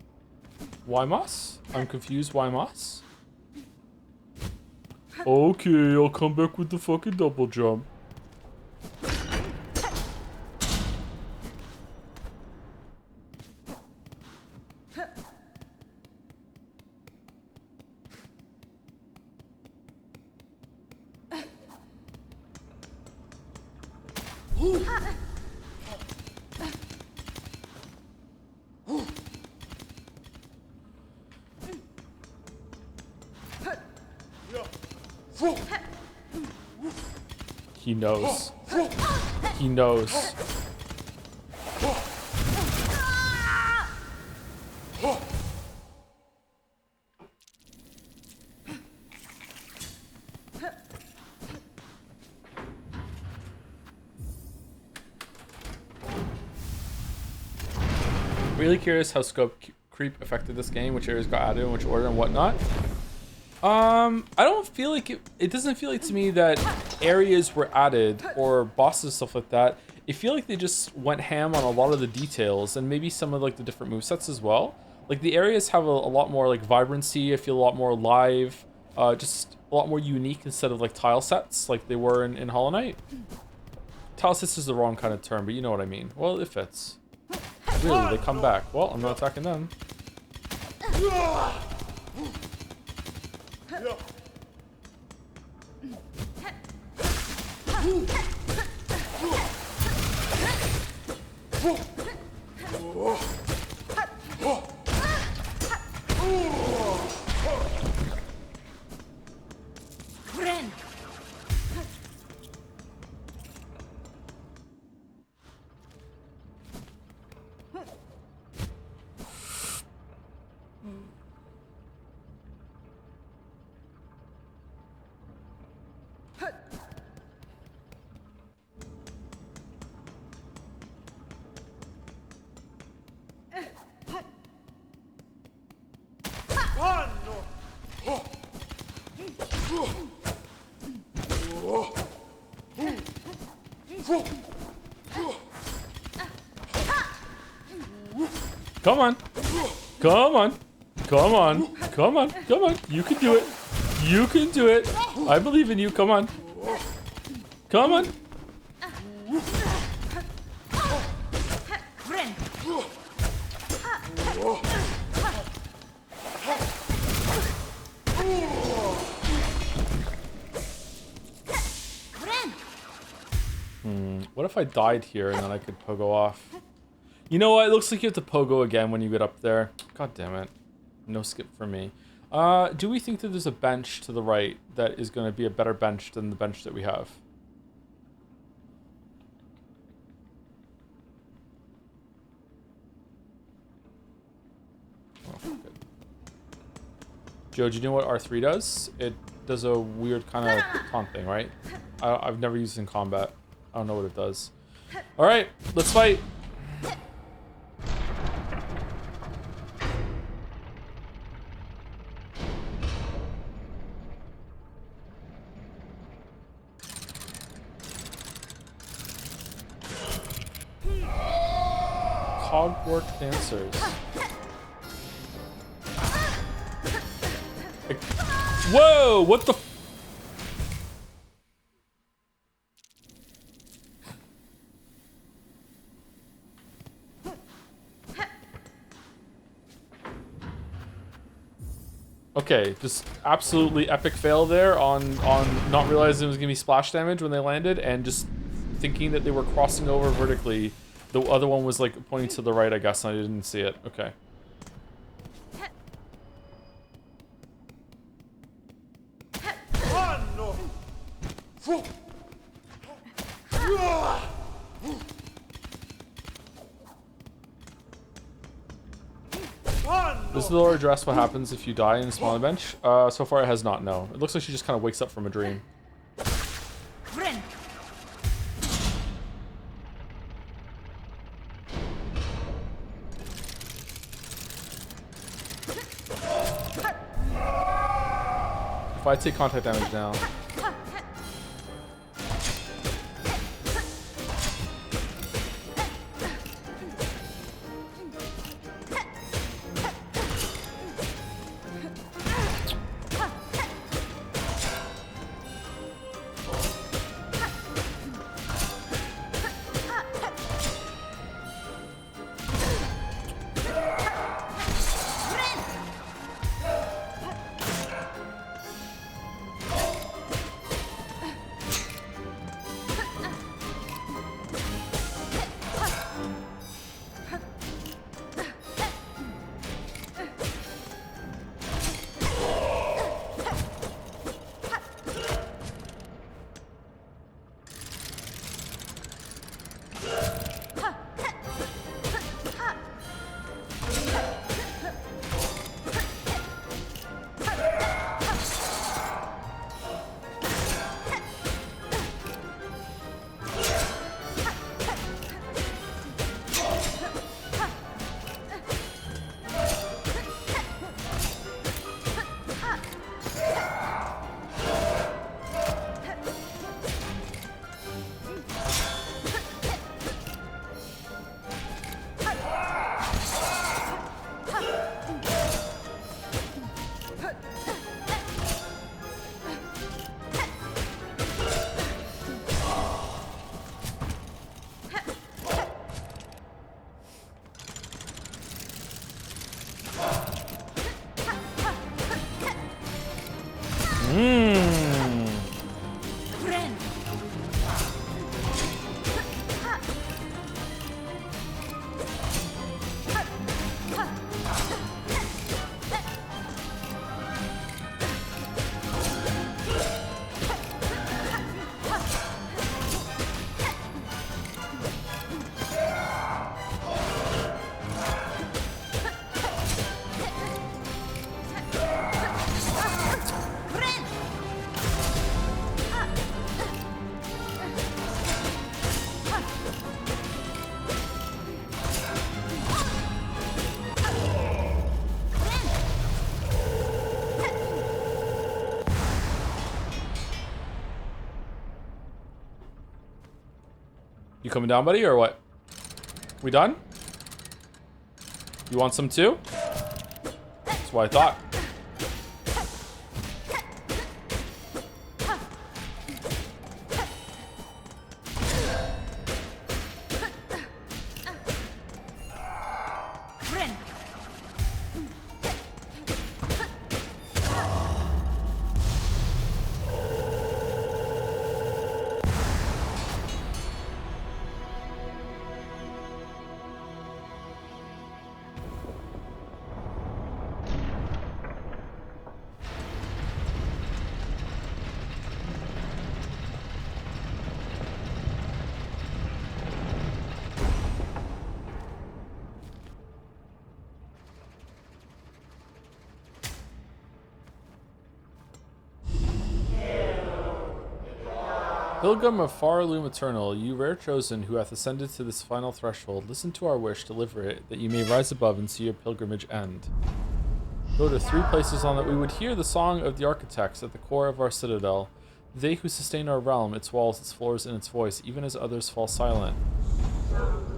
Speaker 1: Why moss? I'm confused. Why moss? Okay, I'll come back with the fucking double jump. He knows. He knows. Really curious how scope creep affected this game, which areas got added in which order and whatnot. I don't feel like it doesn't feel like to me that areas were added or bosses, stuff like that. I feel like they just went ham on a lot of the details and maybe some of like the different movesets as well. Like the areas have a lot more like vibrancy. I feel a lot more live, just a lot more unique instead of like tile sets like they were in Hollow Knight. Tile sets is the wrong kind of term, but you know what I mean. Well, it fits. Really, they come back. Well, I'm not attacking them. Come on. Come on. Come on. Come on. Come on. You can do it. You can do it. I believe in you. Come on. Come on. What if I died here and then I could pogo off? You know what? It looks like you have to pogo again when you get up there. God damn it. No skip for me. Do we think that there's a bench to the right that is going to be a better bench than the bench that we have? Oh, good. Joe, do you know what R3 does? It does a weird kind of taunt thing, right? I've never used it in combat. I don't know what it does. Alright, let's fight. Cogwork dancers. Whoa! What the? Okay, just absolutely epic fail there on not realizing it was gonna be splash damage when they landed, and just thinking that they were crossing over vertically. The other one was like pointing to the right, I guess, and I didn't see it. Okay. Does the lore address what happens if you die in a smaller bench? So far it has not, no. It looks like she just kind of wakes up from a dream. I take contact damage now. You coming down, buddy, or what? We done? You want some too? That's what I thought. Pilgrim of far loom eternal, you rare chosen who hath ascended to this final threshold, listen to our wish, deliver it, that you may rise above and see your pilgrimage end. Go to 3 places on that we would hear the song of the architects at the core of our citadel, they who sustain our realm, its walls, its floors, and its voice, even as others fall silent.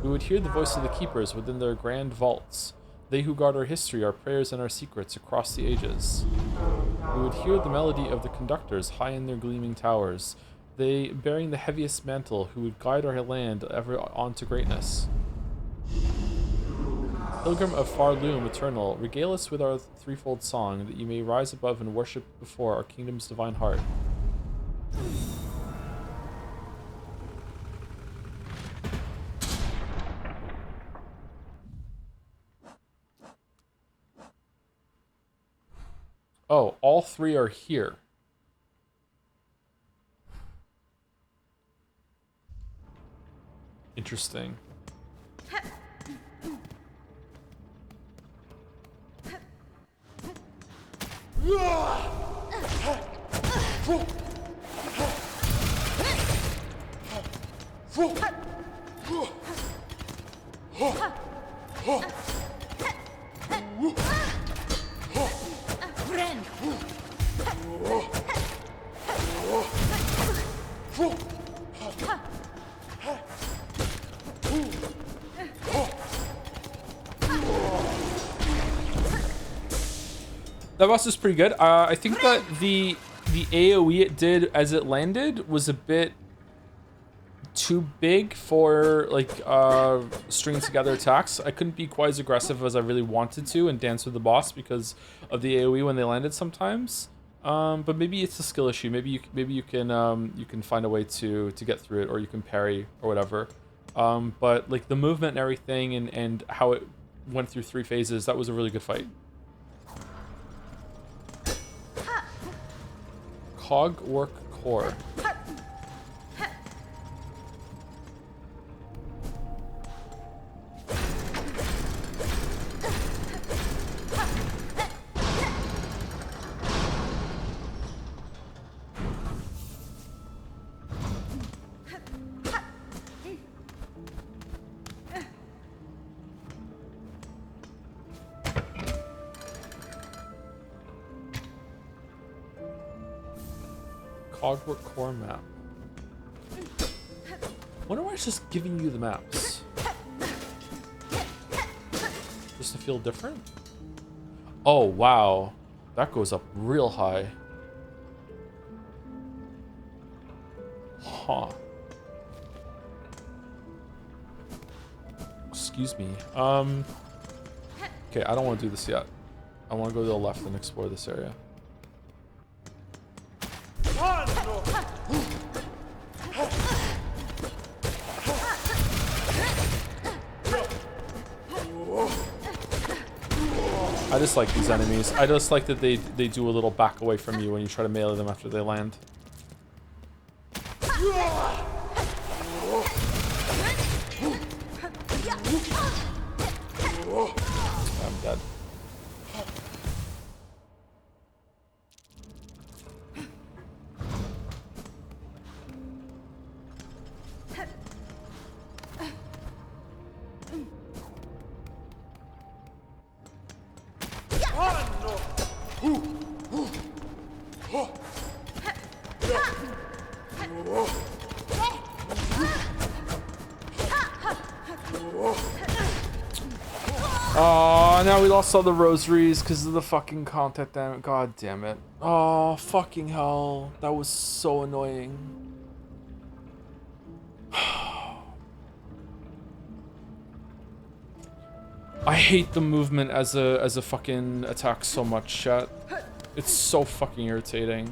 Speaker 1: We would hear the voice of the keepers within their grand vaults, they who guard our history, our prayers, and our secrets across the ages. We would hear the melody of the conductors high in their gleaming towers, they bearing the heaviest mantle who would guide our land ever on to greatness. Pilgrim of far loom eternal, regale us with our threefold song, that you may rise above and worship before our kingdom's divine heart. Oh, all 3 are here. Interesting. That boss is pretty good. I think that the AoE it did as it landed was a bit too big for like stringing together attacks. I couldn't be quite as aggressive as I really wanted to and dance with the boss because of the AoE when they landed sometimes. But maybe it's a skill issue. Maybe you can find a way to get through it, or you can parry or whatever. But like the movement and everything and how it went through 3 phases, that was a really good fight. Cogwork core. Cogwork core map. Wonder why it's just giving you the maps. Just to feel different? Oh wow. That goes up real high. Huh. Excuse me. Okay, I don't want to do this yet. I want to go to the left and explore this area. I just like these enemies. I just like that they do a little back away from you when you try to melee them after they land. I'm dead. Oh, now we lost all the rosaries because of the fucking content, damn it. God damn it. Oh, fucking hell. That was so annoying. I hate the movement as a fucking attack so much, chat. It's so fucking irritating.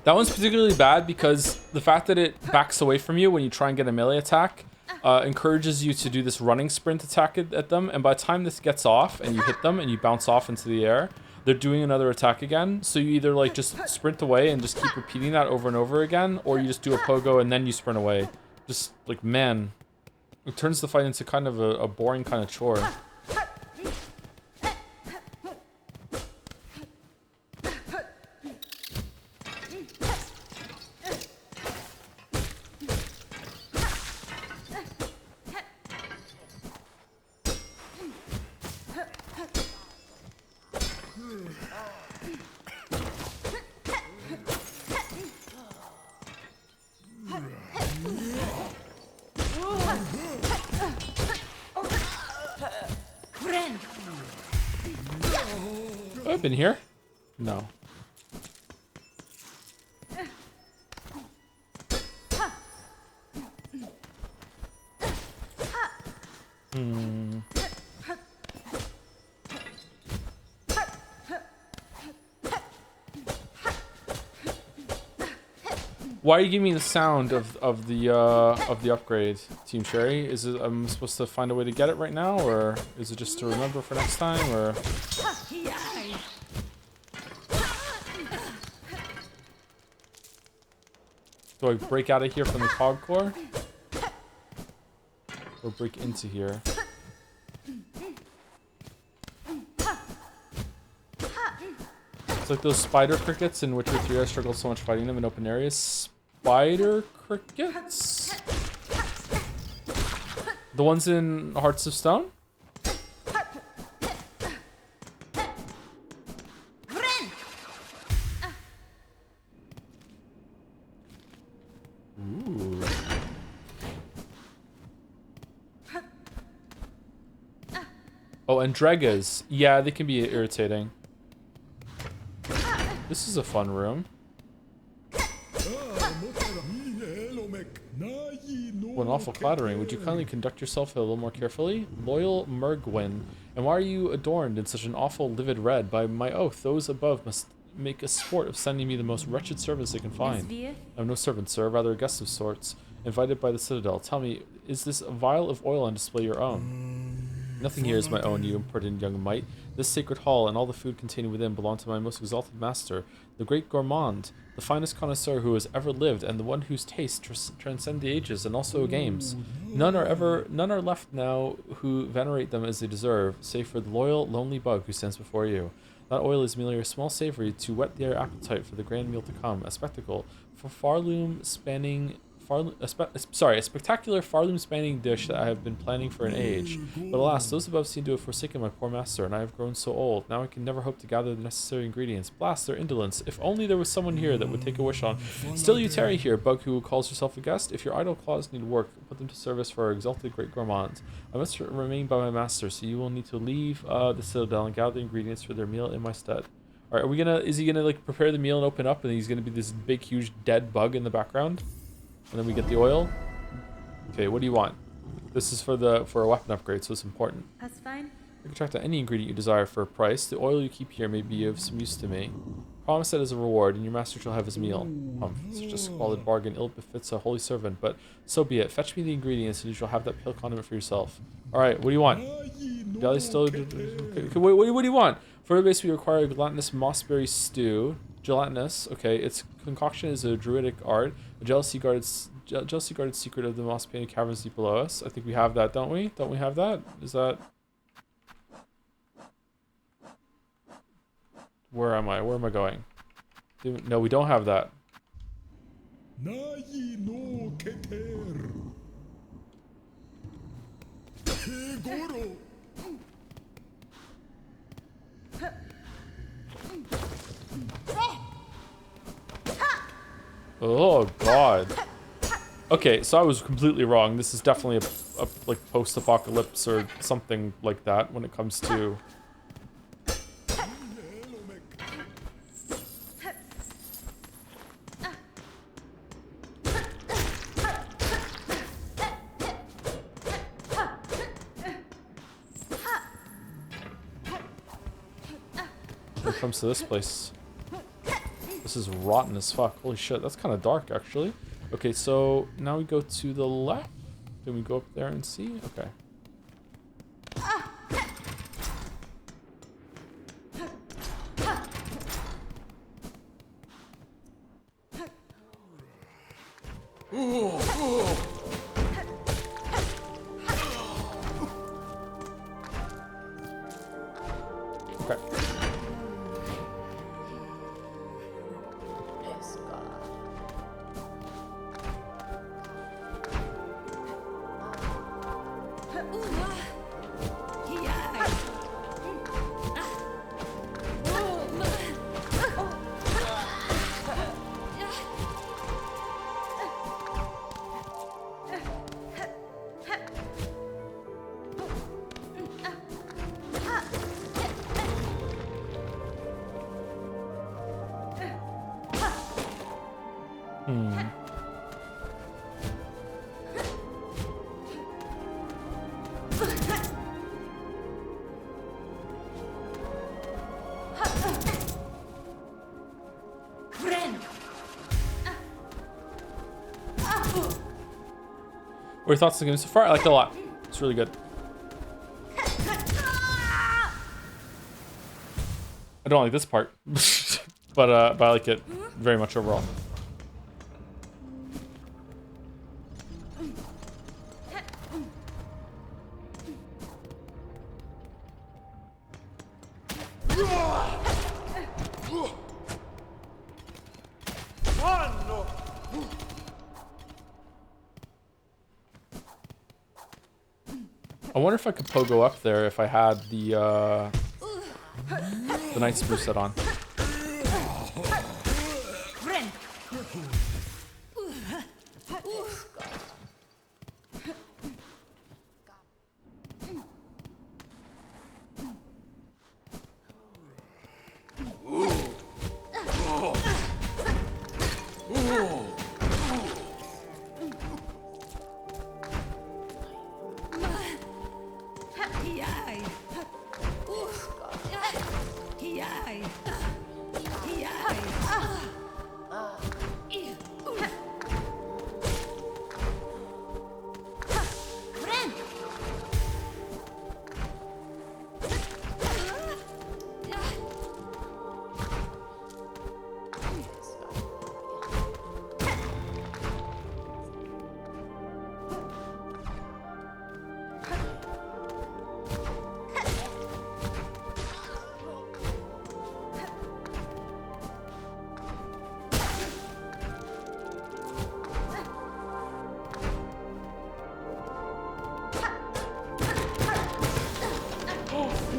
Speaker 1: That one's particularly bad because the fact that it backs away from you when you try and get a melee attack encourages you to do this running sprint attack at them, and by the time this gets off and you hit them and you bounce off into the air, they're doing another attack again. So you either like just sprint away and just keep repeating that over and over again, or you just do a pogo and then you sprint away. Just like, man, it turns the fight into kind of a boring kind of chore. I've been here? No. Hmm. Why are you giving me the sound of the upgrade, Team Sherry? Is it I'm supposed to find a way to get it right now, or is it just to remember for next time, or? Do I break out of here from the cog core? Or break into here? It's like those spider crickets in Witcher 3. I struggled so much fighting them in open areas. Spider crickets? The ones in Hearts of Stone? Ooh. Oh, and Dregas. Yeah, they can be irritating. This is a fun room. What an awful clattering. Would you kindly conduct yourself a little more carefully? Loyal Mergwyn. And why are you adorned in such an awful livid red? By my oath, those above must make a sport of sending me the most wretched servants they can find. I'm no servant, sir, rather a guest of sorts, invited by the Citadel. Tell me, is this vial of oil on display your own? Nothing here is my own, you impertinent young mite. This sacred hall and all the food contained within belong to my most exalted master, the great gourmand, the finest connoisseur who has ever lived, and the one whose tastes transcend the ages and also games. None are left now who venerate them as they deserve, save for the loyal, lonely bug who stands before you. That oil is merely a small savory to whet their appetite for the grand meal to come, a spectacle, for a spectacular farloom-spanning dish that I have been planning for an age. But alas, those above seem to have forsaken my poor master, and I have grown so old. Now I can never hope to gather the necessary ingredients. Blast their indolence. If only there was someone here that would take a wish on. Still you tarry here, bug who calls yourself a guest? If your idle claws need work, put them to service for our exalted great gourmand. I must remain by my master, so you will need to leave the Citadel and gather the ingredients for their meal in my stead. Alright, is he gonna like prepare the meal and open up, and he's gonna be this big huge dead bug in the background? And then we get the oil. Okay, what do you want? This is for a weapon upgrade, so it's important.
Speaker 2: That's fine.
Speaker 1: You can track down any ingredient you desire for a price. The oil you keep here may be of some use to me. Promise that as a reward, and your master shall have his meal. Such a squalid bargain ill befits a holy servant, but so be it. Fetch me the ingredients, and you shall have that pale condiment for yourself. All right, what do you want? Deli still. Okay, what do you want? For the base, we require a gelatinous mossberry stew. Gelatinous. Okay, its concoction is a druidic art. A jealousy guarded secret of the moss-painted caverns deep below us. I think we have that, don't we? Don't we have that? Is that... Where am I? Where am I going? No, we don't have that. Oh god. Okay, so I was completely wrong. This is definitely a like post-apocalypse or something like that when it comes to... When it comes to this place. This is rotten as fuck. Holy shit, that's kind of dark, actually. Okay, so now we go to the left. Can we go up there and see? Okay. Okay. What are your thoughts on the game so far? I like it a lot. It's really good. I don't like this part, but I like it very much overall. I wonder if I could pogo up there if I had the night spruce set on.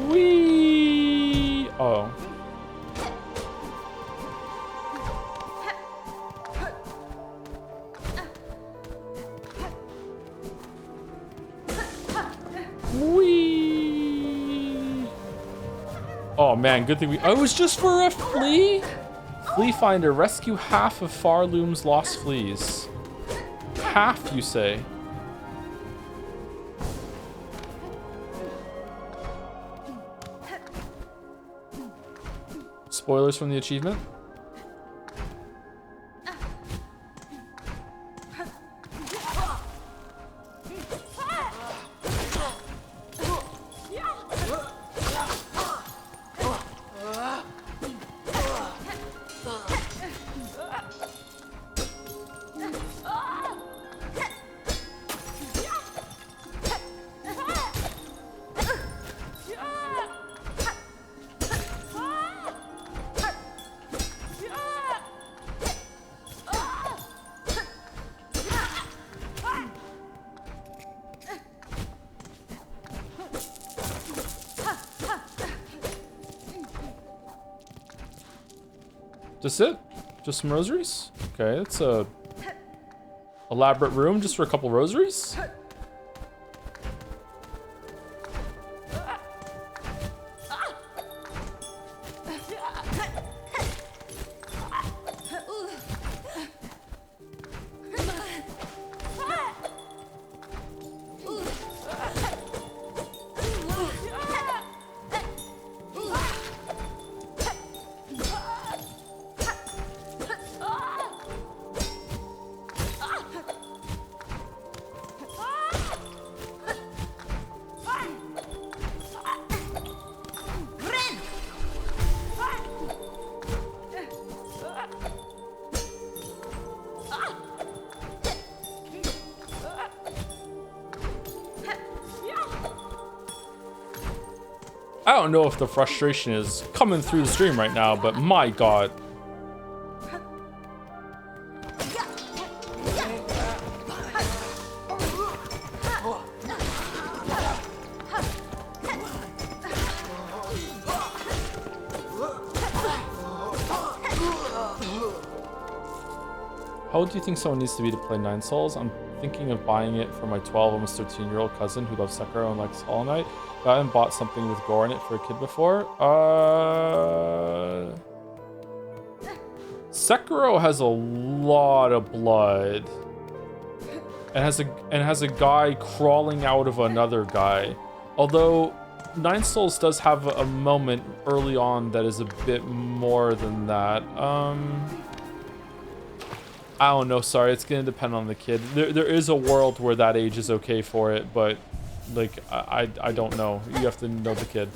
Speaker 1: Whee! Oh. Whee! Oh man, good thing we. Oh, it was just for a flea? Flea finder, rescue half of Farloom's lost fleas. Half, you say? Spoilers from the achievement? Just it? Just some rosaries? Okay, that's a elaborate room just for a couple rosaries? I don't know if the frustration is coming through the stream right now, but my god. How old do you think someone needs to be to play Nine Souls? I'm thinking of buying it for my 12, almost 13-year-old cousin who loves Sekiro and likes Hollow Knight. I haven't bought something with gore in it for a kid before. Sekiro has a lot of blood. And has a guy crawling out of another guy. Although Nine Souls does have a moment early on that is a bit more than that. I don't know. Sorry, it's gonna depend on the kid. There is a world where that age is okay for it, but like I don't know. You have to know the kid.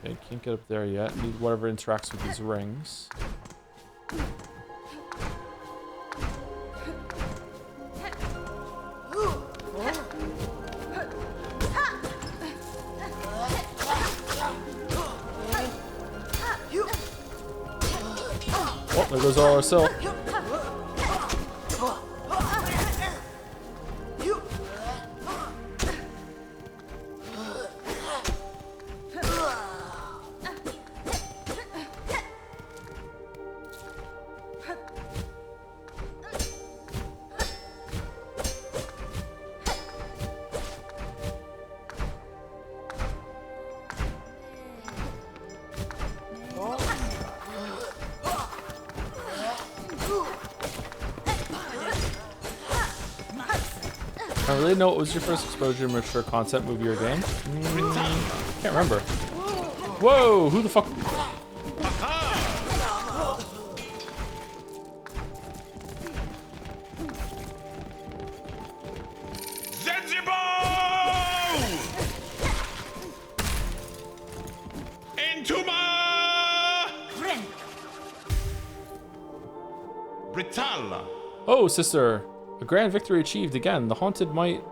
Speaker 1: Okay, can't get up there yet. Need whatever interacts with these rings. Oh, there goes all our silk. I really know what was your first exposure to mature content movie or game? Can't remember. Whoa, who the fuck? Oh, sister. A grand victory achieved again. The haunted might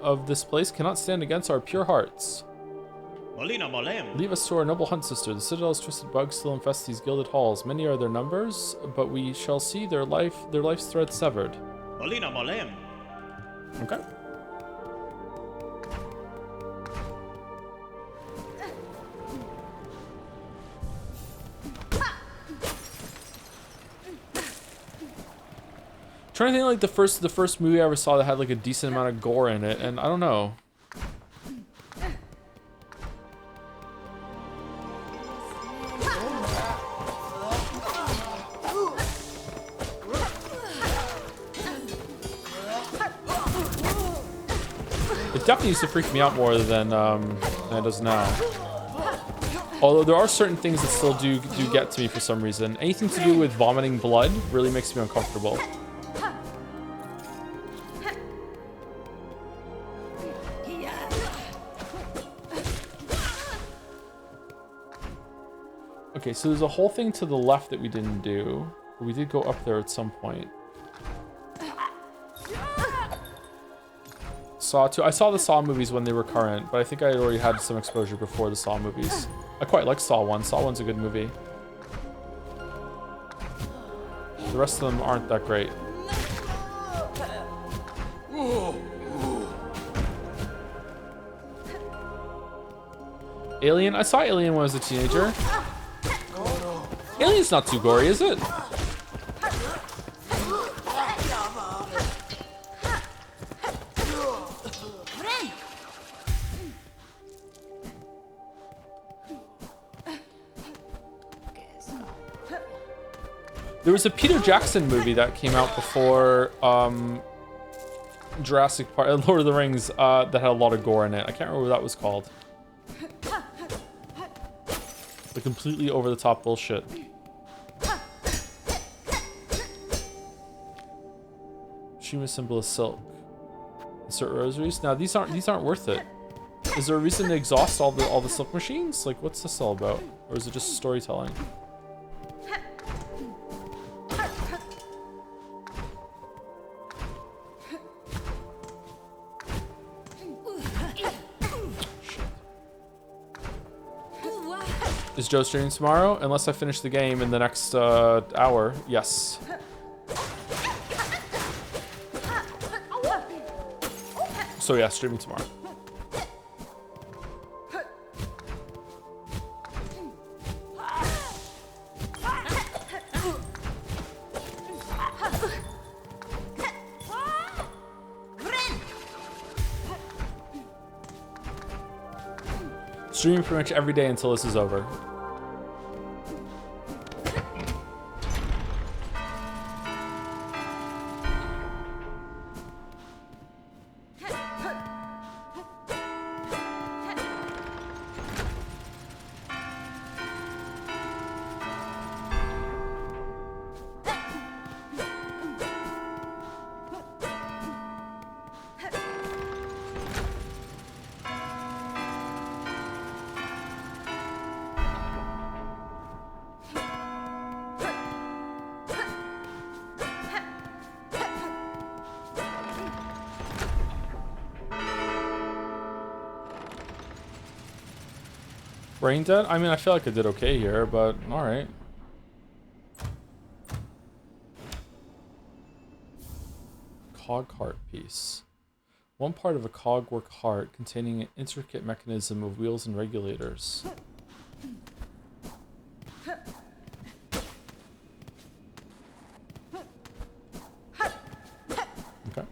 Speaker 1: of this place cannot stand against our pure hearts. Leave us to our noble hunt, sister. The Citadel's twisted bugs still infest these gilded halls. Many are their numbers, but we shall see their life's thread severed. Okay. Trying to think like the first movie I ever saw that had like a decent amount of gore in it, and I don't know. It definitely used to freak me out more than it does now. Although there are certain things that still do get to me for some reason. Anything to do with vomiting blood really makes me uncomfortable. Okay, so there's a whole thing to the left that we didn't do. We did go up there at some point. Saw 2. I saw the Saw movies when they were current, but I think I had already had some exposure before the Saw movies. I quite like Saw 1. Saw 1's a good movie. The rest of them aren't that great. Alien? I saw Alien when I was a teenager. Alien's not too gory, is it? There was a Peter Jackson movie that came out before Jurassic Park, Lord of the Rings, that had a lot of gore in it. I can't remember what that was called. The completely over-the-top bullshit. Shima symbol is silk. Insert rosaries. Now these aren't worth it. Is there a reason to exhaust all the silk machines? Like, what's this all about? Or is it just storytelling? Is Joe streaming tomorrow? Unless I finish the game in the next hour. Yes. So yeah, streaming tomorrow. Streaming pretty much every day until this is over. Brain dead? I mean, I feel like I did okay here, but alright. Cog heart piece. One part of a cogwork heart containing an intricate mechanism of wheels and regulators. Okay.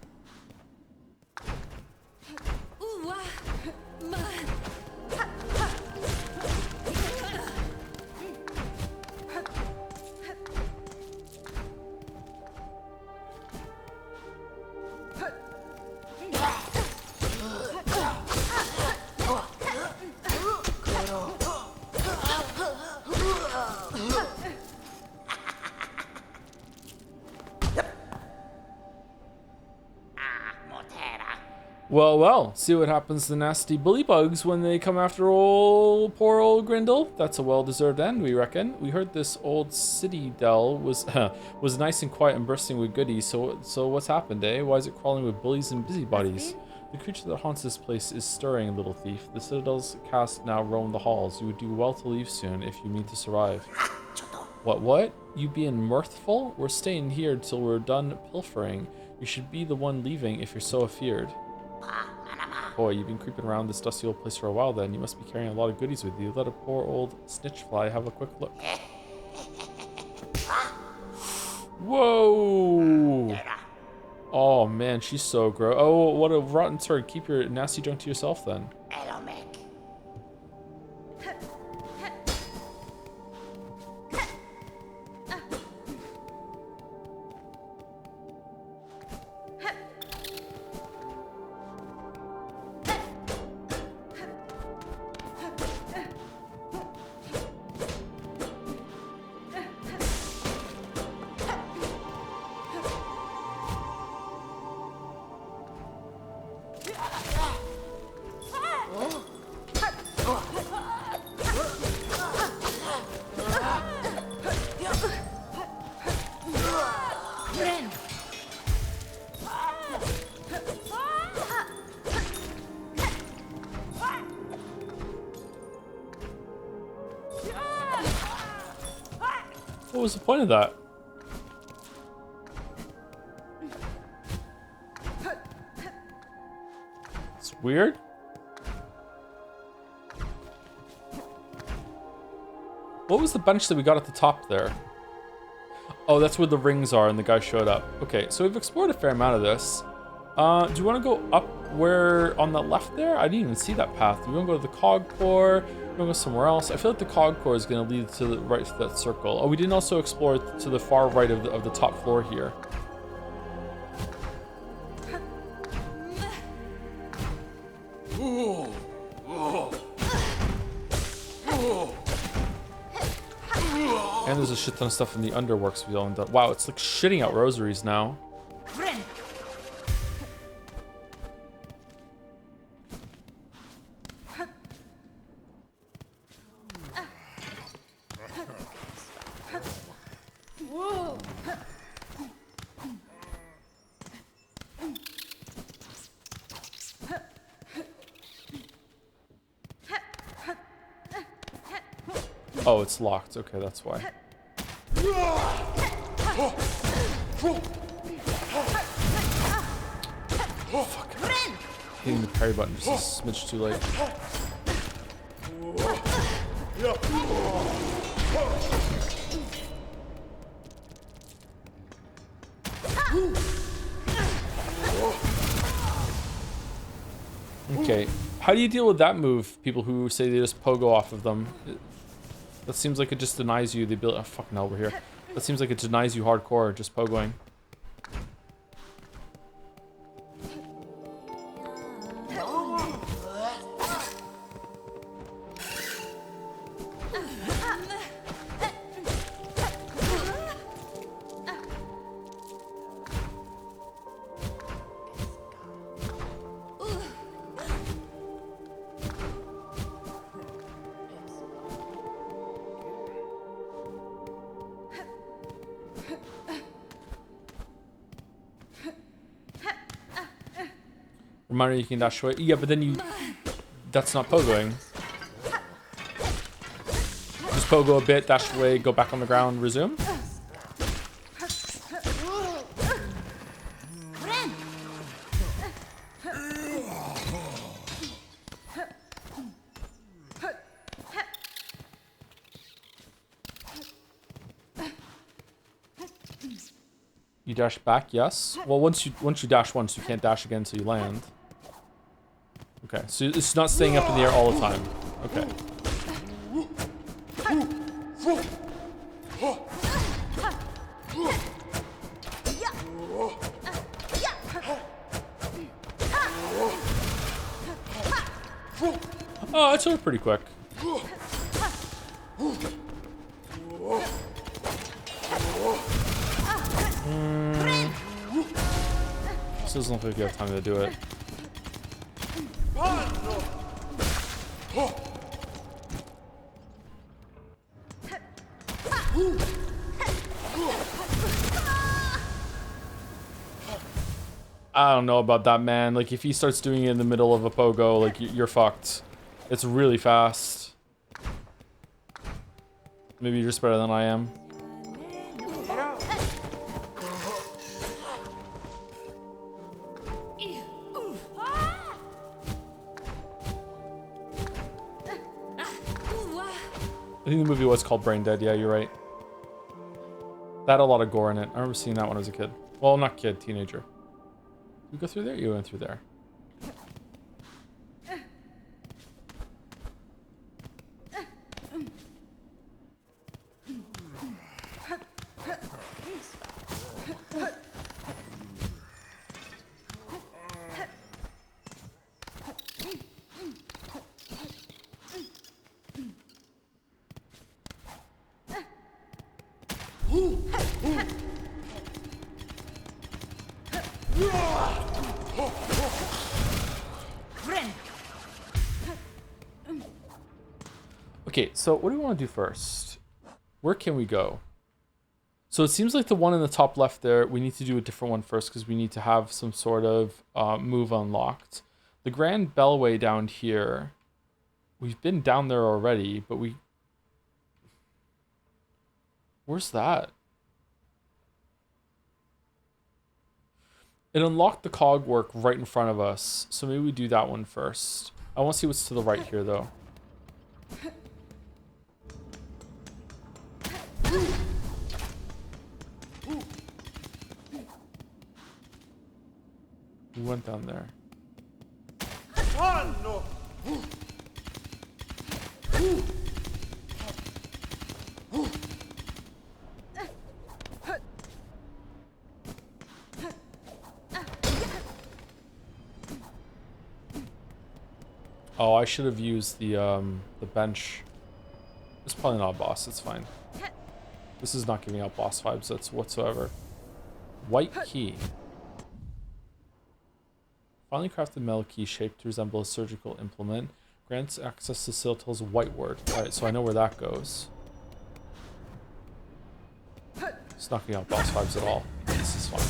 Speaker 1: Well, well, see what happens to nasty bully bugs when they come after poor old Grindle. That's a well-deserved end, we reckon. We heard this old citadel was was nice and quiet and bursting with goodies. So what's happened, eh? Why is it crawling with bullies and busybodies? The creature that haunts this place is stirring, little thief. The citadel's cast now roam the halls. You would do well to leave soon if you mean to survive. What? You being mirthful? We're staying here till we're done pilfering. You should be the one leaving if you're so afeared. Boy, you've been creeping around this dusty old place for a while then. You must be carrying a lot of goodies with you. Let a poor old snitch fly have a quick look. Whoa! Oh man, she's so gross. Oh, what a rotten turd. Keep your nasty junk to yourself then. What was the point of that? It's weird. What was the bench that we got at the top there? Oh, that's where the rings are and the guy showed up. Okay, so we've explored a fair amount of this. Do you want to go up where on the left there? I didn't even see that path. Do you want to go to the cog core? Do you want to go somewhere else? I feel like the cog core is going to lead to the right to that circle. Oh, we didn't also explore to the far right of the top floor here. And there's a shit ton of stuff in the underworks we owned up. Wow, it's like shitting out rosaries now. Oh, it's locked. Okay, that's why. Fuck. Hitting the parry button just a smidge too late. Okay. How do you deal with that move? People who say they just pogo off of them. That seems like it just denies you the ability. Oh, fucking hell, we're here. That seems like it denies you hardcore, just pogoing. Reminder you can dash away. Yeah, but then you... That's not pogoing. Just pogo a bit, dash away, go back on the ground, resume. You dash back, yes. Well, once you dash once, you can't dash again until you land. Okay, so it's not staying up in the air all the time. Okay. Oh, it's over pretty quick. This doesn't look like you have time to do it. I don't know about that, man. Like, if he starts doing it in the middle of a pogo, like, you're fucked. It's really fast. Maybe you're just better than I am. I think the movie was called Brain Dead. Yeah, you're right. That had a lot of gore in it. I remember seeing that when I was a kid. Well, not kid, teenager. You go through there? You went through there. Okay, so what do we want to do first? Where can we go? So it seems like the one in the top left there, we need to do a different one first because we need to have some sort of move unlocked. The Grand Bellway down here, we've been down there already, but we... Where's that? It unlocked the cogwork right in front of us, so maybe we do that one first. I want to see what's to the right here, though. We went down there. Oh, I should have used the bench. It's probably not a boss. It's fine. This is not giving out boss vibes. That's whatsoever. White key. Finely crafted metal key shaped to resemble a surgical implement. Grants access to Siltel's white word. Alright, so I know where that goes. It's not giving out boss vibes at all. This is fine.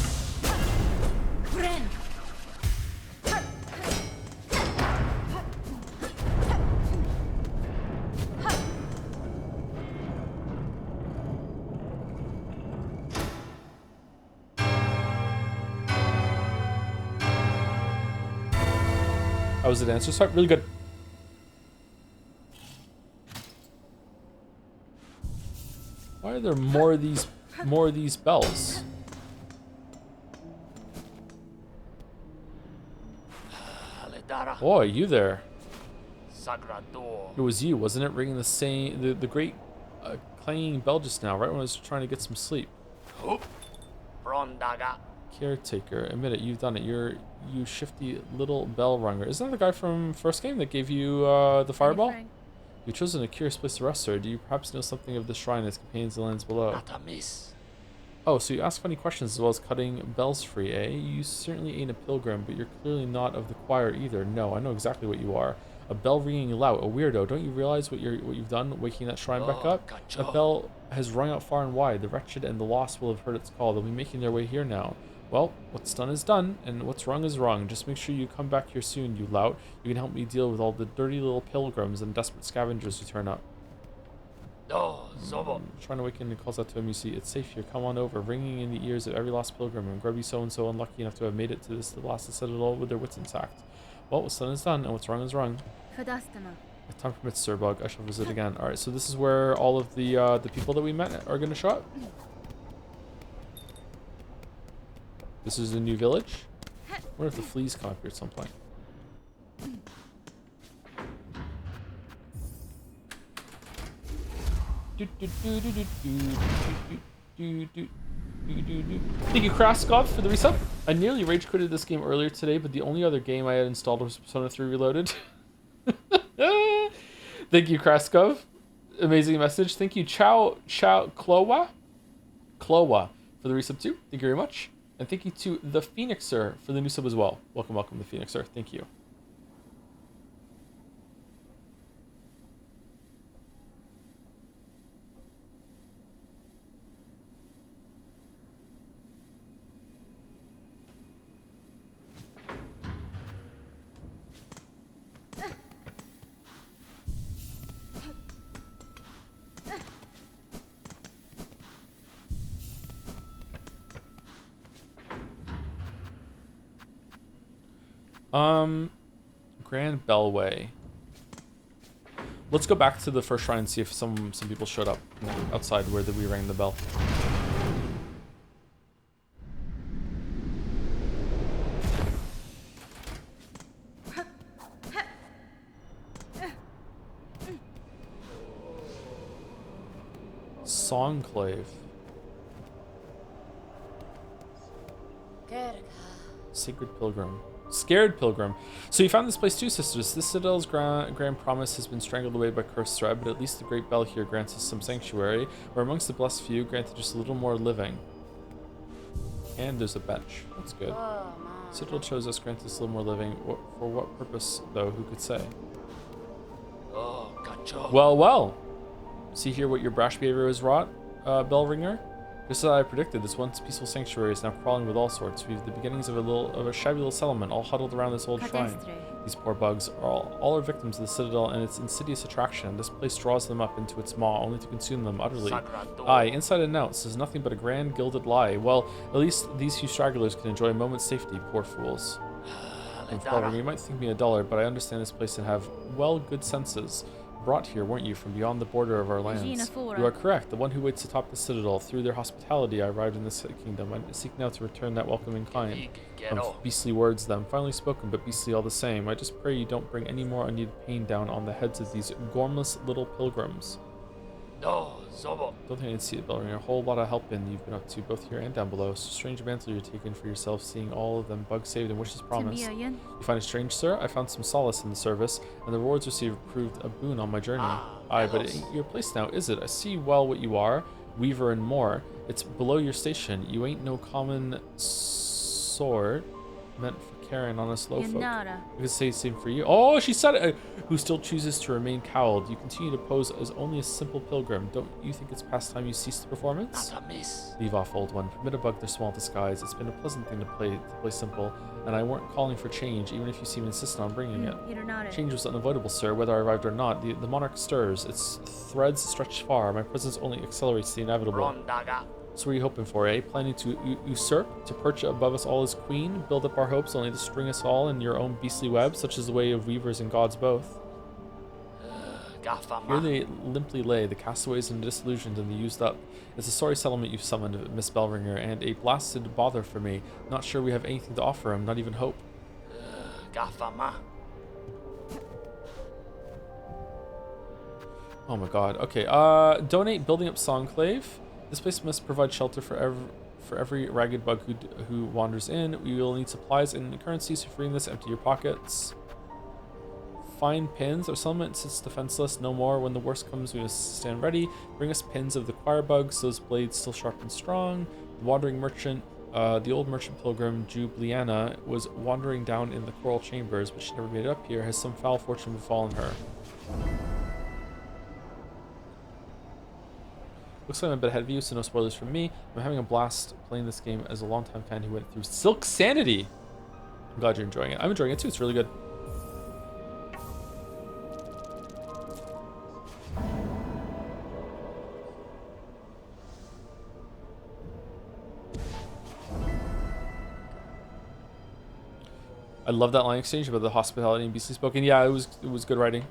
Speaker 1: How was the dancer start? Really good. Why are there more of these bells? Boy, you there. It was you, wasn't it? Ringing the great clanging bell just now, right when I was trying to get some sleep. Caretaker, admit it, you've done it. You shifty little bell ringer. Isn't that the guy from first game that gave you the fireball? You've chosen a curious place to rest, sir. Do you perhaps know something of the shrine and its companions and lands below? Oh, so you ask funny questions as well as cutting bells free, eh? You certainly ain't a pilgrim, but you're clearly not of the choir either. No, I know exactly what you are. A bell ringing loud, a weirdo. Don't you realize what you've done, waking that shrine back up? That bell has rung out far and wide. The wretched and the lost will have heard its call. They'll be making their way here now. Well, what's done is done, and what's wrong is wrong. Just make sure you come back here soon, you lout. You can help me deal with all the dirty little pilgrims and desperate scavengers who turn up.
Speaker 3: No, Zobo.
Speaker 1: Trying to awaken and calls out to him. You see, it's safe here. Come on over. Ringing in the ears of every lost pilgrim and grubby so-and-so unlucky enough to have made it to this the last citadel with their wits intact. Well, what's done is done, and what's wrong is wrong.
Speaker 2: Fadastama.
Speaker 1: If time permits, Sir Bug, I shall visit again. Alright, so this is where all of the people that we met are going to show up. This is a new village. I wonder if the fleas come up here at some point. Thank you, Kraskov, for the resub. I nearly rage quitted this game earlier today, but the only other game I had installed was Persona 3 Reloaded. Thank you, Kraskov. Amazing message. Thank you, Klowa, for the resub too. Thank you very much. And thank you to the Phoenixer for the new sub as well. Welcome, welcome, the Phoenixer. Thank you. Grand Bellway. Let's go back to the first shrine and see if some people showed up outside where we rang the bell. Songclave. Sacred Pilgrim. Scared Pilgrim. So you found this place too, sisters. This citadel's grand promise has been strangled away by cursed thread, but at least the great bell here grants us some sanctuary, where amongst the blessed few, granted just a little more living. And there's a bench. That's good. Citadel chose us, granted us a little more living. For what purpose, though? Who could say?
Speaker 3: Oh, gotcha.
Speaker 1: Well, well. See here what your brash behavior has wrought, bell ringer? Just as I predicted, this once peaceful sanctuary is now crawling with all sorts. We've the beginnings of a shabby little settlement, all huddled around this old shrine. These poor bugs are all are victims of the citadel and its insidious attraction. This place draws them up into its maw, only to consume them utterly. Aye, inside and out, this is nothing but a grand gilded lie. Well, at least these few stragglers can enjoy a moment's safety, poor fools. And you might think me a dullard, but I understand this place and have, well, good senses. Brought here, weren't you, from beyond the border of our lands? You are correct. The one who waits atop the citadel. Through their hospitality, I arrived in this kingdom. I seek now to return that welcome in kind. Beastly words, them. Finally spoken, but beastly all the same. I just pray you don't bring any more unneeded pain down on the heads of these gormless little pilgrims.
Speaker 3: No, Zobo.
Speaker 1: Don't think I can see it, Bellringer. A whole lot of helping you've been up to, both here and down below. So strange mantle you're taking for yourself, seeing all of them bugs saved and wishes promised. You find it strange, sir? I found some solace in the service, and the rewards received proved a boon on my journey. Aye, but it ain't your place now, is it? I see well what you are, weaver and more. It's below your station. You ain't no common sort meant for carrying on us low folk. I could say the same for you. Oh, she said it! Who still chooses to remain cowled. You continue to pose as only a simple pilgrim. Don't you think it's past time you cease the performance? Leave off, old one. Permit a bug their small disguise. It's been a pleasant thing to play simple, and I weren't calling for change, even if you seem insistent on bringing it. Change was unavoidable, sir, whether I arrived or not. The monarch stirs. Its threads stretch far. My presence only accelerates the inevitable. So what are you hoping for, eh? Planning to usurp, to perch above us all as queen, build up our hopes only to string us all in your own beastly web, such is the way of weavers and gods both. Here they limply lay, the castaways and disillusioned and the used up. It's a sorry settlement you've summoned, Miss Bellringer, and a blasted bother for me. Not sure we have anything to offer him, not even hope. Oh my god. Okay, donate building up Songclave. This place must provide shelter for every ragged bug who wanders in. We will need supplies and currency, so freeing this, empty your pockets. Find pins. Our settlement sits defenseless, no more. When the worst comes, we must stand ready. Bring us pins of the choir bugs, those blades still sharp and strong. The wandering merchant, the old merchant pilgrim, Jubliana, was wandering down in the coral chambers, but she never made it up here. Has some foul fortune befallen her? Looks like I'm a bit ahead of you, so no spoilers from me. I'm having a blast playing this game as a longtime fan who went through Silk Sanity. I'm glad you're enjoying it. I'm enjoying it too. It's really good. I love that line exchange about the hospitality and beastly spoken. Yeah, it was good writing.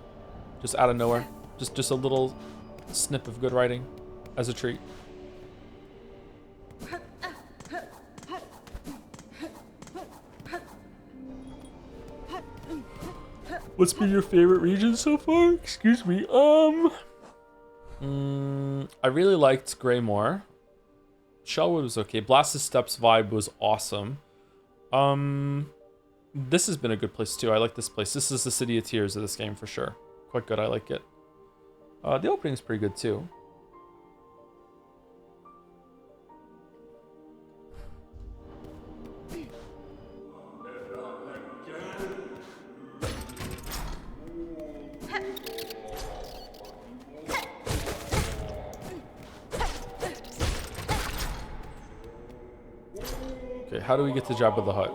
Speaker 1: Just out of nowhere. Just a little snip of good writing as a treat. What's been your favorite region so far? Excuse me. I really liked Greymoor. Shellwood was okay. Blasted Steps vibe was awesome. This has been a good place too. I like this place. This is the City of Tears of this game for sure. Quite good. I like it. The opening is pretty good too. Okay, how do we get to Jabba the Hutt?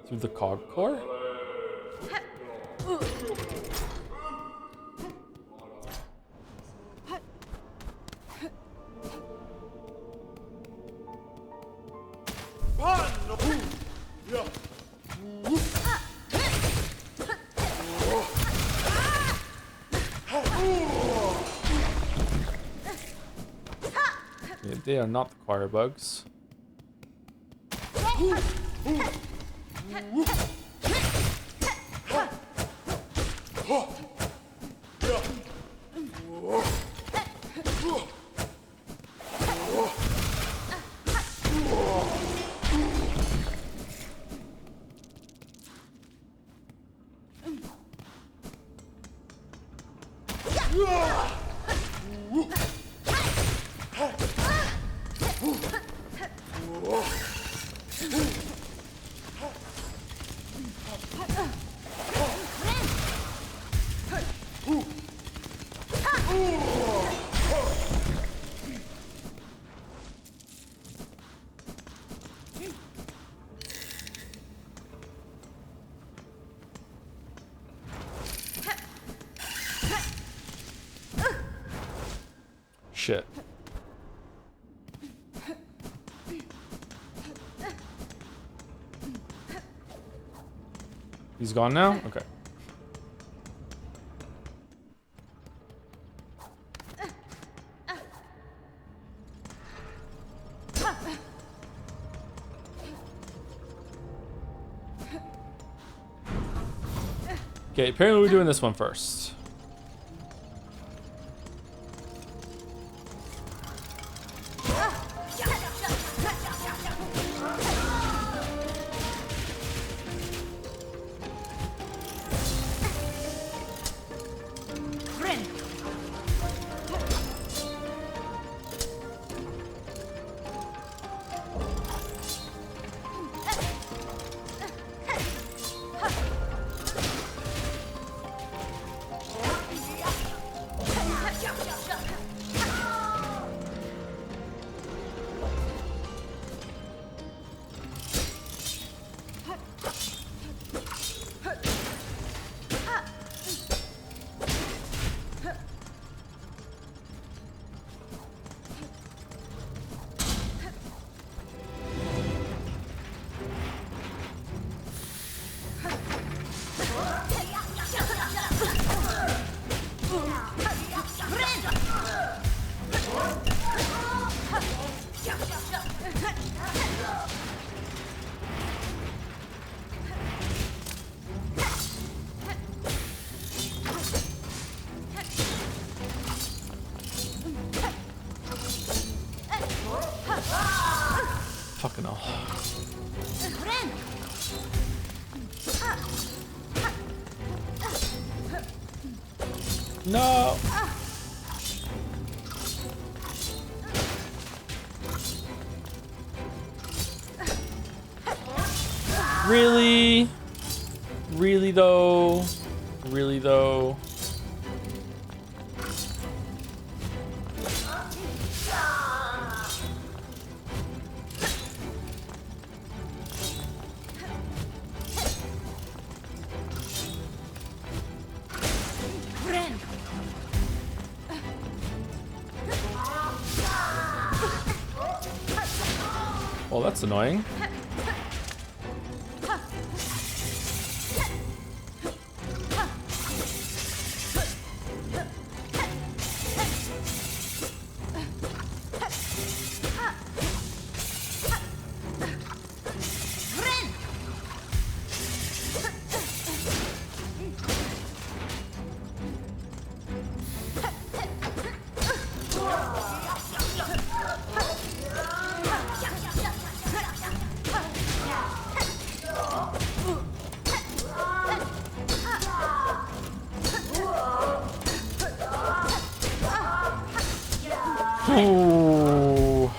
Speaker 1: Through the cog core? Okay, they are not the choir bugs. Shit. He's gone now? Okay. Okay, apparently we're doing this one first. Fucking hell. No. Really? Really though? Really though? Well, that's annoying. Ooh.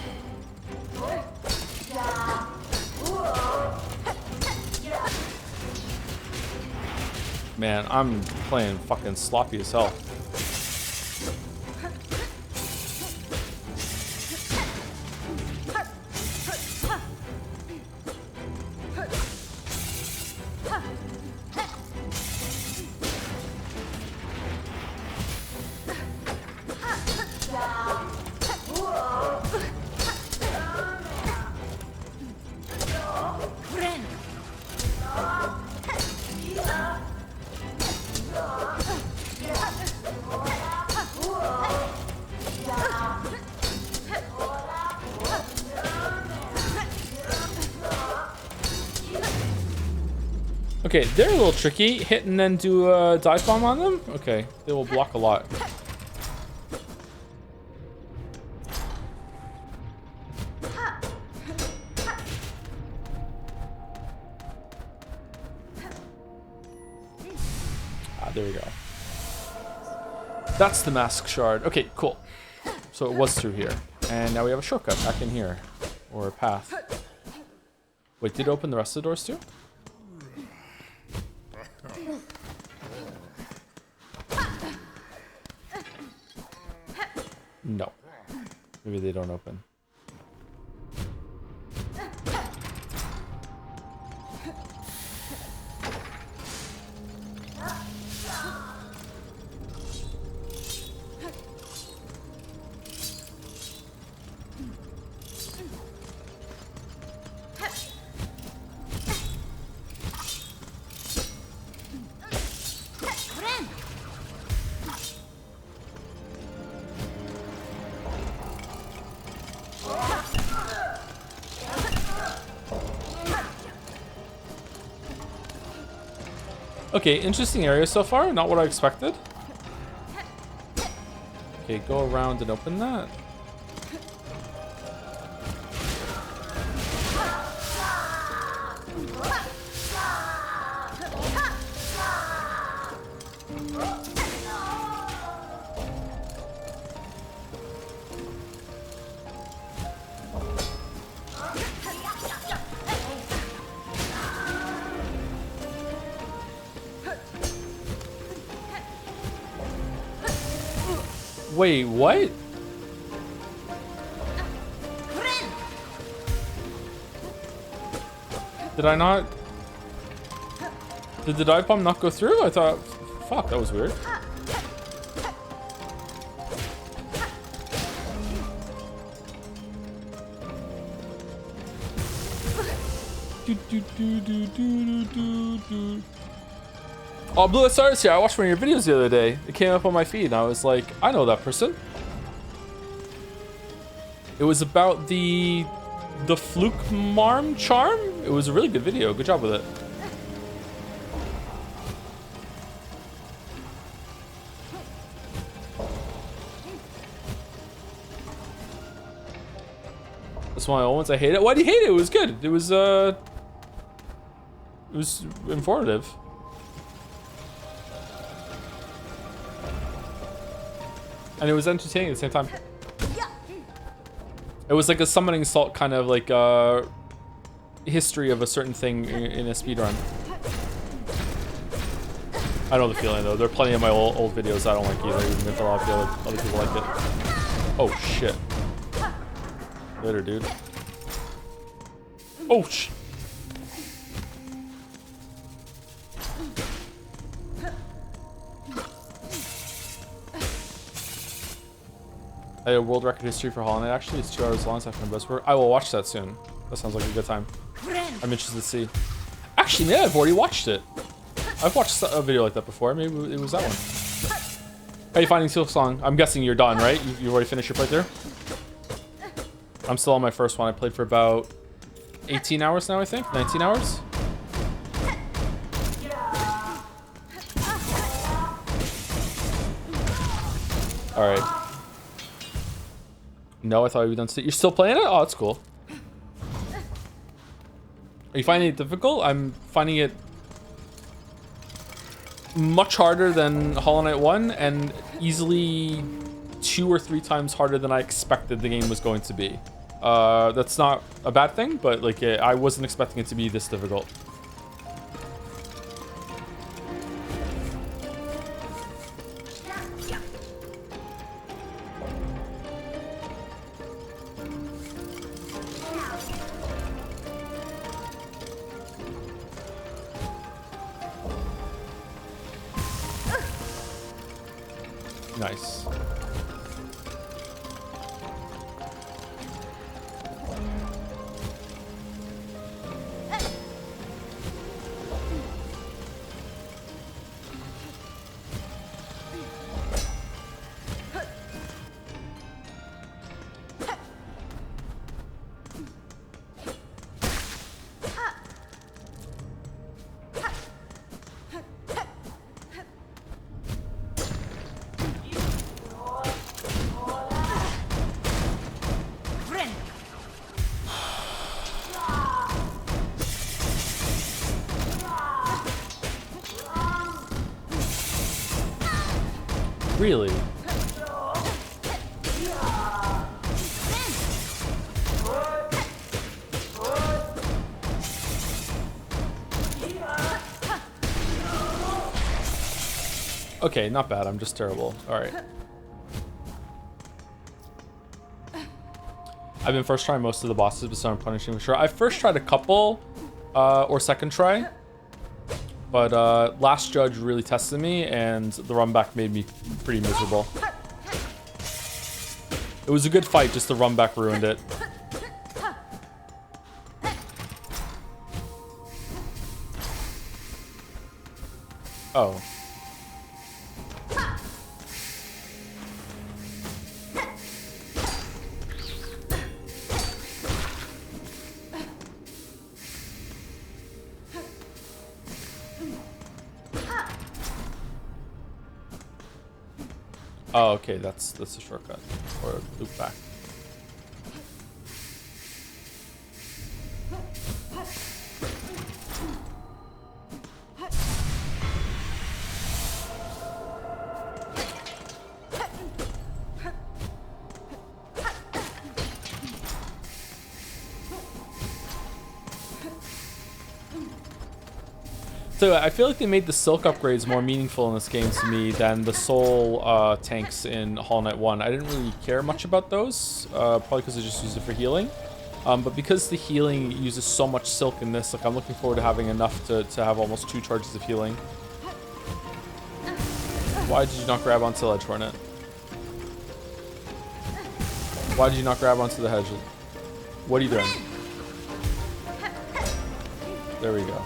Speaker 1: Man, I'm playing fucking sloppy as hell. Okay, they're a little tricky. Hit and then do a dive bomb on them? Okay, they will block a lot. Ah, there we go. That's the mask shard. Okay, cool. So it was through here. And now we have a shortcut back in here. Or a path. Wait, did it open the rest of the doors too? No. Maybe they don't open. Okay, interesting area so far. Not what I expected. Okay, go around and open that. Wait, what? Did I not? Did the dive bomb not go through? I thought, fuck, that was weird. Oh, Blue Stars here. I watched one of your videos the other day. It came up on my feed, and I was like, I know that person. It was about the fluke marm charm. It was a really good video. Good job with it. That's one of the ones I hate it. Why do you hate it? It was good. It was informative. And it was entertaining at the same time. It was like a summoning salt kind of like history of a certain thing in a speedrun. I know the feeling though. There are plenty of my old videos I don't like either, even if a lot of other people like it. Oh shit. Later, dude. Oh shit. I had a world record history for Hollow Knight. Actually, it's 2 hours long. So I can best work. I will watch that soon. That sounds like a good time. I'm interested to see. Actually, maybe I've already watched it. I've watched a video like that before. Maybe it was that one. How are you finding Silksong? I'm guessing you're done, right? You already finished your playthrough? I'm still on my first one. I played for about 18 hours now, I think. 19 hours. All right. No, I thought you were done. You're still playing it? Oh, that's cool. Are you finding it difficult? I'm finding it much harder than Hollow Knight 1 and easily 2 or 3 times harder than I expected the game was going to be. That's not a bad thing, but like I wasn't expecting it to be this difficult. Nice. Really? Okay, not bad. I'm just terrible. All right. I've been first trying most of the bosses, but so I'm punishing for sure. I first tried a couple, or second try, but Last Judge really tested me, and the run back made me pretty miserable. It was a good fight, just the run back ruined it. Oh. Oh, okay, that's a shortcut or a loop back. So I feel like they made the Silk upgrades more meaningful in this game to me than the Soul tanks in Hollow Knight 1. I didn't really care much about those, probably because I just used it for healing. But because the healing uses so much Silk in this, like I'm looking forward to having enough to have almost 2 charges of healing. Why did you not grab onto the ledge, Hornet? Why did you not grab onto the hedge? What are you doing? There we go.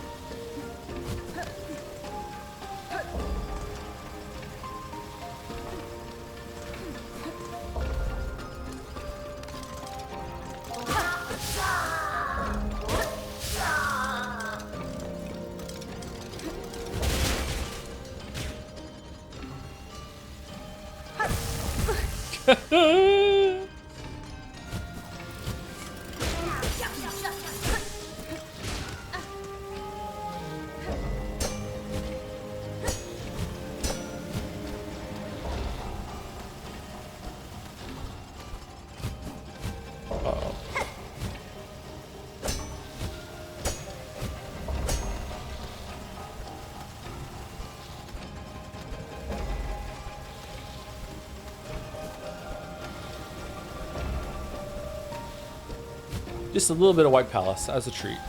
Speaker 1: Just a little bit of White Palace as a treat.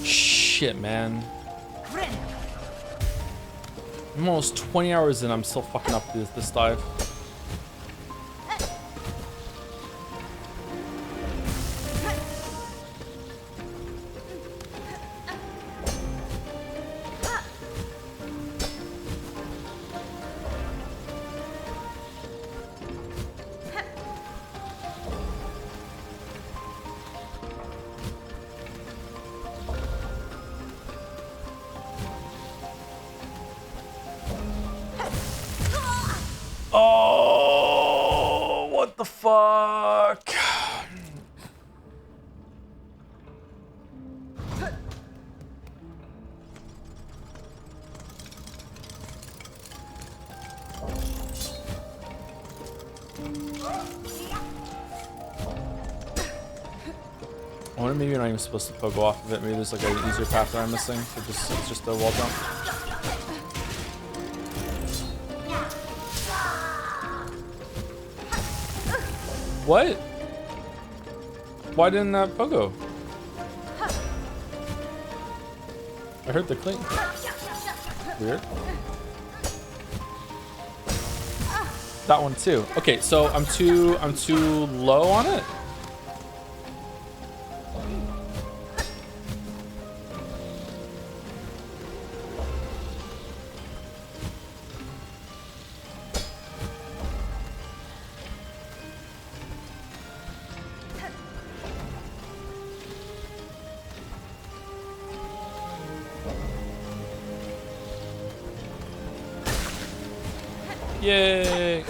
Speaker 1: Shit, man. I'm almost 20 hours in, I'm still fucking up this dive. Oh, what the fuck? I wonder maybe you're not even supposed to pogo off of it. Maybe there's like an easier path that I'm missing. So it's just a wall jump. What? Why didn't that pogo? I heard the clink. Weird. That one too. Okay, so I'm too low on it. Yay!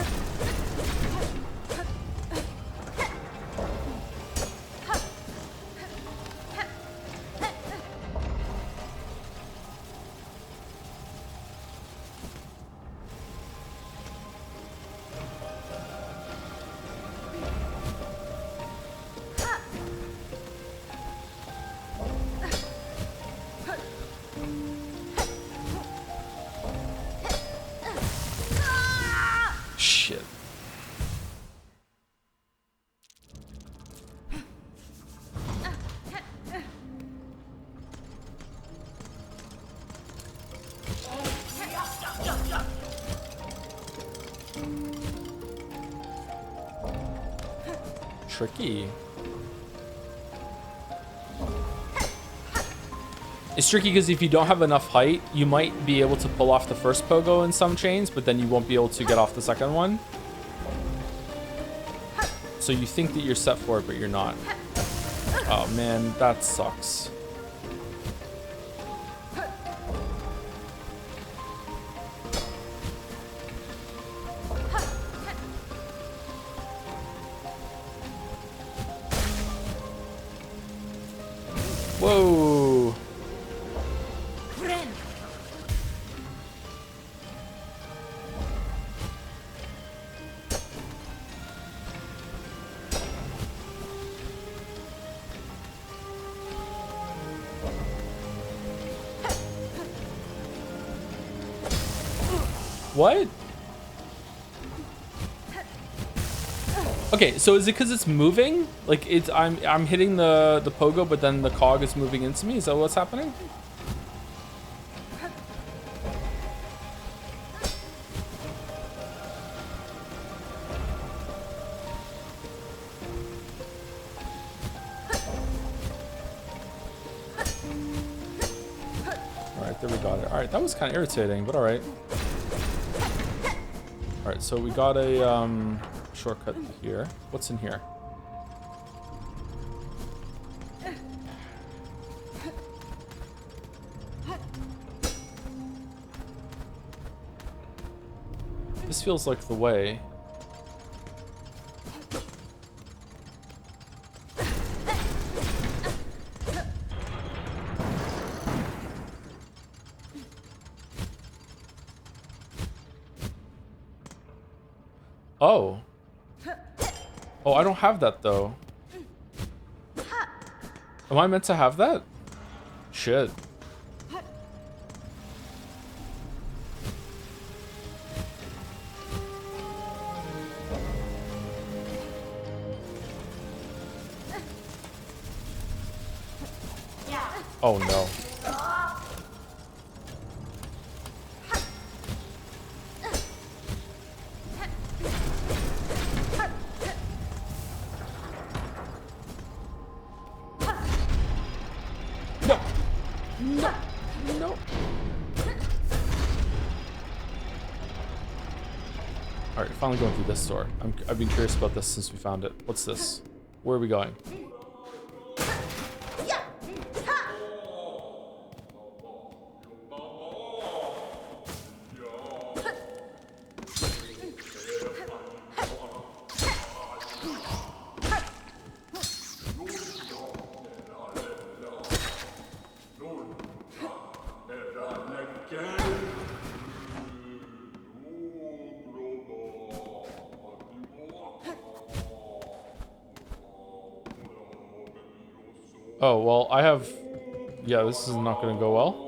Speaker 1: Shit. Tricky. It's tricky because if you don't have enough height, you might be able to pull off the first pogo in some chains, but then you won't be able to get off the second one. So you think that you're set for it, but you're not. Oh man, that sucks. Whoa. What? Okay, so is it because it's moving? Like it's I'm hitting the pogo, but then the cog is moving into me. Is that what's happening? All right, there we got it. All right, that was kind of irritating, but all right. All right, so we got a shortcut here. What's in here? This feels like the way. Oh. Oh, I don't have that though. Am I meant to have that? Shit. Oh no. Alright, finally going through this door. I've been curious about this since we found it. What's this? Where are we going? Oh, well, I have... Yeah, this is not gonna go well.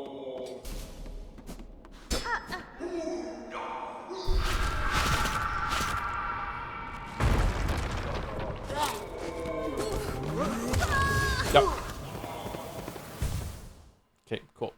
Speaker 1: Yep. Okay, cool.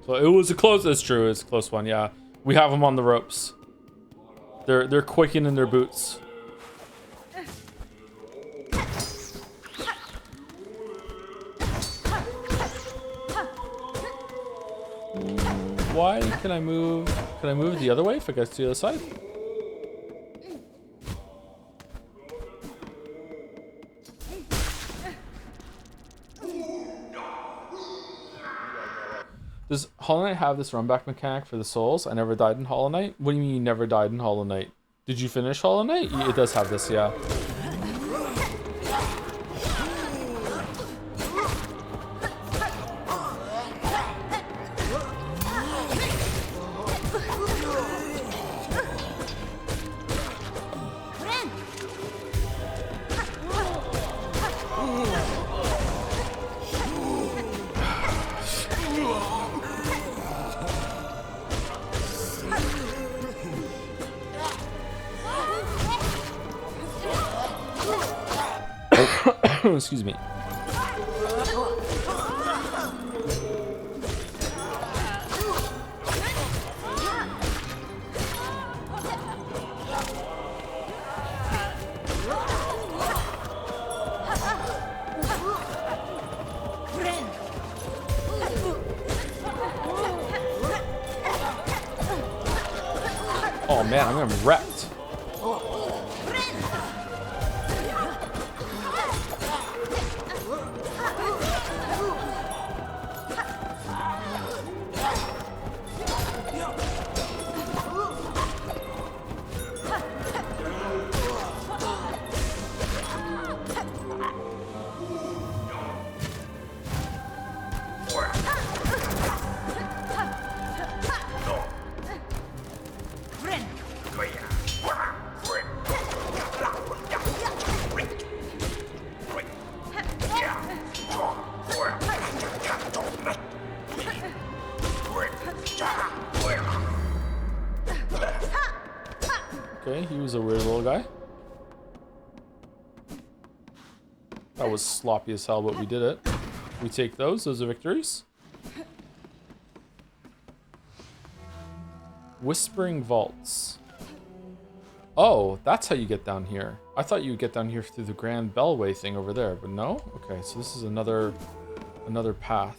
Speaker 1: So it was a close. It's true. It's a close one. Yeah, we have them on the ropes. They're quaking in their boots. Why can I move? Can I move the other way if I get to the other side? Does Hollow Knight have this run back mechanic for the souls? I never died in Hollow Knight. What do you mean you never died in Hollow Knight? Did you finish Hollow Knight? It does have this, yeah. Excuse me. Oh man, I'm gonna wrecked. Okay, he was a weird little guy. That was sloppy as hell, but we did it. We take those. Those are victories. Whispering Vaults. Oh, that's how you get down here. I thought you would get down here through the Grand Bellway thing over there, but no? Okay, so this is another path.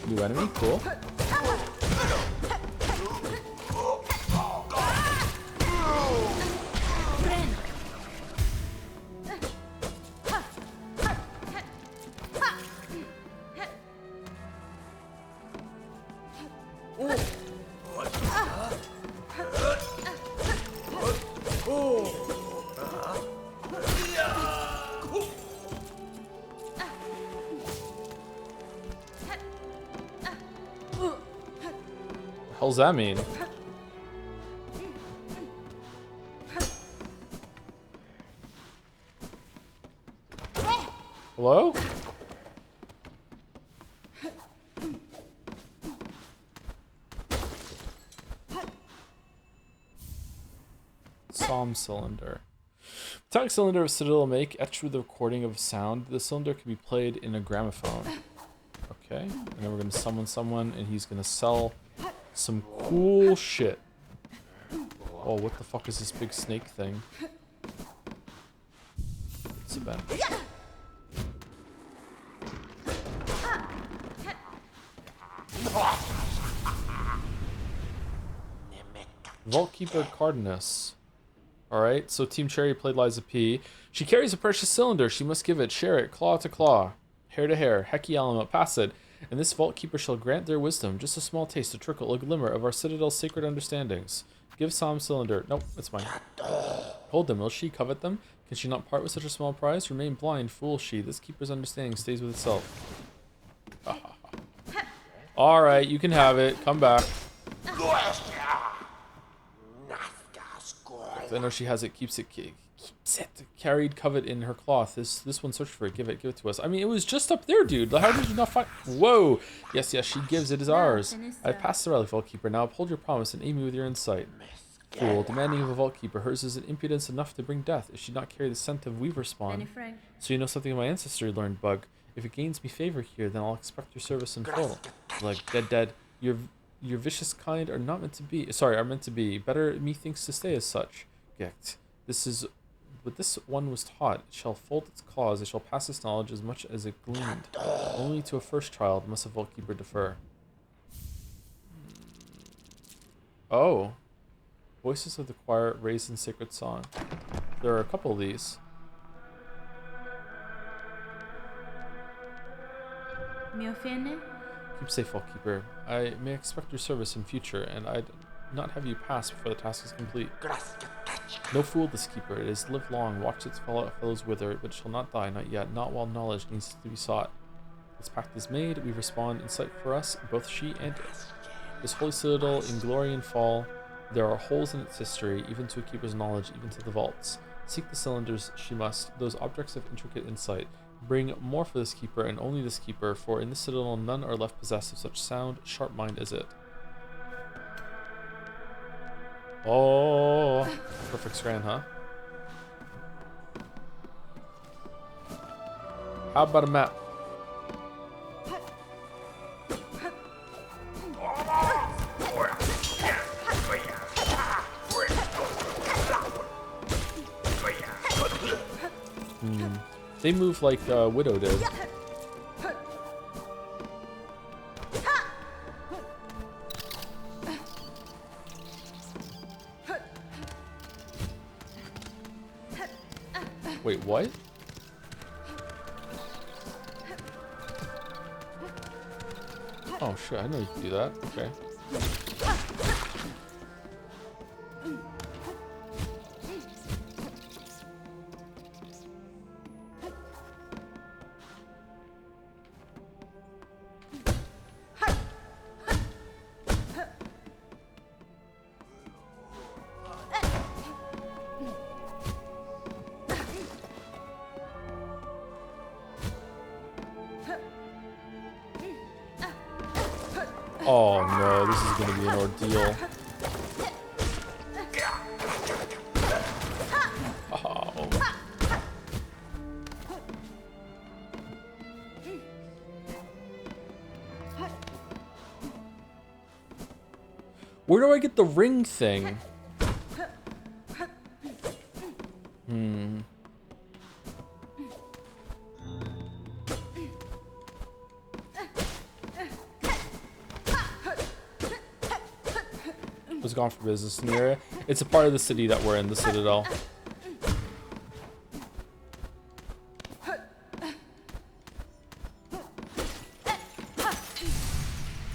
Speaker 1: New enemy, cool. Hell's that mean? Hello? Psalm cylinder. Metallic cylinder of Citadel make etched with the recording of sound. The cylinder can be played in a gramophone. Okay, and then we're gonna summon someone, and he's gonna sell some cool shit. Oh, what the fuck is this big snake thing? It's a bench. Vault Keeper Cardenas. Alright, so Team Cherry played Liza P. She carries a precious cylinder. She must give it. Share it. Claw to claw. Hair to hair, Heki Alama, pass it, and this vault keeper shall grant their wisdom, just a small taste, a trickle, a glimmer of our citadel's sacred understandings. Give Sam cylinder. Nope, it's mine. Hold them, will she covet them? Can she not part with such a small prize? Remain blind, fool she. This keeper's understanding stays with itself. Alright, you can have it. Come back. I know she has it, keeps it carried, covet in her cloth. This one searched for it. Give it to us. I mean, it was just up there, dude. How did you not find? Whoa. Yes, she gives. It is ours. I passed the relic, vault keeper. Now uphold your promise and aim me with your insight. Fool, demanding of a vault keeper. Hers is an impudence enough to bring death. It should not carry the scent of weaver spawn. So you know something of my ancestry, learned bug. If it gains me favor here, then I'll expect your service in full. Like dead. Your vicious kind are not meant to be. Sorry, are meant to be. Better methinks to stay as such. Gecht. This is what this one was taught. It shall fold its claws. It shall pass its knowledge as much as it gleaned. Only to a first child must a vault keeper defer. Oh. Voices of the choir raised in sacred song. There are a couple of these. Keep safe, vault keeper. I may expect your service in future, and I'd not have you pass before the task is complete. No fool this keeper. It is live long, watch its fellows wither, but it shall not die, not yet, not while knowledge needs to be sought. This pact is made, we respond in sight for us, both she and it. This holy citadel in glory and fall, there are holes in its history, even to a keeper's knowledge, even to the vaults. Seek the cylinders she must, those objects of intricate insight. Bring more for this keeper, and only this keeper, for in this citadel none are left possessed of such sound, sharp mind as it. Oh, perfect scran, huh? How about a map? They move like Widow did. Wait, what? Oh shit, I know you can do that. Okay. Oh no, this is gonna be an ordeal. Oh. Where do I get the ring thing? Was gone for business in the area. It's a part of the city that we're in, the Citadel.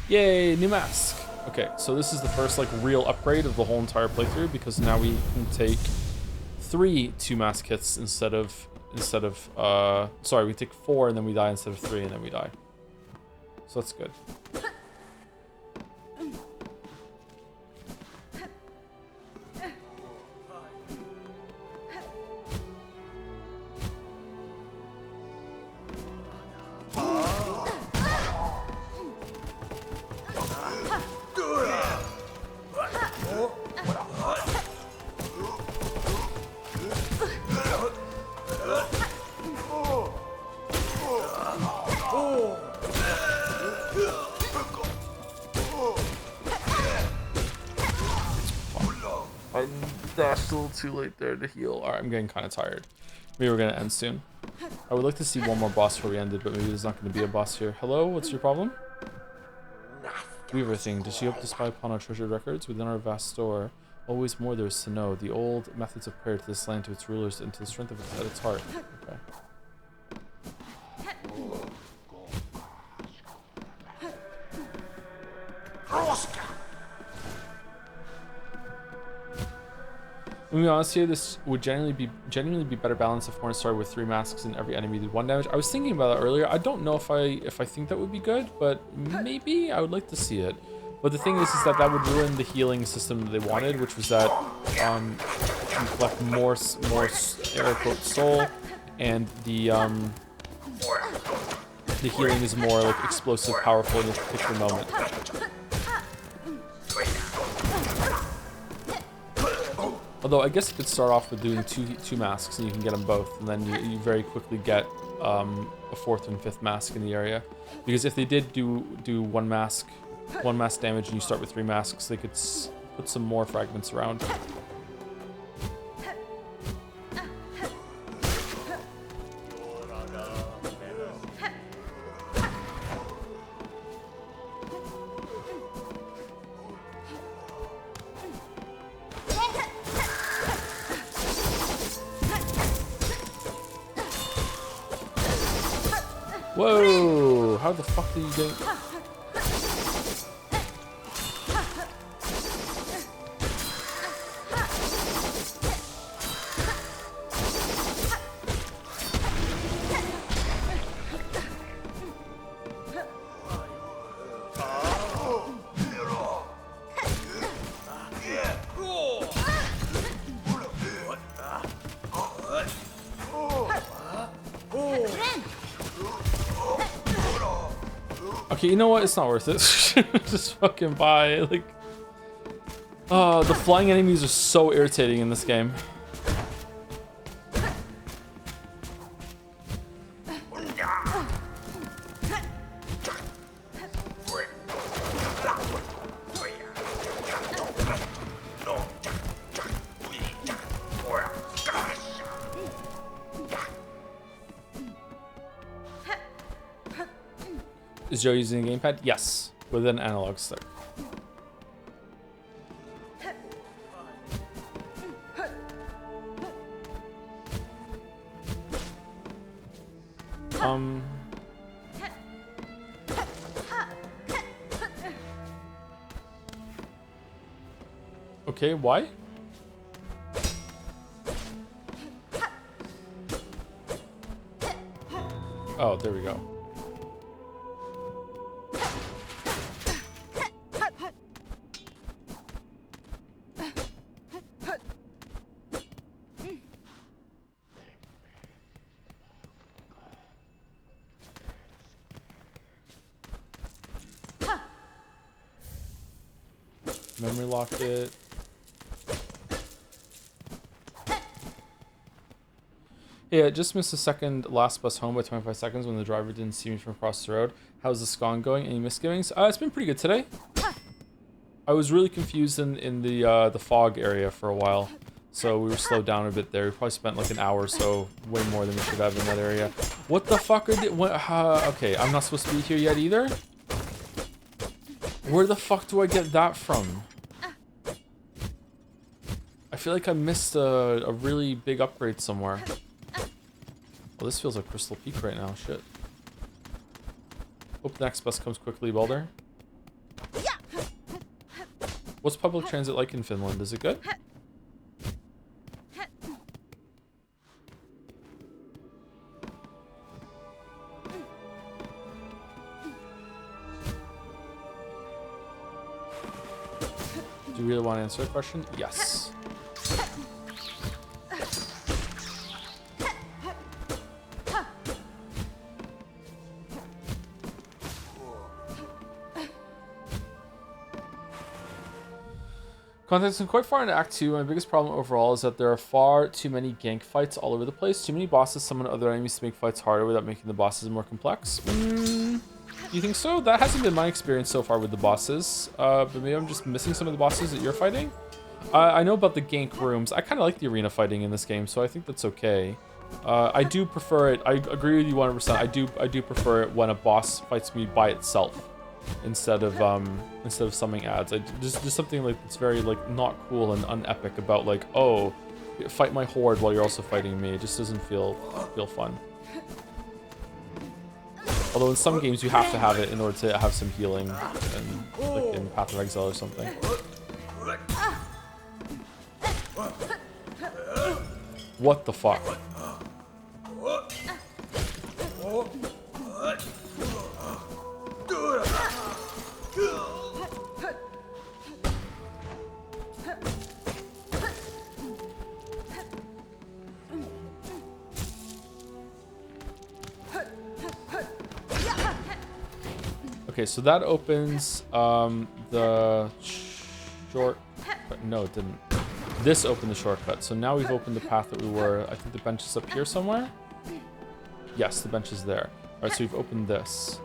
Speaker 1: Yay, new mask. Okay, so this is the first like real upgrade of the whole entire playthrough, because now we can take 3 2-mask hits instead of sorry, we take 4 and then we die instead of 3 and then we die. So that's good. That's a little too late there to heal. Alright, I'm getting kind of tired. Maybe we're going to end soon. I would like to see one more boss before we ended, but maybe there's not going to be a boss here. Hello, what's your problem? Weaver thing. Does she hope to spy upon our treasured records within our vast store? Always more there is to know. The old methods of prayer to this land, to its rulers, and to the strength of its at its heart. Okay. To be honest here, this would genuinely be better balanced if Hornet started with 3 masks and every enemy did 1 damage. I was thinking about that earlier. I don't know if I think that would be good, but maybe I would like to see it. But the thing is that would ruin the healing system that they wanted, which was that you collect more air quote soul, and the healing is more like explosive, powerful in this particular moment. Although I guess you could start off with doing two masks and you can get them both, and then you very quickly get a 4th and 5th mask in the area. Because if they did do one mask damage and you start with 3 masks, they could put some more fragments around. Whoa! How the fuck do you get? Okay, you know what? It's not worth it. Just fucking buy. Like, the flying enemies are so irritating in this game. Is Joe using a gamepad? Yes, with an analog stick. Okay, why? Oh, there we go. Memory lock it. Yeah, just missed the second last bus home by 25 seconds when the driver didn't see me from across the road. How's the Silksong going? Any misgivings? It's been pretty good today. I was really confused in the fog area for a while, so we were slowed down a bit there. We probably spent like an hour or so, way more than we should have in that area. What the fuck are they? Okay, I'm not supposed to be here yet either? Where the fuck do I get that from? I feel like I missed a really big upgrade somewhere. Well, this feels like Crystal Peak right now. Shit. Hope the next bus comes quickly, Balder. What's public transit like in Finland? Is it good? Do you really want to answer that question? Yes. Contexting quite far into Act 2, my biggest problem overall is that there are far too many gank fights all over the place. Too many bosses summon other enemies to make fights harder without making the bosses more complex. You think so? That hasn't been my experience so far with the bosses. But maybe I'm just missing some of the bosses that you're fighting. I know about the gank rooms. I kind of like the arena fighting in this game, so I think that's okay. I do prefer it. I agree with you 100%. I do prefer it when a boss fights me by itself, instead of summoning ads. There's something like it's very like not cool and unepic about like, oh, fight my horde while you're also fighting me. It just doesn't feel fun. Although in some games you have to have it in order to have some healing, and like in Path of Exile or something. What the fuck? Okay, so that opens the short. No, it didn't. This opened the shortcut. So now we've opened the path that we were. I think the bench is up here somewhere. Yes, the bench is there. All right, so we've opened this.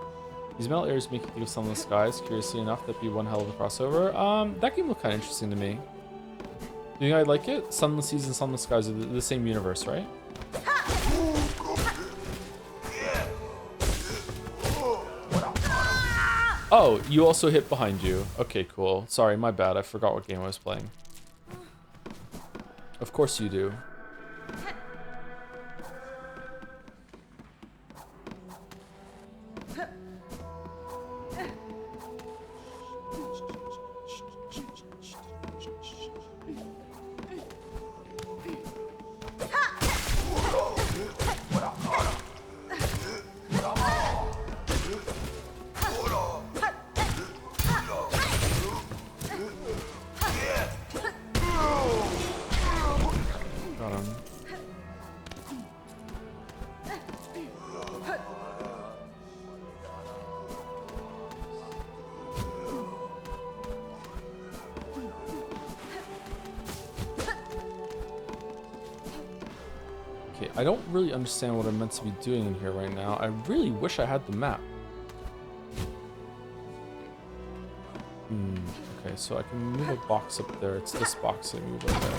Speaker 1: These metal areas make you think of Sunless Skies. Curiously enough, that'd be one hell of a crossover. That game looked kind of interesting to me. Do you think I'd like it? Sunless Seas and Sunless Skies are the same universe, right? Oh, you also hit behind you. Okay, cool. Sorry, my bad. I forgot what game I was playing. Of course you do. Got him. Okay, I don't really understand what I'm meant to be doing in here right now. I really wish I had the map. Okay, so I can move a box up there. It's this box I move up there.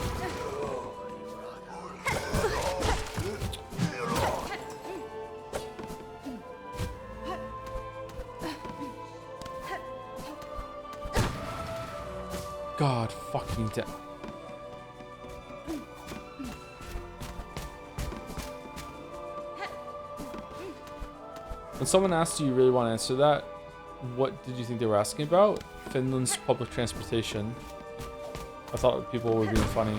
Speaker 1: God fucking damn. When someone asked, do you really want to answer that? What did you think they were asking about? Finland's public transportation. I thought people were being funny.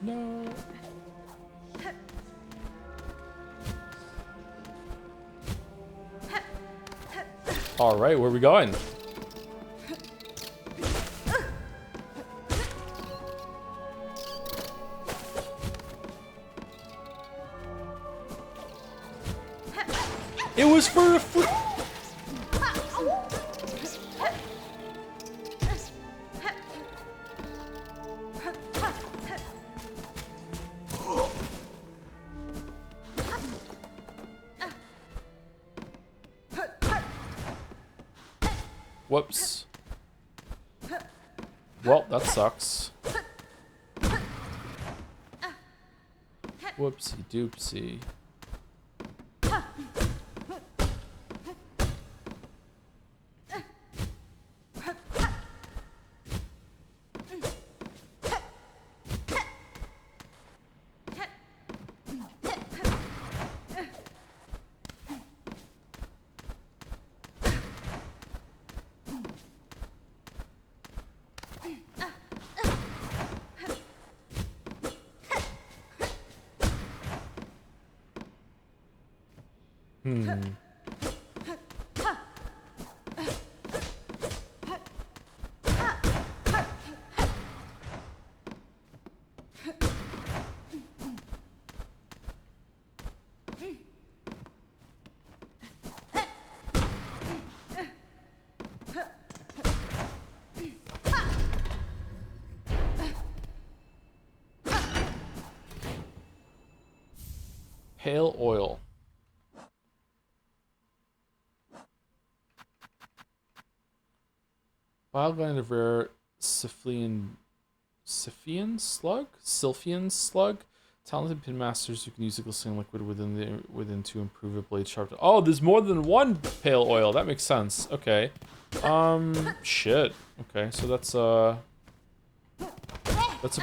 Speaker 1: No. All right, where are we going? It was for a free. Whoops. Well, that sucks. Whoopsie doopsie. Pale oil. Wild of rare Siphian slug. Talented pin masters who can use glycerin liquid within to improve a blade sharp. Oh, there's more than one pale oil. That makes sense. Okay. Shit. Okay, so that's a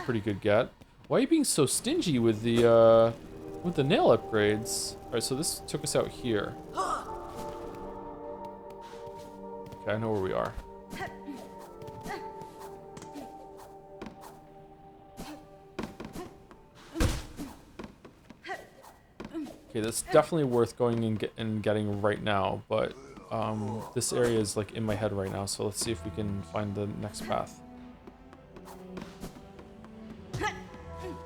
Speaker 1: pretty good get. Why are you being so stingy with the nail upgrades? All right, so this took us out here. Okay, I know where we are. Okay, that's definitely worth going and getting right now, but this area is like in my head right now, so let's see if we can find the next path. I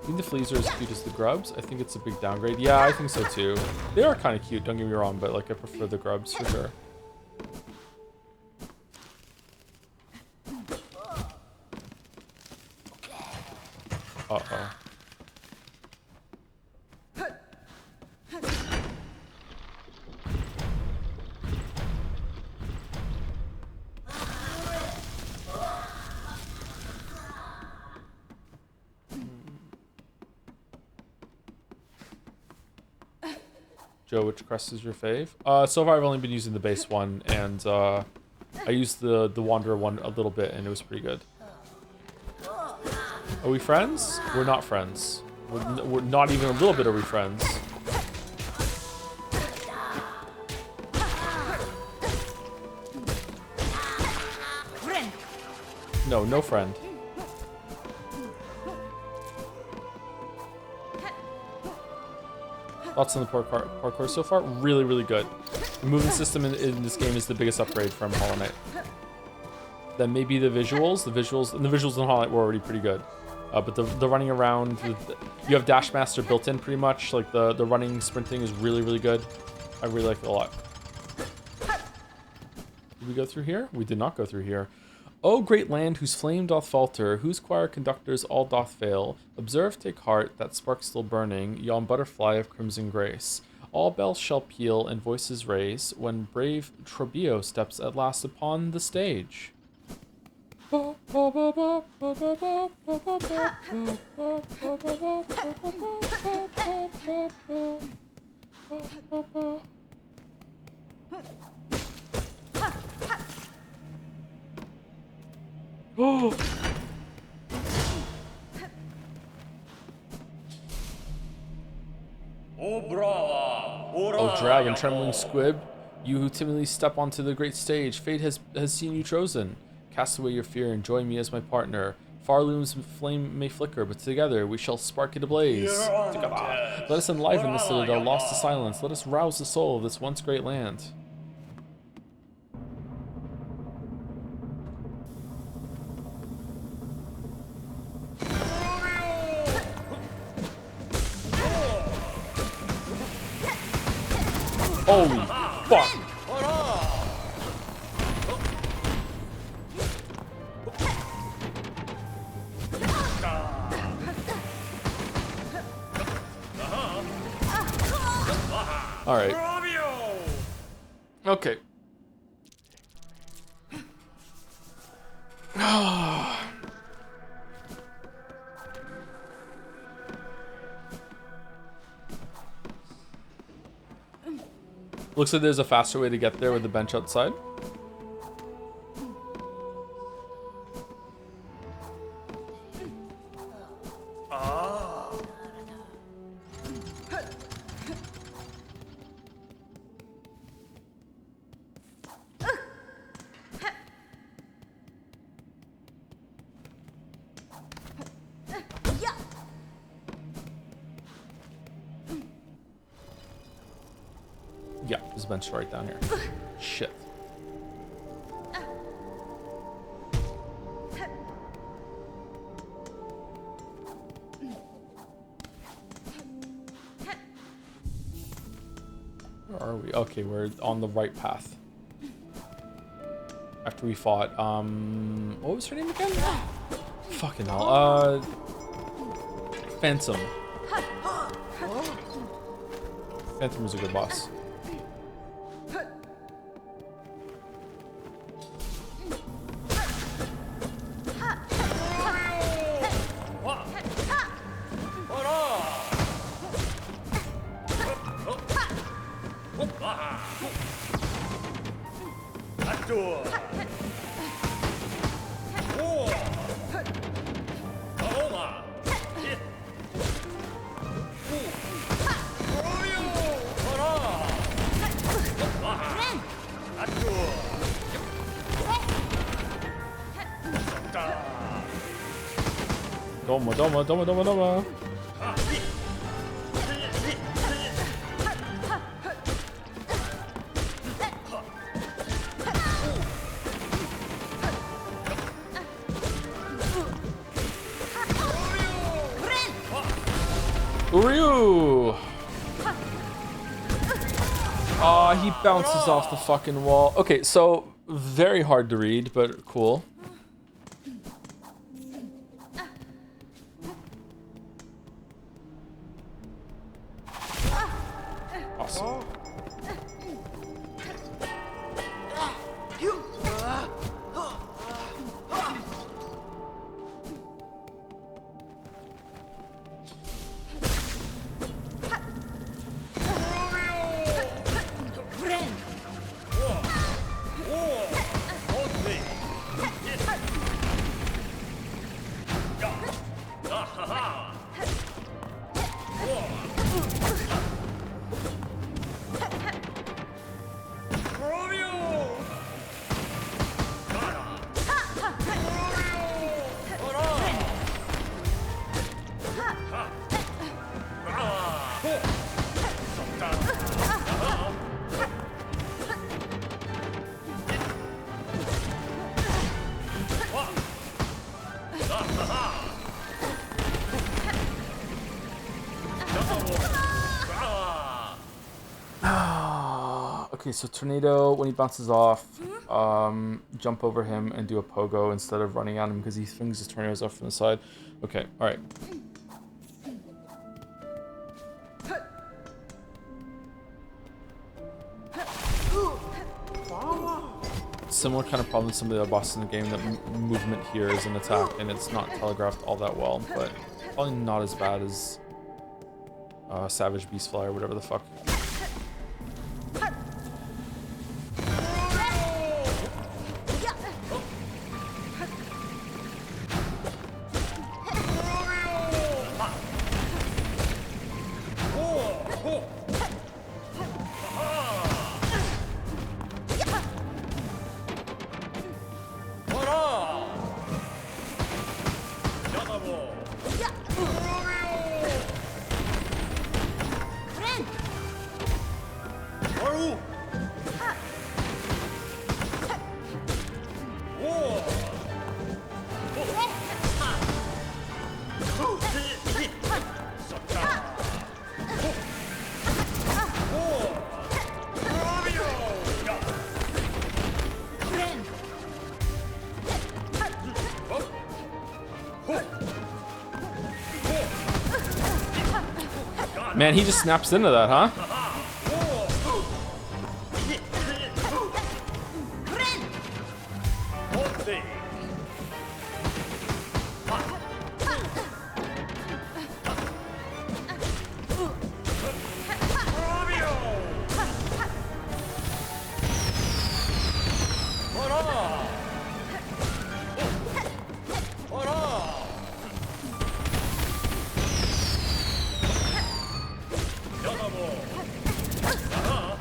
Speaker 1: think the fleas are as cute as the grubs. I think it's a big downgrade. Yeah, I think so too. They are kind of cute, don't get me wrong, but like I prefer the grubs for sure. Uh-oh. Joe, which crest is your fave? So far I've only been using the base one, and I used the Wanderer one a little bit, and it was pretty good. Are we friends? We're not friends. We're not even a little bit are we friends.
Speaker 2: Friend.
Speaker 1: No, no friend. Thoughts on the parkour so far? Really, really good. The movement system in this game is the biggest upgrade from Hollow Knight. Then maybe the visuals. The visuals in Hollow Knight were already pretty good. But the running around, you have Dash Master built in pretty much. Like the running, sprinting is really, really good. I really like it a lot. Did we go through here? We did not go through here. O great land, whose flame doth falter, whose choir conductors all doth fail, observe, take heart, that spark still burning, yon butterfly of crimson grace. All bells shall peal and voices raise, when brave Trobio steps at last upon the stage. Oh! Oh, dragon, trembling squib, you who timidly step onto the great stage, fate has seen you chosen. Cast away your fear and join me as my partner. Farloom's flame may flicker, but together we shall spark it ablaze. Let us enliven the citadel lost to silence. Let us rouse the soul of this once great land. Holy fuck! Alright. Okay. Looks like there's a faster way to get there with the bench outside. Yeah, there's a bench right down here. Shit. Where are we? Okay, we're on the right path. After we fought, what was her name again? Fucking hell. Phantom. Phantom was a good boss. Domo, domo, domo, domo, domo. Ryu! Aw, he bounces off the fucking wall. Okay, so very hard to read, but cool. Awesome. Okay, so tornado, when he bounces off, jump over him and do a pogo instead of running at him because he swings his tornadoes off from the side. Okay, alright. Similar kind of problem with some of the other bosses in the game, that movement here is an attack and it's not telegraphed all that well, but probably not as bad as Savage Beastfly or whatever the fuck. Man, he just snaps into that, huh?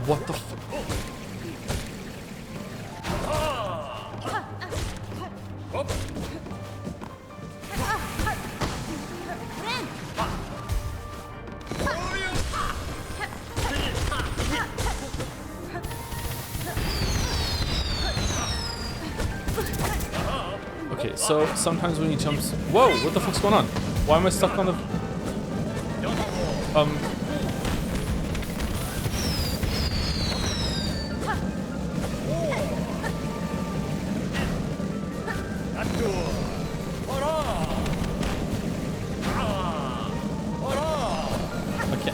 Speaker 1: What the fuck? Okay, so sometimes when he jumps... Whoa, what the fuck's going on? Why am I stuck on the...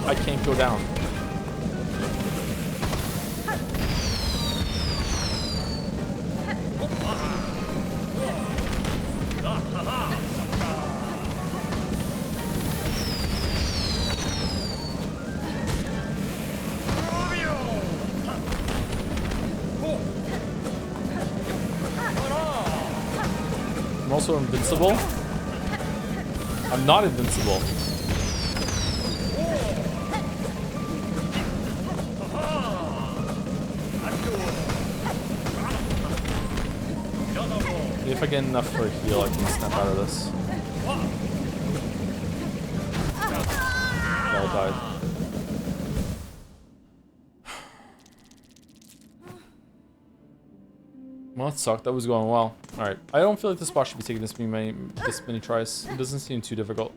Speaker 1: I can't go down. I'm also invincible. I'm not invincible. If I get enough for a heal, I can snap out of this. I died. Well, that sucked. That was going well. Alright. I don't feel like this boss should be taking this many tries. It doesn't seem too difficult.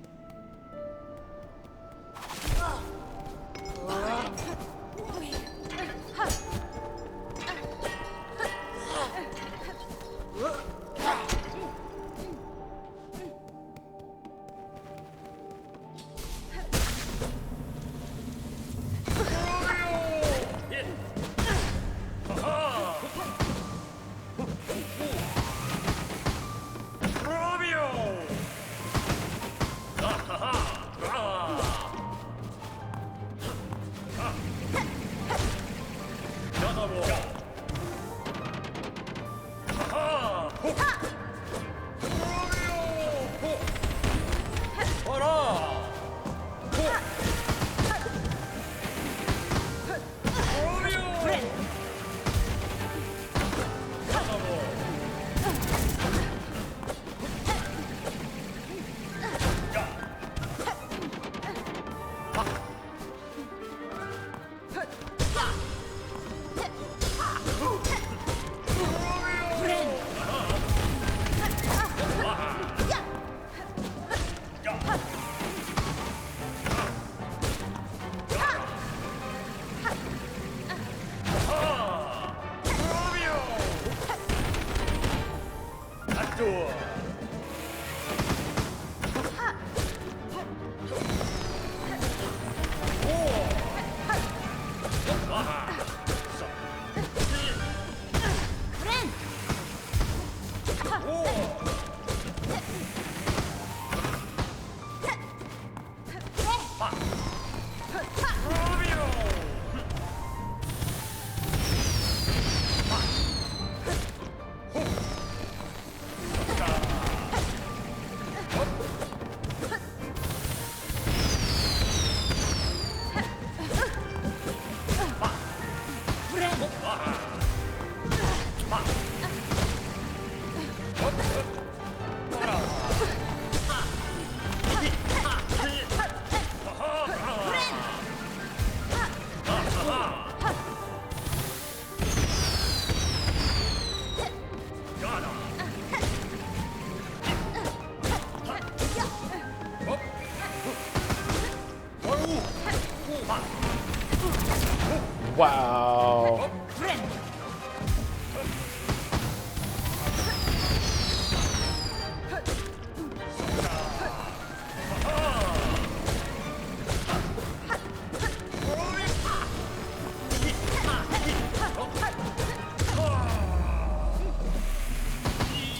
Speaker 1: Wow.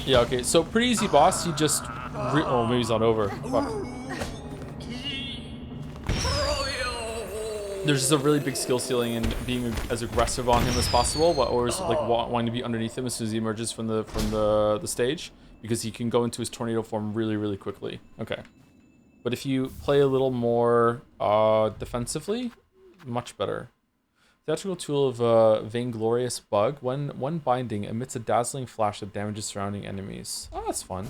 Speaker 1: Yeah, okay, so pretty easy boss. He just oh, maybe he's not over. Fuck. There's just a really big skill ceiling in being as aggressive on him as possible, but always like wanting to be underneath him as soon as he emerges from the stage, because he can go into his tornado form really quickly. Okay, but if you play a little more defensively, much better. Theatrical tool of Vainglorious Bug. When binding, emits a dazzling flash that damages surrounding enemies. Oh, that's fun.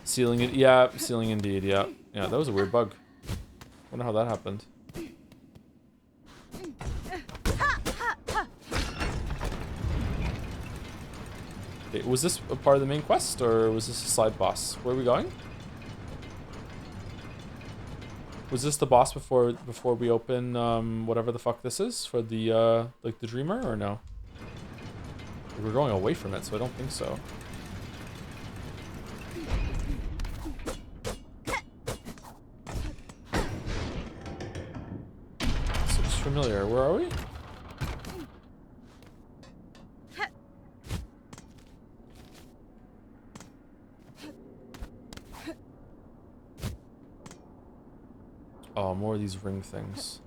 Speaker 1: Sealing it, yeah, sealing indeed, yeah. Yeah, that was a weird bug. Wonder how that happened. Okay, was this a part of the main quest, or was this a side boss? Where are we going? Was this the boss before we open whatever the fuck this is for the like the dreamer, or no? We're going away from it, so I don't think so. This looks familiar. Where are we? Oh, more of these ring things.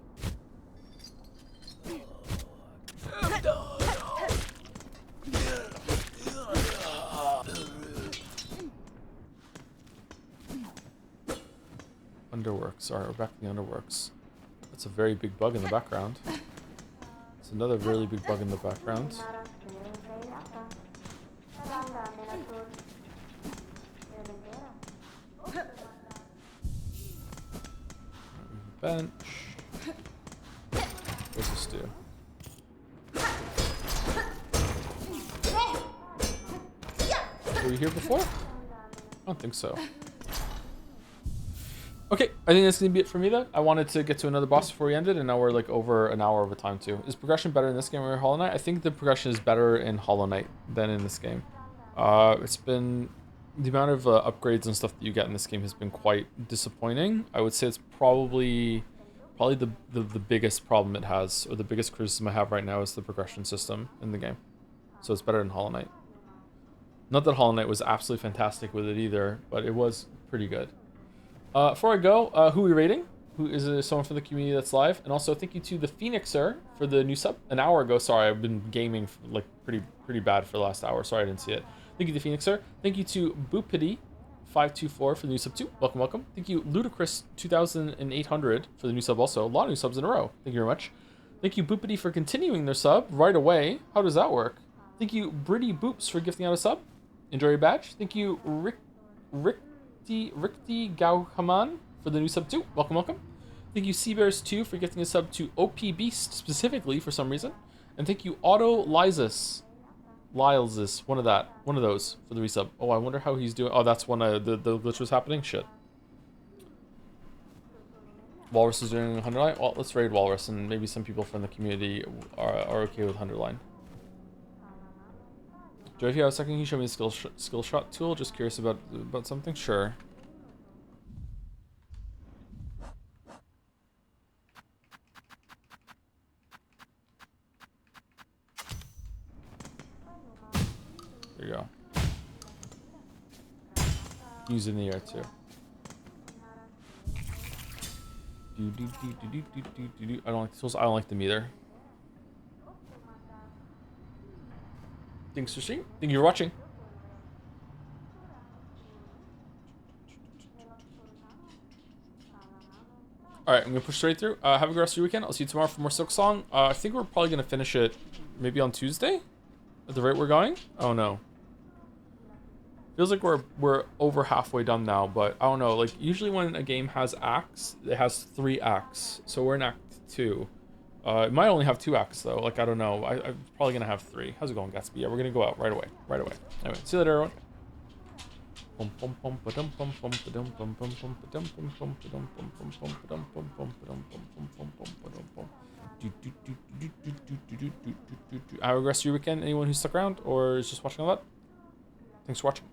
Speaker 1: Underworks. Alright, we're back to the underworks. That's a very big bug in the background. It's another really big bug in the background. bench. What's this do? Were you here before? I don't think so. Okay, I think that's gonna be it for me though. I wanted to get to another boss before we ended, and now we're like over an hour over time too. Is progression better in this game or Hollow Knight? I think the progression is better in Hollow Knight than in this game. It's been the amount of upgrades and stuff that you get in this game has been quite disappointing. I would say it's probably the biggest problem it has, or the biggest criticism I have right now, is the progression system in the game. So it's better than Hollow Knight. Not that Hollow Knight was absolutely fantastic with it either, but it was pretty good. Before I go, who are we rating? Who is someone from the community that's live? And also thank you to the Phoenixer for the new sub an hour ago. Sorry, I've been gaming like pretty bad for the last hour. Sorry I didn't see it. Thank you to Phoenixer. Thank you to Boopity524 for the new sub too. Welcome, welcome. Thank you Ludicrous 2800 for the new sub also. A lot of new subs in a row. Thank you very much. Thank you Boopity for continuing their sub right away. How does that work? Thank you Britty Boops for gifting out a sub. Enjoy your badge. Thank you Rikti Gauhaman for the new sub too. Welcome, welcome. Thank you Seabears2 for gifting a sub to OP Beast specifically for some reason. And thank you Otto Lysis, one of those for the resub. Oh, I wonder how he's doing. Oh, that's when the glitch was happening. Shit. Walrus is doing 100 line. Well, let's raid Walrus, and maybe some people from the community are okay with 100 line. Joe, if you have a second, can you show me the skill shot tool? Just curious about something. Sure. There you go. Use it in the air too. I don't like the tools. I don't like them either. Thanks for seeing. Thank you for watching. Alright, I'm gonna push straight through. Have a good rest of your weekend. I'll see you tomorrow for more Silksong. I think we're probably gonna finish it maybe on Tuesday at the rate we're going. Oh no. Feels like we're over halfway done now, but I don't know. Like usually when a game has acts, it has 3 acts. So we're in Act 2. It might only have 2 acts though. Like I don't know. I'm probably gonna have 3. How's it going, Gatsby? Yeah, we're gonna go out right away. Right away. Anyway, see you later, everyone. Have a rest of your weekend. Anyone who stuck around or is just watching all that, thanks for watching.